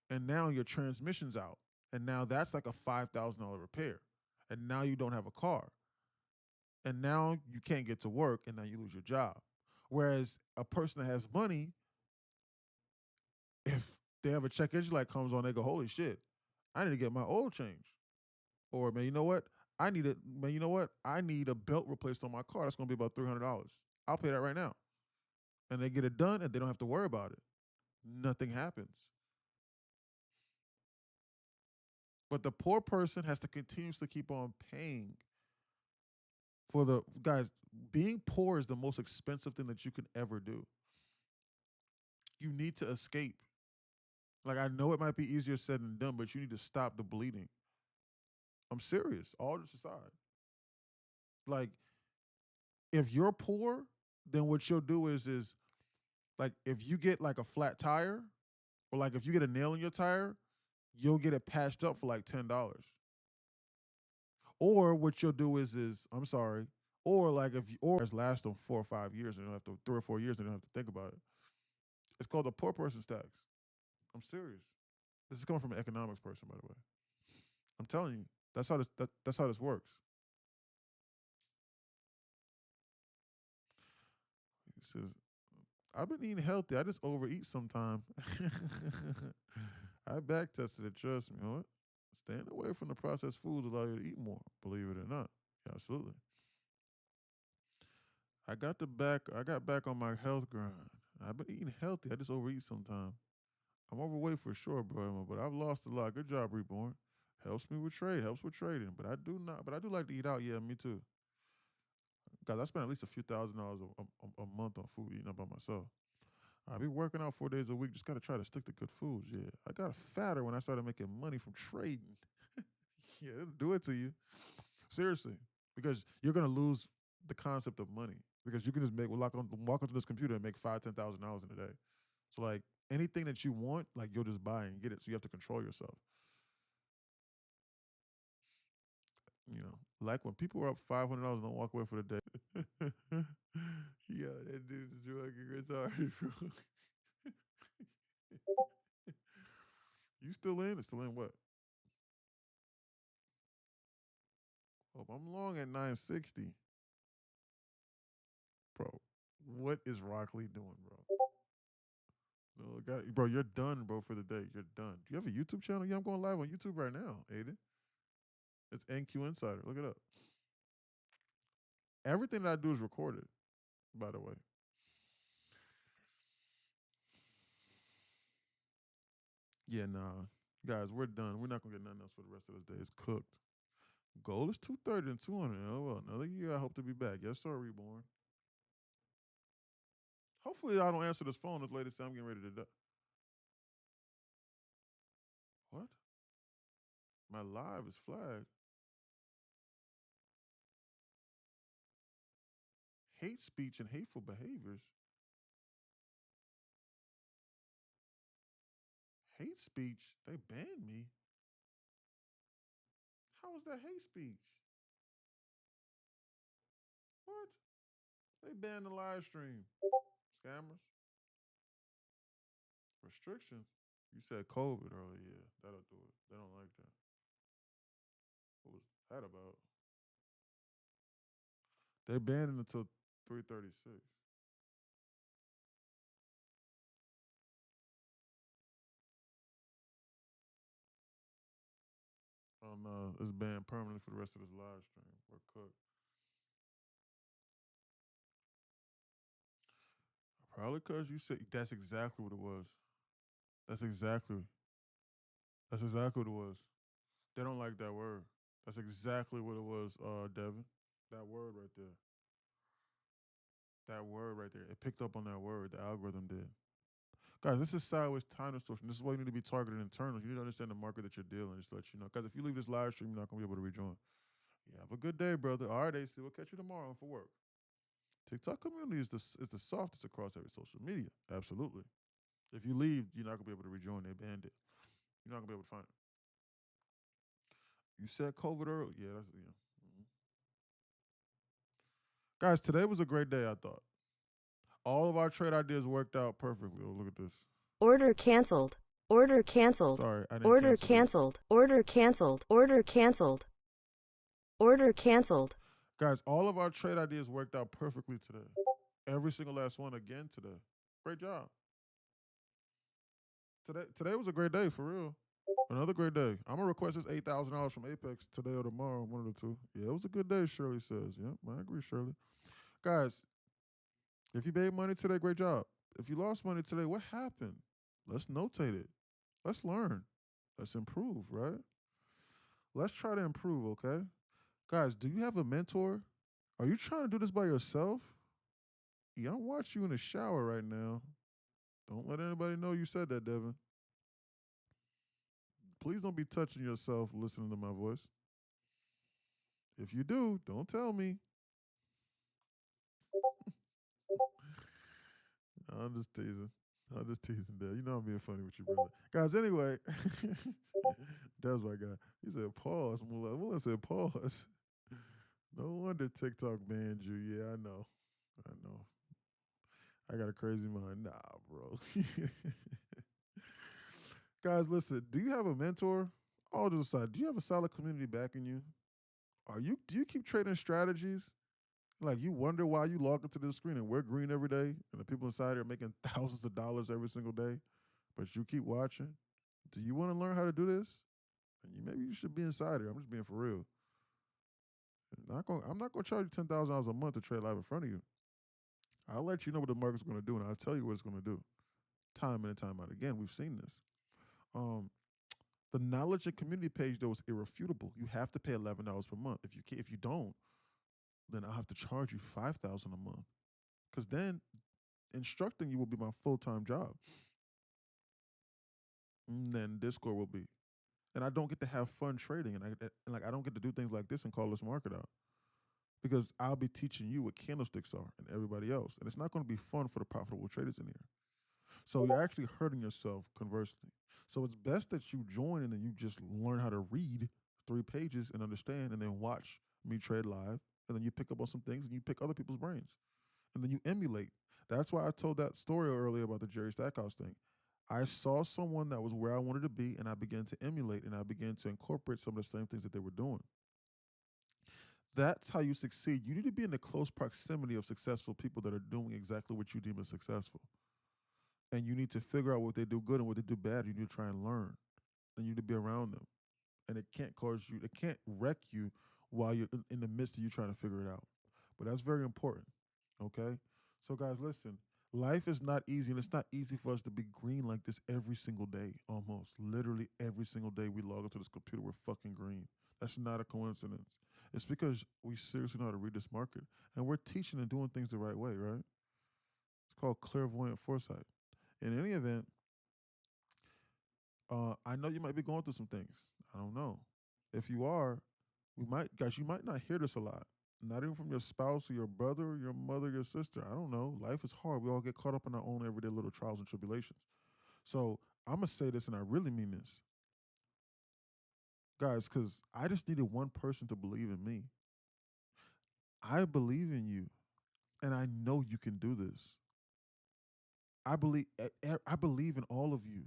and now your transmission's out. And now that's like a $5,000 repair. And now you don't have a car. And now you can't get to work, and now you lose your job. Whereas a person that has money, if they have a check engine light comes on, they go, holy shit, I need to get my oil changed. Or, man, you know what? I need a belt replaced on my car. That's going to be about $300. I'll pay that right now. And they get it done, and they don't have to worry about it. Nothing happens. But the poor person has to continuously keep on paying for the, guys, being poor is the most expensive thing that you can ever do. You need to escape. Like, I know it might be easier said than done, but you need to stop the bleeding. I'm serious, all this aside. Like, if you're poor, then what you'll do is like, if you get like a flat tire, or like if you get a nail in your tire, you'll get it patched up for like $10. Or what you'll do is I'm sorry, or like it's last them 4 or 5 years, and you don't have to 3 or 4 years, and you don't have to think about it. It's called the poor person's tax. I'm serious. This is coming from an economics person, by the way. I'm telling you, that's how this works. He says, I've been eating healthy. I just overeat sometimes. I back tested it, trust me. What? Staying away from the processed foods allow you to eat more, believe it or not. Yeah, absolutely. I got back on my health grind. I've been eating healthy. I just overeat sometimes. I'm overweight for sure, bro, but I've lost a lot. Good job, Reborn. Helps me with trading. But I do like to eat out. Yeah, me too. Guys, I spend at least a few $1,000s a month on food eating up by myself. I be working out 4 days a week. Just got to try to stick to good foods. Yeah, I got fatter when I started making money from trading. Yeah, it'll do it to you. Seriously, because you're gonna lose the concept of money because you can just walk onto this computer and make $5,000, $10,000 in a day. So like anything that you want, like you'll just buy and get it. So you have to control yourself. You know, like when people are up $500 and don't walk away for the day. Yeah, that dude's fucking retarded, bro. You still in? It's still in what? Oh, I'm long at 960. Bro, what is Rock Lee doing, bro? No, bro, you're done, bro, for the day. You're done. Do you have a YouTube channel? Yeah, I'm going live on YouTube right now, Aiden. It's NQ Insider. Look it up. Everything that I do is recorded, by the way. Yeah, nah. Guys, we're done. We're not going to get nothing else for the rest of this day. It's cooked. Goal is 230 and 200. Oh, well, another year I hope to be back. Yes, sir, Reborn. Hopefully I don't answer this phone as late as I'm getting ready to die. What? My live is flagged. Hate speech and hateful behaviors. Hate speech? They banned me? How is that hate speech? What? They banned the live stream. Scammers. Restrictions. You said COVID earlier. Yeah, that'll do it. They don't like that. What was that about? They banned it until 3:36. Oh no, it's banned permanently for the rest of this live stream. We're cooked. Probably because you said that's exactly what it was. That's exactly what it was. They don't like that word. That's exactly what it was, Devin. That word right there. That word right there. It picked up on that word. The algorithm did. Guys, this is sideways time distortion. This is why you need to be targeted internally. You need to understand the market that you're dealing. Just to let you know. Because if you leave this live stream, you're not gonna be able to rejoin. Yeah, have a good day, brother. All right, AC. We'll catch you tomorrow for work. TikTok community is the softest across every social media. Absolutely. If you leave, you're not gonna be able to rejoin. They banned it. You're not gonna be able to find it. You said COVID early. Yeah, that's yeah. Mhm. Guys, today was a great day, I thought. All of our trade ideas worked out perfectly. Oh, look at this. Order canceled. Order canceled. Sorry, I didn't Order cancel these. canceled. Order canceled. Order canceled. Order canceled. Guys, all of our trade ideas worked out perfectly today. Every single last one again today. Great job. Today was a great day, for real. Another great day. I'm gonna request this $8,000 from Apex today or tomorrow, one of the two. Yeah, it was a good day, Shirley says. Yep, I agree, Shirley. Guys, if you made money today, great job. If you lost money today, what happened? Let's notate it. Let's learn. Let's improve, right? Let's try to improve, okay? Guys, do you have a mentor? Are you trying to do this by yourself? Yeah, I'm watching you in the shower right now. Don't let anybody know you said that, Devin. Please don't be touching yourself listening to my voice. If you do, don't tell me. I'm just teasing. Dad. You know I'm being funny with you, brother. Guys, anyway, that's my guy. He said pause. Mullah said pause. No wonder TikTok banned you. Yeah, I know. I got a crazy mind. Nah, bro. Guys, listen, do you have a mentor? All jokes aside, do you have a solid community backing you? Do you keep trading strategies? Like you wonder why you log into this screen and we're green every day and the people inside are making thousands of dollars every single day, but you keep watching? Do you want to learn how to do this? And maybe you should be insider. I'm just being for real. I'm not gonna charge you $10,000 a month to trade live in front of you. I'll let you know what the market's gonna do, and I'll tell you what it's gonna do. Time in and time out again, we've seen this. The knowledge and community page though is irrefutable. You have to pay $11 per month. If you don't, then I'll have to charge you $5,000 a month. Because then instructing you will be my full-time job. And then Discord will be. And I don't get to have fun trading, and I don't get to do things like this and call this market out. Because I'll be teaching you what candlesticks are and everybody else. And it's not going to be fun for the profitable traders in here. So you're actually hurting yourself conversely. So it's best that you join and then you just learn how to read 3 pages and understand and then watch me trade live. And then you pick up on some things and you pick other people's brains. And then you emulate. That's why I told that story earlier about the Jerry Stackhouse thing. I saw someone that was where I wanted to be and I began to emulate and I began to incorporate some of the same things that they were doing. That's how you succeed. You need to be in the close proximity of successful people that are doing exactly what you deem as successful. And you need to figure out what they do good and what they do bad. You need to try and learn. And you need to be around them. And it can't cause you, it can't wreck you while you're in the midst of you trying to figure it out. But that's very important. Okay? So, guys, listen, life is not easy, and it's not easy for us to be green like this every single day, almost. Literally every single day we log into this computer, we're fucking green. That's not a coincidence. It's because we seriously know how to read this market, and we're teaching and doing things the right way, right? It's called clairvoyant foresight. In any event, I know you might be going through some things. I don't know. If you are, you might not hear this a lot. Not even from your spouse or your brother or your mother, your sister. I don't know. Life is hard. We all get caught up in our own everyday little trials and tribulations. So I'm going to say this, and I really mean this. Guys, because I just needed one person to believe in me. I believe in you, and I know you can do this. I believe in all of you.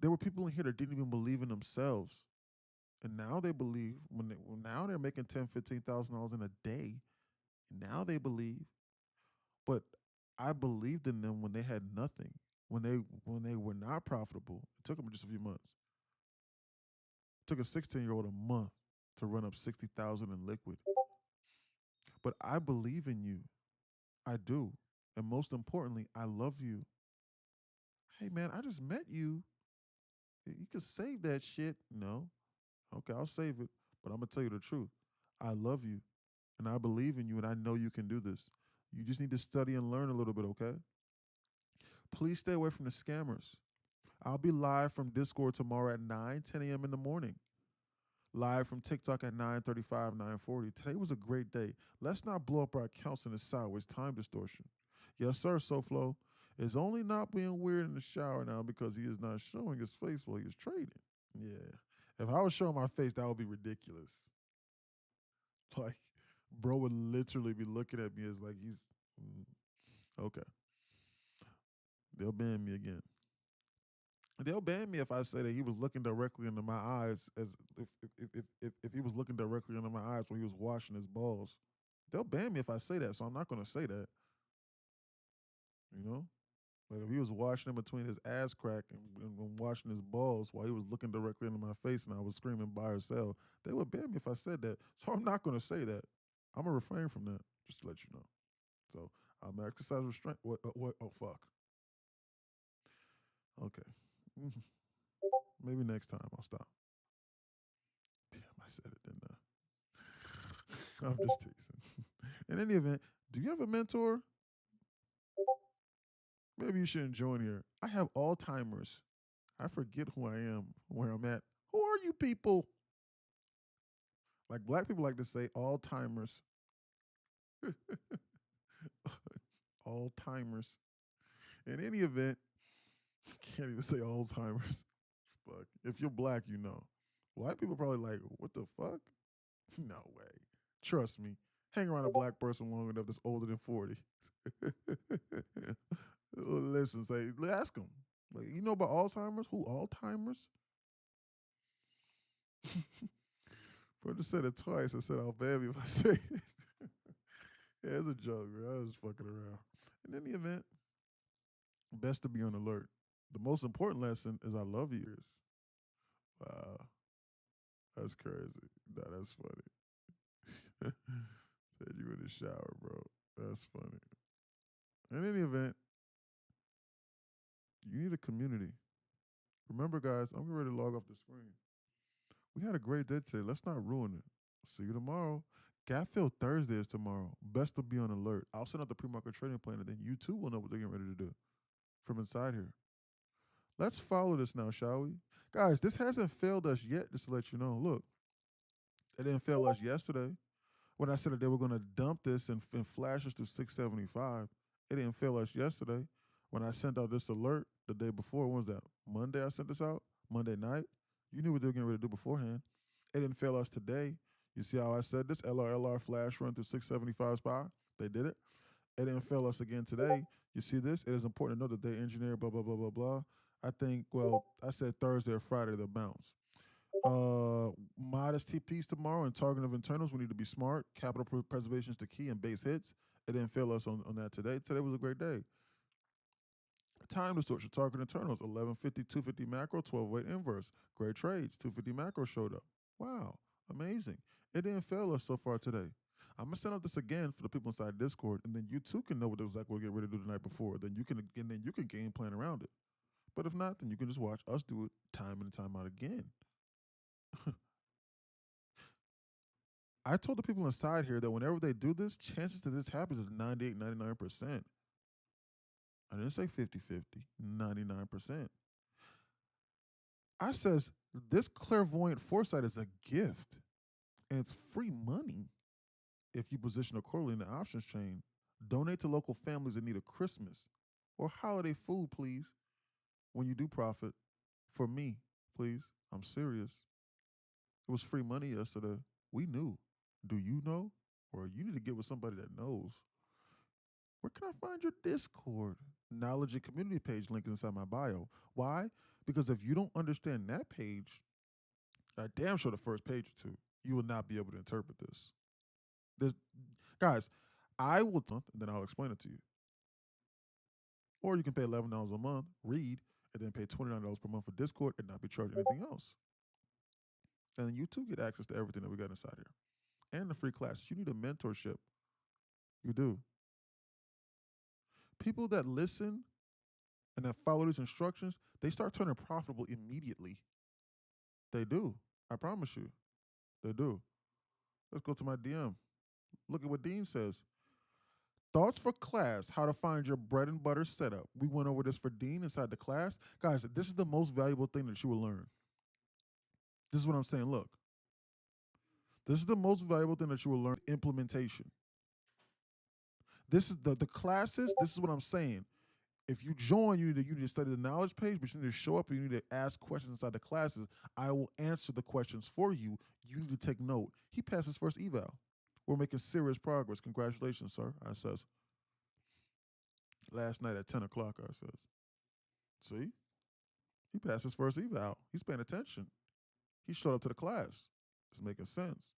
There were people in here that didn't even believe in themselves. And now they believe now they're making $10,000, $15,000 in a day. Now they believe. But I believed in them when they had nothing. When they were not profitable. It took them just a few months. It took a 16-year-old a month to run up 60,000 in liquid. But I believe in you. I do. And most importantly, I love you. Hey man, I just met you. You can save that shit. No. Okay, I'll save it. But I'm going to tell you the truth. I love you. And I believe in you, and I know you can do this. You just need to study and learn a little bit, okay? Please stay away from the scammers. I'll be live from Discord tomorrow at 9, 10 a.m. in the morning. Live from TikTok at 9:35, 9:40. Today was a great day. Let's not blow up our accounts in the sideways time distortion. Yes, sir, SoFlo is only not being weird in the shower now because he is not showing his face while he's trading. Yeah. If I was showing my face, that would be ridiculous. Like, bro would literally be looking at me as like he's okay. They'll ban me again. They'll ban me if I say that he was looking directly into my eyes, as if he was looking directly into my eyes when he was washing his balls. They'll ban me if I say that, so I'm not going to say that. You know, like if he was washing in between his ass crack and washing his balls while he was looking directly into my face and I was screaming buy or sell, they would ban me if I said that. So I'm not going to say that. I'm gonna refrain from that, just to let you know. So I'm gonna exercise restraint. What? Oh fuck. Okay. Maybe next time I'll stop. Damn, I said it, didn't I? I'm just teasing. In any event, do you have a mentor? Maybe you shouldn't join here. I have Alzheimer's. I forget who I am, where I'm at. Who are you people? Like black people like to say Alzheimer's. Alzheimer's. In any event, can't even say Alzheimer's. Fuck. If you're black, you know. White people probably like, what the fuck? No way. Trust me. Hang around a black person long enough that's older than 40. Listen, say, ask them. Like, you know about Alzheimer's? Who, Alzheimer's? Bro, just said it twice. I said, I'll ban me if I say it. Yeah, it's a joke, bro. I was fucking around. In any event, best to be on alert. The most important lesson is I love you. Wow. That's crazy. Nah, that's funny. Said you in the shower, bro. That's funny. In any event, you need a community. Remember, guys, I'm ready to log off the screen. We had a great day today. Let's not ruin it. See you tomorrow. Gapfield Thursday is tomorrow. Best to be on alert. I'll send out the pre-market trading plan, and then you too will know what they're getting ready to do from inside here. Let's follow this now, shall we? Guys, this hasn't failed us yet, just to let you know. Look, it didn't fail us yesterday. When I said that they were going to dump this and flash us to 675, it didn't fail us yesterday. When I sent out this alert the day before, when was that? Monday I sent this out? Monday night? You knew what they were getting ready to do beforehand. It didn't fail us today. You see how I said this? LR flash run through 675 SPY? They did it. It didn't fail us again today. You see this? It is important to know that they engineer blah, blah, blah, blah, blah. I think, well, I said Thursday or Friday they'll bounce. Modest TPs tomorrow and targeting of internals. We need to be smart. Capital preservation is the key and base hits. It didn't fail us on that today. Today was a great day. Time distortion, target internals, 1150, 250 macro, 1208 inverse. Great trades. 250 macro showed up. Wow, amazing. It didn't fail us so far today. I'm gonna send out this again for the people inside Discord, and then you too can know what exactly we're getting ready to do the night before. Then you can game plan around it. But if not, then you can just watch us do it time and time out again. I told the people inside here that whenever they do this, chances that this happens is 98, 99%. I didn't say 50-50, 99%. I says this clairvoyant foresight is a gift, and it's free money if you position accordingly in the options chain. Donate to local families in need of Christmas or holiday food, please, when you do profit. For me, please. I'm serious. It was free money yesterday. We knew. Do you know? Or you need to get with somebody that knows. Where can I find your Discord? Knowledge and community page link is inside my bio. Why? Because if you don't understand that page, I damn sure the first page or two, you will not be able to interpret this. Guys, I will, and then I'll explain it to you. Or you can pay $11 a month, read, and then pay $29 per month for Discord and not be charged anything else. And then you too get access to everything that we got inside here. And the free classes. You need a mentorship. You do. People that listen and that follow these instructions, they start turning profitable immediately. They do. I promise you. They do. Let's go to my DM. Look at what Dean says. Thoughts for class, how to find your bread and butter setup. We went over this for Dean inside the class. Guys, this is the most valuable thing that you will learn. This is what I'm saying. Look. This is the most valuable thing that you will learn, implementation. This is the classes, this is what I'm saying. If you join, you need to study the knowledge page, but you need to show up and you need to ask questions inside the classes. I will answer the questions for you. You need to take note. He passed his first eval. We're making serious progress. Congratulations, sir, I says. Last night at 10 o'clock, I says. See? He passed his first eval. He's paying attention. He showed up to the class. It's making sense.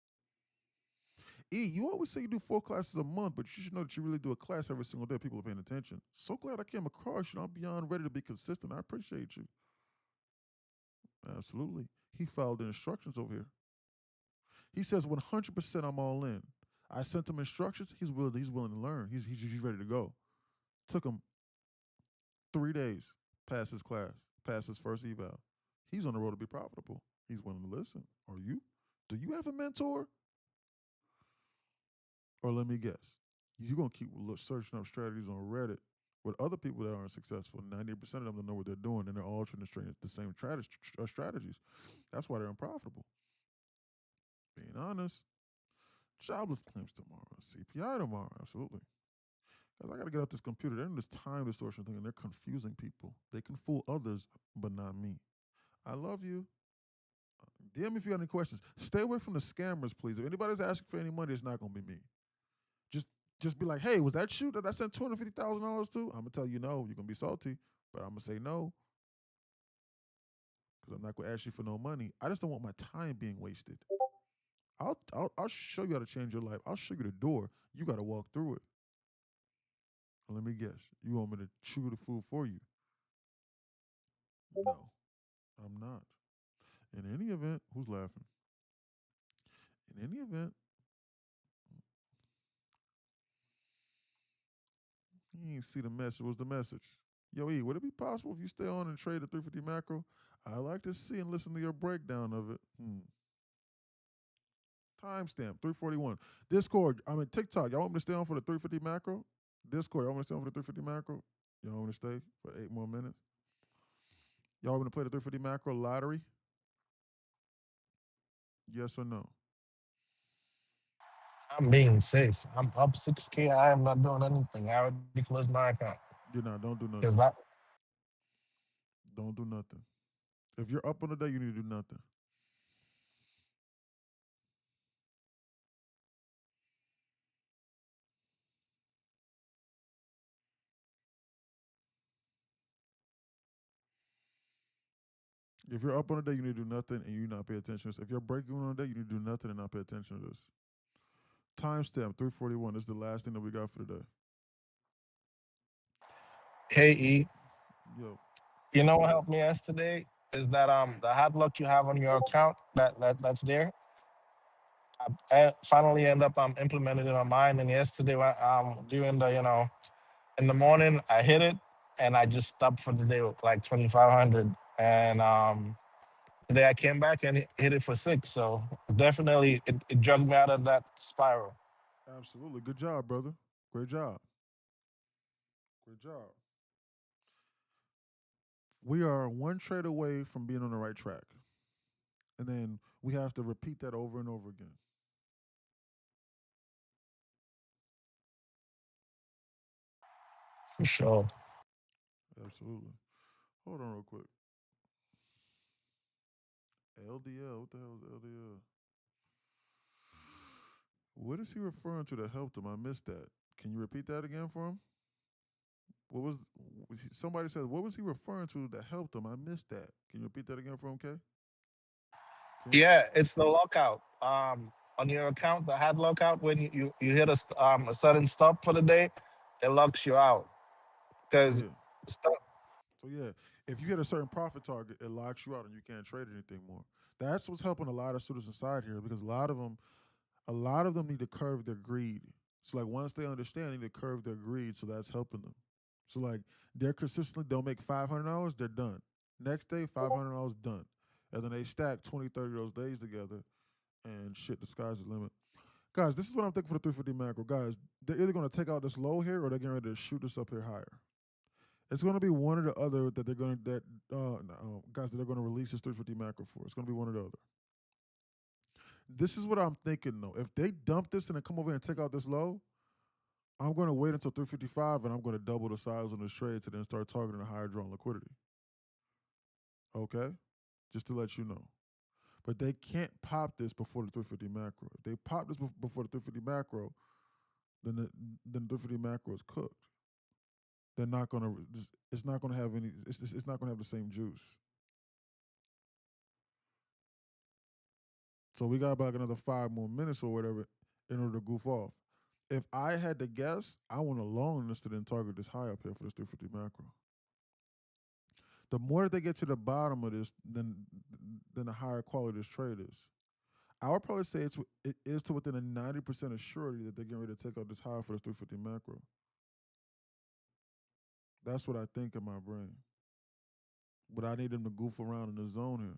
E, you always say you do 4 classes a month, but you should know that you really do a class every single day. People are paying attention. So glad I came across you. I'm beyond ready to be consistent. I appreciate you. Absolutely. He followed the instructions over here. He says 100% I'm all in. I sent him instructions. He's willing to learn. He's ready to go. Took him 3 days, pass his class, pass his first eval. He's on the road to be profitable. He's willing to listen. Are you? Do you have a mentor? Or let me guess, you're going to keep searching up strategies on Reddit with other people that aren't successful. 90% of them don't know what they're doing, and they're all trying to train the same strategies. That's why they're unprofitable. Being honest, jobless claims tomorrow, CPI tomorrow, absolutely. Because I got to get off this computer. They're in this time distortion thing, and they're confusing people. They can fool others, but not me. I love you. DM me if you got any questions. Stay away from the scammers, please. If anybody's asking for any money, it's not going to be me. Just be like, hey, was that you that I sent $250,000 to? I'm going to tell you no. You're going to be salty, but I'm going to say no. Because I'm not going to ask you for no money. I just don't want my time being wasted. I'll show you how to change your life. I'll show you the door. You got to walk through it. Let me guess. You want me to chew the food for you? No, I'm not. In any event, who's laughing? In any event, you ain't see the message. What's the message? Yo, E, would it be possible if you stay on and trade the 350 macro? I like to see and listen to your breakdown of it. Timestamp, 341. Discord, TikTok. Y'all want me to stay on for the 350 macro? Discord, y'all want me to stay on for the 350 macro? Y'all want me to stay for 8 more minutes? Y'all want me to play the 350 macro lottery? Yes or no? I'm being safe. I'm up 6K. I am not doing anything. I already closed my account. You're not. Don't do nothing. Because that. Don't do nothing. If you're up on the day, you need to do nothing. If you're up on a day, you need to do nothing and you not pay attention to this. If you're breaking on a day, you need to do nothing and not pay attention to this. Timestamp 341. This is the last thing that we got for today. Hey E, Yo. you know what helped me yesterday is that the hard luck you have on your account that's there. I finally end up implementing it on mine. And yesterday when during the in the morning I hit it and I just stopped for the day with like 2,500. And today I came back and hit it for 6. So definitely it drugged me out of that spiral. Absolutely. Good job, brother. Great job. Great job. We are one trade away from being on the right track. And then we have to repeat that over and over again. For sure. Absolutely. Hold on real quick. LDL. What the hell is LDL? What is he referring to that helped him? I missed that. Can you repeat that again for him? What was somebody said? What was he referring to that helped him? I missed that. Can you repeat that again for him, Kay? Yeah, it's the lockout. On your account, the hard lockout when you hit a sudden stop for the day, it locks you out. Because So yeah, if you hit a certain profit target, it locks you out and you can't trade anything more. That's what's helping a lot of students inside here because a lot of them need to curb their greed. So like once they understand, they need to curb their greed. So that's helping them. So like they'll make $500, they're done. Next day, $500 done. And then they stack 20, 30 of those days together and shit, the sky's the limit. Guys, this is what I'm thinking for the 350 macro. Guys, they're either going to take out this low here or they're getting ready to shoot this up here higher. It's going to be one or the other that they're going to guys that they're going to release this 350 macro for. It's going to be one or the other. This is what I'm thinking though. If they dump this and then come over and take out this low, I'm going to wait until 355 and I'm going to double the size on this trade to then start targeting a higher drawn liquidity. Okay, just to let you know. But they can't pop this before the 350 macro. If they pop this before the 350 macro, then the 350 macro is cooked. They're not going to. It's not going to have any. It's not going to have the same juice. So we got about another 5 more minutes or whatever in order to goof off. If I had to guess, I want a long this to then target this high up here for this 350 macro. The more that they get to the bottom of this, then the higher quality this trade is. I would probably say it is to within a 90% of surety that they're getting ready to take out this high for this 350 macro. That's what I think in my brain. But I need them to goof around in the zone here.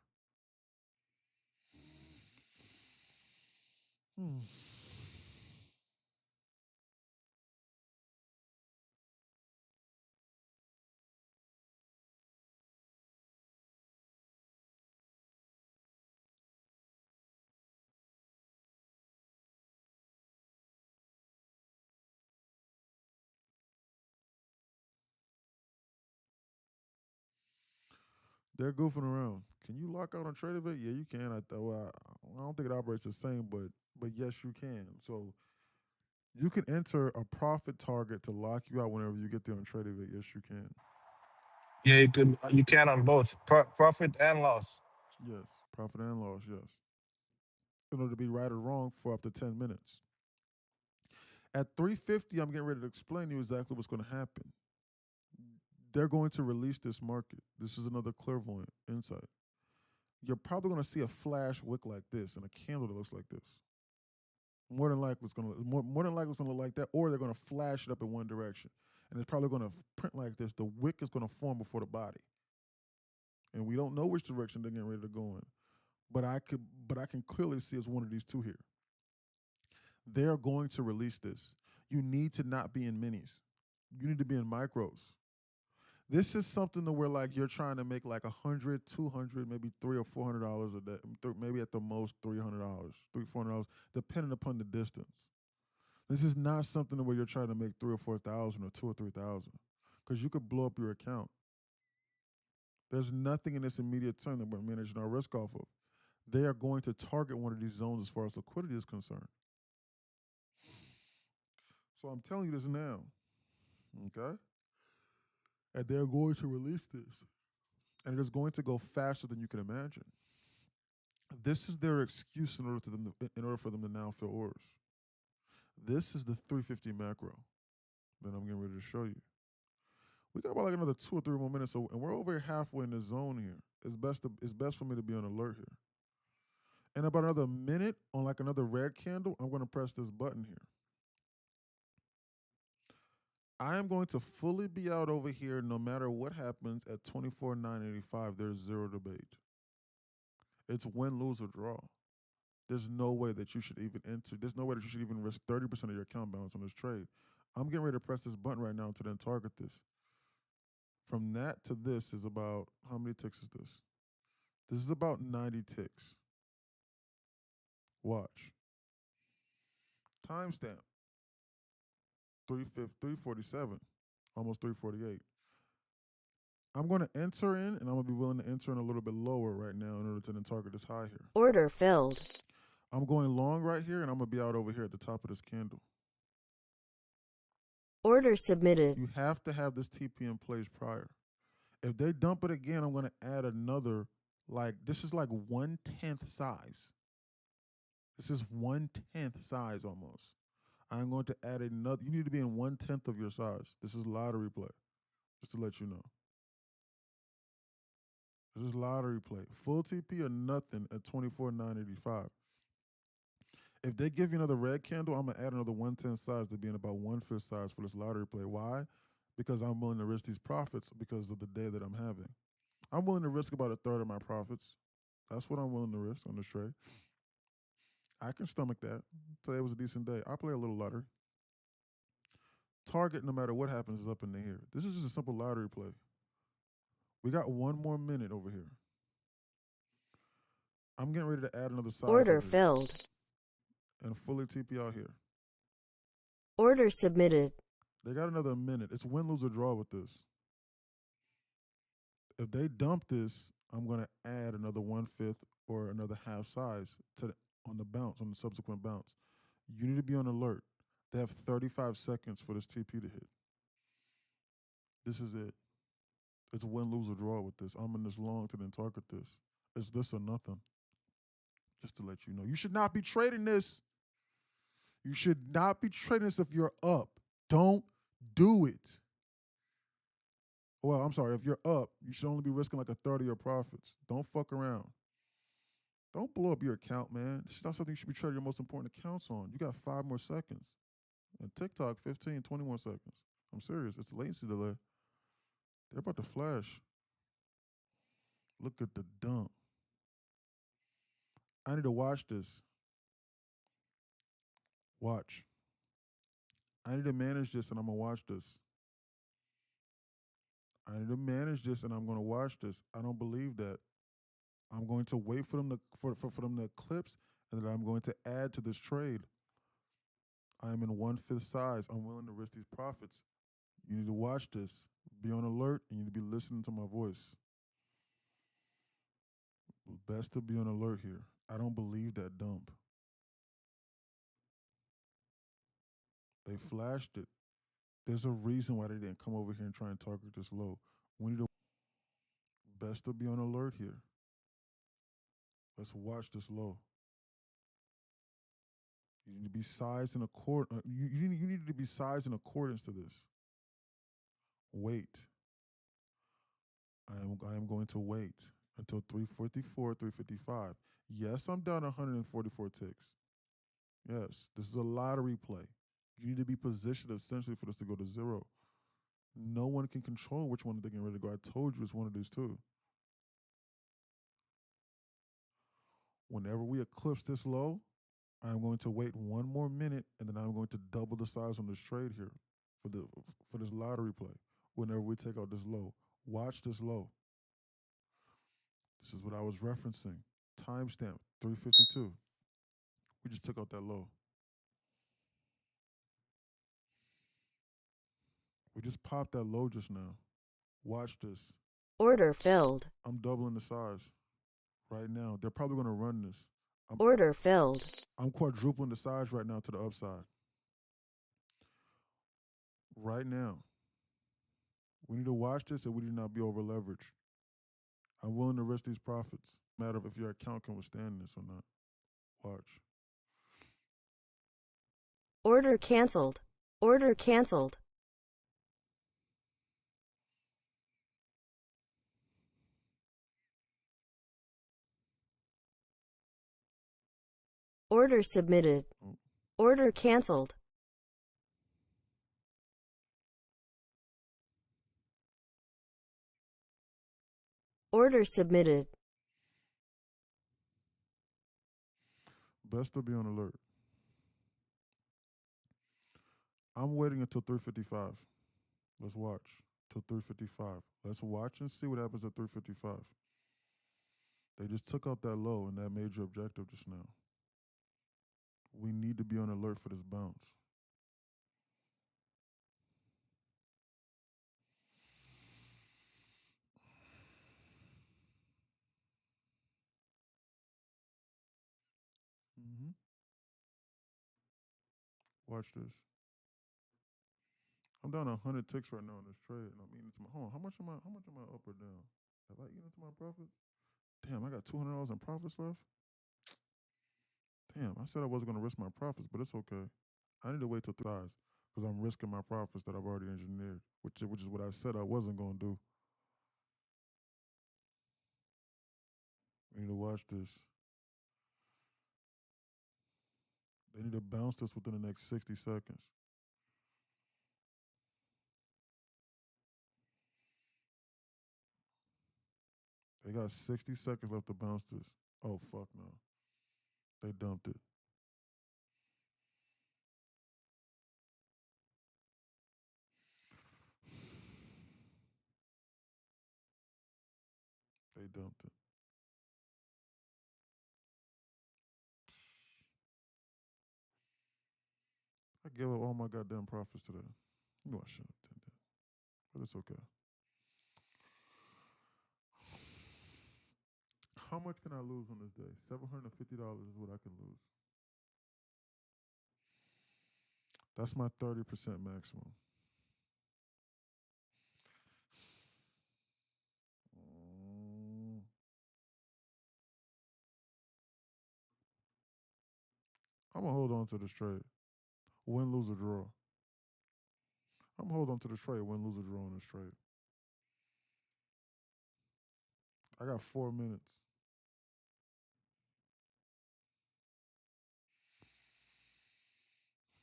They're goofing around. Can you lock out on trade of it? Yeah, you can. I don't think it operates the same, but yes, you can. So you can enter a profit target to lock you out whenever you get there on trade of it. Yes, you can. Yeah, you can on both profit and loss. Yes, profit and loss. Yes, in order to be right or wrong for up to 10 minutes. At 350, I'm getting ready to explain to you exactly what's going to happen. They're going to release this market. This is another clairvoyant insight. You're probably going to see a flash wick like this and a candle that looks like this. More than likely, it's going to look like that, or they're going to flash it up in one direction, and it's probably going to print like this. The wick is going to form before the body, and we don't know which direction they're getting ready to go in. But I can clearly see it's one of these two here. They are going to release this. You need to not be in minis. You need to be in micros. This is something that where like you're trying to make like $100, $200, maybe $300 or $400 a day, maybe at the most $300, $400, depending upon the distance. This is not something where you're trying to make 3,000 or 4,000 or 2,000 or 3,000, because you could blow up your account. There's nothing in this immediate term that we're managing our risk off of. They are going to target one of these zones as far as liquidity is concerned. So I'm telling you this now, okay? And they're going to release this. And it is going to go faster than you can imagine. This is their excuse in order for them to now fill orders. This is the 350 macro that I'm getting ready to show you. We got about like another 2 or 3 more minutes, and we're over halfway in the zone here. It's best for me to be on alert here. In about another minute, on like another red candle, I'm going to press this button here. I am going to fully be out over here no matter what happens at 24,985. There's zero debate. It's win, lose, or draw. There's no way that you should even enter. There's no way that you should even risk 30% of your account balance on this trade. I'm getting ready to press this button right now to then target this. From that to this is about, how many ticks is this? This is about 90 ticks. Watch. Timestamp. 347, almost 348. I'm going to enter in, and I'm going to be willing to enter in a little bit lower right now in order to then target this high here. Order filled. I'm going long right here, and I'm going to be out over here at the top of this candle. Order submitted. You have to have this TP in place prior. If they dump it again, I'm going to add another, like, this is like 1/10 size. This is 1/10 size almost. I'm going to add another. You need to be in 1/10 of your size. This is lottery play, just to let you know. This is lottery play. Full TP or nothing at 24,985. If they give you another red candle, I'm going to add another 1/10 size to be in about 1/5 size for this lottery play. Why? Because I'm willing to risk these profits because of the day that I'm having. I'm willing to risk about 1/3 of my profits. That's what I'm willing to risk on this trade. I can stomach that. Today was a decent day. I play a little lottery. Target, no matter what happens, is up in the air. This is just a simple lottery play. We got 1 more minute over here. I'm getting ready to add another size. Order filled. And fully TP out here. Order submitted. They got another minute. It's win, lose, or draw with this. If they dump this, I'm going to add another 1/5 or another half size on the bounce, on the subsequent bounce. You need to be on alert. They have 35 seconds for this TP to hit. This is it. It's win, lose, or draw with this. I'm in this long to then target this. It's this or nothing. Just to let you know. You should not be trading this. You should not be trading this if you're up. Don't do it. Well, I'm sorry. If you're up, you should only be risking like 1/3 of your profits. Don't fuck around. Don't blow up your account, man. This is not something you should be trading your most important accounts on. You got 5 more seconds. And TikTok, 15, 21 seconds. I'm serious. It's a latency delay. They're about to flash. Look at the dump. I need to watch this. Watch. I need to manage this, and I'm going to watch this. I need to manage this, and I'm going to watch this. I don't believe that. I'm going to wait for them to for them to eclipse, and then I'm going to add to this trade. I am in 1/5 size. I'm willing to risk these profits. You need to watch this. Be on alert, and you need to be listening to my voice. Best to be on alert here. I don't believe that dump. They flashed it. There's a reason why they didn't come over here and try and target this low. We need to best to be on alert here. Let's watch this low. You need to be sized in accord. You need to be sized in accordance to this. Wait. I am going to wait until 354, 355. Yes, I'm down 144 ticks. Yes, this is a lottery play. You need to be positioned essentially for this to go to zero. No one can control which one they're getting ready to go. I told you it's one of these two. Whenever we eclipse this low, I'm going to wait 1 more minute, and then I'm going to double the size on this trade here for this lottery play. Whenever we take out this low, watch this low. This is what I was referencing. Timestamp 352. We just took out that low. We just popped that low just now. Watch this. Order filled. I'm doubling the size right now. They're probably going to run this. Order filled. I'm quadrupling the size right now to the upside. Right now. We need to watch this, and we need not be over leveraged. I'm willing to risk these profits. Matter of if your account can withstand this or not. Watch. Order canceled. Order canceled. Order submitted. Order canceled. Order submitted. Best to be on alert. I'm waiting until 3:55. Let's watch till 3:55. Let's watch and see what happens at 3:55. They just took out that low and that major objective just now. We need to be on alert for this bounce. Mm-hmm. Watch this. I'm down 100 ticks right now on this trade, and I'm eating into my. Hold on, how much am I? How much am I up or down? Have I eaten into my profits? Damn, I got $200 in profits left. Damn, I said I wasn't gonna risk my profits, but it's okay. I need to wait till thighs because I'm risking my profits that I've already engineered, which is what I said I wasn't gonna do. We need to watch this. They need to bounce this within the next 60 seconds. They got 60 seconds left to bounce this. Oh, fuck no. They dumped it. They dumped it. I gave up all my goddamn profits today. You know I shouldn't have done that. But it's okay. How much can I lose on this day? $750 is what I can lose. That's my 30% maximum. I'm gonna hold on to this trade. Win, lose, or draw. I'm gonna hold on to this trade. Win, lose, or draw on this trade. I got 4 minutes.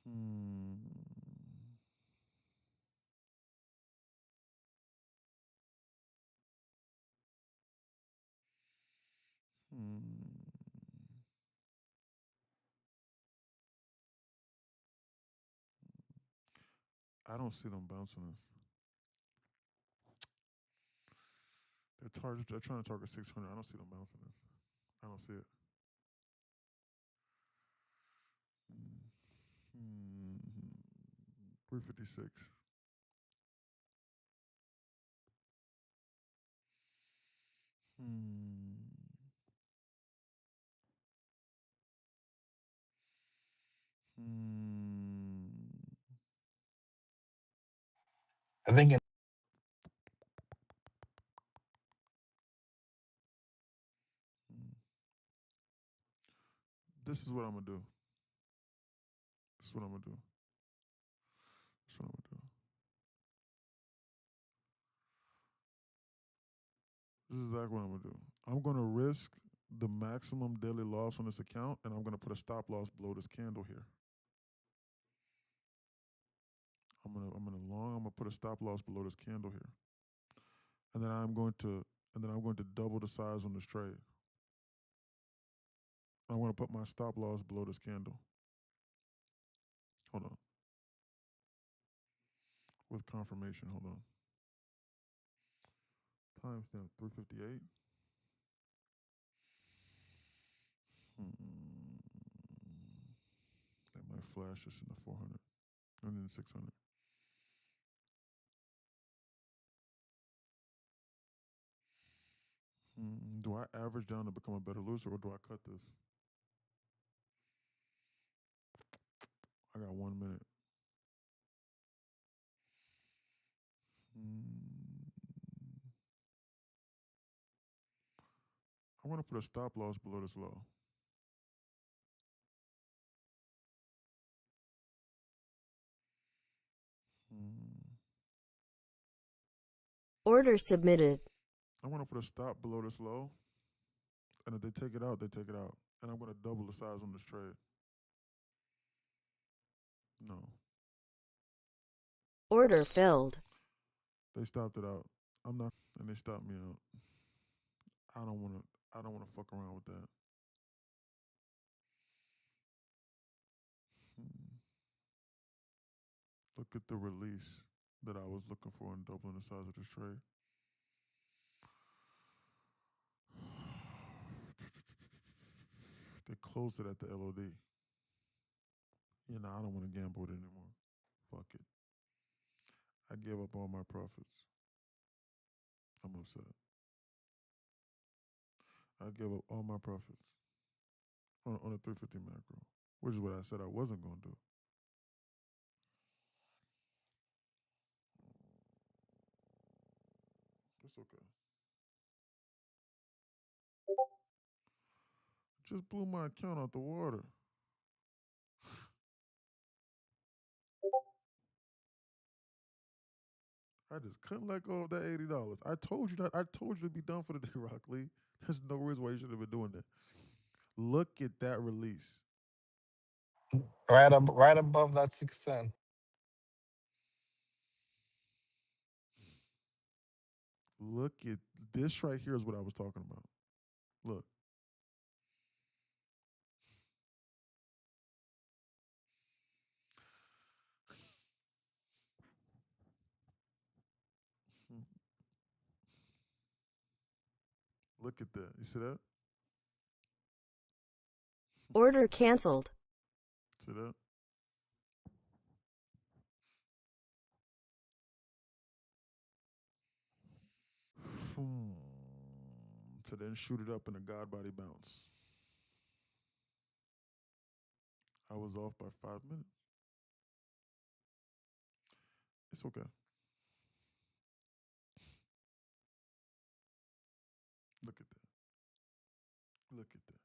Hmm. Hmm. I don't see them bouncing this. They're trying to target 600. I don't see them bouncing this. I don't see it. Hmm. 356. Hmm. Hmm. I think This is what I'm gonna do. This is what I'm gonna do. This is what I'm gonna do. This is exactly what I'm gonna do. I'm gonna risk the maximum daily loss on this account, and I'm gonna put a stop loss below this candle here. I'm gonna put a stop loss below this candle here. And then I'm going to double the size on this trade. I'm gonna put my stop loss below this candle. Hold on. With confirmation, hold on. Timestamp 358. They might flash this in the 400 and then 600. Do I average down to become a better loser, or do I cut this? I got 1 minute. want to put a stop loss below this low. Order submitted. I want to put a stop below this low. And if they take it out, they take it out. And I'm going to double the size on this trade. No. Order filled. They stopped it out. I'm not, and they stopped me out. I don't want to fuck around with that. Look at the release that I was looking for in doubling the size of this trade. They closed it at the LOD. You know, I don't want to gamble it anymore. Fuck it. I gave up all my profits. I'm upset. I gave up all my profits on a 350 macro, which is what I said I wasn't going to do. It's okay. Just blew my account out the water. I just couldn't let go of that $80. I told you that. I told you to be done for the day, Rock Lee. There's no reason why you should have been doing that. Look at that release. Right above that 610. Look at this right here is what I was talking about. Look. Look at that. You see that? Order canceled. See that? To then shoot it up in a God body bounce. I was off by 5 minutes. It's okay. Look at that. Look at that.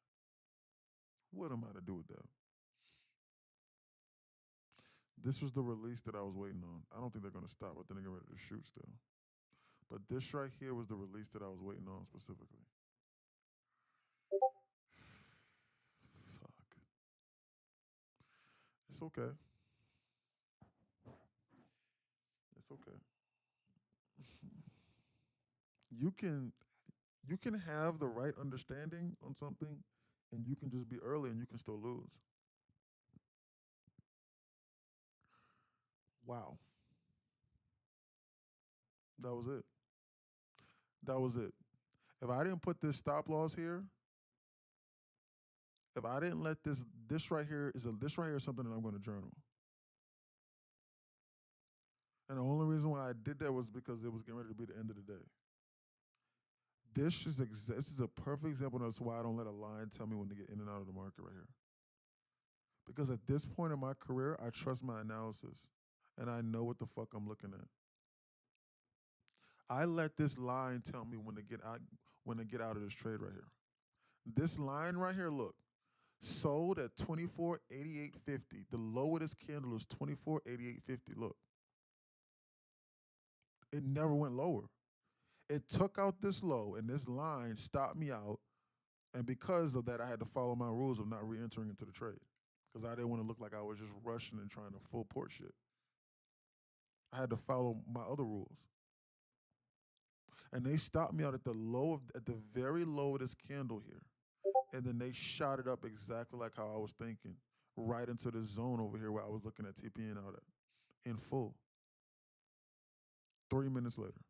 What am I to do with that? This was the release that I was waiting on. I don't think they're going to stop. I think they're getting ready to shoot still. But this right here was the release that I was waiting on specifically. Fuck. It's okay. It's okay. You can have the right understanding on something, and you can just be early and you can still lose. Wow. That was it. That was it. If I didn't put this stop loss here, if I didn't let this right here is something that I'm going to journal. And the only reason why I did that was because it was getting ready to be the end of the day. This is a perfect example of why I don't let a line tell me when to get in and out of the market right here. Because at this point in my career, I trust my analysis, and I know what the fuck I'm looking at. I let this line tell me when to get out of this trade right here. This line right here, look, sold at 24.8850. The low of this candle is 24.8850. Look, it never went lower. It took out this low, and this line stopped me out. And because of that, I had to follow my rules of not re-entering into the trade because I didn't want to look like I was just rushing and trying to full port shit. I had to follow my other rules. And they stopped me out at the very low of this candle here. And then they shot it up exactly like how I was thinking, right into this zone over here where I was looking at TPN out at in full. 3 minutes later.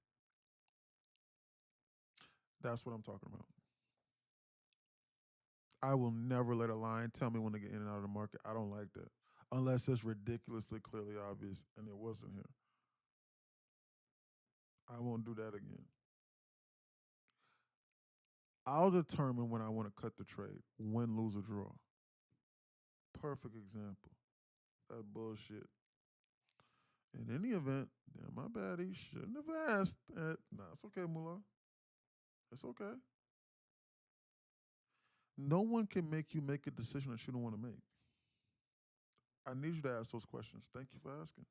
That's what I'm talking about. I will never let a line tell me when to get in and out of the market. I don't like that. Unless it's ridiculously clearly obvious, and it wasn't here. I won't do that again. I'll determine when I want to cut the trade, win, lose, or draw. Perfect example. That bullshit. In any event, damn, my bad, he shouldn't have asked that. Nah, it's okay, Mullah. It's okay. No one can make you make a decision that you don't want to make. I need you to ask those questions. Thank you for asking.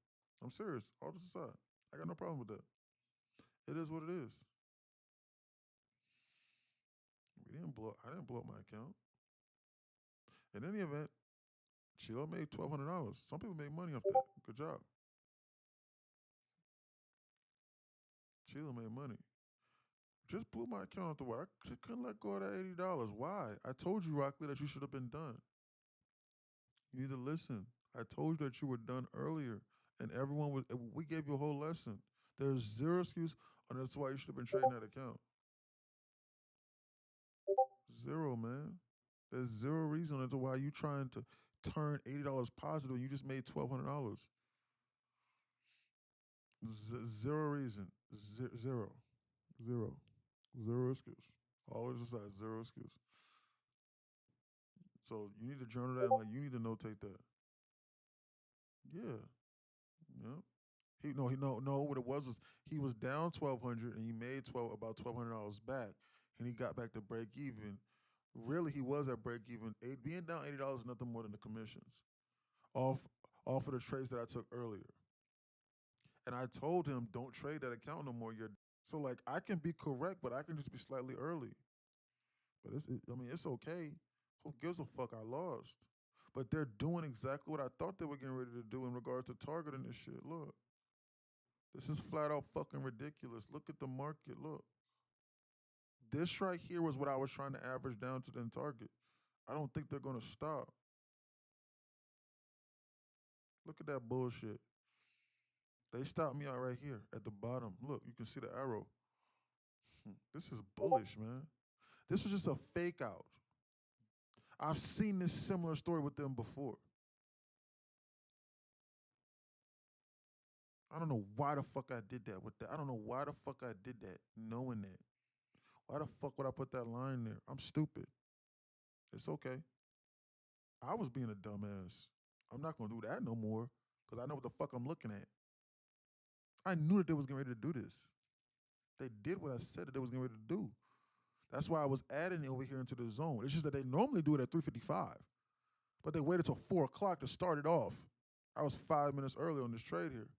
I'm serious. All this aside, I got no problem with that. It is what it is. I didn't blow up my account. In any event, Sheila made $1,200. Some people make money off that. Good job. Sheila made money. Just blew my account off the wall. I just couldn't let go of that $80. Why? I told you, Rockley, that you should have been done. You need to listen. I told you that you were done earlier, and everyone was. We gave you a whole lesson. There's zero excuse, and that's why you should have been trading that account. Zero, man. There's zero reason as to why you trying to turn $80 positive and you just made $1,200. Zero reason. Zero. Zero. Zero excuse. Always aside, zero excuse. So you need to journal that and like you need to notate that. Yeah. Yeah. What it was he was down 1,200 and he made about $1,200 back, and he got back to break even. Really, he was at break even. Being down $80 is nothing more than the commissions off of the trades that I took earlier. And I told him, don't trade that account no more. So like I can be correct, but I can just be slightly early. But it's okay. Who gives a fuck? I lost. But they're doing exactly what I thought they were getting ready to do in regards to targeting this shit. Look. This is flat out fucking ridiculous. Look at the market. Look. This right here was what I was trying to average down to then target. I don't think they're going to stop. Look at that bullshit. They stopped me out right here at the bottom. Look, you can see the arrow. This is bullish, man. This was just a fake out. I've seen this similar story with them before. I don't know why the fuck I did that with that. I don't know why the fuck I did that knowing that. Why the fuck would I put that line there? I'm stupid. It's okay. I was being a dumbass. I'm not going to do that no more because I know what the fuck I'm looking at. I knew that they was getting ready to do this. They did what I said that they was getting ready to do. That's why I was adding it over here into the zone. It's just that they normally do it at 3:55, but they waited till 4 o'clock to start it off. I was 5 minutes early on this trade here.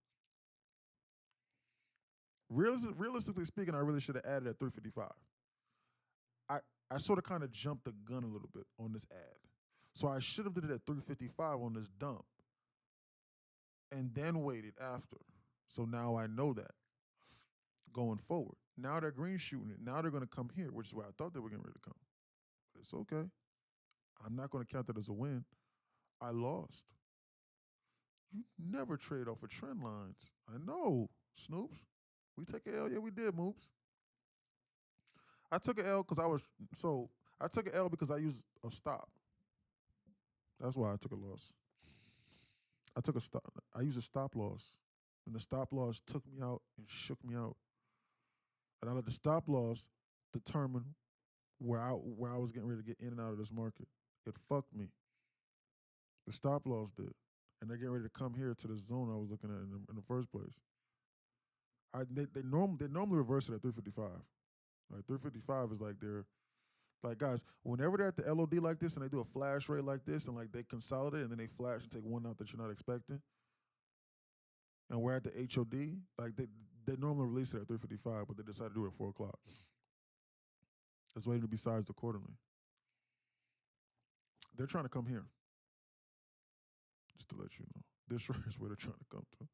Realistically speaking, I really should have added at 3:55. I sort of kind of jumped the gun a little bit on this ad. So I should have did it at 3:55 on this dump and then waited after. So now I know that going forward. Now they're green shooting it. Now they're going to come here, which is where I thought they were getting ready to come. But it's okay. I'm not going to count that as a win. I lost. You never trade off of trend lines. I know, Snoops. We take an L. Yeah, we did, Moops. I took an L because I took an L because I used a stop. That's why I took a loss. I used a stop loss. And the stop loss took me out and shook me out. And I let the stop loss determine where I was getting ready to get in and out of this market. It fucked me. The stop loss did. And they're getting ready to come here to the zone I was looking at in the first place. They normally reverse it at 3:55. Like 3:55 is like guys, whenever they're at the LOD like this and they do a flash rate like this and like they consolidate and then they flash and take one out that you're not expecting, and we're at the HOD, like they normally release it at 3:55, but they decide to do it at 4 o'clock. It's waiting to be sized accordingly. They're trying to come here. Just to let you know. This right is where they're trying to come to.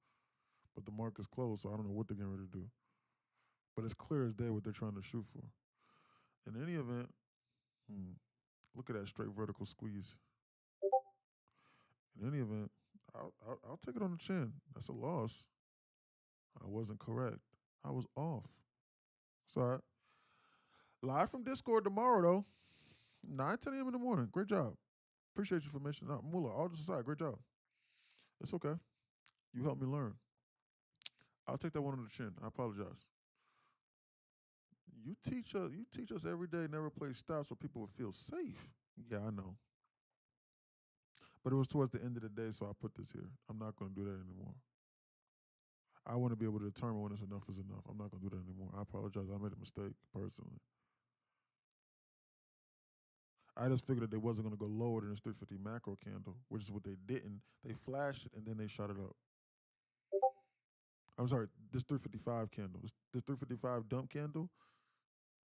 But the market's closed, so I don't know what they're getting ready to do. But it's clear as day what they're trying to shoot for. In any event, look at that straight vertical squeeze. In any event, I'll take it on the chin. That's a loss. I wasn't correct. I was off. Sorry. Live from Discord tomorrow, though. 9, 10 a.m. in the morning. Great job. Appreciate you for mentioning that. Mullah, all just aside, great job. It's okay. You helped me learn. I'll take that one on the chin. I apologize. You teach us every day never play stops where people would feel safe. Yeah, I know. But it was towards the end of the day, so I put this here. I'm not going to do that anymore. I want to be able to determine when it's enough is enough. I'm not going to do that anymore. I apologize. I made a mistake personally. I just figured that they wasn't going to go lower than this 350 macro candle, which is what they didn't. They flashed it and then they shot it up. I'm sorry, this 355 candle, this 355 dump candle,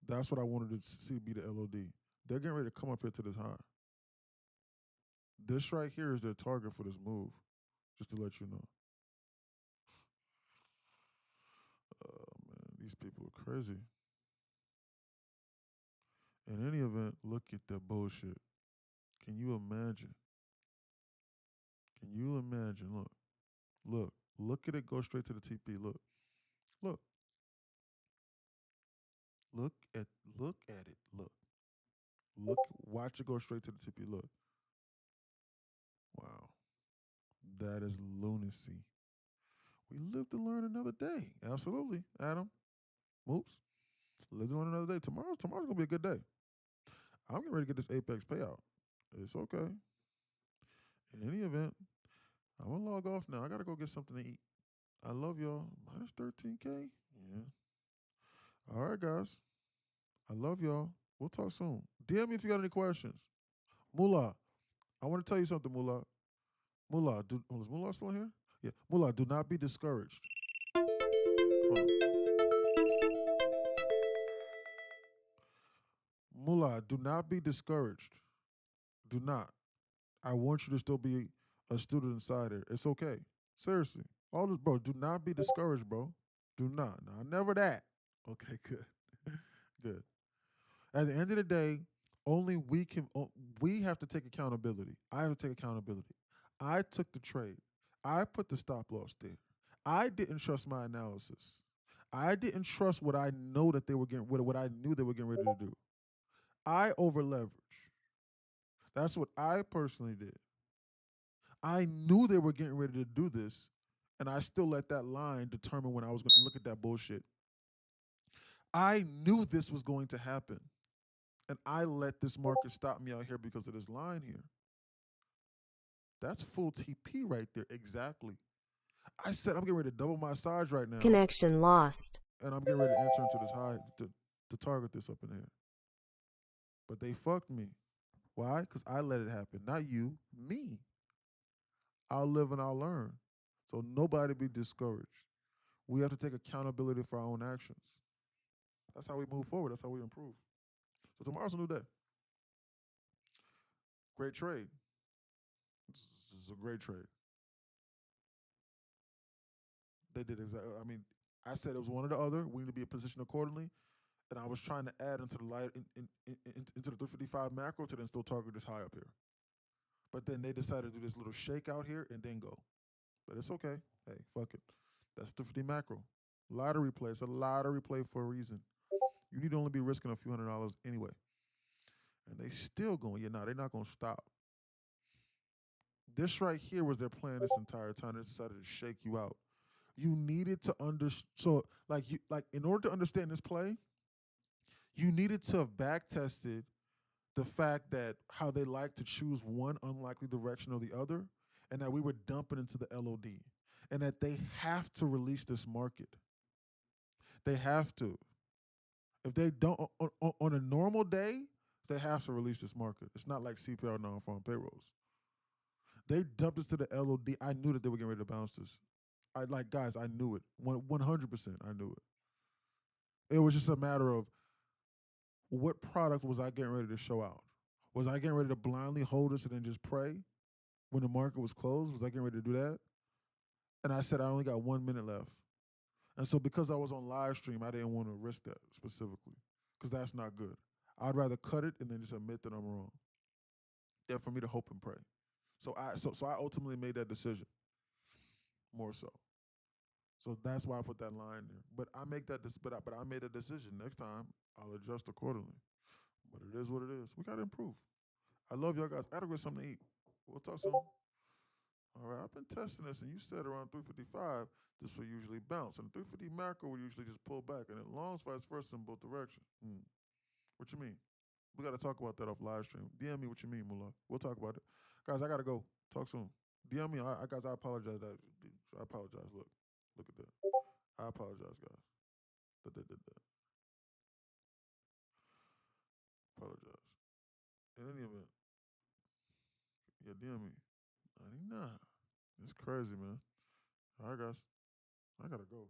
that's what I wanted to see be the LOD. They're getting ready to come up here to this high. This right here is their target for this move, just to let you know. Oh, man, these people are crazy. In any event, look at that bullshit. Can you imagine? Can you imagine? Look at it go straight to the TP. Look. Look at it. Watch it go straight to the TP. Look. Wow. That is lunacy. We live to learn another day. Absolutely, Adam. Moops. Live to learn another day. Tomorrow's gonna be a good day. I'm getting ready to get this Apex payout. It's okay. In any event, I'm gonna log off now. I gotta go get something to eat. I love y'all. Minus 13K? Yeah. All right, guys. I love y'all. We'll talk soon. DM me if you got any questions. Mullah, I want to tell you something, Mullah. Mullah, is Mullah still here? Yeah. Mullah, do not be discouraged. Hold on. Mullah, do not be discouraged. Do not. I want you to still be a student insider. It's okay. Seriously. All this, bro, do not be discouraged, bro. Do not. No, never that. Okay, good. Good. At the end of the day, only we have to take accountability. I have to take accountability. I took the trade. I put the stop loss there. I didn't trust my analysis. I didn't trust what I know that they were getting, what I knew they were getting ready to do. I over leveraged. That's what I personally did. I knew they were getting ready to do this, and I still let that line determine when I was going to look at that bullshit. I knew this was going to happen, and I let this market stop me out here because of this line here. That's full TP right there, exactly. I said I'm getting ready to double my size right now. Connection lost. And I'm getting ready to enter into this high to target this up in here. But they fucked me. Why? Because I let it happen. Not you, me. I'll live and I'll learn. So nobody be discouraged. We have to take accountability for our own actions. That's how we move forward. That's how we improve. So tomorrow's a new day. Great trade. This is a great trade. They did exactly. I mean, I said it was one or the other. We need to be positioned accordingly. And I was trying to add into the light into the 355 macro to then still target this high up here. But then they decided to do this little shake out here and then go. But it's okay. Hey, fuck it. That's 350 macro. Lottery play. It's a lottery play for a reason. You need to only be risking a few $100s anyway. And they still going. Yeah, they're not going to stop. This right here was their plan this entire time. They decided to shake you out. You needed to in order to understand this play, you needed to have back tested the fact that how they like to choose one unlikely direction or the other, and that we were dumping into the LOD, and that they have to release this market. They have to. If they don't, on a normal day, they have to release this market. It's not like CPR non-farm payrolls. They dumped us to the LOD. I knew that they were getting ready to bounce this. Guys, I knew it. 100%, I knew it. It was just a matter of what product was I getting ready to show out? Was I getting ready to blindly hold this and then just pray when the market was closed? Was I getting ready to do that? And I said I only got 1 minute left. And so because I was on live stream, I didn't want to risk that specifically because that's not good. I'd rather cut it and then just admit that I'm wrong than for me to hope and pray. So I ultimately made that decision more so. So that's why I put that line there. But I made that decision. Next time I'll adjust accordingly. But it is what it is. We gotta improve. I love y'all guys. I gotta get something to eat. We'll talk soon. All right, I've been testing this, and you said around 355, this will usually bounce. And 350 macro will usually just pull back, and it longs vice versa in both directions. What you mean? We got to talk about that off live stream. DM me what you mean, Mullah. We'll talk about it. Guys, I got to go. Talk soon. DM me. Guys, I apologize. I apologize. Look at that. I apologize, guys. Apologize. in any event, yeah, DM me. 99. It's crazy, man. All right, guys. I gotta go.